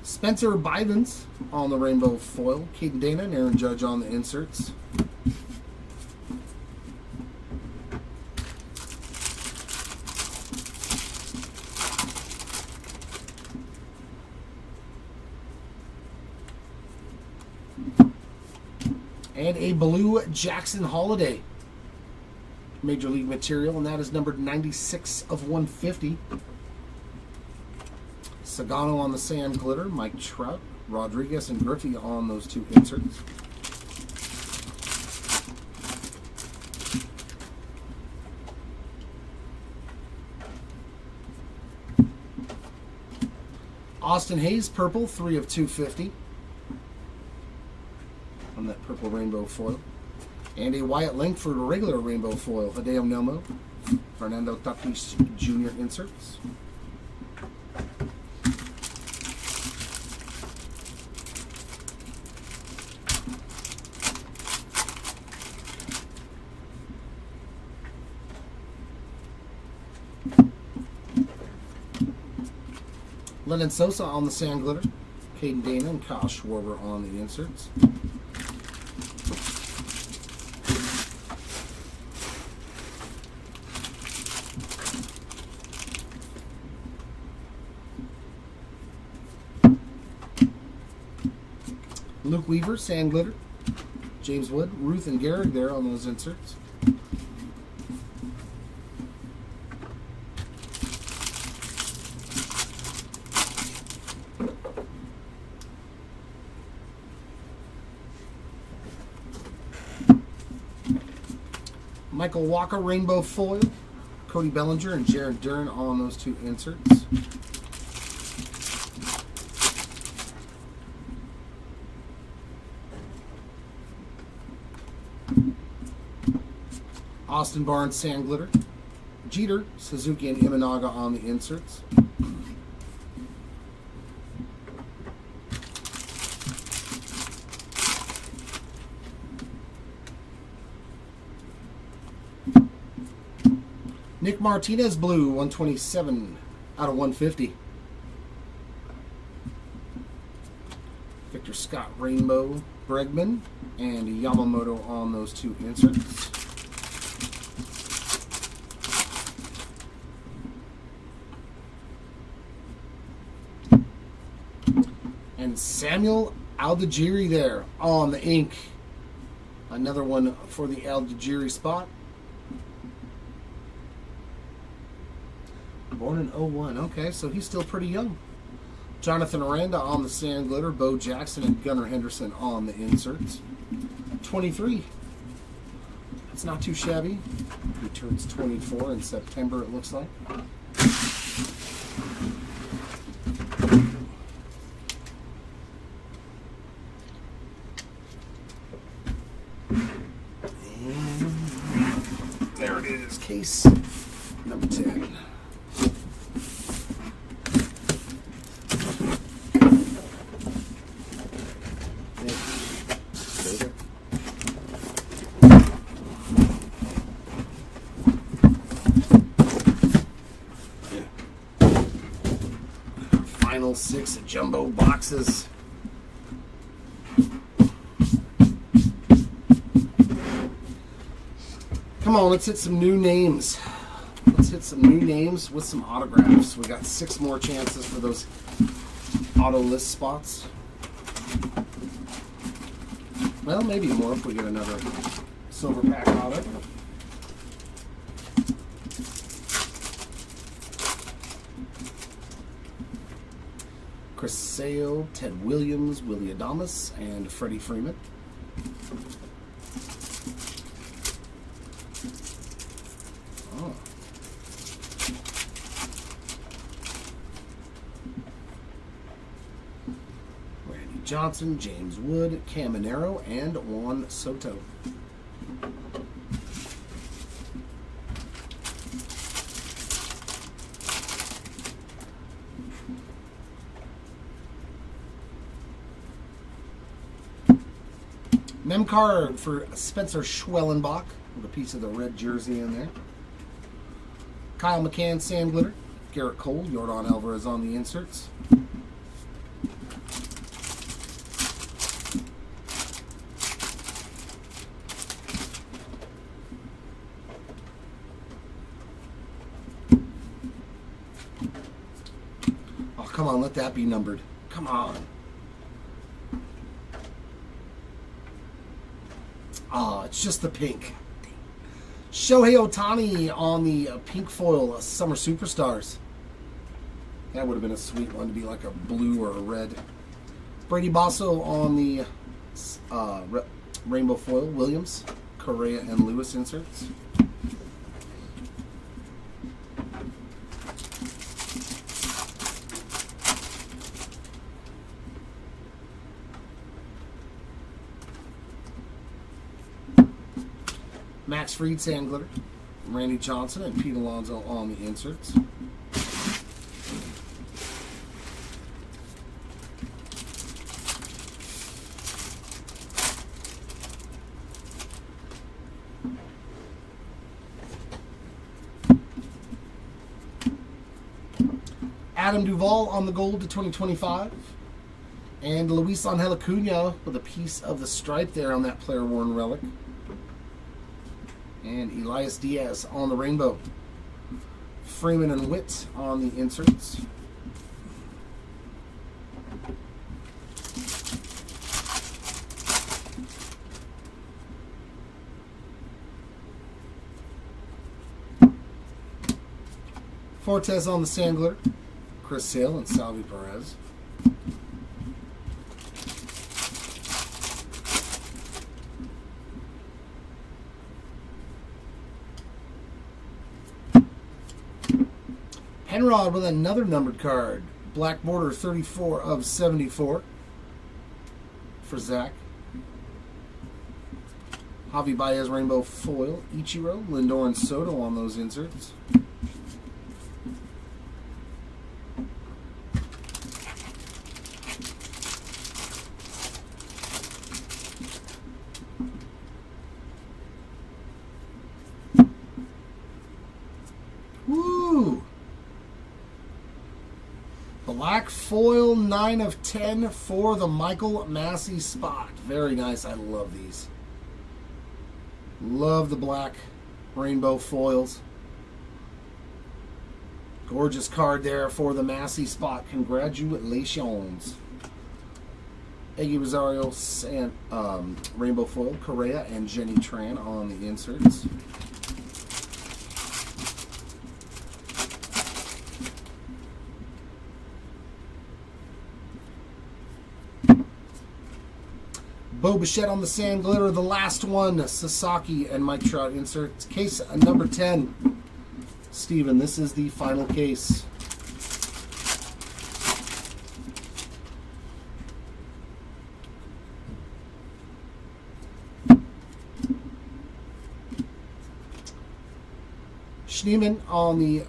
S1: Spencer Bivens on the rainbow foil, Caden Dana and Aaron Judge on the inserts. And a blue Jackson Holiday Major League material, and that is numbered 96 of 150. Sagano on the sand glitter, Mike Trout, Rodriguez and Griffey on those two inserts. Austin Hayes, purple, 3 of 250. On that purple rainbow foil. And a Wyatt Langford regular rainbow foil, Hideo Nomo, Fernando Tatis Jr. inserts. Lennon Sosa on the sand glitter, Caden Dana and Kyle Schwarber on the inserts. Luke Weaver, sand glitter, James Wood, Ruth and Gehrig there on those inserts. Michael Walker, rainbow foil, Cody Bellinger and Jared Dern on those two inserts. Austin Barnes, sand glitter, Jeter, Suzuki and Imanaga on the inserts. Nick Martinez, blue, 127 out of 150. Victor Scott, rainbow, Bregman, and Yamamoto on those two inserts. And Samuel Aldegiri there on the ink. Another one for the Aldegiri spot. Born in 01. Okay, so he's still pretty young. Jonathan Aranda on the sand glitter, Bo Jackson and Gunnar Henderson on the inserts. 23. That's not too shabby. He turns 24 in September, it looks like. And there it is, case number 10. Final 6 jumbo boxes. Come on, let's hit some new names. Let's hit some new names with some autographs. We got 6 more chances for those auto list spots. Well, maybe more if we get another silver pack auto. Chris Sale, Ted Williams, Willie Adames, and Freddie Freeman. Oh. Randy Johnson, James Wood, Caminero, and Juan Soto. Mem card for Spencer Schwellenbach with a piece of the red jersey in there. Kyle McCann, Sand Glitter. Garrett Cole, Jordan Alvarez on the inserts. Oh, come on, let that be numbered. Come on. Oh, it's just the pink. Shohei Ohtani on the pink foil, Summer Superstars. That would have been a sweet one to be like a blue or a red. Brady Basso on the rainbow foil, Williams, Correa, and Lewis inserts. Max Fried, Sand Glitter. Randy Johnson and Pete Alonso on the inserts. Adam Duvall on the gold to 2025. And Luis Angel Acuna with a piece of the stripe there on that player worn relic. And Elias Diaz on the rainbow. Freeman and Witt on the inserts. Fortes on the Sand Glitter. Chris Sale and Salvi Perez. Penrod with another numbered card. Black border 34 of 74 for Zach. Javi Baez rainbow foil. Ichiro, Lindor, and Soto on those inserts. Woo! Black foil 9 of 10 for the Michael Massey spot. Very nice. I love these. Love the black rainbow foils. Gorgeous card there for the Massey spot. Congratulations. Eggy Rosario and rainbow foil. Correa and Jenny Tran on the inserts. Bo Bichette on the Sand Glitter, the last one. Sasaki and Mike Trout inserts. Case number 10. Steven, this is the final case. Schneemann on the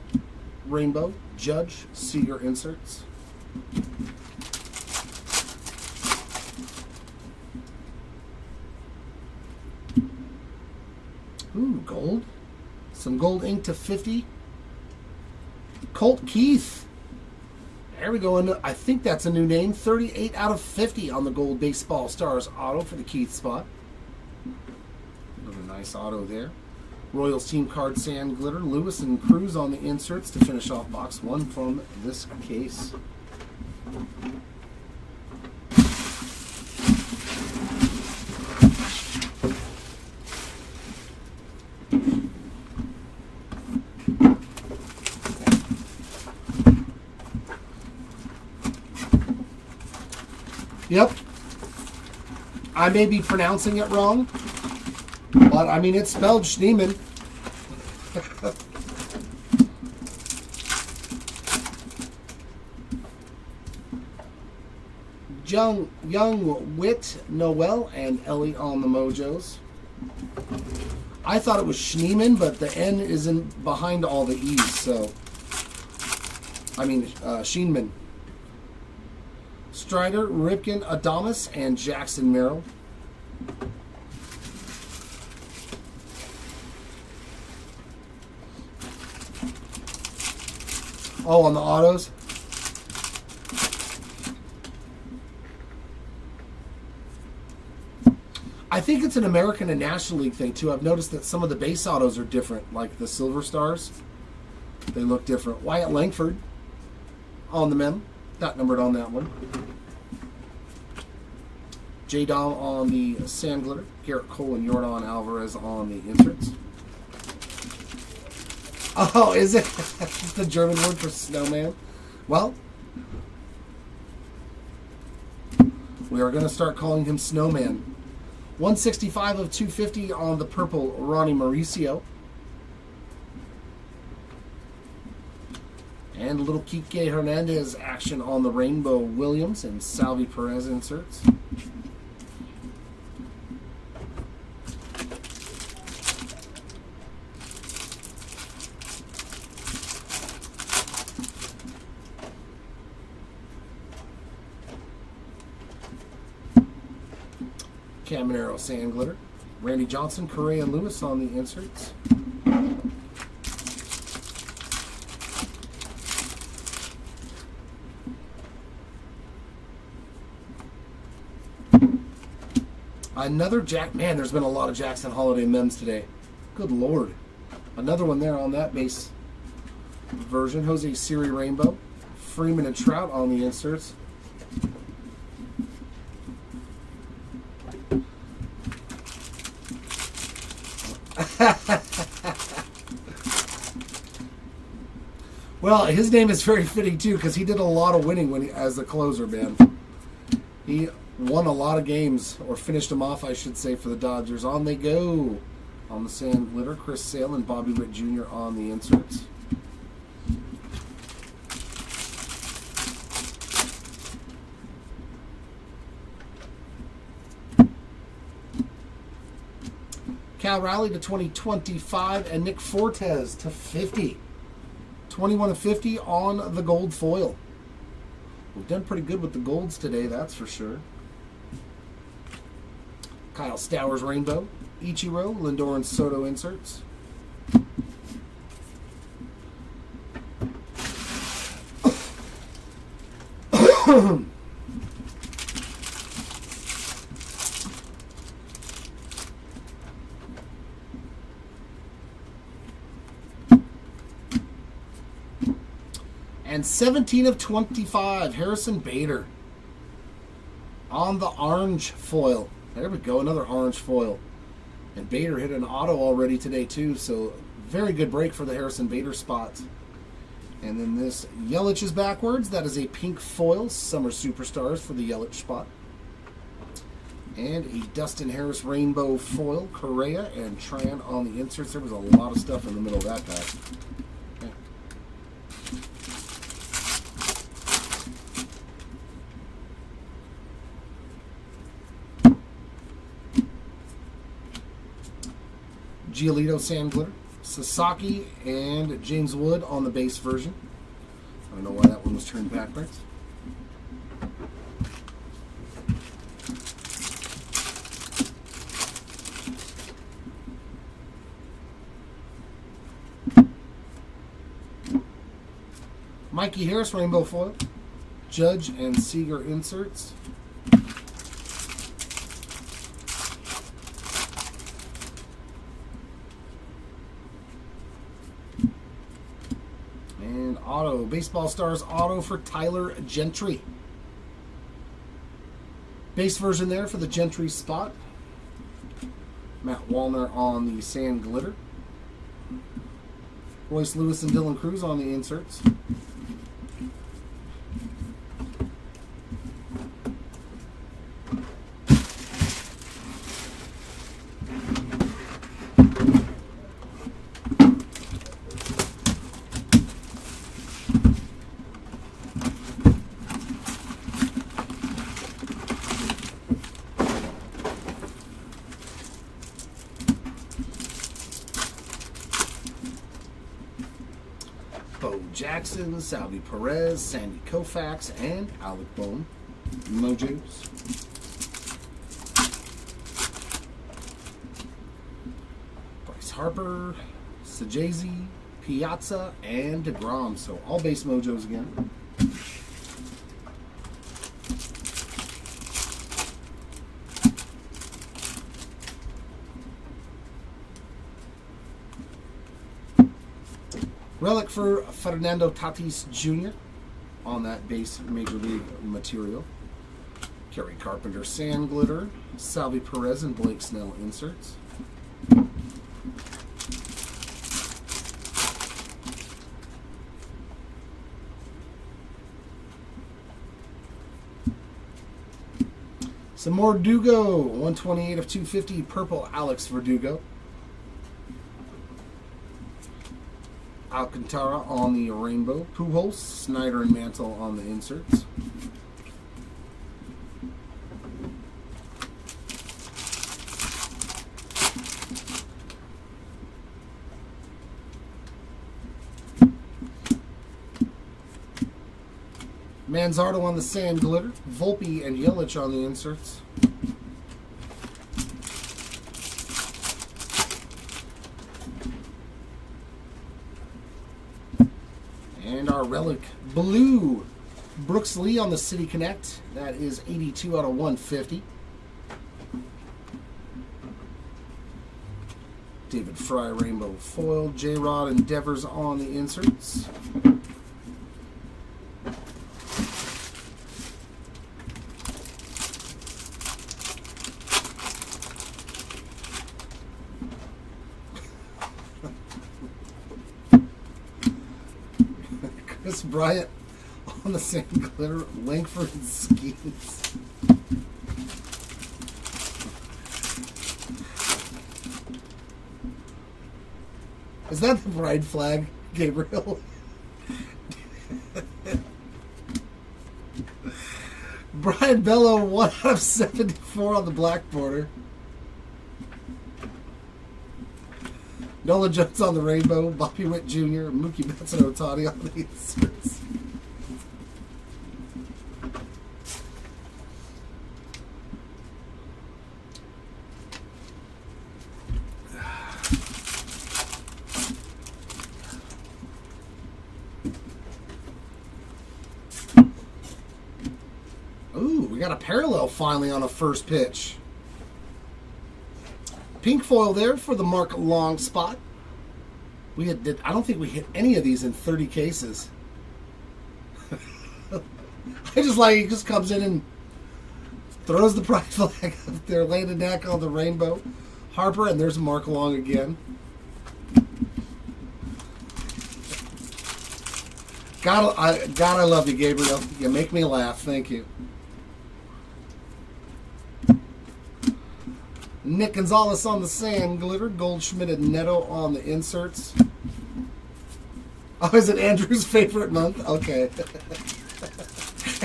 S1: rainbow. Judge, Seager inserts. Ooh, gold. Some gold ink to 50. Colt Keith. There we go. And I think that's a new name. 38 out of 50 on the gold baseball stars auto for the Keith spot. Another nice auto there. Royals team card Sand Glitter. Lewis and Cruz on the inserts to finish off box 1 from this case. Yep. I may be pronouncing it wrong, but I mean it's spelled Schneemann. Young Witt, Noel, and Ellie on the Mojos. I thought it was Schneemann, but the N is in behind all the E's, so I mean Schneemann. Strider, Ripken, Adames, and Jackson Merrill. Oh, on the autos? I think it's an American and National League thing, too. I've noticed that some of the base autos are different, like the Silver Stars. They look different. Wyatt Langford on the mem. Not numbered on that one. J. Dom on the Sand Glitter. Garrett Cole and Jordan Alvarez on the inserts. Oh, is it the German word for snowman? Well, we are going to start calling him Snowman. 165 of 250 on the purple Ronnie Mauricio. And a little Kike Hernandez action on the Rainbow Williams and Salvi Perez inserts. Caminero Sand Glitter. Randy Johnson, Correa, and Lewis on the inserts. Another Jack. Man, there's been a lot of Jackson Holiday mems today. Good Lord. Another one there on that base version. Jose Siri Rainbow. Freeman and Trout on the inserts. Well, his name is very fitting too because he did a lot of winning when as the closer, man. He won a lot of games, or finished them off, I should say, for the Dodgers. On they go. On the Sand Glitter, Chris Sale and Bobby Witt Jr. on the inserts. Cal Raleigh to 2025 and Nick Fortes to 50. 21 of 50 on the gold foil. We've done pretty good with the golds today, that's for sure. Kyle Stowers Rainbow. Ichiro, Lindor, and Soto inserts. And 17 of 25, Harrison Bader. On the orange foil. There we go, another orange foil. And Bader hit an auto already today too, so very good break for the Harrison Bader spot. And then this Yelich is backwards. That is a pink foil, Summer Superstars for the Yelich spot. And a Dustin Harris Rainbow foil, Correa and Tran on the inserts. There was a lot of stuff in the middle of that pack. Okay. Giolito Sand Glitter, Sasaki, and James Wood on the base version. I don't know why that one was turned backwards. Mikey Harris Rainbow foil, Judge and Seager inserts. And auto, Baseball Stars auto for Tyler Gentry. Base version there for the Gentry spot. Matt Wallner on the Sand Glitter. Royce Lewis and Dylan Cruz on the inserts. Bo Jackson, Salvi Perez, Sandy Koufax, and Alec Bohm. Mojos. Bryce Harper, Sajazi, Piazza, and DeGrom. So all base mojos again. Relic for Fernando Tatis Jr. on that base Major League material. Kerry Carpenter Sand Glitter. Salvi Perez and Blake Snell inserts. Some more Dugo. 128 of 250. Purple Alex Verdugo. Alcantara on the rainbow. Pujols, Snyder, and Mantle on the inserts. Manzardo on the sand glitter. Volpe and Yelich on the inserts. And our Relic Blue. Brooks Lee on the City Connect. That is 82 out of 150. David Fry Rainbow Foil. J-Rod and Devers on the inserts. Chris Bryant on the sand glitter. Langford Skeets. Is that the bride flag, Gabriel? Brian Bello, 1 out of 74 on the black border. Nolan Jones on the rainbow. Bobby Witt Jr., Mookie Betts and Ohtani on the inserts. Ooh, we got a parallel finally on a first pitch. Pink foil there for the Mark Long spot. I don't think we hit any of these in 30 cases. I just like, he just comes in and throws the pride flag up there, laying it back on the rainbow. Harper, and there's Mark Long again. God, I love you, Gabriel. You make me laugh. Thank you. Nick Gonzalez on the sand glitter. Goldschmidt and Neto on the inserts. Oh, is it Andrew's favorite month? Okay.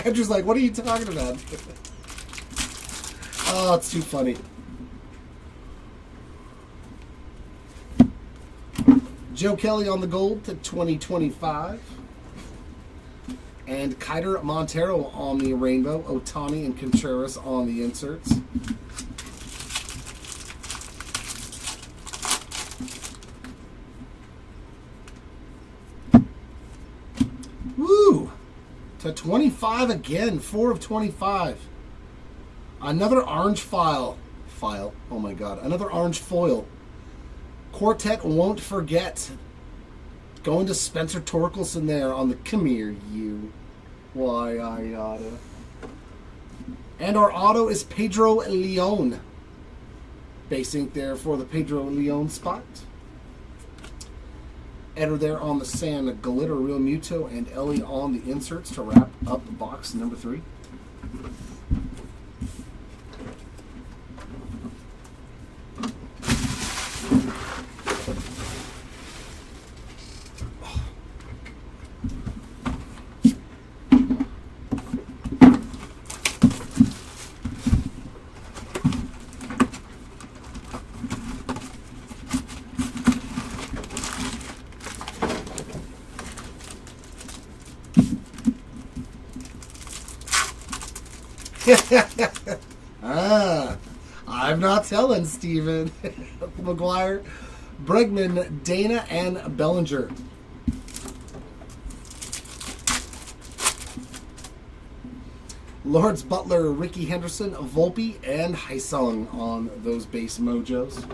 S1: Andrew's like, what are you talking about? Oh, it's too funny. Joe Kelly on the gold to 2025. And Kiter Montero on the rainbow. Ohtani and Contreras on the inserts. Woo! To 25 again. 4 of 25. Another orange file. Oh my god. Another orange foil. Quartet Won't Forget. Going to Spencer Torkelson there on the come here, you. Why, I oughta. And our auto is Pedro Leon. Base ink there for the Pedro Leon spot. Eder there on the sand, glitter, Real Muto, and Ellie on the inserts to wrap up box number 3. I'm not telling, Steven. McGuire, Bregman, Dana, and Bellinger. Lawrence Butler, Ricky Henderson, Volpe, and Haisung on those base mojos.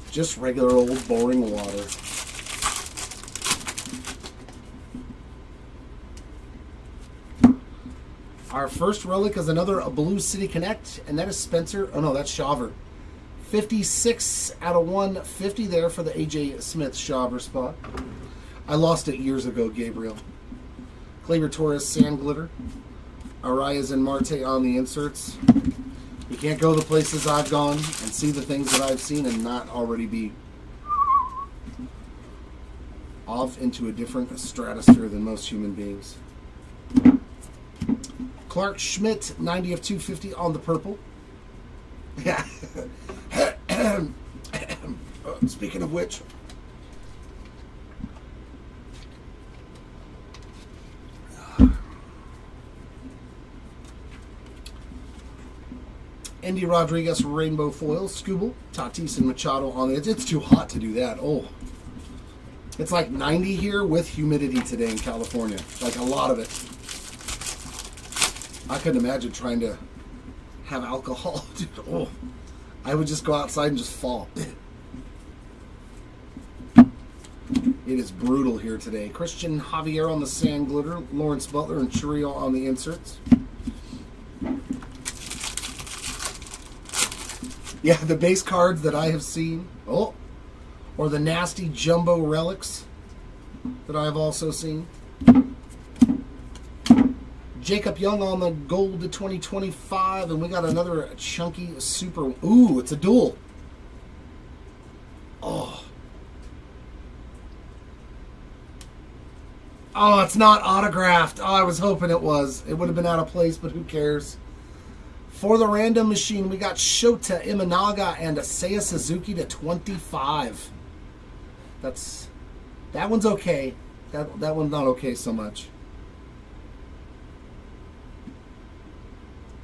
S1: Just regular old boring water. Our first relic is another Blue City Connect, and that is Spencer. Oh no, that's Shaver. 56 out of 150 there for the AJ Smith Shaver spot. I lost it years ago, Gabriel. Kleber Torres, Sand Glitter. Arias and Marte on the inserts. You can't go the places I've gone and see the things that I've seen and not already be off into a different stratosphere than most human beings. Clark Schmidt, 90 of 250 on the purple. Yeah. Speaking of which, Andy Rodriguez Rainbow Foil, Scooble, Tatis and Machado on it. It's too hot to do that. Oh. It's like 90 here with humidity today in California. Like a lot of it. I couldn't imagine trying to have alcohol. Dude, oh. I would just go outside and just fall. It is brutal here today. Christian Javier on the Sand Glitter, Lawrence Butler and Churriel on the inserts. Yeah, the base cards that I have seen. Oh, or the nasty jumbo relics that I have also seen. Jacob Young on the gold to 2025, and we got another chunky super. Ooh, it's a duel. Oh. Oh, it's not autographed. Oh, I was hoping it was. It would have been out of place, but who cares? For the random machine, we got Shota Imanaga and Seiya Suzuki to 25. That one's okay. That one's not okay so much.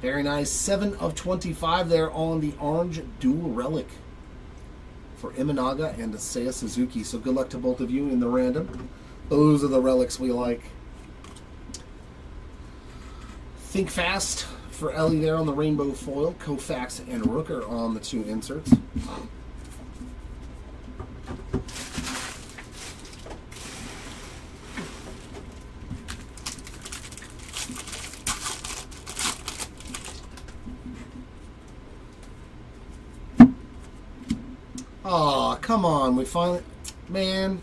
S1: Very nice. 7 of 25 there on the orange dual relic for Imanaga and Seiya Suzuki. So good luck to both of you in the random. Those are the relics we like. Think Fast for Ellie there on the rainbow foil. Koufax and Rooker on the 2 inserts. Aw, come on. We finally... Man.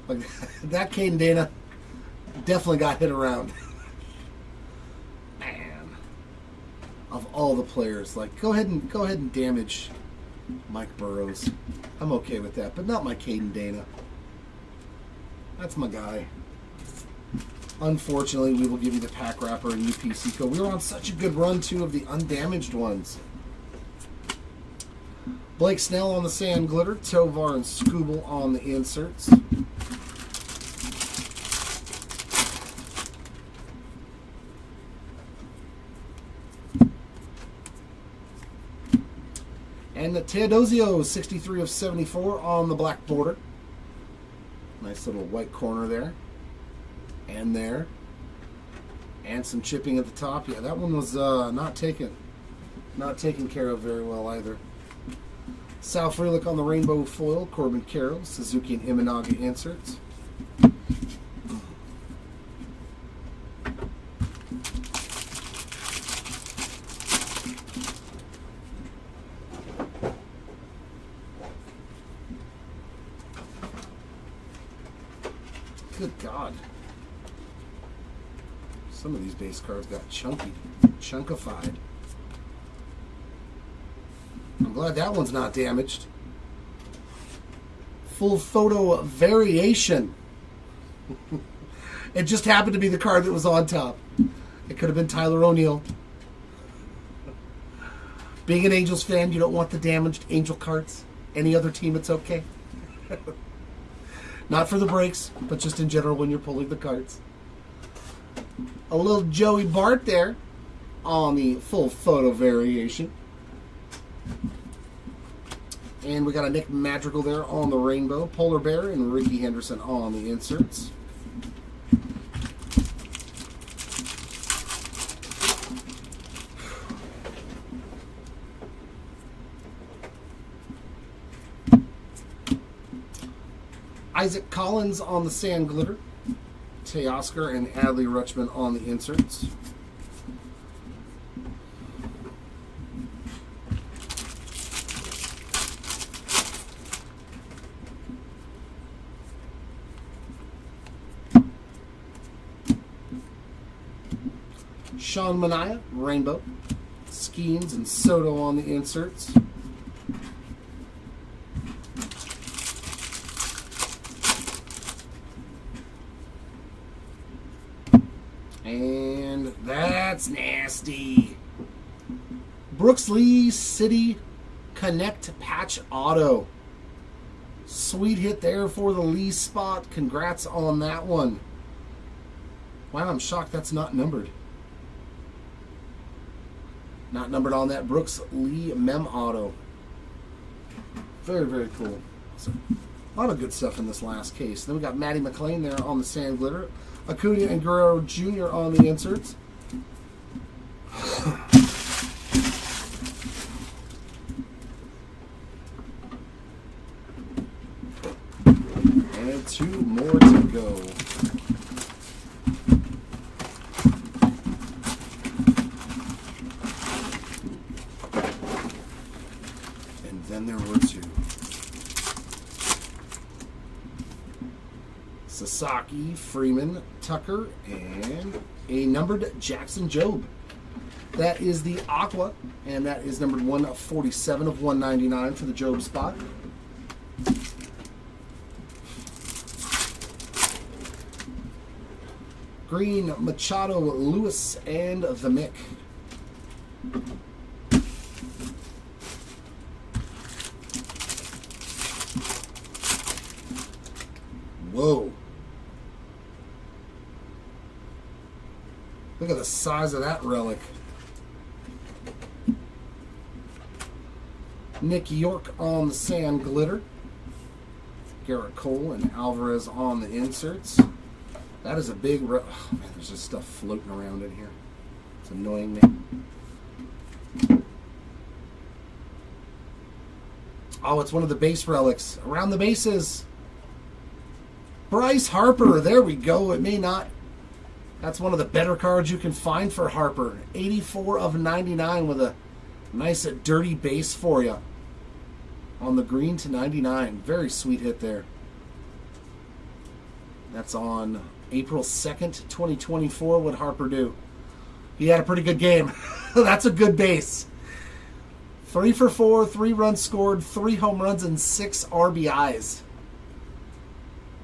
S1: Like, that Caden Dana definitely got hit around. Man. Of all the players, like, go ahead and damage Mike Burrows. I'm okay with that, but not my Caden Dana. That's my guy. Unfortunately, we will give you the pack wrapper and UPC code. We were on such a good run, too, of the undamaged ones. Blake Snell on the Sand Glitter, Tovar and Scooble on the inserts. And the Teodosio, 63 of 74 on the black border. Nice little white corner there. And there. And some chipping at the top. Yeah, that one was not taken care of very well either. South Relic on the rainbow foil, Corbin Carroll, Suzuki and Imanaga inserts. Good God. Some of these base cards got chunkified. I'm glad that one's not damaged. Full photo variation. It just happened to be the card that was on top. It could have been Tyler O'Neill. Being an Angels fan, you don't want the damaged Angel cards. Any other team, it's okay. Not for the breaks, but just in general when you're pulling the cards. A little Joey Bart there on the full photo variation. And we got a Nick Madrigal there on the rainbow. Polar Bear and Ricky Henderson on the inserts. Isaac Collins on the sand glitter. Teoscar and Adley Rutschman on the inserts. Sean Mania, Rainbow. Skeens and Soto on the inserts. And that's nasty. Brooks Lee City Connect Patch Auto. Sweet hit there for the Lee spot. Congrats on that one. Wow, I'm shocked that's not numbered. Not numbered on that Brooks Lee Mem Auto. Very, very cool. So, a lot of good stuff in this last case. Then we got Matty McLean there on the sand glitter. Acuna and Guerrero Jr. on the inserts. And 2 more to go. Then there were 2. Sasaki, Freeman, Tucker, and a numbered Jackson Jobe. That is the Aqua, and that is numbered 147 of 199 for the Jobe spot. Green, Machado, Lewis, and the Mick. Whoa. Look at the size of that relic. Nick York on the sand glitter. Garrett Cole and Alvarez on the inserts. That is a big oh man, there's just stuff floating around in here. It's annoying me. Oh, it's one of the base relics. Around the bases. Bryce Harper, there we go. It may not. That's one of the better cards you can find for Harper. 84 of 99 with a nice dirty base for you. On the green to 99. Very sweet hit there. That's on April 2nd, 2024. What'd Harper do? He had a pretty good game. That's a good base. 3 for 4, 3 runs scored, 3 home runs, and 6 RBIs.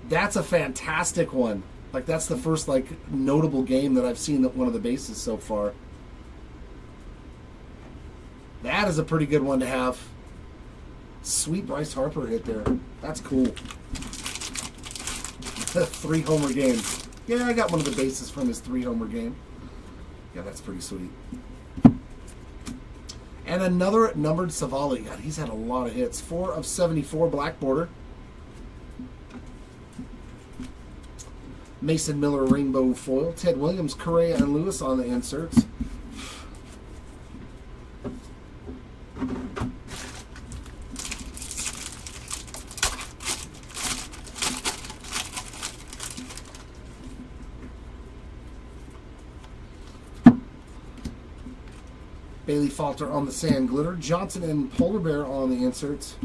S1: That's a fantastic one. Like, that's the first, like, notable game that I've seen that one of the bases so far. That is a pretty good one to have. Sweet Bryce Harper hit there. That's cool. 3 homer game. Yeah, I got one of the bases from his 3 homer game. Yeah, that's pretty sweet. And another numbered Savali. God, he's had a lot of hits. 4 of 74 black border. Mason Miller rainbow foil. Ted Williams, Correa, and Lewis on the inserts. Bailey Falter on the sand glitter. Johnson and Polar Bear on the inserts.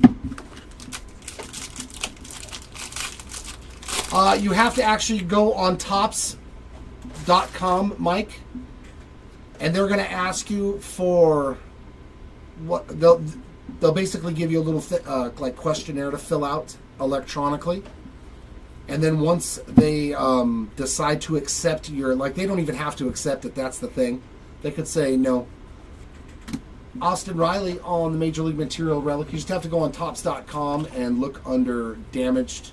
S1: You have to actually go on Topps.com, Mike, and they're going to ask you for what they'll basically give you a little like questionnaire to fill out electronically, and then once they decide to accept your, like, they don't even have to accept it. That's the thing. They could say no. Austin Riley on the Major League Material relic. You just have to go on Topps.com and look under damaged.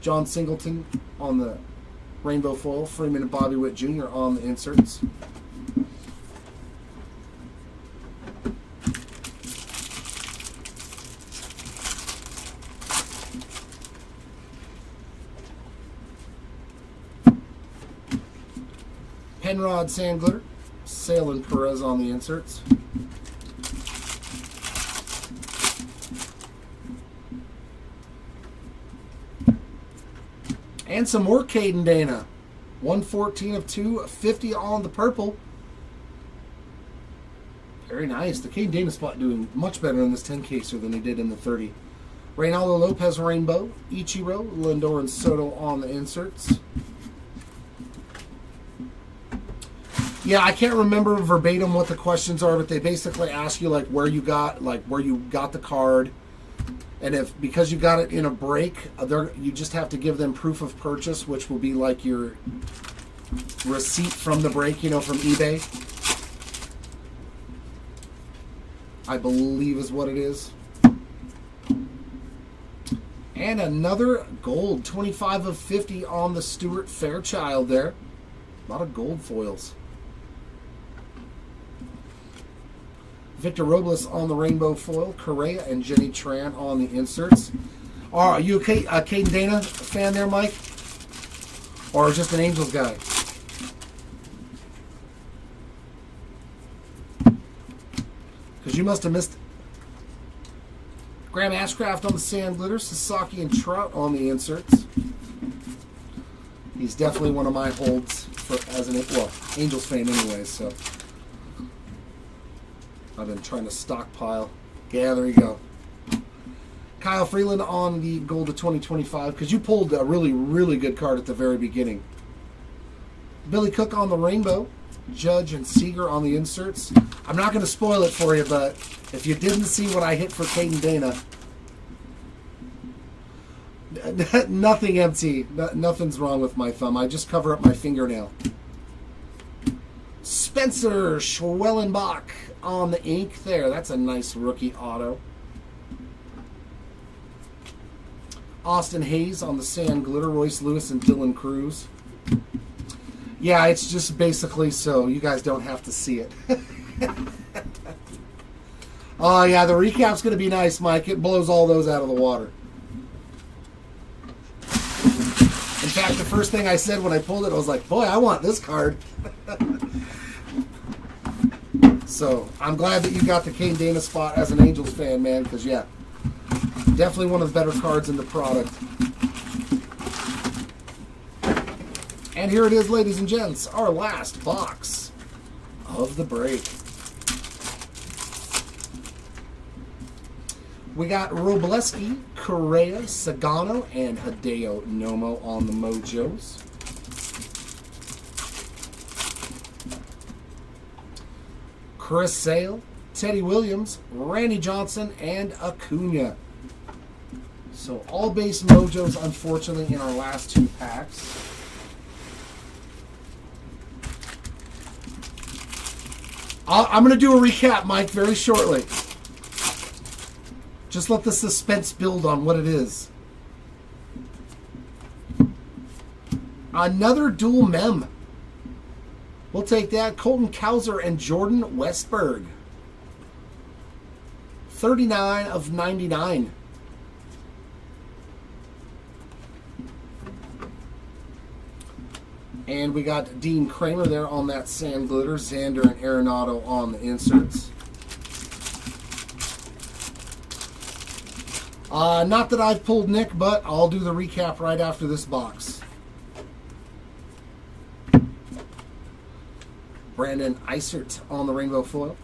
S1: John Singleton on the rainbow foil. Freeman and Bobby Witt Jr. on the inserts. Penrod sand glitter. Sale and Perez on the inserts. And some more Caden Dana. 114 of 250 on the purple. Very nice. The Caden Dana spot doing much better in this 10 caser than he did in the 30. Reynaldo Lopez Rainbow, Ichiro, Lindor, and Soto on the inserts. Yeah, I can't remember verbatim what the questions are, but they basically ask you like where you got the card, and if because you got it in a break, you just have to give them proof of purchase, which will be like your receipt from the break, from eBay. I believe is what it is. And another gold, 25 of 50 on the Stuart Fairchild there. A lot of gold foils. Victor Robles on the rainbow foil. Correa and Jenny Tran on the inserts. Are you a Caden Dana fan there, Mike? Or just an Angels guy? Because you must have missed Graham Ashcraft on the sand glitter. Sasaki and Trout on the inserts. He's definitely one of my holds as an Angels fan anyways, so I've been trying to stockpile. Yeah, there you go. Kyle Freeland on the gold of 2025 because you pulled a really, really good card at the very beginning. Billy Cook on the rainbow. Judge and Seager on the inserts. I'm not going to spoil it for you, but if you didn't see what I hit for Caden Dana, nothing empty. Nothing's wrong with my thumb. I just cover up my fingernail. Spencer Schwellenbach on the ink there. That's a nice rookie auto. Austin Hayes on the sand glitter. Royce Lewis and Dylan Cruz. Yeah, it's just basically so you guys don't have to see it. Oh, yeah, the recap's going to be nice, Mike. It blows all those out of the water. In fact, the first thing I said when I pulled it, I was like, boy, I want this card. So, I'm glad that you got the Caden Dana spot as an Angels fan, man, because, yeah, definitely one of the better cards in the product. And here it is, ladies and gents, our last box of the break. We got Robleski, Correa, Sagano, and Hideo Nomo on the Mojos. Chris Sale, Teddy Williams, Randy Johnson, and Acuna. So all base Mojos, unfortunately, in our last two packs. I'm going to do a recap, Mike, very shortly. Just let the suspense build on what it is. Another dual mem. We'll take that. Colton Cowser and Jordan Westberg. 39 of 99. And we got Dean Kramer there on that sand glitter. Xander and Arenado on the inserts. Not that I've pulled Nick, but I'll do the recap right after this box. Brandon Eisert on the rainbow foil.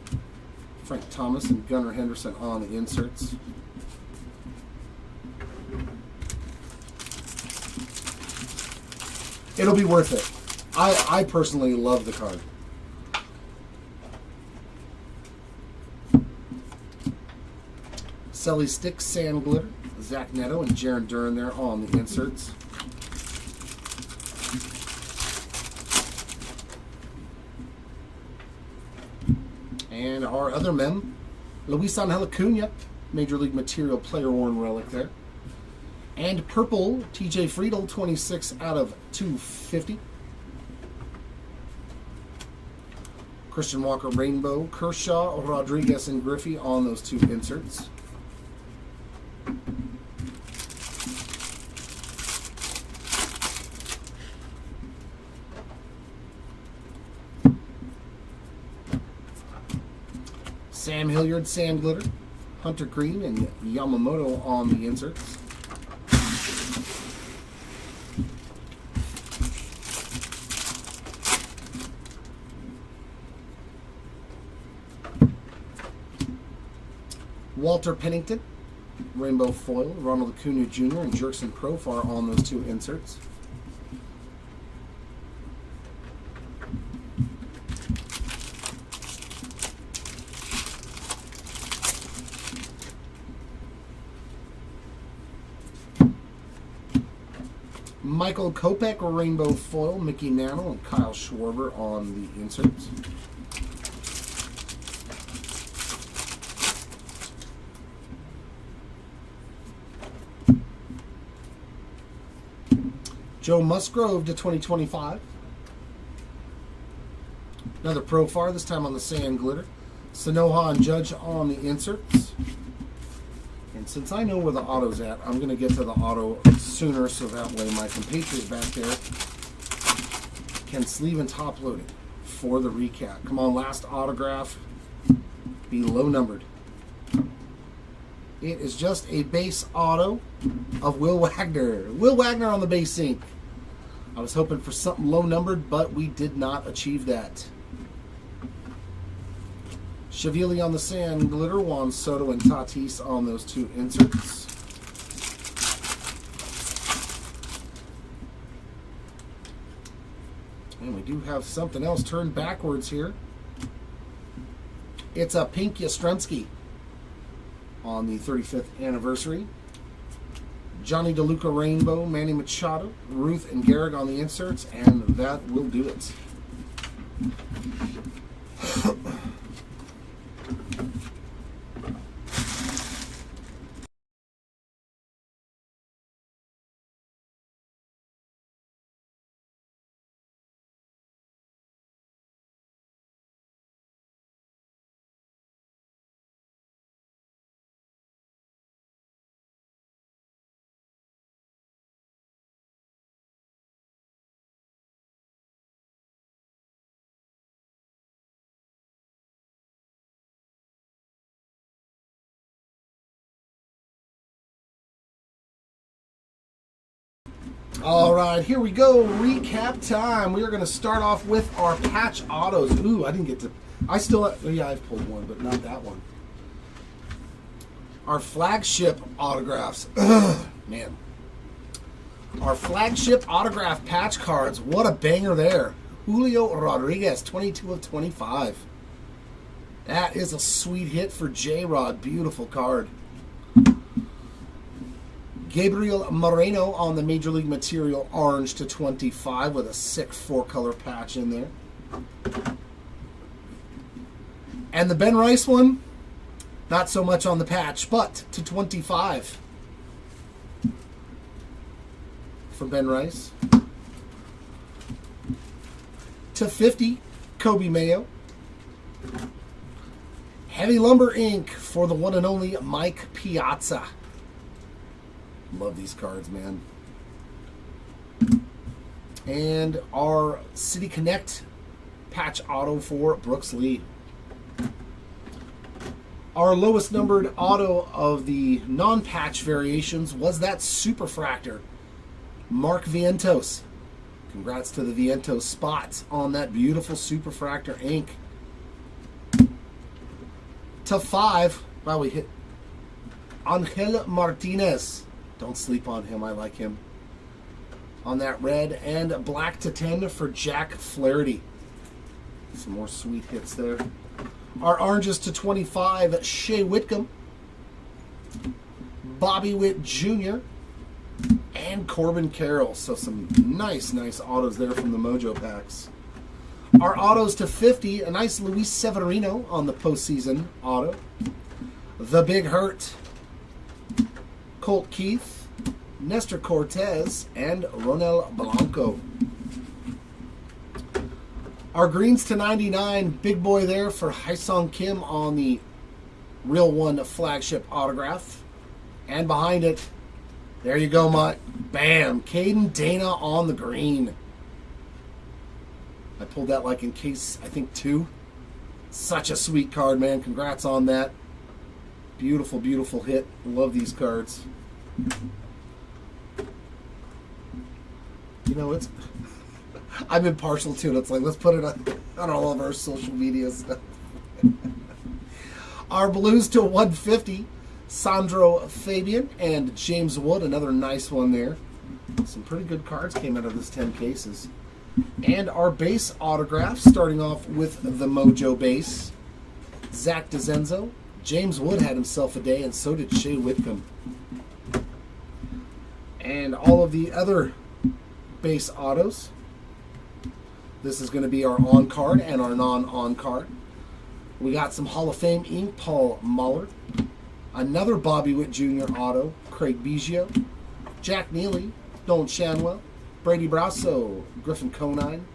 S1: Frank Thomas and Gunnar Henderson on the inserts. It'll be worth it. I personally love the card. Selly Stick, Sand Glitter, Zach Neto, and Jaron Duran there on the inserts. And our other mem, Luis Angel Acuna, Major League Material Player Worn Relic there. And purple, TJ Friedel, 26 out of 250. Christian Walker Rainbow, Kershaw, Rodriguez, and Griffey on those two inserts. Sam Hilliard, Sand Glitter, Hunter Green, and Yamamoto on the inserts. Walter Pennington, rainbow foil. Ronald Acuna Jr. and Jerkson Profar on those two inserts. Michael Kopech, rainbow foil. Mickey Mantle and Kyle Schwarber on the inserts. Joe Musgrove to 2025. Another Profar, this time on the sand glitter. Sanoha and Judge on the inserts. And since I know where the auto's at, I'm going to get to the auto sooner so that way my compatriot back there can sleeve and top load it for the recap. Come on, last autograph. Be low numbered. It is just a base auto of Will Wagner. Will Wagner on the base ink. I was hoping for something low numbered, but we did not achieve that. Shavili on the sand glitter, Juan Soto and Tatis on those two inserts. And we do have something else turned backwards here. It's a pink Yastrzemski on the 35th anniversary. Johnny DeLuca Rainbow, Manny Machado, Ruth and Gehrig on the inserts, and that will do it. All right, here we go. Recap time. We are going to start off with our patch autos. Ooh, I didn't get to. Yeah, I've pulled one, but not that one. Our flagship autographs. Ugh, man. Our flagship autograph patch cards. What a banger there. Julio Rodriguez, 22 of 25. That is a sweet hit for J-Rod. Beautiful card. Gabriel Moreno on the Major League Material orange to 25 with a sick 4-color patch in there. And the Ben Rice one, not so much on the patch, but to 25 for Ben Rice. To 50, Kobe Mayo. Heavy Lumber ink for the one and only Mike Piazza. Love these cards, man. And our City Connect patch auto for Brooks Lee. Our lowest numbered auto of the non-patch variations was that Superfractor. Mark Vientos. Congrats to the Vientos spots on that beautiful Superfractor ink. To 5, wow, we hit Angel Martinez. Don't sleep on him. I like him. On that red. And black to 10 for Jack Flaherty. Some more sweet hits there. Our oranges to 25, Shea Whitcomb. Bobby Witt Jr. And Corbin Carroll. So some nice autos there from the Mojo packs. Our autos to 50, a nice Luis Severino on the postseason auto. The Big Hurt. Colt Keith, Nestor Cortez, and Ronel Blanco. Our greens to 99, big boy there for Haesung Kim on the Real One flagship autograph. And behind it, there you go, bam, Caden Dana on the green. I pulled that like in case, I think 2. Such a sweet card, man. Congrats on that. Beautiful, beautiful hit. Love these cards. You know, I'm impartial to it. It's like, let's put it on all of our social media stuff. Our blues to 150. Sandro Fabian and James Wood. Another nice one there. Some pretty good cards came out of this 10 cases. And our base autographs, starting off with the Mojo base. Zach DeZenzo. James Wood had himself a day, and so did Shea Whitcomb. And all of the other base autos. This is going to be our on card and our non-on card. We got some Hall of Fame ink, Paul Muller. Another Bobby Witt Jr. auto, Craig Biggio. Jack Neely, Dolan Shanwell. Brady Brasso, Griffin Conine.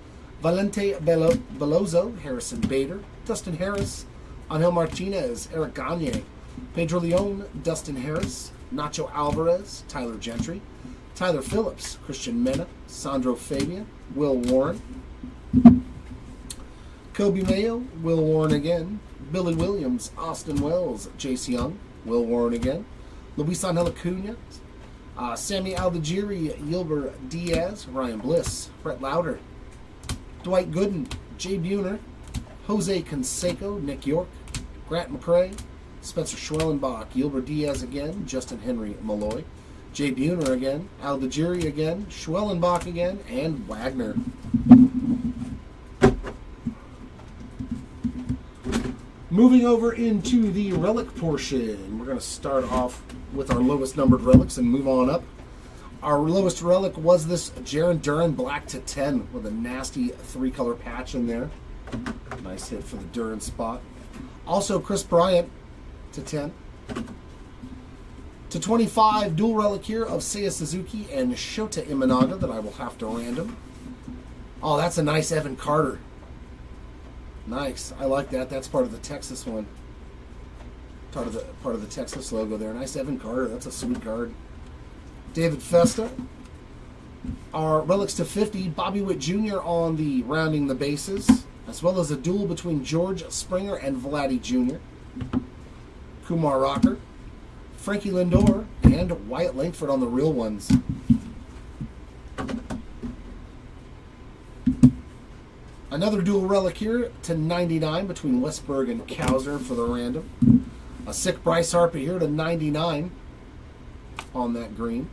S1: Valente Belozo, Harrison Bader. Dustin Harris. Angel Martinez, Eric Gagne. Pedro Leon, Dustin Harris. Nacho Alvarez, Tyler Gentry. Tyler Phillips, Christian Mena. Sandro Fabian, Will Warren. Kobe Mayo, Will Warren again. Billy Williams, Austin Wells, Jace Young, Will Warren again. Luis Angel Acuna, Sammy Aldigiri, Yilber Diaz, Ryan Bliss, Brett Lauder, Dwight Gooden, Jay Buhner, Jose Canseco, Nick York, Grant McCrae, Spencer Schwellenbach, Yilber Diaz again, Justin Henry Malloy, Jay Buhner again, Aldigiri again, Schwellenbach again, and Wagner. Moving over into the relic portion, we're going to start off with our lowest numbered relics and move on up. Our lowest relic was this Jaron Duran black to 10 with a nasty 3-color patch in there. Nice hit for the Duran spot. Also Chris Bryant to 10. To 25, dual relic here of Seiya Suzuki and Shota Imanaga that I will have to random. Oh, that's a nice Evan Carter. Nice. I like that. That's part of the Texas one. Part of the Texas logo there. Nice Evan Carter. That's a sweet card. David Festa. Our relics to 50. Bobby Witt Jr. on the rounding the bases, as well as a duel between George Springer and Vladdy Jr. Kumar Rocker. Frankie Lindor and Wyatt Langford on the real ones. Another dual relic here to 99 between Westberg and Kowser for the random. A sick Bryce Harper here to 99 on that green.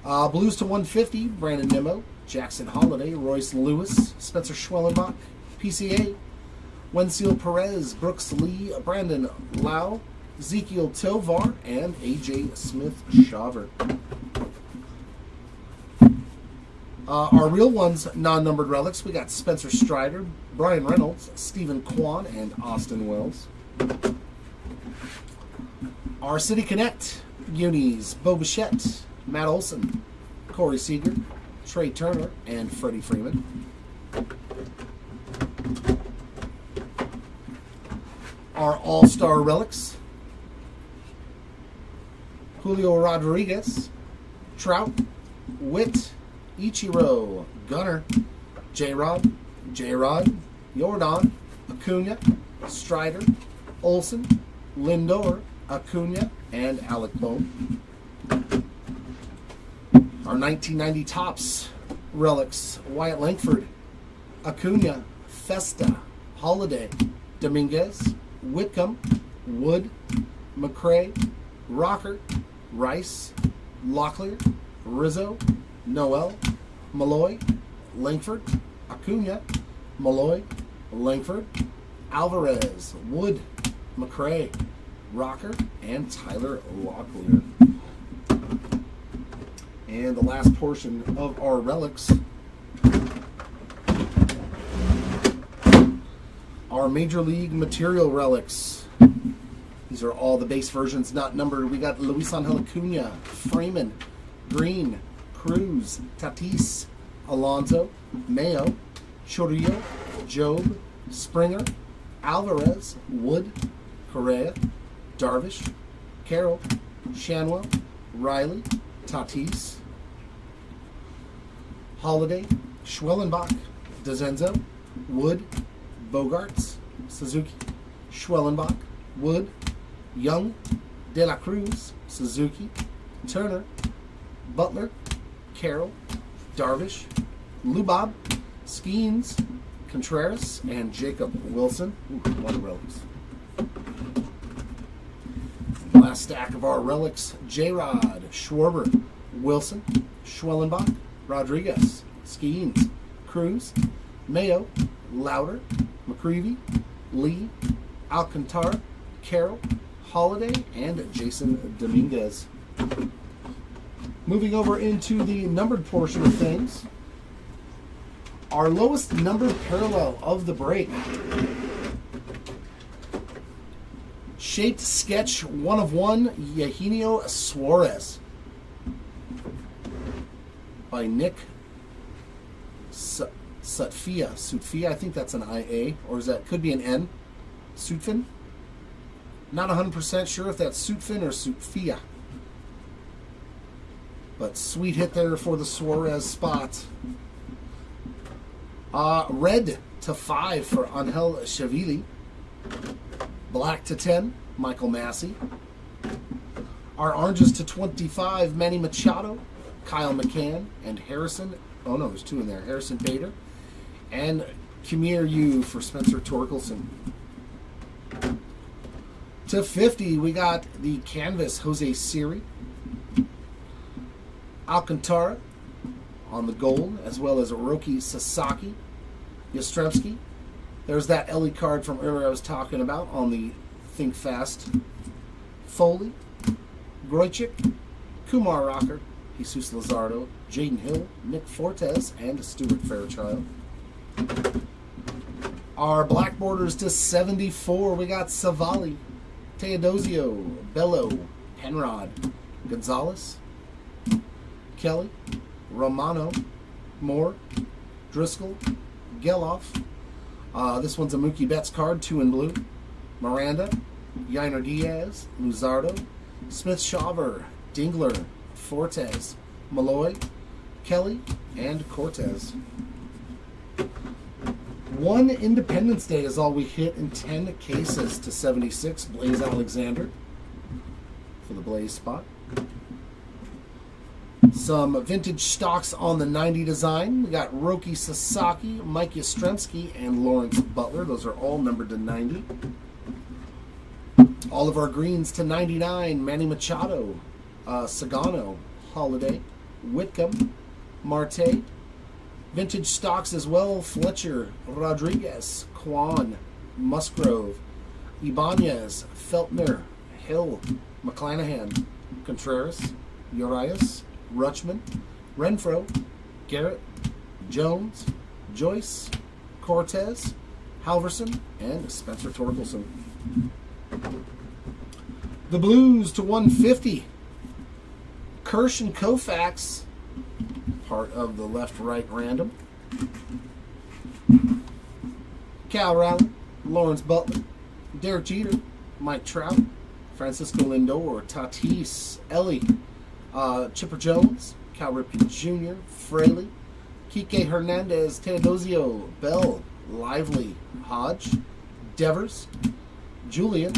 S1: Blues to 150, Brandon Nimmo, Jackson Holiday, Royce Lewis, Spencer Schwellenbach, PCA, Wenzel Perez, Brooks Lee, Brandon Lau, Ezekiel Tovar, and AJ Smith-Shawver. Our real ones, non-numbered relics, we got Spencer Strider, Brian Reynolds, Stephen Kwan, and Austin Wells. Our City Connect, unis, Bo Bichette, Matt Olson, Corey Seager, Trey Turner, and Freddie Freeman. Our All-Star Relics, Julio Rodriguez, Trout, Witt, Ichiro, Gunner, J-Rod, Jordan, Acuna, Strider, Olson, Lindor, Acuna, and Alec Bohm. Our 1990 Topps relics, Wyatt Langford, Acuna, Festa, Holiday, Dominguez, Whitcomb, Wood, McCrae, Rocker, Rice, Locklear, Rizzo, Noel, Malloy, Langford, Acuna, Malloy, Langford, Alvarez, Wood, McCrae, Rocker, and Tyler Locklear. And the last portion of our relics, our Major League Material relics. These are all the base versions not numbered. We got Luis Angel Acuna, Freeman, Green, Cruz, Tatis, Alonso, Mayo, Chorio, Job, Springer, Alvarez, Wood, Correa, Darvish, Carroll, Shanwell, Riley, Tatis, Holiday, Schwellenbach, DeZenzo, Wood, Bogarts, Suzuki, Schwellenbach, Wood, Young, De La Cruz, Suzuki, Turner, Butler, Carroll, Darvish, Lubob, Skeens, Contreras, and Jacob Wilson. Ooh, one of relics. Last stack of our relics: J-Rod, Schwarber, Wilson, Schwellenbach, Rodriguez, Skeens, Cruz, Mayo, Lauder, McCreevy, Lee, Alcantara, Carroll, Holiday, and Jason Dominguez. Moving over into the numbered portion of things, our lowest numbered parallel of the break. Shaped sketch 1 of 1, Eugenio Suarez by Nick Sutfia. I think that's an IA, or is that could be an N? Sutfin? Not 100% sure if that's Sutfin or Sutfia. But sweet hit there for the Suarez spot. Red to 5 for Angel Chavili. Black to 10, Michael Massey. Our oranges to 25, Manny Machado, Kyle McCann, and Harrison. Oh no, there's 2 in there. Harrison Bader. And Kimir Yu for Spencer Torkelson. To 50, we got the canvas Jose Siri. Alcantara on the gold, as well as Roki Sasaki. Yastrzemski. There's that Ellie card from earlier I was talking about on the Think Fast. Foley, Groychik, Kumar Rocker, Jesus Luzardo, Jaden Hill, Nick Fortes, and Stuart Fairchild. Our black borders to 74. We got Savali, Teodosio, Bello, Penrod, Gonzalez, Kelly, Romano, Moore, Driscoll, Geloff. This one's a Mookie Betts card, 2 in blue. Miranda, Yainer Diaz, Luzardo, Smith-Shawver, Dingler, Fortes, Malloy, Kelly, and Cortez. 1 Independence Day is all we hit in 10 cases to 76. Blaze Alexander for the Blaze spot. Some vintage stocks on the 90 design. We got Roki Sasaki, Mike Yastrzemski, and Lawrence Butler. Those are all numbered to 90. All of our greens to 99. Manny Machado, Sagano, Holiday, Whitcomb, Marte. Vintage stocks as well. Fletcher, Rodriguez, Kwan, Musgrove, Ibanez, Feltner, Hill, McClanahan, Contreras, Urias, Rutschman, Renfro, Garrett, Jones, Joyce, Cortez, Halverson, and Spencer Torkelson. The Blues to 150. Kirsch and Koufax, part of the left-right random. Cal Rowley, Lawrence Butler, Derek Jeter, Mike Trout, Francisco Lindor, Tatis, Ellie, Chipper Jones, Cal Ripken Jr., Fraley, Kike Hernandez, Teodosio, Bell, Lively, Hodge, Devers, Julian,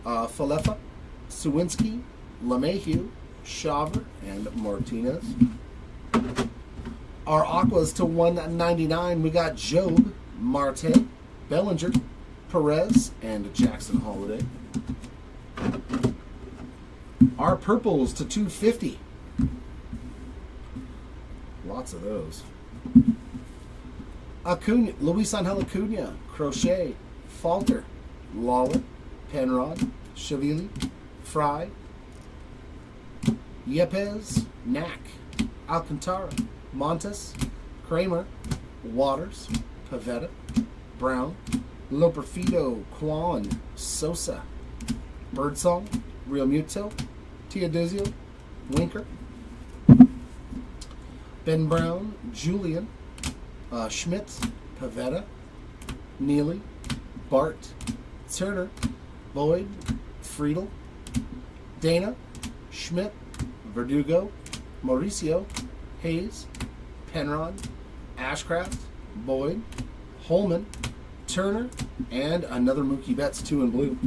S1: Falefa, Sawinski, LeMahieu, Shaver, and Martinez. Our Aquas to 199, we got Job, Marte, Bellinger, Perez, and Jackson Holiday. Our Purples to 250. Lots of those. Acuna, Luis Angel Acuna, Crochet, Falter, Lawler, Penrod, Chavili, Fry, Yepes, Knack, Alcantara, Montes, Kramer, Waters, Pavetta, Brown, Loperfido, Kwan, Sosa, Birdsong, Real Muto, Teodosio, Winker, Ben Brown, Julian, Schmidt, Pavetta, Neely, Bart, Turner, Boyd, Friedel, Dana, Schmidt, Verdugo, Mauricio, Hayes, Penrod, Ashcraft, Boyd, Holman, Turner, and another Mookie Betts 2 in blue.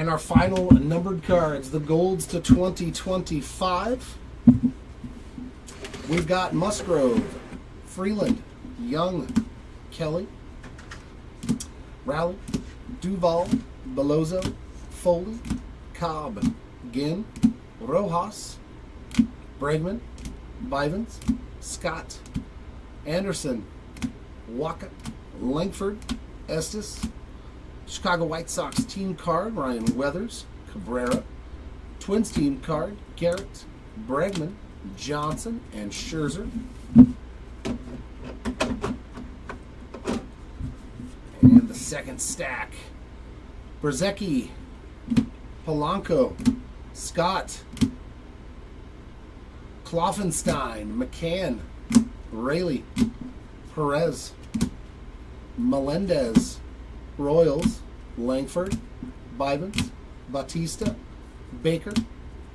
S1: And our final numbered cards, the golds to 2025. We've got Musgrove, Freeland, Young, Kelly, Rowley, Duval, Bellozo, Foley, Cobb, Ginn, Rojas, Bregman, Bivens, Scott, Anderson, Waka, Langford, Estes, Chicago White Sox team card, Ryan Weathers, Cabrera, Twins team card, Garrett, Bregman, Johnson, and Scherzer. And the second stack, Brzezicki, Polanco, Scott, Kloffenstein, McCann, Rayleigh, Perez, Melendez, Royals, Langford, Bivens, Bautista, Baker,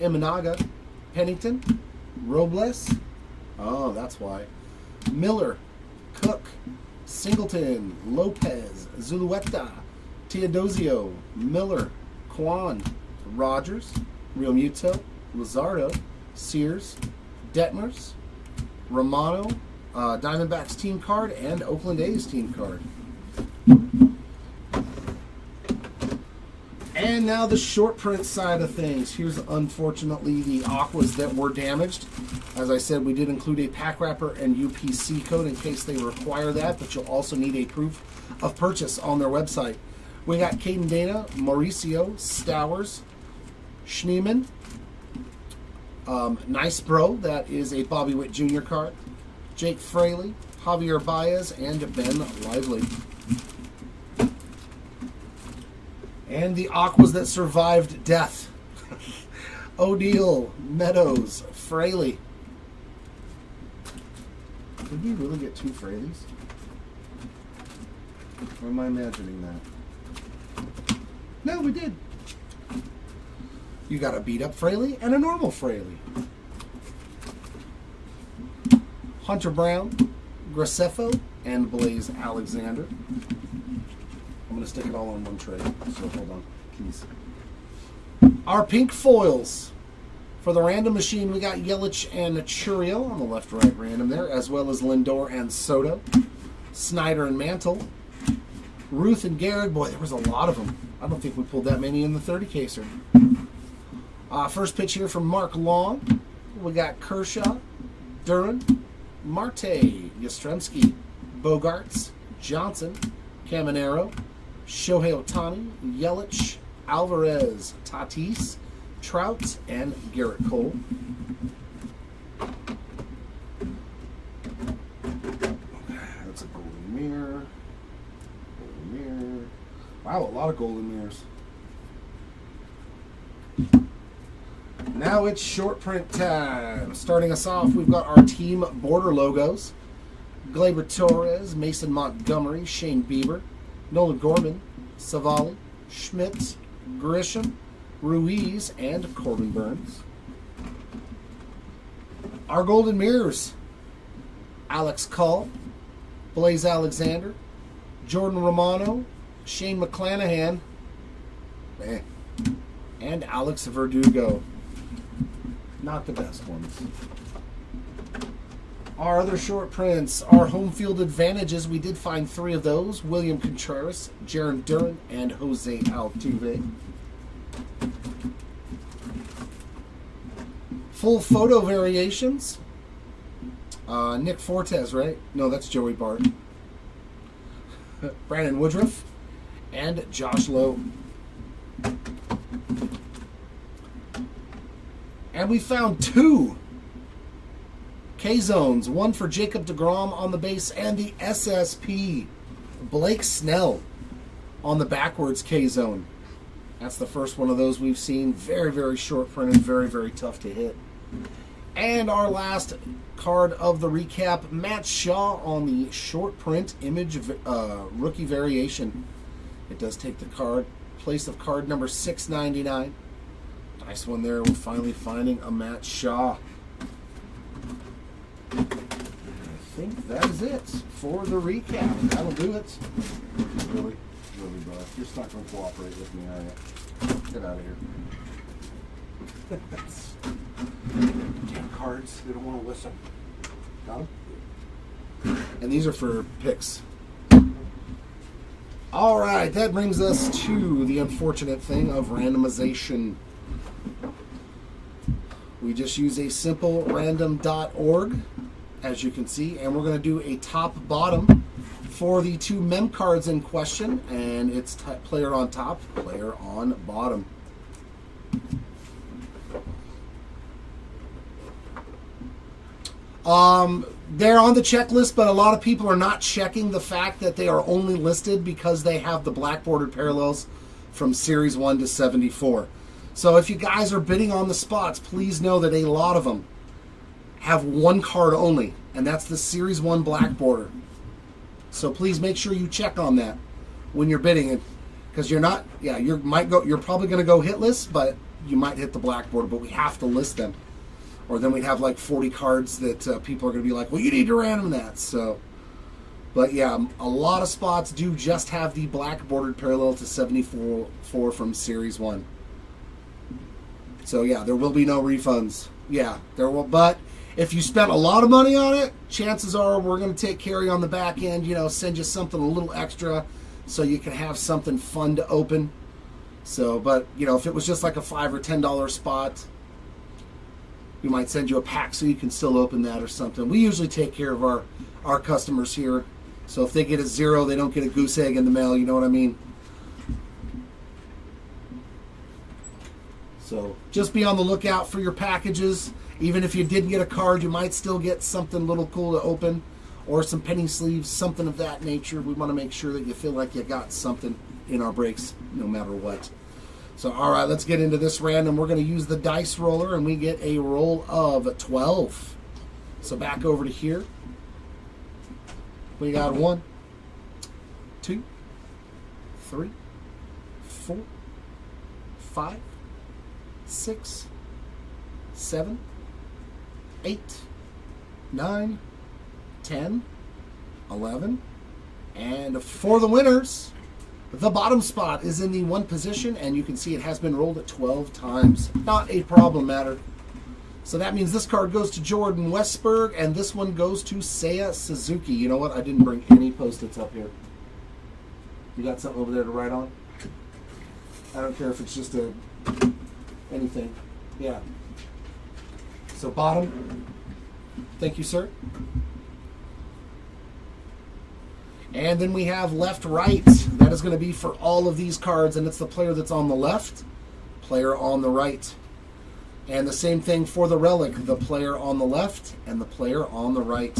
S1: Imanaga, Pennington, Robles, oh, that's why, Miller, Cook, Singleton, Lopez, Zulueta, Teodosio, Miller, Kwan, Rogers, Real Muto, Luzardo, Sears, Detmers, Romano, Diamondbacks team card, and Oakland A's team card. And now the short print side of things. Here's, unfortunately, the aquas that were damaged. As I said, we did include a pack wrapper and UPC code in case they require that, but you'll also need a proof of purchase on their website. We got Caden Dana, Mauricio, Stowers, Schneeman, Nice Bro, that is a Bobby Witt Jr. card, Jake Fraley, Javier Baez, and Ben Lively. And the aquas that survived death. O'Deal, Meadows, Fraley. Did we really get two Fraleys? Or am I imagining that? No, we did. You got a beat up Fraley and a normal Fraley. Hunter Brown, Graceffo, and Blaze Alexander. I'm going to stick it all on one tray. So hold on. Keys. Our pink foils. For the random machine, we got Yelich and Churio on the left-right random there, as well as Lindor and Soto. Snyder and Mantle. Ruth and Garrett. Boy, there was a lot of them. I don't think we pulled that many in the 30-caser. First pitch here from Mark Long. We got Kershaw, Duran, Marte, Yastrzemski, Bogarts, Johnson, Caminero, Shohei Ohtani, Yelich, Alvarez, Tatis, Trout, and Garrett Cole. That's a golden mirror. Golden mirror. Wow, a lot of golden mirrors. Now it's short print time. Starting us off, we've got our team border logos. Gleyber Torres, Mason Montgomery, Shane Bieber, Nolan Gorman, Savali, Schmidt, Grisham, Ruiz, and Corbin Burns. Our golden mirrors. Alex Call, Blaze Alexander, Jordan Romano, Shane McClanahan, and Alex Verdugo. Not the best ones. Our other short prints, our home field advantages, we did find 3 of those. William Contreras, Jaron Duran, and Jose Altuve. Full photo variations. Nick Fortes, right? No, that's Joey Bart. Brandon Woodruff, and Josh Lowe. And we found 2 K-Zones, one for Jacob deGrom on the base, and the SSP, Blake Snell, on the backwards K-Zone. That's the first one of those we've seen. Very, very short printed, very, very tough to hit. And our last card of the recap, Matt Shaw on the short print image rookie variation. It does take the card, place of card number 699. Nice one there. We're finally finding a Matt Shaw. I think that is it for the recap. That'll do it. Really, bro. You're not going to cooperate with me, are you? Get out of here.
S3: Damn cards. They don't want to listen.
S1: Got 'em? And these are for picks. All right, that brings us to the unfortunate thing of randomization. We just use a simple random.org, as you can see, and we're going to do a top-bottom for the 2 mem cards in question, and it's player on top, player on bottom. They're on the checklist, but a lot of people are not checking the fact that they are only listed because they have the black bordered parallels from Series 1 to 74. So if you guys are bidding on the spots, please know that a lot of them have 1 card only, and that's the Series 1 black border. So please make sure you check on that when you're bidding it, because you're not, you're probably going to go hitless, but you might hit the black border, but we have to list them. Or then we'd have like 40 cards that people are going to be like, well, you need to random that. So, but yeah, a lot of spots do just have the black bordered parallel to 74 from Series 1. So yeah, there will be no refunds. Yeah, there will. But if you spent a lot of money on it, chances are we're going to take care of you on the back end. You know, send you something a little extra so you can have something fun to open. So, but you know, if it was just like a $5 or $10 spot, we might send you a pack so you can still open that or something. We usually take care of our customers here. So if they get a 0, they don't get a goose egg in the mail. You know what I mean? So just be on the lookout for your packages. Even if you didn't get a card, you might still get something a little cool to open, or some penny sleeves, something of that nature. We want to make sure that you feel like you got something in our breaks no matter what. So, all right, let's get into this random. We're going to use the dice roller, and we get a roll of 12. So back over to here. We got 1, 2, 3, 4, 5, 6, 7, 8, 9, 10, 11, and for the winners, the bottom spot is in the 1 position, and you can see it has been rolled at 12 times. Not a problem matter. So that means this card goes to Jordan Westberg, and this one goes to Seiya Suzuki. You know what? I didn't bring any Post-its up here. You got something over there to write on? I don't care if it's just anything. Yeah. So bottom. Thank you, sir. And then we have left-right. That is going to be for all of these cards, and it's the player that's on the left, player on the right. And the same thing for the relic, the player on the left and the player on the right.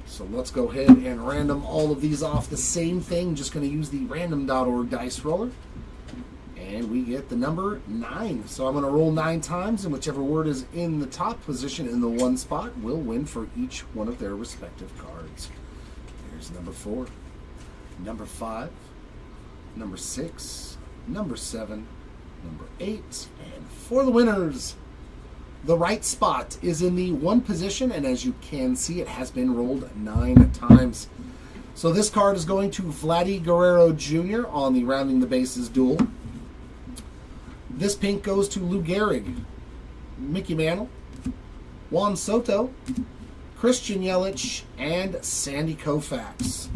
S1: So let's go ahead and random all of these off. The same thing, just going to use the random.org dice roller. And we get the number 9. So I'm going to roll 9 times, and whichever word is in the top position in the 1 spot will win for each one of their respective cards. Here's number 4, number 5, number 6, number 7, number 8, and for the winners, the right spot is in the 1 position, and as you can see, it has been rolled 9 times. So this card is going to Vladdy Guerrero Jr. on the Rounding the Bases duel. This pink goes to Lou Gehrig, Mickey Mantle, Juan Soto, Christian Yelich, and Sandy Koufax.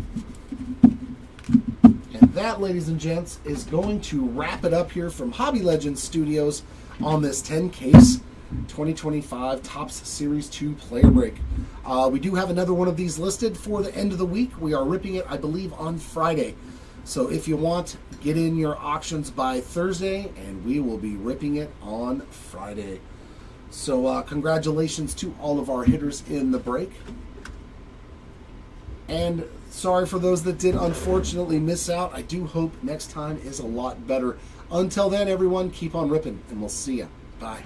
S1: And that, ladies and gents, is going to wrap it up here from Hobby Legends Studios on this 10-case 2025 Topps Series 2 player break. We do have another one of these listed for the end of the week. We are ripping it, I believe, on Friday. So if you want, get in your auctions by Thursday, and we will be ripping it on Friday. So congratulations to all of our hitters in the break. And sorry for those that did unfortunately miss out. I do hope next time is a lot better. Until then, everyone, keep on ripping, and we'll see ya. Bye.